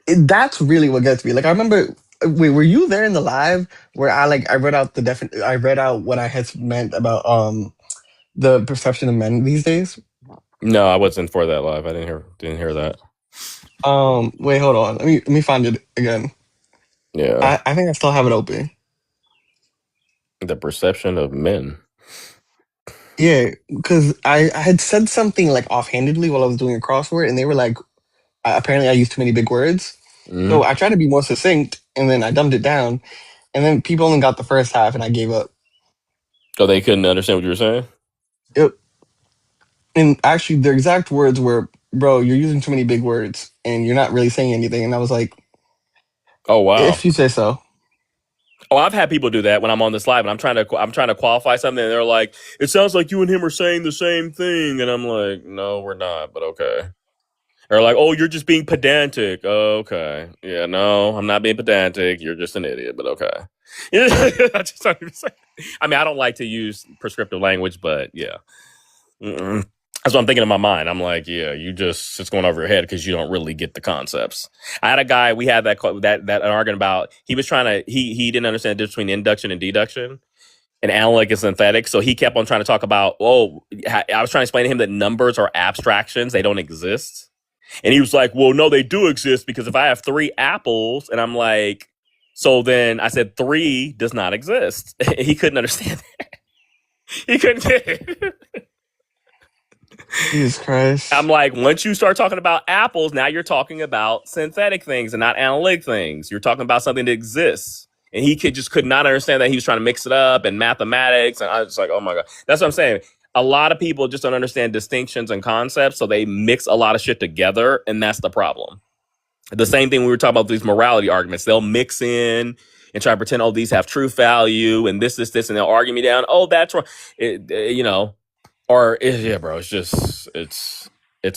that's really what gets me. Like, I remember. Wait, were you there in the live where I read out I read out what I had meant about the perception of men these days? No, I wasn't for that live. I didn't hear that. Wait, hold on. Let me find it again. Yeah. I think I still have it open. The perception of men. Yeah, because I had said something like offhandedly while I was doing a crossword, and they were like, apparently I used too many big words. So I tried to be more succinct, and then I dumbed it down, and then people only got the first half, and I gave up. Oh, they couldn't understand what you were saying? And actually, their exact words were, "Bro, you're using too many big words, and you're not really saying anything." And I was like, "Oh wow, if you say so." Oh, I've had people do that when I'm on this live and I'm trying to qualify something and they're like, "It sounds like you and him are saying the same thing," and I'm like, "No, we're not, but okay." Or like, "Oh, you're just being pedantic." Oh, okay, yeah, no, I'm not being pedantic. You're just an idiot, but okay. I just don't even say. I mean, I don't like to use prescriptive language, but yeah. That's what I'm thinking in my mind. I'm like, yeah, it's going over your head because you don't really get the concepts. I had a guy, we had that an argument about, he was trying to, he didn't understand the difference between induction and deduction and analytic and synthetic. So he kept on trying to talk about, I was trying to explain to him that numbers are abstractions. They don't exist. And he was like, well, no, they do exist because if I have 3 apples and I'm like, so then I said 3 does not exist. He couldn't understand that. He couldn't get it. Jesus Christ. I'm like, once you start talking about apples, now you're talking about synthetic things and not analytic things. You're talking about something that exists. And he could not understand that he was trying to mix it up and mathematics. And I was like, oh my God. That's what I'm saying. A lot of people just don't understand distinctions and concepts. So they mix a lot of shit together. And that's the problem. The same thing we were talking about these morality arguments. They'll mix in and try to pretend, oh, these have truth value and this, and they'll argue me down. Oh, that's wrong. Bro, it's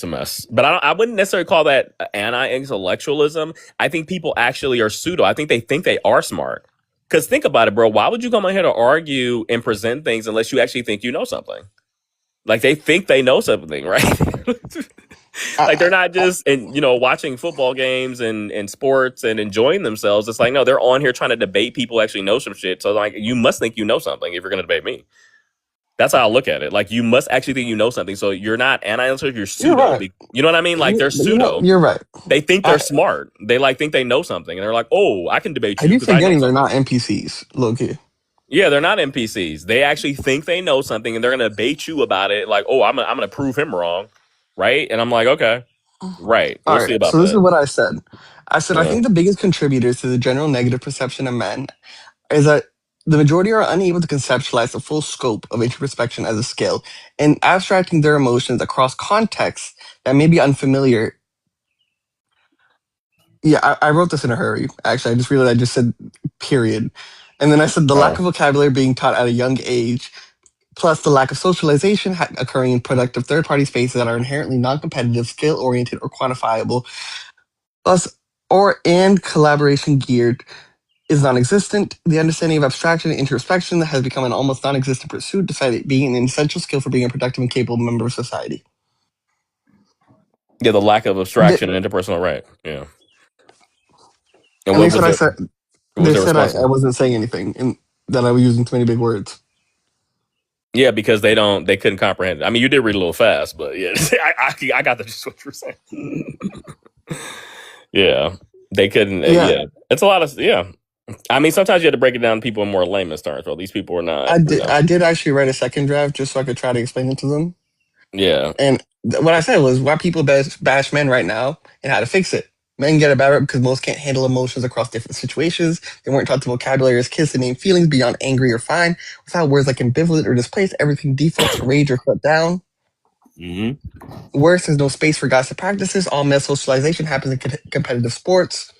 a mess. But I wouldn't necessarily call that anti-intellectualism. I think people actually are pseudo. I think they are smart. Because think about it, bro. Why would you come on here to argue and present things unless you actually think you know something? Like they think they know something, right? Like they're not just watching football games and sports and enjoying themselves. It's like, no, they're on here trying to debate people who actually know some shit. So like, you must think you know something if you're going to debate me. That's how I look at it. Like, you must actually think you know something. So you're not anti-intellectual, you're pseudo. You're right. You know what I mean? Like, they're pseudo. You're right. They think they're smart. They think they know something. And they're like, oh, I can debate you. I keep forgetting they're not NPCs, low-key. Yeah, they're not NPCs. They actually think they know something and they're going to debate you about it. Like, oh, I'm going to prove him wrong. Right? And I'm like, okay. Right. All See right. about So this that. is what I said. I think the biggest contributors to the general negative perception of men is that the majority are unable to conceptualize the full scope of introspection as a skill and abstracting their emotions across contexts that may be unfamiliar. Yeah, I wrote this in a hurry. Actually, I just realized I just said period. And then I said the lack of vocabulary being taught at a young age, plus the lack of socialization occurring in productive third-party spaces that are inherently non-competitive, skill-oriented, or quantifiable, and collaboration geared is non-existent. The understanding of abstraction and introspection has become an almost non-existent pursuit, despite it being an essential skill for being a productive and capable member of society. Yeah, the lack of abstraction and interpersonal, right? Yeah. And they said I wasn't saying anything, and that I was using too many big words. Yeah, because they couldn't comprehend it. I mean, you did read a little fast, but yeah, I got the just what you're saying. Yeah, they couldn't. Yeah, it's a lot of I mean, sometimes you have to break it down to people in more layman's terms. Well, these people are not. I did actually write a second draft just so I could try to explain it to them. Yeah. And what I said was why people bash men right now and how to fix it. Men get a bad rep because most can't handle emotions across different situations. They weren't taught the vocabulary as kids to name feelings beyond angry or fine. Without words like ambivalent or displaced, everything defaults to rage or shut down. Mm-hmm. Worse, there's no space for gossip practices. All male socialization happens in competitive sports.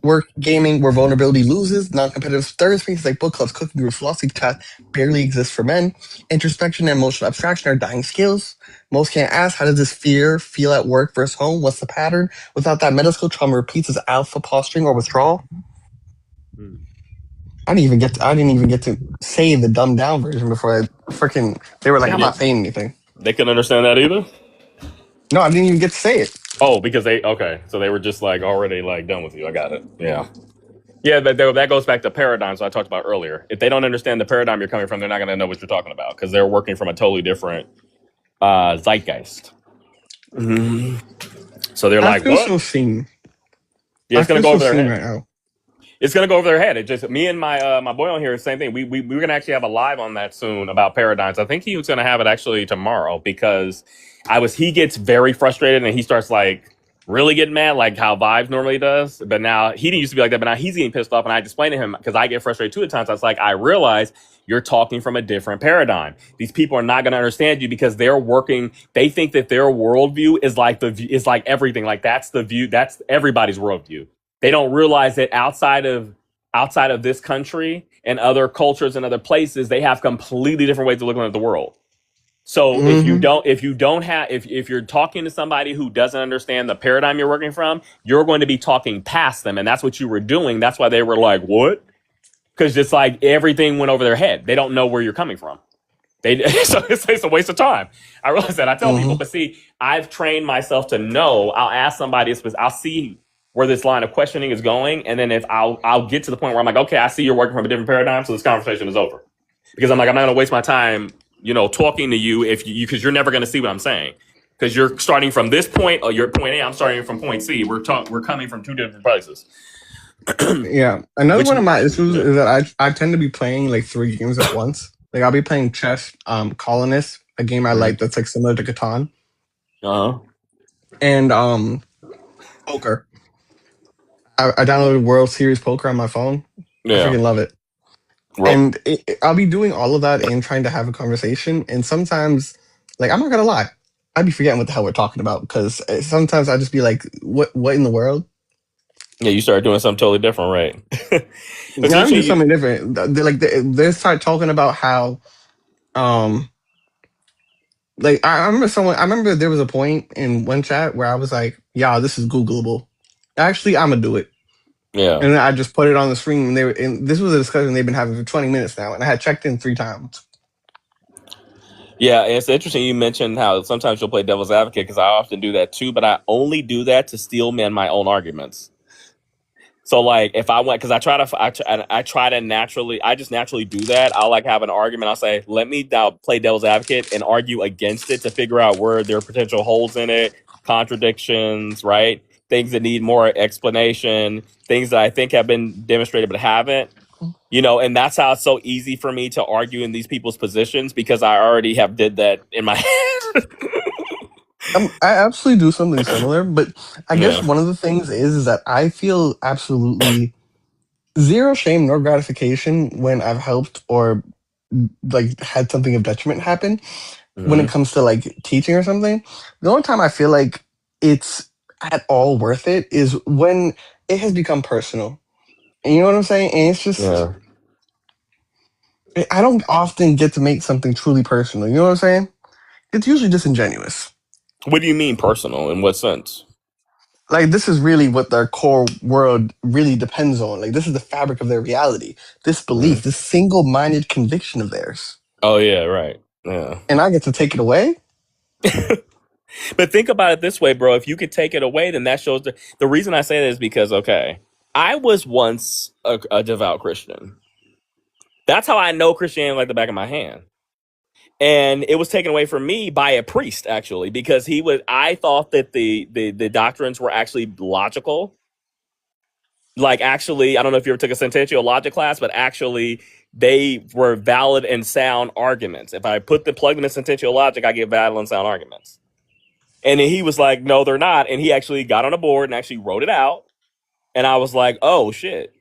Work, gaming, where vulnerability loses. Non-competitive third spaces like book clubs, cooking groups, philosophy class barely exist for men. Introspection and emotional abstraction are dying skills. Most can't ask, how does this fear feel at work versus home? What's the pattern? Without that, medical trauma repeats as alpha posturing or withdrawal. I didn't even get to say the dumbed down version before they were like, I'm not saying anything. They couldn't understand that either? No, I didn't even get to say it. Oh, because so they were just like already like done with you. I got it. Yeah. Yeah, that goes back to paradigms I talked about earlier. If they don't understand the paradigm you're coming from, they're not going to know what you're talking about because they're working from a totally different zeitgeist. Mm-hmm. So they're like, what? So seen. Yeah, it's going to go over their head. Right now. It's going to go over their head. It just me and my boy on here, same thing. We're going to actually have a live on that soon about paradigms. I think he was going to have it actually tomorrow because he gets very frustrated and he starts like really getting mad, like how Vibes normally does. But now he didn't used to be like that, but now he's getting pissed off. And I explained to him because I get frustrated too at times. I was like, I realize you're talking from a different paradigm. These people are not going to understand you because they're working. They think that their worldview is like everything. Like that's the view. That's everybody's worldview. They don't realize that outside of this country and other cultures and other places, they have completely different ways of looking at the world. So if you're talking to somebody who doesn't understand the paradigm you're working from, you're going to be talking past them. And that's what you were doing. That's why they were like, what? Because it's like everything went over their head. They don't know where you're coming from. So it's a waste of time. I realize that. I tell people, but see, I've trained myself to know. I'll ask somebody, I'll see where this line of questioning is going. And then if I'll get to the point where I'm like, okay, I see you're working from a different paradigm. So this conversation is over because I'm not going to waste my time, talking to you because you're never going to see what I'm saying because you're starting from this point or you're point A. I'm starting from point C. We're coming from two different places. Yeah. Another one of my issues is that I tend to be playing like 3 games at once. Like I'll be playing chess, Colonist, a game I like that's like similar to Catan. And poker. I downloaded World Series Poker on my phone. Yeah. I freaking love it. And I'll be doing all of that and trying to have a conversation. And sometimes, like, I'm not going to lie, I'd be forgetting what the hell we're talking about because sometimes I just be like, what in the world? Yeah, you start doing something totally different, right? Yeah, I'm doing something different. They start talking about how, like, I remember there was a point in one chat where I was like, yeah, this is Googleable. Actually, I'm going to do it. Yeah. And then I just put it on the screen and this was a discussion they've been having for 20 minutes now. And I had checked in 3 times. Yeah, it's interesting you mentioned how sometimes you'll play devil's advocate because I often do that too, but I only do that to steel man my own arguments. So like if I went, because I just naturally do that. I'll like have an argument. I'll say, let me now play devil's advocate and argue against it to figure out where there are potential holes in it, contradictions, right? Things that need more explanation, things that I think have been demonstrated but haven't. And that's how it's so easy for me to argue in these people's positions because I already have did that in my head. I absolutely do something similar, but I guess one of the things is that I feel absolutely zero shame nor gratification when I've helped or like had something of detriment happen when it comes to like teaching or something. The only time I feel like it's at all worth it is when it has become personal. And you know what I'm saying? And it's just, I don't often get to make something truly personal. You know what I'm saying? It's usually disingenuous. What do you mean personal? In what sense? Like, this is really what their core world really depends on. Like, this is the fabric of their reality. This belief, this single-minded conviction of theirs. Oh, yeah, right. Yeah. And I get to take it away? But think about it this way, bro. If you could take it away, then that shows the reason I say that is because, okay, I was once a devout Christian. That's how I know Christianity like the back of my hand. And it was taken away from me by a priest, actually, because I thought that the doctrines were actually logical. Like, actually, I don't know if you ever took a sentential logic class, but actually they were valid and sound arguments. If I plug them in sentential logic, I get valid and sound arguments. And then he was like, no, they're not. And he actually got on a board and actually wrote it out. And I was like, oh shit.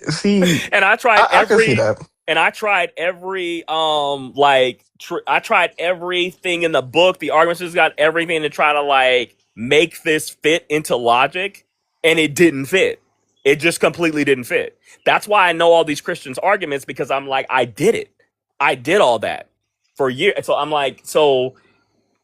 See, and I tried I can see that. And I tried every I tried everything in the book. The arguments just got everything to try to like make this fit into logic, and it didn't fit. It just completely didn't fit. That's why I know all these Christians' arguments, because I'm like, I did it. I did all that for years. So I'm like, so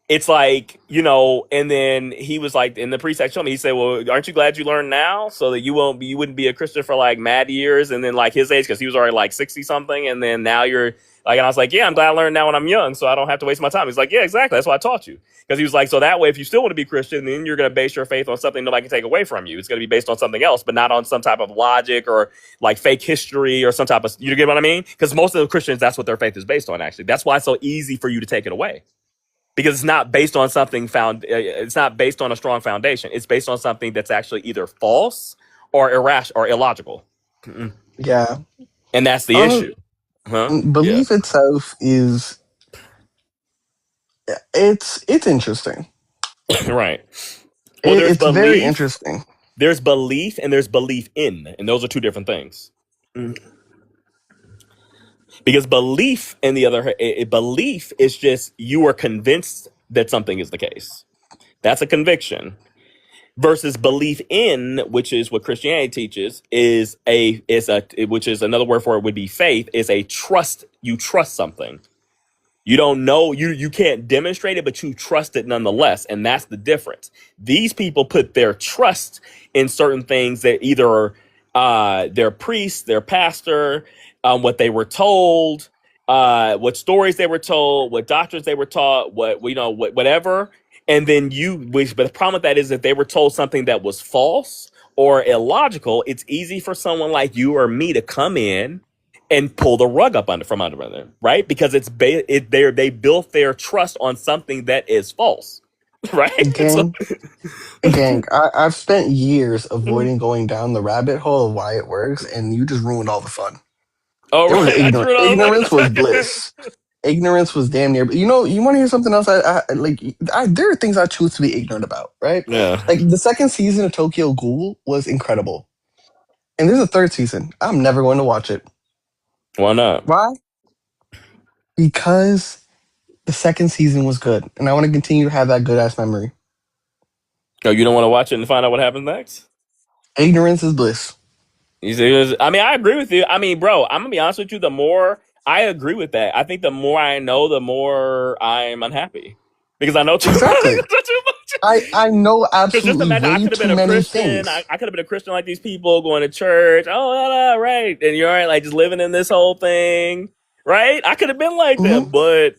it's like, you know, and then he was like, and the priest actually told me, he said, well, aren't you glad you learned now so that you wouldn't be a Christian for like mad years? And then like his age, because he was already like 60 something. And then now you're like, and I was like, yeah, I'm glad I learned now when I'm young, so I don't have to waste my time. He's like, yeah, exactly. That's what I taught you. Because he was like, so that way, if you still want to be Christian, then you're going to base your faith on something nobody can take away from you. It's going to be based on something else, but not on some type of logic or like fake history or some type of, you get what I mean? Because most of the Christians, that's what their faith is based on, actually. That's why it's so easy for you to take it away. Because it's not based on something it's not based on a strong foundation. It's based on something that's actually either false or irrational or illogical. Yeah. And that's the issue. Huh? Belief itself is, it's interesting. Right. Well, it's belief, very interesting. There's belief and there's belief in, and those are two different things. Because belief, and the other belief is just you are convinced that something is the case. That's a conviction. Versus belief in, which is what Christianity teaches, which is another word for it would be faith, is a trust. You trust something. You don't know, you can't demonstrate it, but you trust it nonetheless. And that's the difference. These people put their trust in certain things that either their priest, their pastor, what they were told, what stories they were told, what doctrines they were taught, whatever. And then but the problem with that is that they were told something that was false or illogical. It's easy for someone like you or me to come in and pull the rug up from under them, right? Because they built their trust on something that is false, right? Gang, I've spent years avoiding going down the rabbit hole of why it works, and you just ruined all the fun. Oh, right. Ignorance was bliss. Ignorance was damn near. You know, you want to hear something else? There are things I choose to be ignorant about, right? Yeah. Like the second season of Tokyo Ghoul was incredible, and there's a third season. I'm never going to watch it. Why not? Why? Because the second season was good, and I want to continue to have that good ass memory. Oh, you don't want to watch it and find out what happens next? Ignorance is bliss. You see, I mean, I agree with you. I mean, bro, I'm gonna be honest with you. The more I agree with that, I think the more I know, the more I'm unhappy because I know too, exactly. too much. I know absolutely I could have been a Christian. I could have been a Christian like these people going to church. Oh, right, and you're right, like just living in this whole thing, right? I could have been like them, but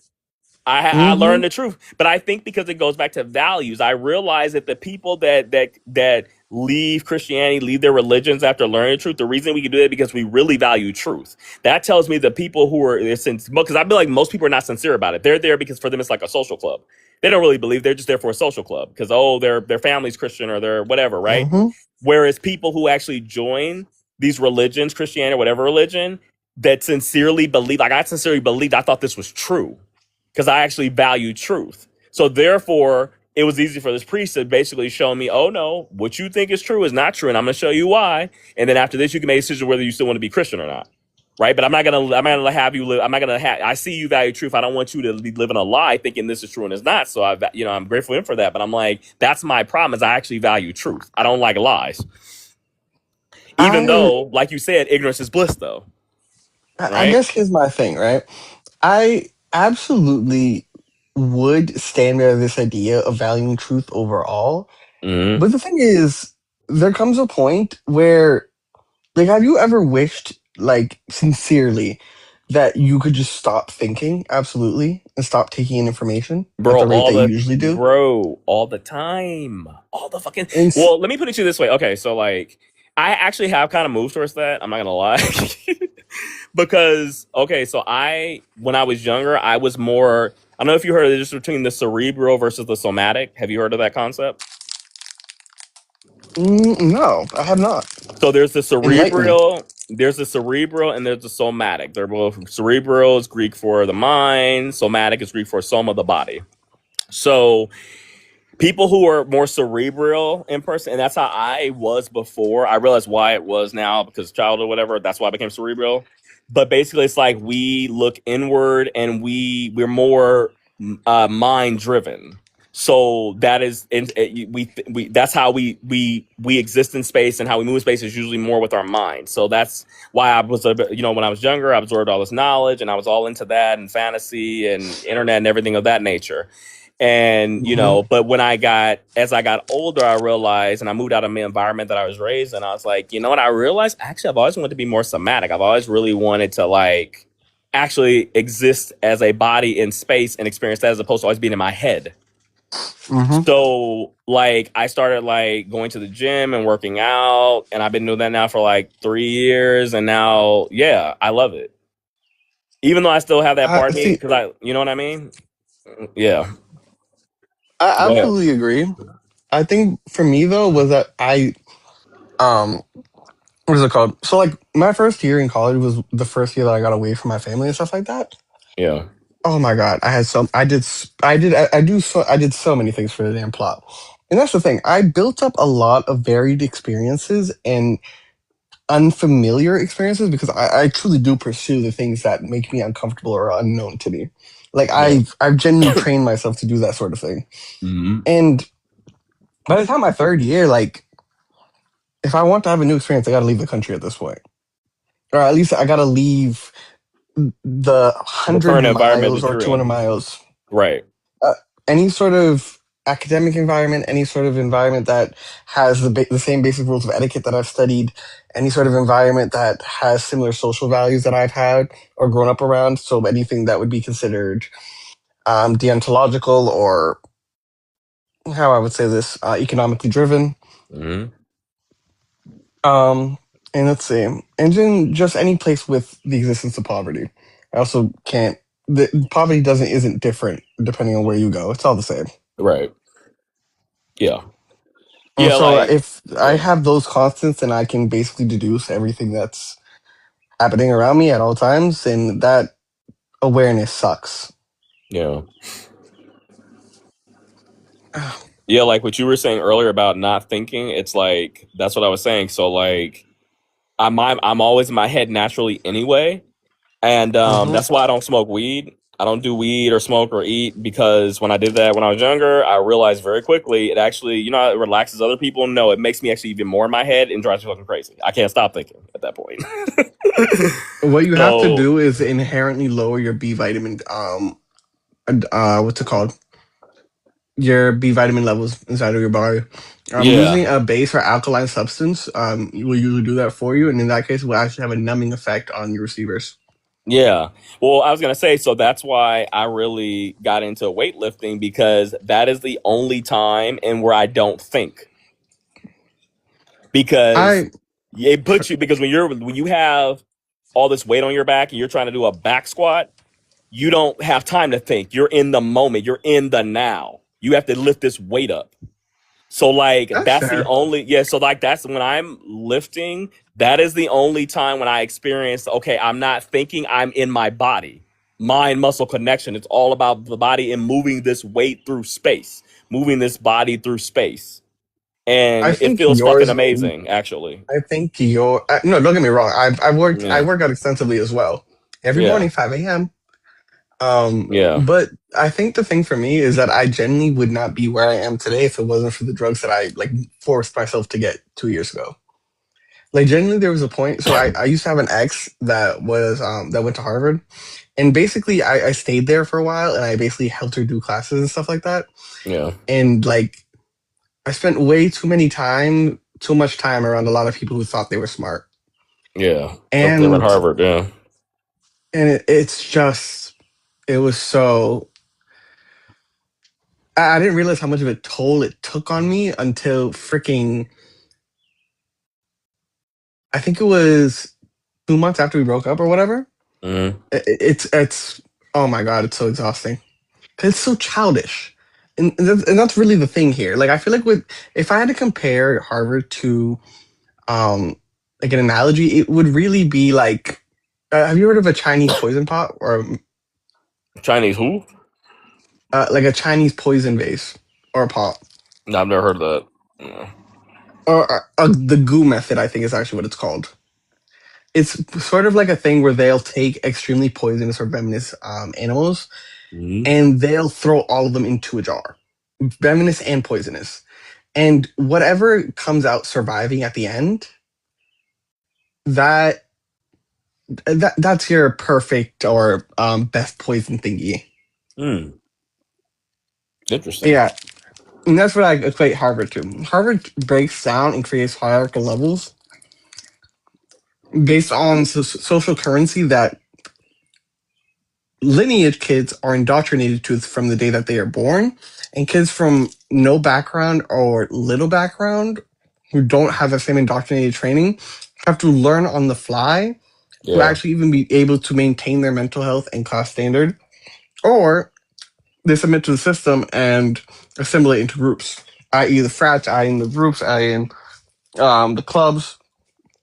I learned the truth. But I think because it goes back to values, I realize that the people that leave Christianity, leave their religions after learning the truth, the reason we can do that is because we really value truth. That tells me the people who are because I feel like most people are not sincere about it. They're there because for them it's like a social club. They don't really believe, they're just there for a social club because their family's Christian or they're whatever, right? Whereas people who actually join these religions, Christianity or whatever religion, that sincerely believe, like I sincerely believed, I thought this was true because I actually value truth. So therefore, it was easy for this priest to basically show me, oh no, what you think is true is not true, and I'm going to show you why. And then after this, you can make a decision whether you still want to be Christian or not, right? But I'm not gonna have you live. I see you value truth. I don't want you to be living a lie, thinking this is true and it's not. So I'm grateful for that. But I'm like, that's my problem. Is I actually value truth. I don't like lies. Even though, like you said, ignorance is bliss, though. Right? I guess here's my thing, right? I absolutely would stand by this idea of valuing truth overall. But the thing is, there comes a point where, like, have you ever wished, like, sincerely, that you could just stop thinking, absolutely, and stop taking in information at the rate that you usually do? Bro, all the time. All the fucking... Well, let me put it to you this way. Okay, so, like, I actually have kind of moved towards that. I'm not gonna lie. Because okay, so when I was younger, I was more. I don't know if you heard of the difference between the cerebral versus the somatic. Have you heard of that concept? No, I have not. So there's the Enlighten me. cerebral, and there's the somatic. They're both cerebral is Greek for the mind, somatic is Greek for soma, the body. So people who are more cerebral in person, and that's how I was before. I realize why it was now because childhood, whatever. That's why I became cerebral. But basically, it's like we look inward and we're more mind driven. So that is we that's how we exist in space, and how we move in space is usually more with our mind. So that's why I was when I was younger, I absorbed all this knowledge and I was all into that and fantasy and internet and everything of that nature. And but as I got older, I realized, and I moved out of my environment that I was raised in, I was like, you know what? I realized actually I've always wanted to be more somatic. I've always really wanted to like actually exist as a body in space and experience that as opposed to always being in my head. So like I started like going to the gym and working out, and I've been doing that now for like 3 years, and now I love it. Even though I still have that part of me, because you know what I mean? Yeah. I Go ahead. absolutely agree. I think for me though was that what is it called? So like my first year in college was the first year that I got away from my family and stuff like that. Yeah. Oh my god, I did so many things for the damn plot. And that's the thing. I built up a lot of varied experiences and unfamiliar experiences because I truly do pursue the things that make me uncomfortable or unknown to me. Like I've genuinely trained myself to do that sort of thing. Mm-hmm. And by the time my third year, like if I want to have a new experience, I gotta leave the country at this point. Or at least I gotta leave the 100 miles or 200 miles. Right. Any sort of academic environment, any sort of environment that has the same basic rules of etiquette that I've studied, any sort of environment that has similar social values that I've had or grown up around. So anything that would be considered deontological or, how I would say this, economically driven. Mm-hmm. And let's see, and then just any place with the existence of poverty. I also can't. The poverty isn't different depending on where you go. It's all the same. Right. Yeah. And Yeah. so Like if I have those constants, then I can basically deduce everything that's happening around me at all times, and that awareness sucks. Yeah. Yeah, like what you were saying earlier about not thinking, it's like that's what I was saying. So like I'm always in my head naturally anyway. And that's why I don't smoke weed. I don't do weed or smoke or eat, because when I did that when I was younger, I realized very quickly it actually, it relaxes other people. No, it makes me actually even more in my head and drives me fucking crazy. I can't stop thinking at that point. What you have to do is inherently lower your B vitamin, what's it called? Your B vitamin levels inside of your body. Using a base or alkaline substance will usually do that for you, and in that case, it will actually have a numbing effect on your receivers. Yeah. Well, I was going to say, so that's why I really got into weightlifting, because that is the only time and where I don't think. Because it puts you, because when you have all this weight on your back and you're trying to do a back squat, you don't have time to think. You're in the moment. You're in the now. You have to lift this weight up. So like that's the only so like that's when I'm lifting, that is the only time when I experience, okay, I'm not thinking, I'm in my body. Mind muscle connection. It's all about the body and moving this weight through space, moving this body through space. And it feels fucking amazing, actually. I think no, don't get me wrong. I work out extensively as well. Every morning, 5 a.m. But I think the thing for me is that I genuinely would not be where I am today if it wasn't for the drugs that I like forced myself to get 2 years ago. Like genuinely, there was a point. So I used to have an ex that was that went to Harvard, and basically I stayed there for a while, and I basically helped her do classes and stuff like that. Yeah. And like I spent way too much time around a lot of people who thought they were smart. Yeah. And at Harvard, yeah. And it was so, I didn't realize how much of a toll it took on me until freaking I think it was 2 months after we broke up or whatever. Mm-hmm. It's oh my god, it's so exhausting. 'Cause it's so childish, and that's really the thing here. Like I feel like if I had to compare Harvard to like an analogy, it would really be like, have you heard of a Chinese poison pot or Chinese who? like a Chinese poison vase or pot? No, I've never heard of that. No. Or the goo method, I think is actually what it's called. It's sort of like a thing where they'll take extremely poisonous or venomous animals and they'll throw all of them into a jar, venomous and poisonous. And whatever comes out surviving at the end, that's your perfect or best poison thingy. Interesting. Yeah. And that's what I equate Harvard to. Harvard breaks down and creates hierarchical levels based on social currency that lineage kids are indoctrinated to from the day that they are born, and kids from no background or little background who don't have the same indoctrinated training have to learn on the fly to actually even be able to maintain their mental health and class standard, or they submit to the system and assimilate into groups, i.e. the frats, i.e. the groups, i.e. the clubs.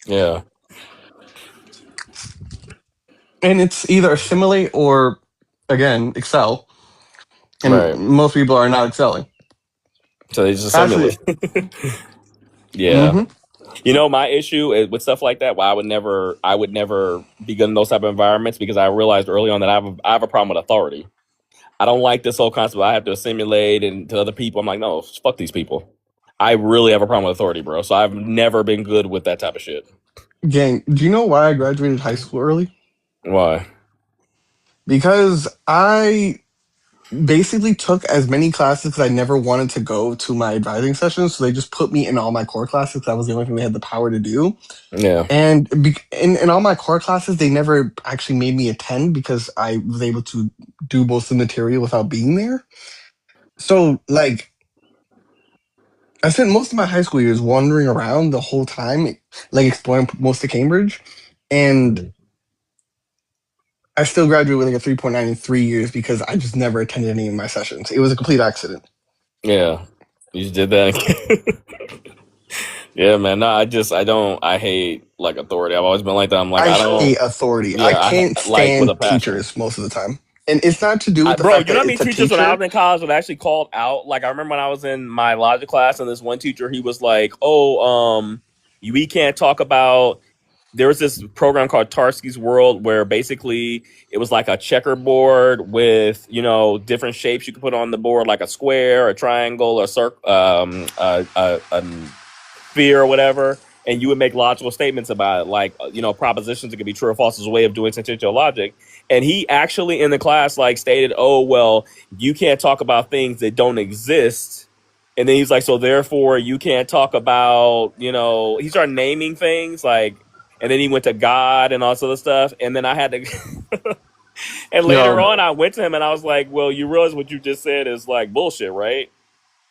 Yeah. And it's either assimilate or, again, excel. And most people are not excelling. So they just assimilate. Yeah. Mm-hmm. You know, my issue with stuff like that, why I would never be good in those type of environments, because I realized early on that I have a problem with authority. I don't like this whole concept. I have to assimilate and to other people. I'm like, no, fuck these people. I really have a problem with authority, bro. So I've never been good with that type of shit. Gang, do you know why I graduated high school early? Why? Because I basically took as many classes because I never wanted to go to my advising sessions. So they just put me in all my core classes because that was the only thing they had the power to do. Yeah. And in all my core classes, they never actually made me attend because I was able to do most of the material without being there. So, like, I spent most of my high school years wandering around the whole time, like exploring most of Cambridge. And I still graduated with like a 3.9 in 3 years because I just never attended any of my sessions. It was a complete accident. Yeah. You just did that. Yeah, man. No, I hate like authority. I've always been like that. I'm like, I hate authority. Yeah, I can't stand teachers most of the time. And it's not to do with the fact you know that how many it's a teachers teacher. when I was in college that actually called out? Like, I remember when I was in my logic class, and this one teacher, he was like, we can't talk about. There was this program called Tarski's World where basically it was like a checkerboard with, you know, different shapes you could put on the board, like a square, a triangle, a circle, a sphere or whatever. And you would make logical statements about it, like, you know, propositions that could be true or false as a way of doing statistical logic. And he actually in the class like stated, oh, well, you can't talk about things that don't exist. And then he's like, so therefore you can't talk about, you know, he started naming things like, and then he went to God and all this other stuff. And then I had to, and later on I went to him and I was like, well, you realize what you just said is like bullshit, right?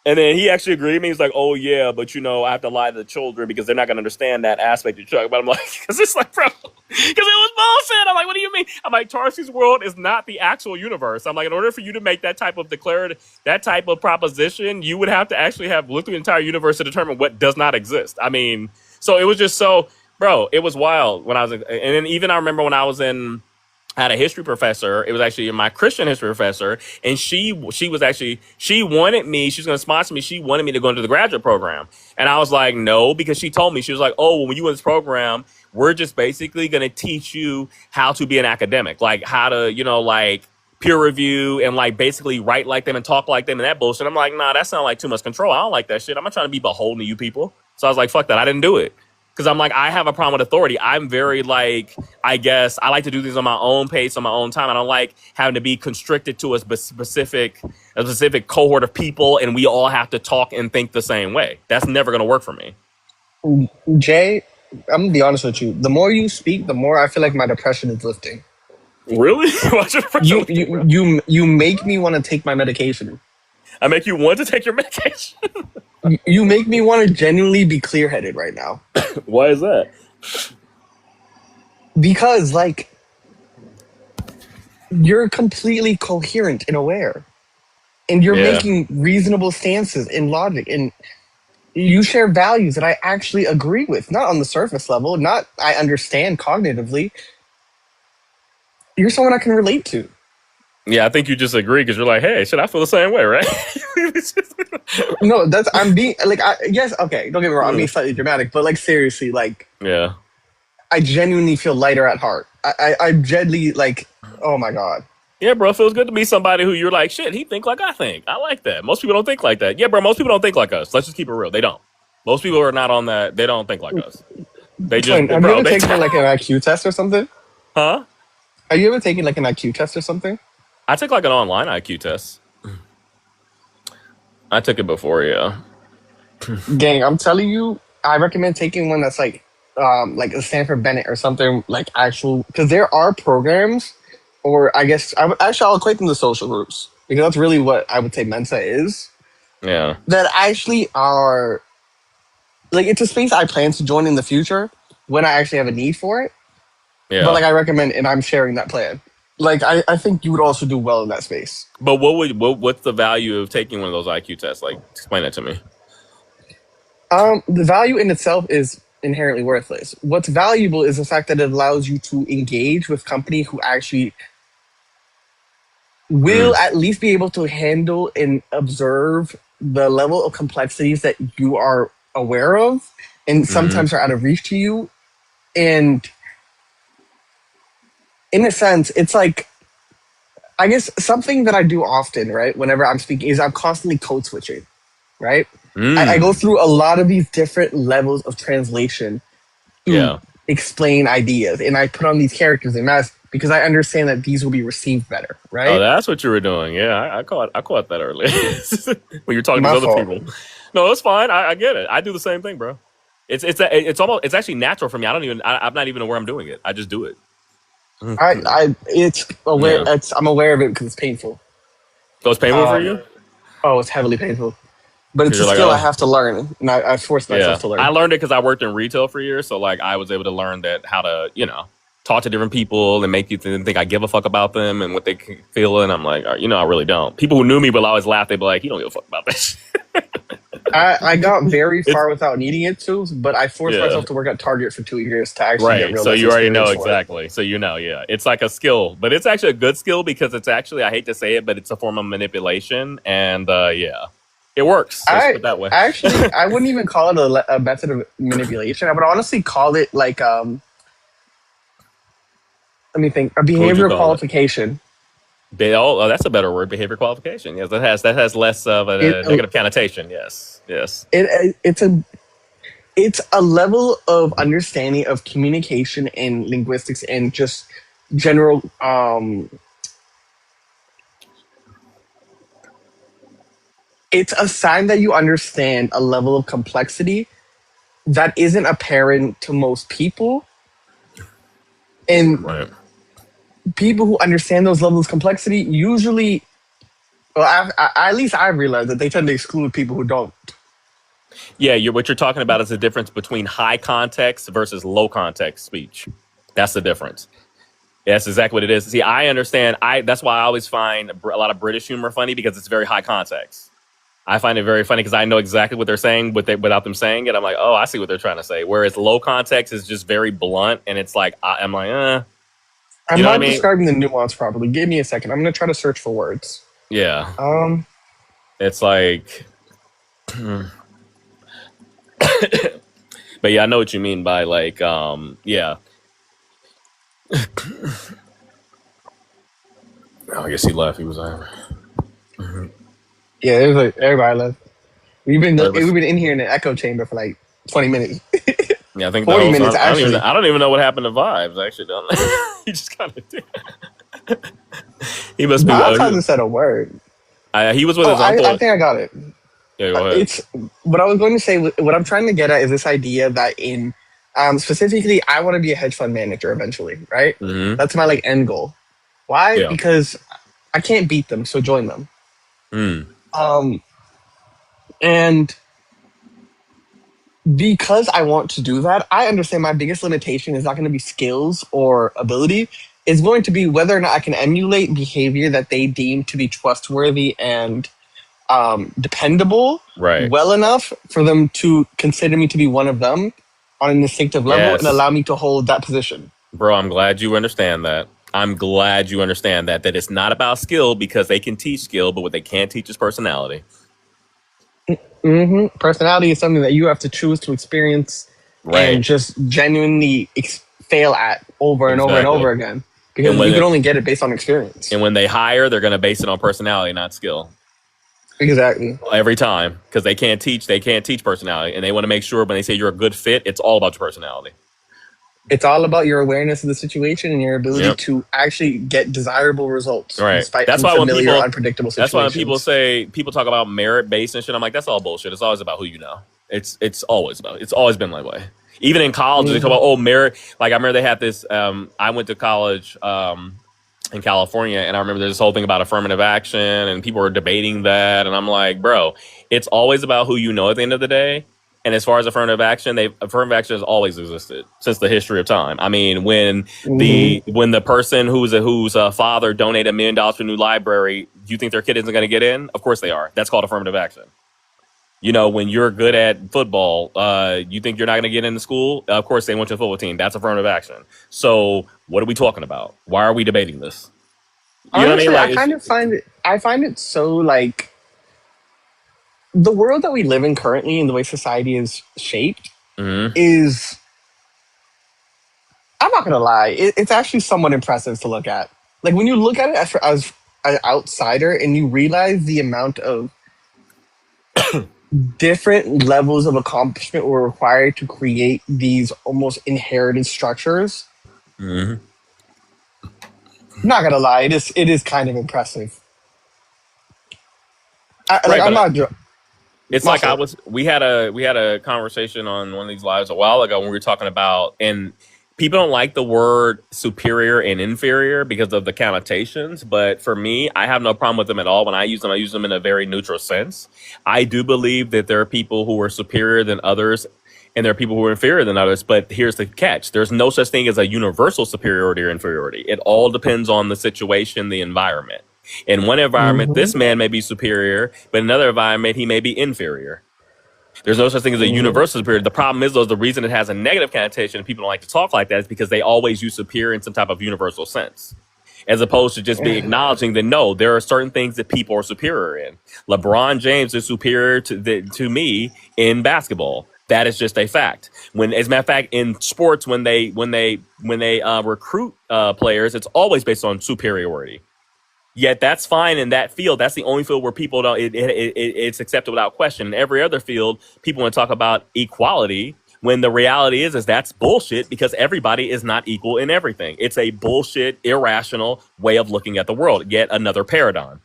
And then he actually agreed with me. He's like, oh, yeah, but, you know, I have to lie to the children because they're not going to understand that aspect you're talking about. I'm like, because it's like, bro, because it was bullshit. I'm like, what do you mean? I'm like, Tarski's World is not the actual universe. I'm like, in order for you to make that type of that type of proposition, you would have to actually have looked through the entire universe to determine what does not exist. I mean, so it was just so, bro, it was wild when I was, and then even I remember when I was in, I had a history professor. It was actually my Christian history professor. And she wanted me, she's going to sponsor me. She wanted me to go into the graduate program. And I was like, no, because she told me, she was like, oh, well, when you in this program, we're just basically going to teach you how to be an academic, like how to, you know, like peer review and like basically write like them and talk like them and that bullshit. I'm like, nah, that sounds like too much control. I don't like that shit. I'm not trying to be beholden to you people. So I was like, fuck that. I didn't do it. Because I'm like, I have a problem with authority. I'm very like, I guess I like to do things on my own pace, on my own time. I don't like having to be constricted to a specific cohort of people and we all have to talk and think the same way. That's never going to work for me. Jay, I'm going to be honest with you. The more you speak, the more I feel like my depression is lifting. Really? You make me want to take my medication. I make you want to take your medication? You make me want to genuinely be clear-headed right now. Why is that? Because like you're completely coherent and aware, and you're Yeah. making reasonable stances in logic, and you share values that I actually agree with, not on the surface level, not I understand cognitively. You're someone I can relate to. Yeah, I think you just agree because you're like, hey, shit, I feel the same way, right? No, I'm being like, yes, okay, don't get me wrong, I'm being slightly dramatic, but like seriously, like, yeah. I genuinely feel lighter at heart. I genuinely like, oh my god. Yeah, bro, it feels good to be somebody who you're like, shit, he think like I think. I like that. Most people don't think like that. Yeah, bro, most people don't think like us. Let's just keep it real. They don't. Most people are not on that. They don't think like us. They just, Have bro, you ever they taken like an IQ test or something? Huh? Have you ever taken like an IQ test or something? I took like an online IQ test. I took it before, yeah. Gang, I'm telling you, I recommend taking one that's like a Stanford Bennett or something like actual, because there are programs, or I guess I'll equate them to social groups because that's really what I would say Mensa is. Yeah. That actually are like, it's a space I plan to join in the future when I actually have a need for it. Yeah. But like I recommend, and I'm sharing that plan. Like I think you would also do well in that space. But what's the value of taking one of those IQ tests? Like, explain that to me. The value in itself is inherently worthless. What's valuable is the fact that it allows you to engage with company who actually will at least be able to handle and observe the level of complexities that you are aware of and sometimes are out of reach to you. And in a sense, it's like, I guess something that I do often, right, whenever I'm speaking, is I'm constantly code switching, right? I go through a lot of these different levels of translation to explain ideas, and I put on these characters and masks because I understand that these will be received better, right? Oh, that's what you were doing. Yeah, I caught that earlier when you're talking My to other fault. people. No, it's fine. I get it. I do the same thing, bro. It's actually natural for me. I'm not even aware I'm doing it. I just do it. It's aware. Yeah. I'm aware of it because it's painful. So it's painful for you? Oh, it's heavily painful. But it's a You're like, skill oh. I have to learn, and I forced myself to learn. I learned it because I worked in retail for years, so like I was able to learn that how to, talk to different people and make you think I give a fuck about them and what they feel, and I'm like, I really don't. People who knew me will always laugh. They'd be like, "You don't give a fuck about this." I got very far without needing it to, but I forced myself to work at Target for 2 years to actually get real. So you already know experience for it. exactly. So it's like a skill, but it's actually a good skill because it's actually, I hate to say it, but it's a form of manipulation, and it works. Let's put it that way. Actually, I wouldn't even call it a method of manipulation. I would honestly call it like let me think, a behavioral qualification. That's a better word, behavior qualification. Yes, that has less of a negative connotation. Yes. It's a level of understanding of communication and linguistics and just general it's a sign that you understand a level of complexity that isn't apparent to most people. And people who understand those levels of complexity usually, well, at least I've realized that they tend to exclude people who don't. Yeah, what you're talking about is the difference between high context versus low context speech. That's the difference. That's exactly what it is. See, I understand. That's why I always find a lot of British humor funny, because it's very high context. I find it very funny because I know exactly what they're saying without them saying it. I'm like, oh, I see what they're trying to say. Whereas low context is just very blunt, and it's like, I'm like, I'm not describing the nuance properly. Give me a second. I'm going to try to search for words. Yeah. It's like, but yeah, I know what you mean by like, yeah. Oh, I guess he left. He was angry. Yeah, it was like everybody left. We've been in here in an echo chamber for like 20 minutes. Yeah, I think 40 minutes actually. I don't even know what happened to Vibes. Actually, don't. He just kind of did. He must be. Vibes hasn't said a word. He was with his uncle. I think I got it. Yeah, go ahead. It's what I was going to say. What I'm trying to get at is this idea that in specifically, I want to be a hedge fund manager eventually, right? Mm-hmm. That's my like end goal. Why? Yeah. Because I can't beat them, so join them. Mm. And because I want to do that, I understand my biggest limitation is not going to be skills or ability. It's going to be whether or not I can emulate behavior that they deem to be trustworthy and dependable well enough for them to consider me to be one of them on an instinctive level and allow me to hold that position. Bro, I'm glad you understand that. That it's not about skill, because they can teach skill, but what they can't teach is personality. Mm-hmm. Personality is something that you have to choose to experience and just genuinely fail at over and over and over again. Because you can only get it based on experience. And when they hire, they're going to base it on personality, not skill. Exactly. Every time. Because they can't teach personality. And they want to make sure when they say you're a good fit, it's all about your personality. It's all about your awareness of the situation and your ability to actually get desirable results. Despite unfamiliar, unpredictable situations. That's why when people talk about merit-based and shit, I'm like, that's all bullshit. It's always about who you know. It's always been that way. Even in college, they talk about, merit. Like, I remember they had this, I went to college in California, and I remember there's this whole thing about affirmative action, and people were debating that, and I'm like, bro, it's always about who you know at the end of the day. And as far as affirmative action has always existed since the history of time. I mean, when the person whose father donated $1 million to a new library, do you think their kid isn't going to get in? Of course they are. That's called affirmative action. You know, when you're good at football, you think you're not going to get into school? Of course they want your football team. That's affirmative action. So what are we talking about? Why are we debating this? You Honestly, know what I mean? I find it so, like, the world that we live in currently and the way society is shaped is, I'm not going to lie, it's actually somewhat impressive to look at. Like, when you look at it as an outsider and you realize the amount of different levels of accomplishment were required to create these almost inherited structures, not going to lie, it is kind of impressive. It's like we had a conversation on one of these lives a while ago when we were talking about, and people don't like the word superior and inferior because of the connotations. But for me, I have no problem with them at all. When I use them in a very neutral sense. I do believe that there are people who are superior than others, and there are people who are inferior than others. But here's the catch. There's no such thing as a universal superiority or inferiority. It all depends on the situation, the environment. In one environment, this man may be superior, but in another environment, he may be inferior. There's no such thing as a universal superior. The problem is, though, the reason it has a negative connotation and people don't like to talk like that is because they always use superior in some type of universal sense, as opposed to just be acknowledging that, no, there are certain things that people are superior in. LeBron James is superior to me in basketball. That is just a fact. As a matter of fact, in sports, when they recruit players, it's always based on superiority. Yet that's fine in that field. That's the only field where people don't. It's accepted without question. In every other field, people want to talk about equality when the reality is that's bullshit, because everybody is not equal in everything. It's a bullshit, irrational way of looking at the world. Yet another paradigm.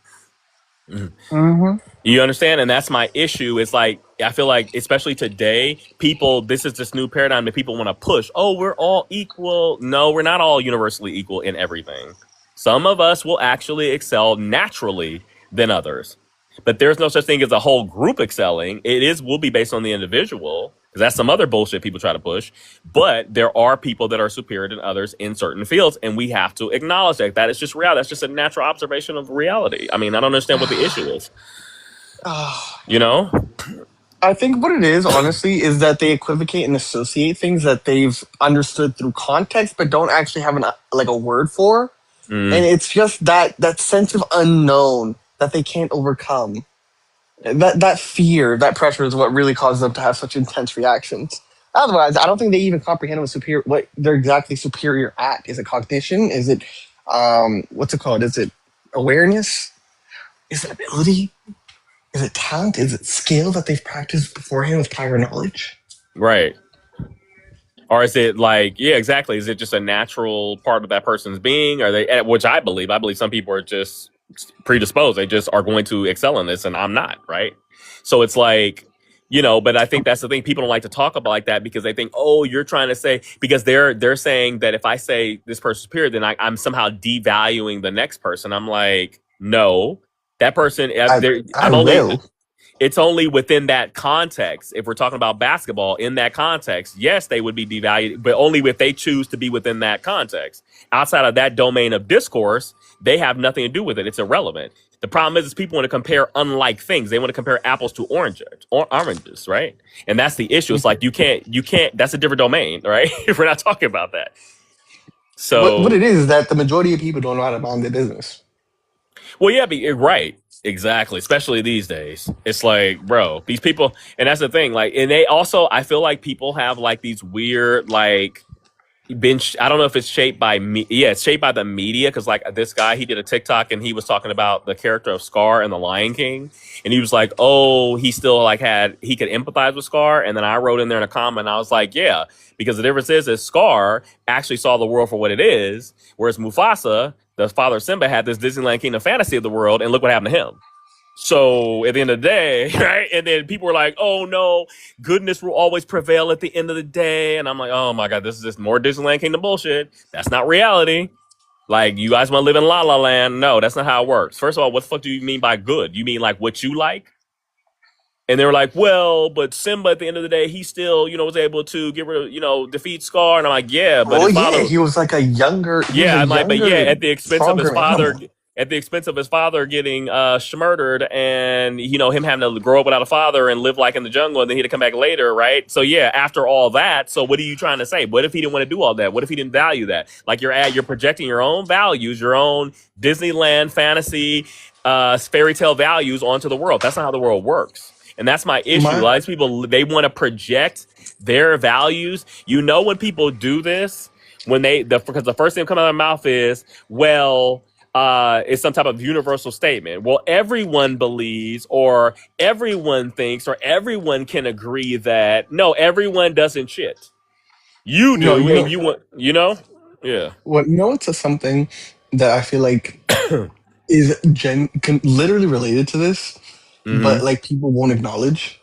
You understand? And that's my issue. It's like, I feel like, especially today, this is this new paradigm that people want to push. Oh, we're all equal. No, we're not all universally equal in everything. Some of us will actually excel naturally than others. But there's no such thing as a whole group excelling. Will be based on the individual, because that's some other bullshit people try to push. But there are people that are superior than others in certain fields, and we have to acknowledge that. That is just reality. That's just a natural observation of reality. I mean, I don't understand what the issue is. You know? I think what it is, honestly, is that they equivocate and associate things that they've understood through context, but don't actually have a word for. And it's just that sense of unknown that they can't overcome. That fear, that pressure is what really causes them to have such intense reactions. Otherwise, I don't think they even comprehend what they're exactly superior at. Is it cognition? Is it, what's it called? Is it awareness? Is it ability? Is it talent? Is it skill that they've practiced beforehand with prior knowledge? Right. Or is it like, yeah, exactly. Is it just a natural part of that person's being? Which I believe some people are just predisposed. They just are going to excel in this, and I'm not, right? So it's like, but I think that's the thing. People don't like to talk about like that because they think, oh, you're trying to say, because they're saying that if I say this person's superior, then I'm somehow devaluing the next person. I'm like, no, that person, it's only within that context. If we're talking about basketball in that context, yes, they would be devalued, but only if they choose to be within that context. Outside of that domain of discourse, they have nothing to do with it. It's irrelevant. The problem is people want to compare unlike things. They want to compare apples to oranges, right? And that's the issue. It's like you can't. That's a different domain, right? If we're not talking about that. So what it is that the majority of people don't know how to mind their business. well, yeah, right. Exactly. Especially these days. It's like, bro, these people, and that's the thing. Like, and they also, I feel like people have like these weird, like, I don't know if it's shaped by me. Yeah, it's shaped by the media. Cause like this guy, he did a TikTok and he was talking about the character of Scar in The Lion King. And he was like, oh, he still like he could empathize with Scar. And then I wrote in there in a comment, I was like, yeah, because the difference is Scar actually saw the world for what it is. Whereas Mufasa, the father of Simba, had this Disneyland Kingdom fantasy of the world. And look what happened to him. So at the end of the day, right? And then people were like, oh no, goodness will always prevail at the end of the day. And I'm like, oh my God, this is just more Disneyland Kingdom bullshit. That's not reality. Like, you guys want to live in La La Land? No, that's not how it works. First of all, what the fuck do you mean by good? You mean like what you like? And they were like, well, but Simba at the end of the day, he still, was able to get rid of, defeat Scar. And I'm like, yeah, but his father, he was like a younger, at the expense of his father. Animal. At the expense of his father getting murdered and, him having to grow up without a father and live like in the jungle and then he had to come back later, right? So, yeah, after all that, so what are you trying to say? What if he didn't want to do all that? What if he didn't value that? Like you're projecting your own values, your own Disneyland fantasy, fairy tale values onto the world. That's not how the world works. And that's my issue. A lot of people, they want to project their values. When people do this, because the first thing that comes out of their mouth is, well, it's some type of universal statement. Well, everyone believes or everyone thinks or everyone can agree that, no, everyone doesn't shit. You do, and you want, Yeah. Well, it's something that I feel like is literally related to this, but like people won't acknowledge.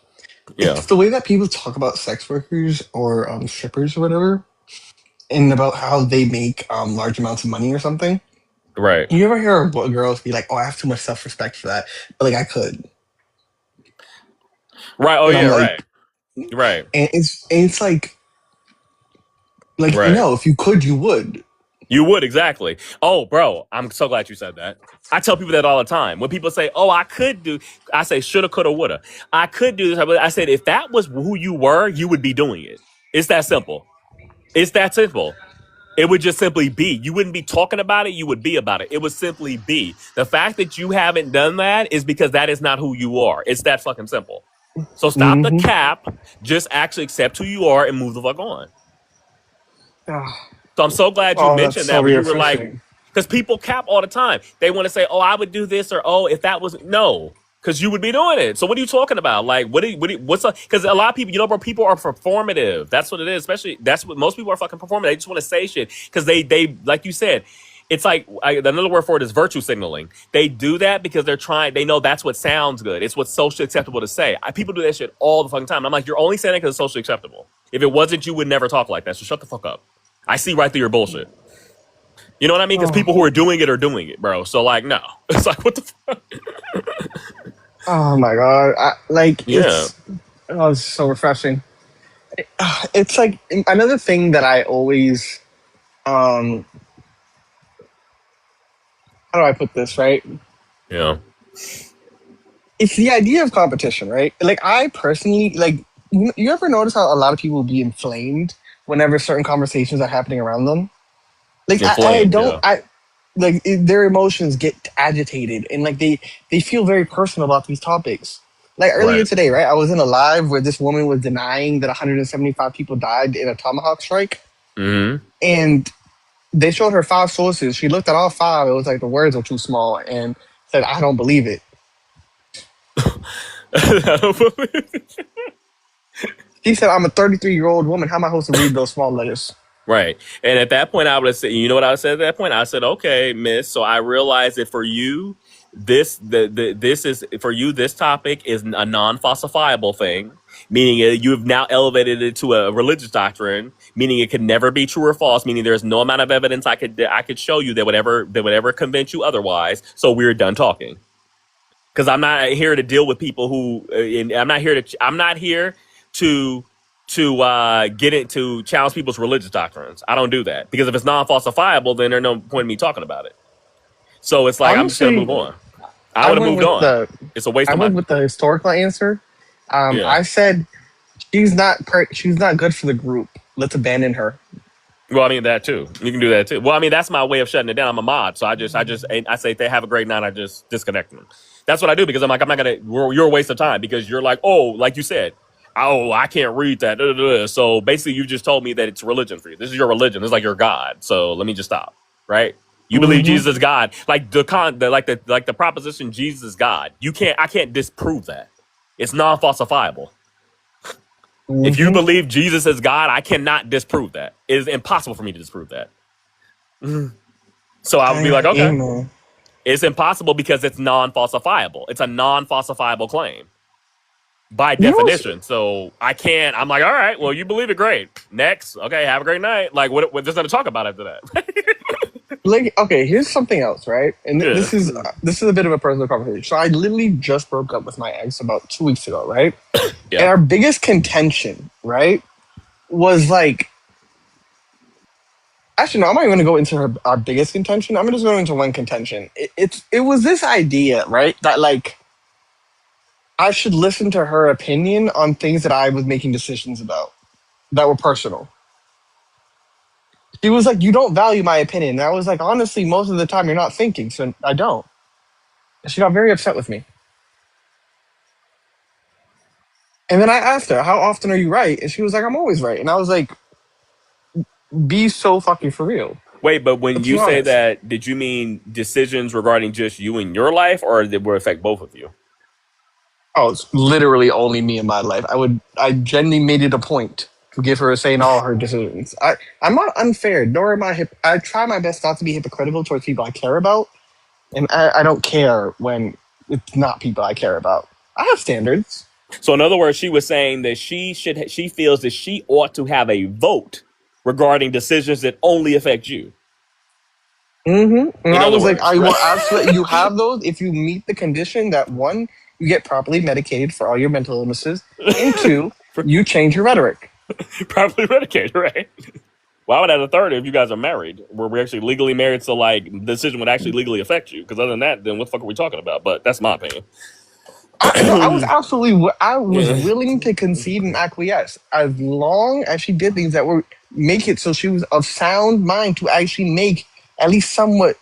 Yeah. It's the way that people talk about sex workers or strippers or whatever, and about how they make large amounts of money or something. Right. You ever hear girls be like, "Oh, I have too much self-respect for that," but like I could. Right. Oh, yeah. Like, right. And it's like right. No, if you could, you would. You would, exactly. Oh, bro, I'm so glad you said that. I tell people that all the time. When people say, oh, I could do, I say, shoulda, coulda, woulda. I could do this. I said, if that was who you were, you would be doing it. It's that simple. It's that simple. It would just simply be. You wouldn't be talking about it. You would be about it. It would simply be. The fact that you haven't done that is because that is not who you are. It's that fucking simple. So stop the cap. Just actually accept who you are and move the fuck on. So I'm so glad you mentioned that. You were like, because people cap all the time. They want to say, oh, I would do this, or oh, if that was no, because you would be doing it. So what are you talking about? Like, what's up? Because a lot of people, bro, people are performative. That's what it is. Especially that's what most people are fucking performative. They just want to say shit because they like you said. It's like another word for it is virtue signaling. They do that because they know that's what sounds good. It's what's socially acceptable to say. People do that shit all the fucking time. I'm like, you're only saying it because it's socially acceptable. If it wasn't, you would never talk like that. So shut the fuck up. I see right through your bullshit. You know what I mean? Because people who are doing it, bro. So like, no. It's like, what the fuck? Oh my God. It's so refreshing. It's like another thing that I always, how do I put this, right? Yeah. It's the idea of competition, right? Like I personally, like, you ever notice how a lot of people will be inflamed whenever certain conversations are happening around them? Like their emotions get agitated and like they feel very personal about these topics. Like earlier today, right? I was in a live where this woman was denying that 175 people died in a Tomahawk strike. Mm-hmm. And they showed her 5 sources. She looked at all 5. It was like the words were too small and said, I don't believe it. She said, I'm a 33-year-old woman. How am I supposed to read those small letters? Right. And at that point, I would have said, you know what I said at that point? I said, okay, miss. So I realized that for you, this topic is a non-falsifiable thing, meaning you have now elevated it to a religious doctrine, meaning it could never be true or false, meaning there's no amount of evidence I could show you that would ever convince you otherwise. So we're done talking. because I'm not here to deal with people who. And I'm not here to get into challenge people's religious doctrines. I don't do that because if it's non-falsifiable, then there's no point in me talking about it. So it's like I'm just gonna Honestly, move on. I would have moved on. It's a waste I of went my. with the historical answer. Yeah. I said she's not good for the group. Let's abandon her. Well, I mean that too. You can do that too. Well, I mean that's my way of shutting it down. I'm a mod, so I say they have a great night. I just disconnect them. That's what I do because I'm not gonna. You're a waste of time because you're like, oh, like you said, oh, I can't read that. Da, da, da. So basically, you just told me that it's religion for you. This is your religion. It's like your God. So let me just stop. Right? You believe Jesus is God, like the proposition Jesus is God. I can't disprove that. It's non-falsifiable. If you believe Jesus is God, I cannot disprove that. It is impossible for me to disprove that. So I would be like, okay. Amen. It's impossible because it's non-falsifiable. It's a non-falsifiable claim by definition. So I can't. I'm like, all right, well, you believe it, great. Next, okay, have a great night. Like, what? There's nothing to talk about after that. Like, okay, here's something else, right? And this is a bit of a personal conversation. So I literally just broke up with my ex about 2 weeks ago, right? And our biggest contention, right, was like, actually, no, I'm not even going to go into our biggest contention. I'm just going into one contention. It was this idea, right, that like I should listen to her opinion on things that I was making decisions about that were personal. She was like, you don't value my opinion. And I was like, honestly, most of the time you're not thinking, so I don't. And she got very upset with me. And then I asked her, how often are you right? And she was like, I'm always right. And I was like, be so fucking for real. Wait, but when Let's you be say honest. that, did you mean decisions regarding just you and your life, or did it affect both of you? Oh, it's literally only me in my life. I genuinely made it a point to give her a say in all her decisions. I'm not unfair, nor am I. I try my best not to be hypocritical towards people I care about, and I don't care when it's not people I care about. I have standards. So in other words, she was saying that she feels that she ought to have a vote regarding decisions that only affect you. And I was like, I will right? absolutely let you have those if you meet the condition that one, you get properly medicated for all your mental illnesses, and two, you change your rhetoric. Properly medicated, right? Well, I would add a third if you guys are married, where we're actually legally married, so like the decision would actually legally affect you. Because other than that, then what the fuck are we talking about? But that's my opinion. I was willing to concede and acquiesce as long as she did things that would make it so she was of sound mind to actually make at least somewhat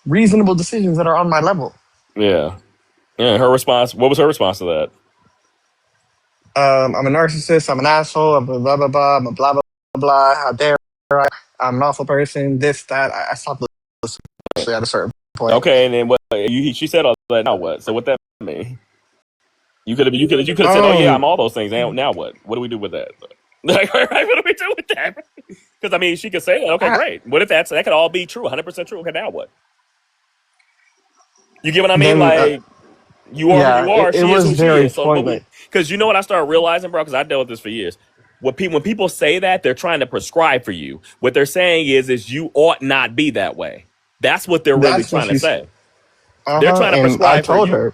reasonable decisions that are on my level. Yeah. Her response. What was her response to that? I'm a narcissist. I'm an asshole. I'm a blah blah blah. I'm a blah blah blah. How dare I? I'm an awful person. This that. I stopped listening at a certain point. Okay, and then what? She said all that. Now what? So what that mean? You could have said, "Oh yeah, I'm all those things." Now what? What do we do with that? Like, what do we do with that? Because I mean, she could say, "Okay, great." What if that could all be true, 100% true? Okay, now what? You get what I mean? Like, you are who you are. It was very pointless. Because you know what I started realizing, bro? Because I dealt with this for years. When people say that, they're trying to prescribe for you. What they're saying is you ought not be that way. That's what they're really trying to say. They're trying to prescribe for you. I told her.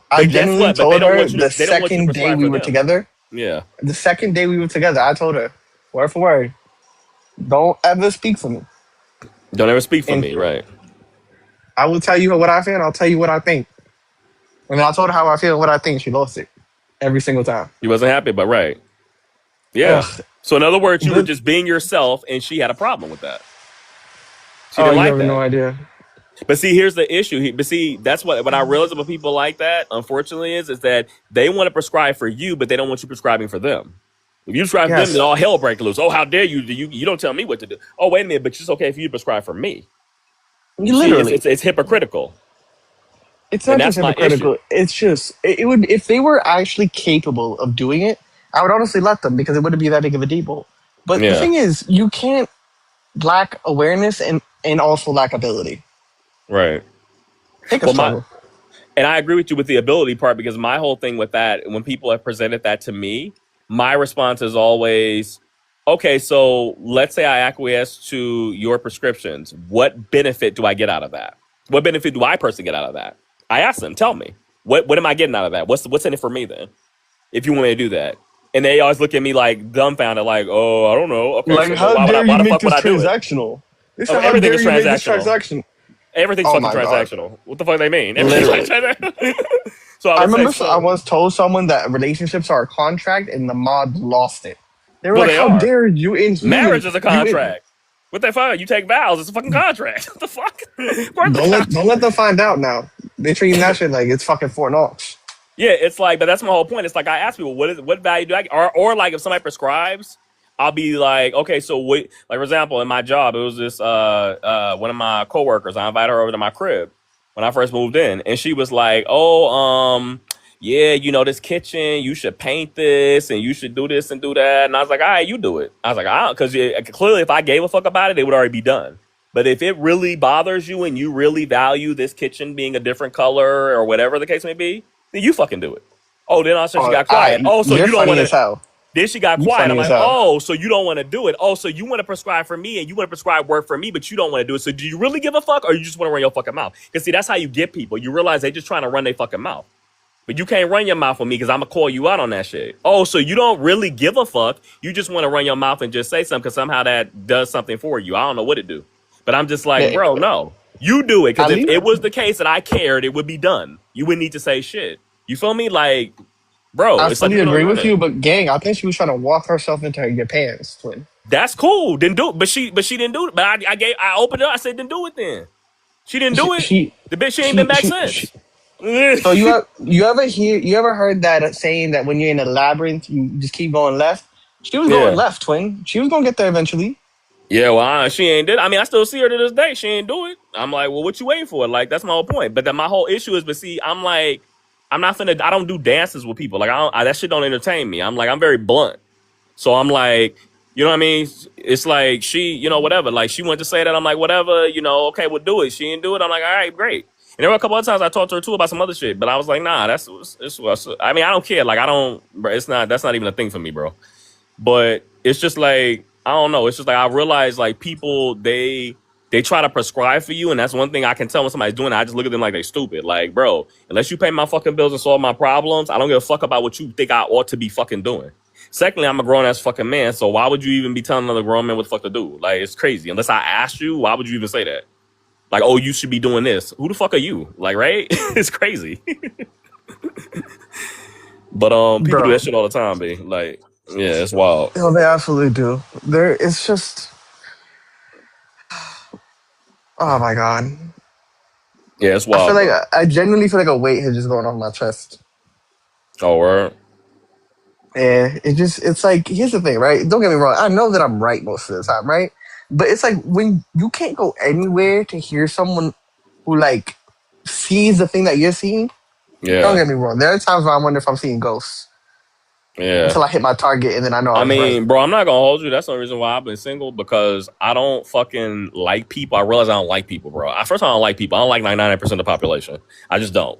I genuinely told her the second day we were together. Yeah. The second day we were together, I told her, word for word, don't ever speak for me. Don't ever speak for me, right? I will tell you what I feel, and I'll tell you what I think. When I told her how I feel and what I think, she lost it every single time. You wasn't happy, but right. Yeah. Ugh. So in other words, you were just being yourself, and she had a problem with that. She didn't like you have no idea. But see, here's the issue. But see, that's what I realize about people like that, unfortunately, is that they want to prescribe for you, but they don't want you prescribing for them. If you prescribe for them, then all hell break loose. Oh, how dare you? You don't tell me what to do. Oh, wait a minute, but it's okay if you prescribe for me. Literally. See, it's hypocritical. It's not just hypocritical. It's just, it would, if they were actually capable of doing it, I would honestly let them because it wouldn't be that big of a deal. But the thing is, you can't lack awareness and also lack ability. Right. And I agree with you with the ability part because my whole thing with that, when people have presented that to me, my response is always, okay, so let's say I acquiesce to your prescriptions. What benefit do I get out of that? What benefit do I personally get out of that? I ask them, tell me. What am I getting out of that? What's in it for me then? If you want me to do that, and they always look at me like dumbfounded, like, oh, I don't know. Okay, Like, so how why dare you the make fuck would this I do it? transactional? They said, Oh, how everything dare is you make this transactional. transaction? Everything's Oh fucking my God. transactional. What the fuck they mean? Literally. So I I would remember say I so. once told someone that relationships are a contract, and the mod lost it. They were Well, like, they "How are. dare you inhuman? Marriage is a You in-" contract. What the fuck? You take vows. It's a fucking contract. What the fuck? Don't let them find out now. They treating that shit like it's fucking Fort Knox. Yeah, it's like, but that's my whole point. It's like I ask people, what value do I get? Or like if somebody prescribes, I'll be like, okay, so what? Like for example, in my job, it was this one of my coworkers. I invited her over to my crib when I first moved in, and she was like, oh, yeah, you know, this kitchen, you should paint this, and you should do this and do that. And I was like, all right, you do it. I was like, I don't, because clearly, if I gave a fuck about it, it would already be done. But if it really bothers you and you really value this kitchen being a different color or whatever the case may be, then you fucking do it. Oh, then all of a sudden she got quiet. Oh, so You're you don't funny want as to. hell. Then she got You quiet. I'm funny as like, hell. oh, so you don't want to do it. Oh, so you want to prescribe for me and you want to prescribe work for me, but you don't want to do it. So do you really give a fuck or you just want to run your fucking mouth? Because see, that's how you get people. You realize they just trying to run their fucking mouth. But you can't run your mouth with me because I'm going to call you out on that shit. Oh, so you don't really give a fuck. You just want to run your mouth and just say something because somehow that does something for you. I don't know what it do. But I'm just like, Yeah, bro, no. You do it. Because if Ali? it was the case that I cared, it would be done. You wouldn't need to say shit. You feel me? Like, bro, I it's like fully you don't agree run with it. you, but gang, I think she was trying to walk herself into your pants, twin. That's cool. Didn't do it. But she didn't do it. But I opened it up. I said, then do it then. She didn't do it. The bitch ain't been back since. So you ever heard that saying that when you're in a labyrinth, you just keep going left? She was going Yeah. left, twin. She was gonna get there eventually. Yeah, well, she ain't did. I mean, I still see her to this day. She ain't do it. I'm like, well, what you waiting for? Like, that's my whole point. But then my whole issue is, but see, I'm like, I'm not finna. I don't do dances with people. Like, that shit don't entertain me. I'm like, I'm very blunt. So I'm like, you know what I mean? It's like she, you know, whatever. Like she went to say that. I'm like, whatever, you know, okay, we'll do it. She didn't do it. I'm like, all right, great. And there were a couple of times I talked to her too about some other shit, but I was like, nah, it's I mean, I don't care. Like, I don't, bro, that's not even a thing for me, bro. But it's just like, I don't know. It's just like I realize like people, they try to prescribe for you, and that's one thing I can tell when somebody's doing it. I just look at them like they stupid. Like, bro, unless you pay my fucking bills and solve my problems, I don't give a fuck about what you think I ought to be fucking doing. Secondly, I'm a grown ass fucking man, so why would you even be telling another grown man what the fuck to do? Like, it's crazy. Unless I asked you, why would you even say that? Like, oh, you should be doing this. Who the fuck are you? Like, right? It's crazy. But people do Bro. that shit all the time, B. Like, yeah, it's wild. No, they absolutely do. It's just, oh my God. Yeah, it's I wild. feel like Bro. I genuinely feel like a weight has just gone off my chest. Oh, word. Yeah, it's like, here's the thing, right? Don't get me wrong. I know that I'm right most of the time, right? But it's like when you can't go anywhere to hear someone who like sees the thing that you're seeing. Yeah. Don't get me wrong. There are times where I wonder if I'm seeing ghosts Yeah. until I hit my target and then I know I I was mean, right. bro, I'm not gonna hold you. That's the reason why I've been single, because I don't fucking like people. I realize I don't like people, bro. First of all, I don't like people. I don't like 99% of the population. I just don't.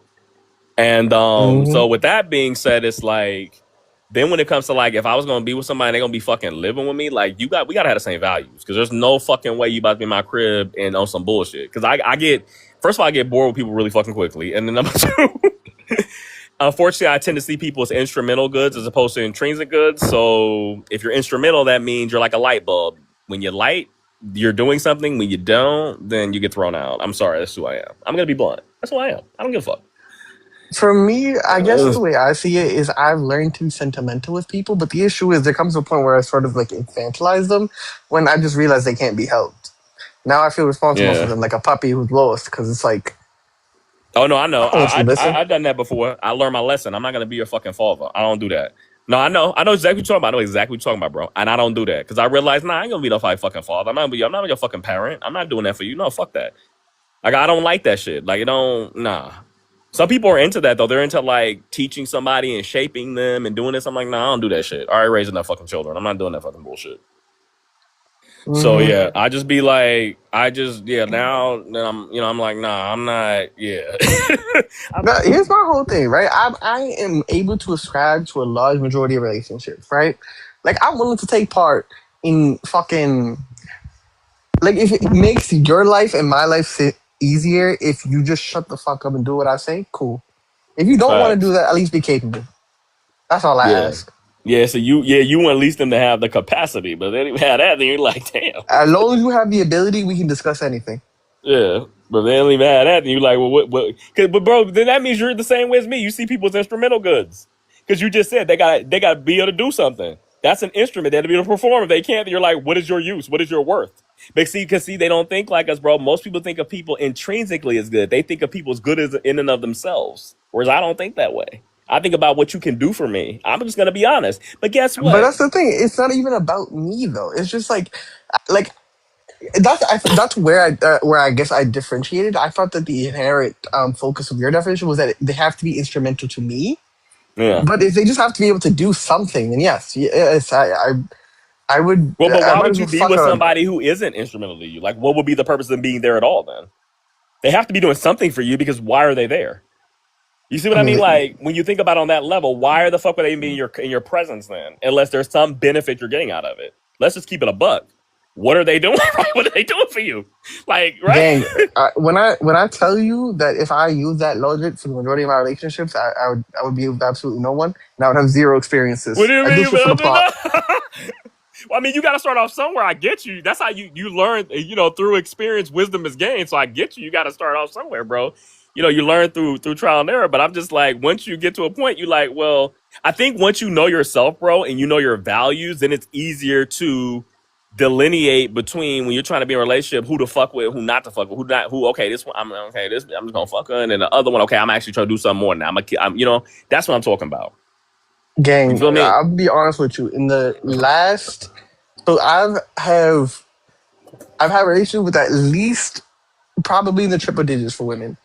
And so with that being said, it's like, then when it comes to like, if I was gonna be with somebody and they're gonna be fucking living with me, like we gotta have the same values. Cause there's no fucking way you about to be in my crib and on some bullshit. Cause I get, first of all, I get bored with people really fucking quickly. And then number two, unfortunately, I tend to see people as instrumental goods as opposed to intrinsic goods. So if you're instrumental, that means you're like a light bulb. When you light, you're doing something. When you don't, then you get thrown out. I'm sorry, that's who I am. I'm gonna be blunt. That's who I am. I don't give a fuck. For me, I guess the way I see it is I've learned to be sentimental with people, but the issue is there comes a point where I sort of like infantilize them when I just realize they can't be helped. Now I feel responsible for them like a puppy who's lost because it's like, oh no, I know. listen. I've done that before. I learned my lesson. I'm not gonna be your fucking father. I don't do that. No, I know exactly what you're talking about. I know exactly what you're talking about, bro. And I don't do that because I realize, I ain't gonna be no fucking father. I'm not your fucking parent. I'm not doing that for you. No, fuck that. Like, I don't like that shit. Like, nah. Some people are into that though. They're into like teaching somebody and shaping them and doing this. I'm like, nah, I don't do that shit. I already raised enough fucking children. I'm not doing that fucking bullshit. So yeah, I just be like, now I'm like, nah, I'm not, But here's my whole thing, right? I am able to ascribe to a large majority of relationships, right? Like I'm willing to take part in fucking, like if it makes your life and my life easier if you just shut the fuck up and do what I say, cool. If you don't want to Facts. do that, at least be capable. That's all I Yeah. ask. Yeah, so you want at least them to have the capacity, but they don't even have that, then you're like, damn. As long as you have the ability, we can discuss anything. Yeah, but they don't even have that, and you're like, well, what? But bro, then that means you're the same way as me. You see people's instrumental goods because you just said they got to be able to do something. That's an instrument. They have to be able to perform. If they can't, then you're like, what is your use? What is your worth? But see, because they don't think like us, bro. Most people think of people intrinsically as good. They think of people as good as in and of themselves, whereas I don't think that way. I think about what you can do for me. I'm just gonna be honest. But guess But what? that's the thing. It's not even about me though. It's just like that's where I guess I differentiated. I thought that the inherent focus of your definition was that they have to be instrumental to me. Yeah. But if they just have to be able to do something, then yes, I would. Well, but I why might would as you well be fuck with a. somebody who isn't instrumental to you? Like, what would be the purpose of them being there at all then? They have to be doing something for you because why are they there? You see what I I mean? mean, Like, when you think about it on that level, why the fuck would they even be in your presence then? Unless there's some benefit you're getting out of it. Let's just keep it a buck. What are they doing? What are they doing for you? Like, right? gang, when I tell you that if I use that logic for the majority of my relationships, I would be with absolutely no one, and I would have zero experiences. What do you I do mean? shit for the plot. Well, I mean, you got to start off somewhere. I get you. That's how you learn. Through experience, wisdom is gained. So I get you. You got to start off somewhere, bro. You learn through trial and error. But I'm just like, once you get to a point, you like, well, I think once you know yourself, bro, and you know your values, then it's easier to delineate between when you're trying to be in a relationship, who to fuck with, who not to fuck with, who not, who. Okay, this one, I'm just gonna fuck her, and then the other one, okay, I'm actually trying to do something more now. That's what I'm talking about. You Gang, feel me? I'll be honest with you. In the last, so I've had relations with at least probably in the triple digits for women.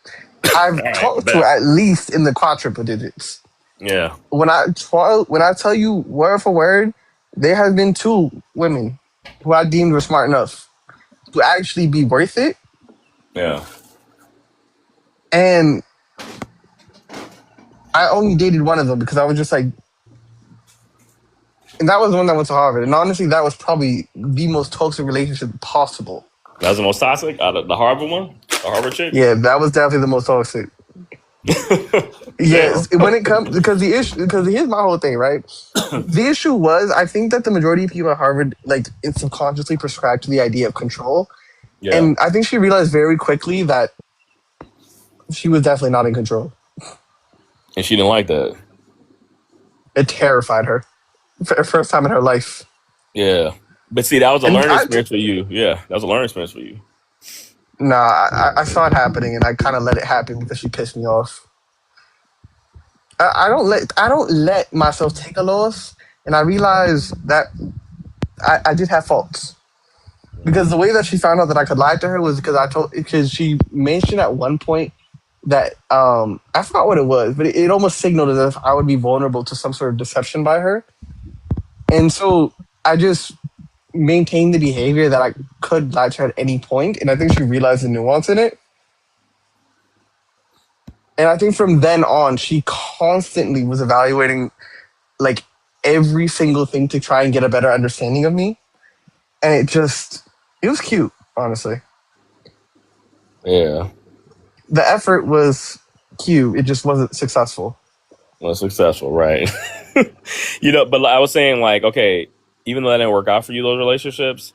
I've All right, talked to bet. at least in the quadruple digits. Yeah. When I tell you word for word, there has been 2 women who I deemed were smart enough to actually be worth it, Yeah. and I only dated one of them because I was just like, and that was the one that went to Harvard. And honestly, that was probably the most toxic relationship possible. That was the most toxic out of the Harvard one? The Harvard chick? Yeah, that was definitely the most toxic. Yes, when it comes because here's my whole thing, right? The issue was I think that the majority of people at Harvard it's subconsciously prescribed to the idea of control, Yeah. and I think she realized very quickly that she was definitely not in control. And she didn't like that. It terrified her. First time in her life. Yeah. But see, that was a And learning I- experience for you. Yeah. That was a learning experience for you. Nah, I saw it happening, and I kind of let it happen because she pissed me off. I don't let myself take a loss, and I realized that I did have faults. Because the way that she found out that I could lie to her was because she mentioned at one point that I forgot what it was, but it almost signaled as if I would be vulnerable to some sort of deception by her, and so I just maintained the behavior that I could lie to her at any point, and I think she realized the nuance in it. And I think from then on, she constantly was evaluating like every single thing to try and get a better understanding of me. And it was cute, honestly. Yeah. The effort was cute. It just wasn't successful. Well, successful, right? But I was saying, like, okay, even though that didn't work out for you, those relationships,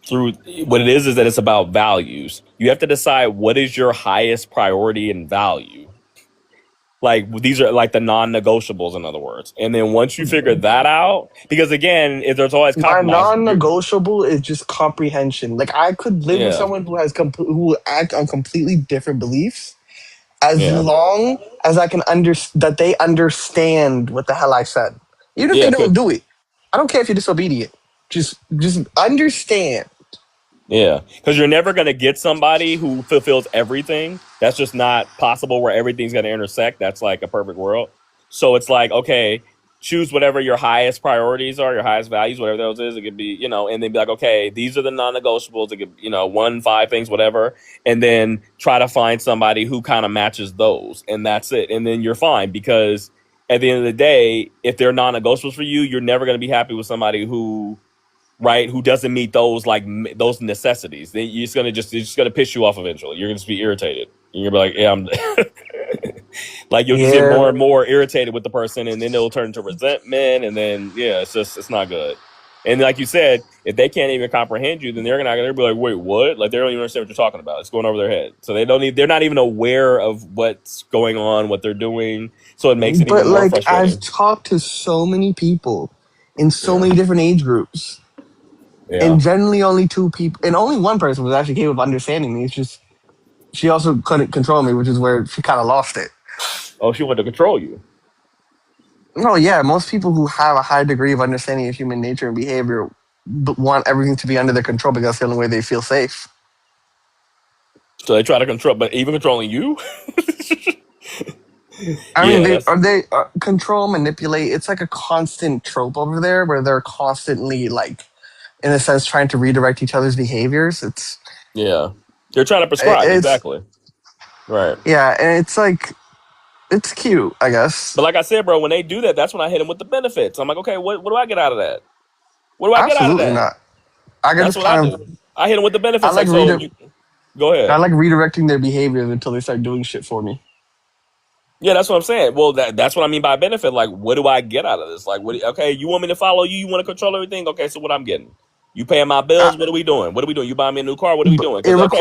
through what it is that it's about values. You have to decide what is your highest priority and value. Like, these are like the non-negotiables, in other words. And then once you figure that out, because again, there's always My compromise. non-negotiable is just comprehension. Like I could live with Yeah. someone who who act on completely different beliefs, as Yeah. long as I can that they understand what the hell I said. Even if Yeah, they don't do it, I don't care if you're disobedient. Just understand. Yeah, because you're never going to get somebody who fulfills everything. That's just not possible where everything's going to intersect. That's like a perfect world. So it's like, okay, choose whatever your highest priorities are, your highest values, whatever those is. It could be, and then be like, okay, these are the non-negotiables. It could, 1, 5 things, whatever. And then try to find somebody who kind of matches those. And that's it. And then you're fine, because at the end of the day, if they're non-negotiables for you, you're never going to be happy with somebody who doesn't meet those those necessities. Then it's just gonna piss you off eventually. You're gonna just be irritated. And you're gonna be like, yeah, I'm Like you'll just get Yeah. more and more irritated with the person, and then it'll turn into resentment, and then it's not good. And like you said, if they can't even comprehend you, then they're gonna be like, wait, what? Like they don't even understand what you're talking about. It's going over their head. So they're not even aware of what's going on, what they're doing. So it makes it But even more like frustrating. I've talked to so many people in so many different age groups. Yeah. And generally only two people, and only one person was actually capable of understanding me. It's just she also couldn't control me, which is where she kind of lost it. Oh, she wanted to control you. Oh yeah, most people who have a high degree of understanding of human nature and behavior want everything to be under their control because that's the only way they feel safe. So they try to control, but even controlling you. I mean, they control, manipulate. It's like a constant trope over there where they're constantly like, in a sense, trying to redirect each other's behaviors. They're trying to prescribe exactly. Right. Yeah, and it's like, it's cute, I guess. But like I said, bro, when they do that, that's when I hit them with the benefits. I'm like, okay, what do I get out of that? What do I get out of that? Absolutely not. I That's just what I kind do. I hit them with the benefits. I like go ahead. I like redirecting their behaviors until they start doing shit for me. Yeah, that's what I'm saying. Well, that's what I mean by benefit. Like, what do I get out of this? Like, okay, you want me to follow you? You want to control everything? Okay, so what I'm getting? You paying my bills? What are we doing? What are we doing? You buying me a new car? What are we doing? It would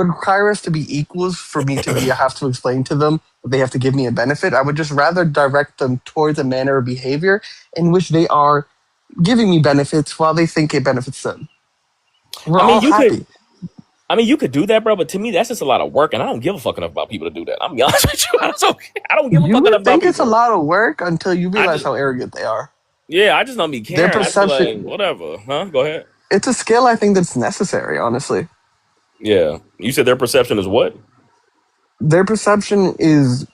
require us to be equals for me to have to explain to them that they have to give me a benefit. I would just rather direct them towards a manner of behavior in which they are giving me benefits while they think it benefits them. We're all happy. You could do that, bro, but to me, that's just a lot of work, and I don't give a fuck enough about people to do that. I'm be honest with you. I don't give a fuck enough about people. You think it's a lot of work until you realize how arrogant they are. Yeah, I just don't be caring. Their perception, whatever. Huh? Go ahead. It's a skill I think that's necessary, honestly. Yeah. You said their perception is what? Their perception is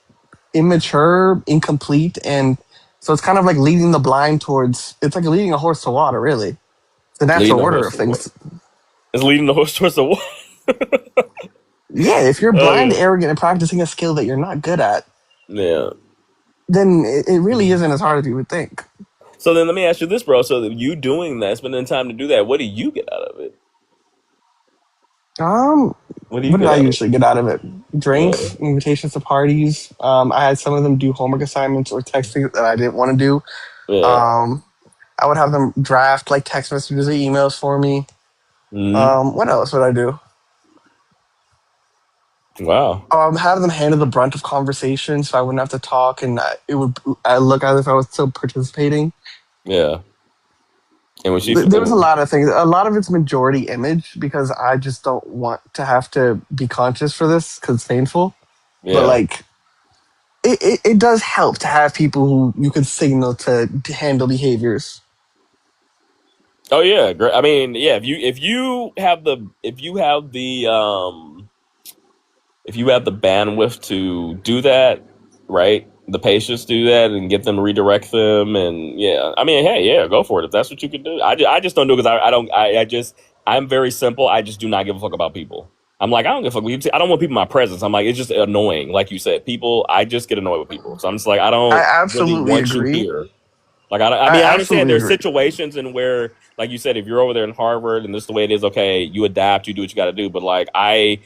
immature, incomplete, and so it's kind of like leading the blind towards. It's like leading a horse to water, really. It's the natural order of things. It's leading the horse towards the water. Yeah, if you're blind, arrogant, and practicing a skill that you're not good at, then it really isn't as hard as you would think. So then let me ask you this, bro. So you doing that, spending time to do that, what do you get out of it? What do I usually get out of it? Drinks, invitations to parties. I had some of them do homework assignments or texting that I didn't want to do. I would have them draft like text messages or emails for me. What else would I do? Wow. Have them handle the brunt of conversation so I wouldn't have to talk, and I look as if I was still participating. Yeah. And when there was a lot of things. A lot of it's majority image because I just don't want to have to be conscious for this because it's painful. Yeah. But like, it does help to have people who you can signal to handle behaviors. Oh yeah, great. I mean, yeah. If you have the bandwidth to do that, right? The patience to do that and get them to redirect them, and go for it if that's what you can do. I just don't do it because I'm very simple. I just do not give a fuck about people. I'm like, I don't give a fuck. I don't want people in my presence. I'm like, it's just annoying. Like you said, people. I just get annoyed with people. So I'm just like, I don't absolutely really want agree. you here. Like I understand there's situations in where, like you said, if you're over there in Harvard and this is the way it is, okay, you adapt, you do what you got to do. But like I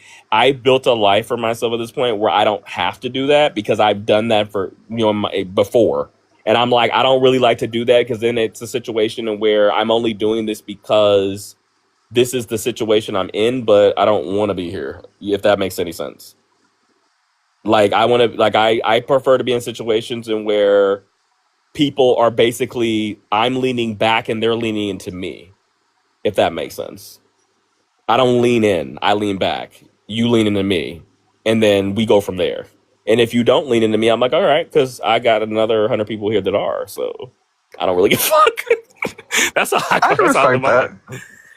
built a life for myself at this point where I don't have to do that because I've done that for before, and I'm like, I don't really like to do that because then it's a situation where I'm only doing this because this is the situation I'm in, but I don't want to be here. If that makes any sense. Like I prefer to be in situations in where people are basically, I'm leaning back and they're leaning into me, if that makes sense. I don't lean in, I lean back. You lean into me, and then we go from there. And if you don't lean into me, I'm like, all right, because I got another 100 people here that are, so I don't really give a fuck. That's how I can respect that.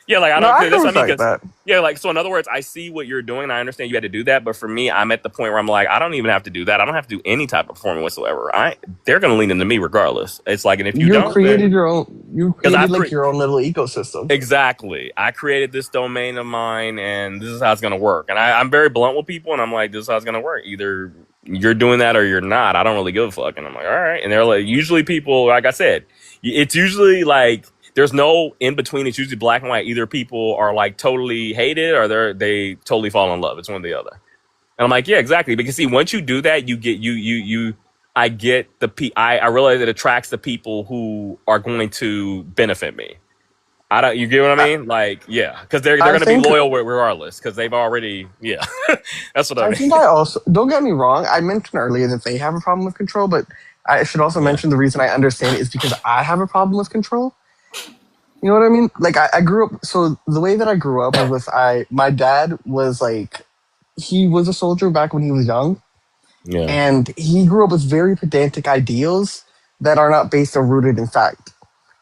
Yeah, like I don't. I can respect that. Yeah, like so. In other words, I see what you're doing. I understand you had to do that, but for me, I'm at the point where I'm like, I don't even have to do that. I don't have to do any type of performing whatsoever. They're going to lean into me regardless. It's like, and if you don't, created your own. You created your own little ecosystem. Exactly. I created this domain of mine, and this is how it's going to work. And I'm very blunt with people, and I'm like, this is how it's going to work. Either you're doing that or you're not. I don't really give a fuck. And I'm like, all right. And they're like, usually people, like I said, it's usually like. There's no in between. It's usually black and white. Either people are like totally hated or they totally fall in love. It's one or the other. And I'm like, yeah, exactly. Because see, once you do that, you get I get I realize it attracts the people who are going to benefit me. You get what I mean? Like, yeah, because they're going to be loyal regardless because they've already, yeah. That's what I mean. think I also, don't get me wrong, I mentioned earlier that they have a problem with control, but I should also mention the reason I understand is because I have a problem with control. You know what I mean? Like, I grew up, so the way that I grew up was my dad was like, he was a soldier back when he was young. Yeah. And he grew up with very pedantic ideals that are not based or rooted in fact.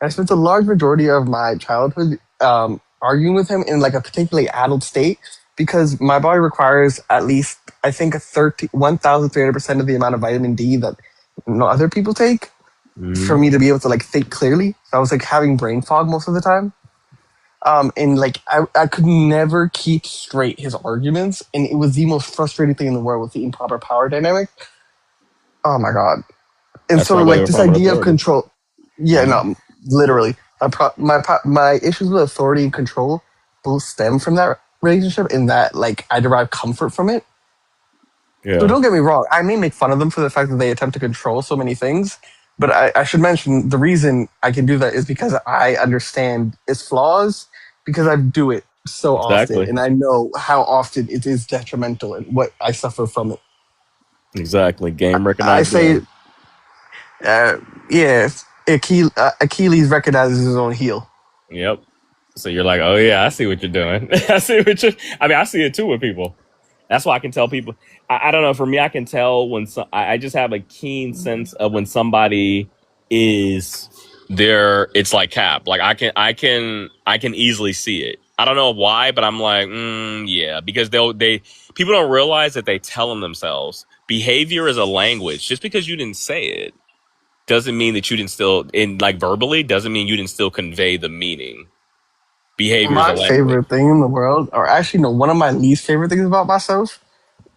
I spent a large majority of my childhood arguing with him in like a particularly adult state because my body requires at least, I think, 1,300% of the amount of vitamin D that other people take for me to be able to like think clearly. So I was like having brain fog most of the time. And like I could never keep straight his arguments, and it was the most frustrating thing in the world with the improper power dynamic. Oh my god! And so like this idea of control, no, literally, my issues with authority and control both stem from that relationship, in that like I derive comfort from it. Yeah. So don't get me wrong, I may make fun of them for the fact that they attempt to control so many things, but I should mention the reason I can do that is because I understand its flaws, because I do it so often, and I know how often it is detrimental and what I suffer from it. Exactly. Game recognized. I say, Achilles recognizes his own heel. Yep. So you're like, oh yeah, I see what you're doing. I see it too with people. That's why I can tell people. I don't know. For me, I can tell when I just have a keen sense of when somebody is there. It's like cap. Like I can easily see it. I don't know why, but I'm like, yeah, because people don't realize that they tell them themselves. Behavior is a language. Just because you didn't say it doesn't mean that you didn't still verbally doesn't mean you didn't still convey the meaning. Behavior My is a favorite thing in the world, or actually no, one of my least favorite things about myself.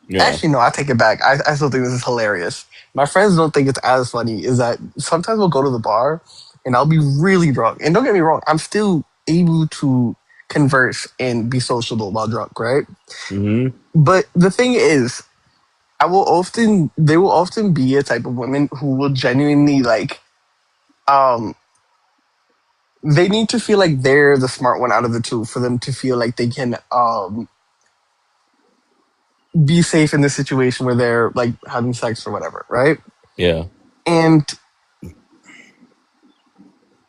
Yeah. Actually, no, I take it back. I still think this is hilarious. My friends don't think it's as funny. Is that sometimes we'll go to the bar and I'll be really drunk. And don't get me wrong, I'm still able to converse and be sociable while drunk, right? Mm-hmm. But the thing is, there will often be a type of women who will genuinely like, they need to feel like they're the smart one out of the two for them to feel like they can be safe in this situation where they're like having sex or whatever, right? Yeah. And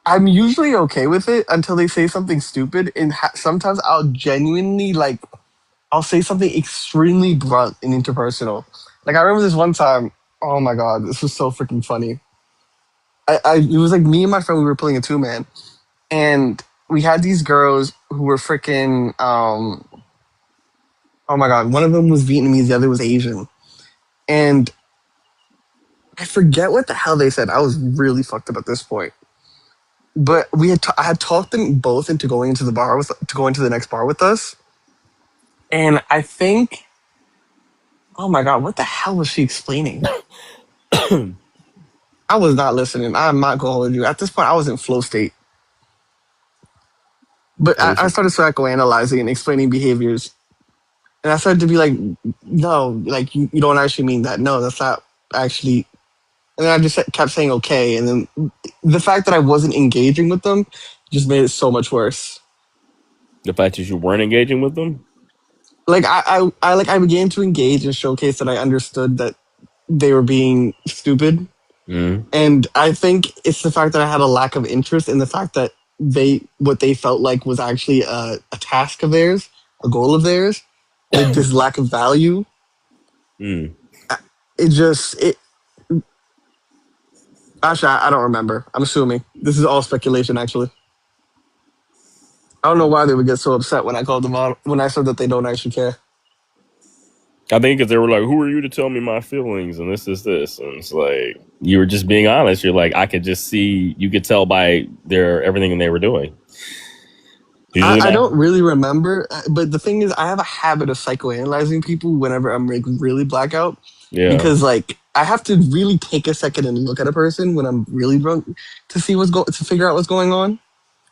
I'm usually okay with it until they say something stupid, and sometimes I'll genuinely I'll say something extremely blunt and interpersonal. Like I remember this one time. Oh my god, this was so freaking funny. It was like me and my friend, we were playing a 2-man, and we had these girls who were freaking. Oh my god, one of them was Vietnamese, the other was Asian, and I forget what the hell they said. I was really fucked up at this point. But I had talked them both into going into the next bar with us. And I think, oh my god, what the hell was she explaining? I was not listening. I'm not going to hold you. At this point, I was in flow state. But I started psychoanalyzing and explaining behaviors. And I started to be like, no, like you don't actually mean that. No, that's not actually. And then I just kept saying okay. And then the fact that I wasn't engaging with them just made it so much worse. The fact that you weren't engaging with them? Like I began to engage and showcase that I understood that they were being stupid. Mm. And I think it's the fact that I had a lack of interest in the fact that what they felt like was actually a task of theirs, a goal of theirs, like this lack of value. Mm. Actually, I don't remember. I'm assuming. This is all speculation, actually. I don't know why they would get so upset when I called them out, when I said that they don't actually care. I think because they were like, who are you to tell me my feelings? And this is this. And it's like, you were just being honest. You're like, I could just see, you could tell by everything they were doing. I don't really remember, but the thing is, I have a habit of psychoanalyzing people whenever I'm like really blackout. Yeah. Because like I have to really take a second and look at a person when I'm really drunk to see to figure out what's going on.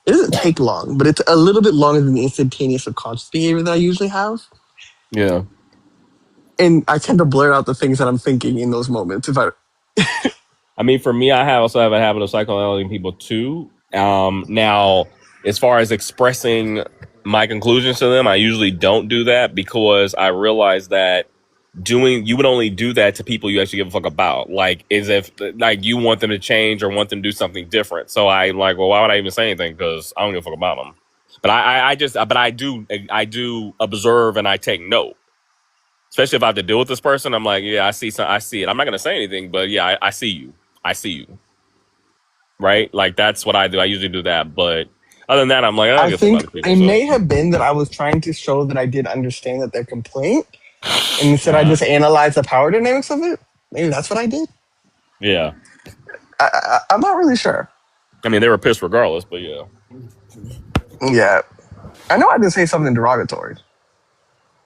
It doesn't take long, but it's a little bit longer than the instantaneous subconscious behavior that I usually have. Yeah. and I tend to blurt out the things that I'm thinking in those moments. I mean, for me, I also have a habit of psychoanalyzing people too. Now, as far as expressing my conclusions to them, I usually don't do that because I realize that you would only do that to people you actually give a fuck about. Like, as if like you want them to change or want them to do something different. So I'm like, well, why would I even say anything? Because I don't give a fuck about them. But I do observe and I take note. Especially if I have to deal with this person, I'm like, yeah, I see it. I'm not gonna say anything, but yeah, I see you. I see you. Right? Like that's what I do. I usually do that. But other than that, I'm like, I think it may have been that I was trying to show that I did understand that their complaint, and instead I just analyzed the power dynamics of it. Maybe that's what I did. Yeah. I'm not really sure. I mean, they were pissed regardless, but yeah. Yeah. I know I didn't say something derogatory.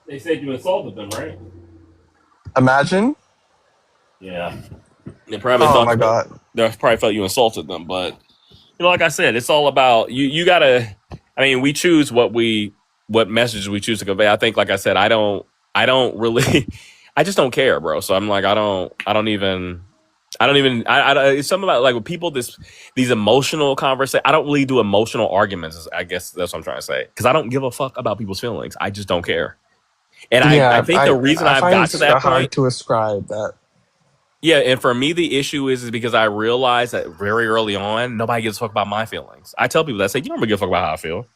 They said you insulted them, right? Imagine. Yeah. They probably my God. They probably felt you insulted them, but you know, like I said, it's all about you gotta, I mean, we choose what messages we choose to convey. I think, like I said, I don't really I just don't care, bro. So I'm like, it's something about like with people, these emotional conversations. I don't really do emotional arguments. I guess that's what I'm trying to say. Because I don't give a fuck about people's feelings. I just don't care. And I think the reason I've got to that point, hard to ascribe that. Yeah, and for me, the issue is because I realized that very early on, nobody gives a fuck about my feelings. I tell people that, I say, you don't give a fuck about how I feel.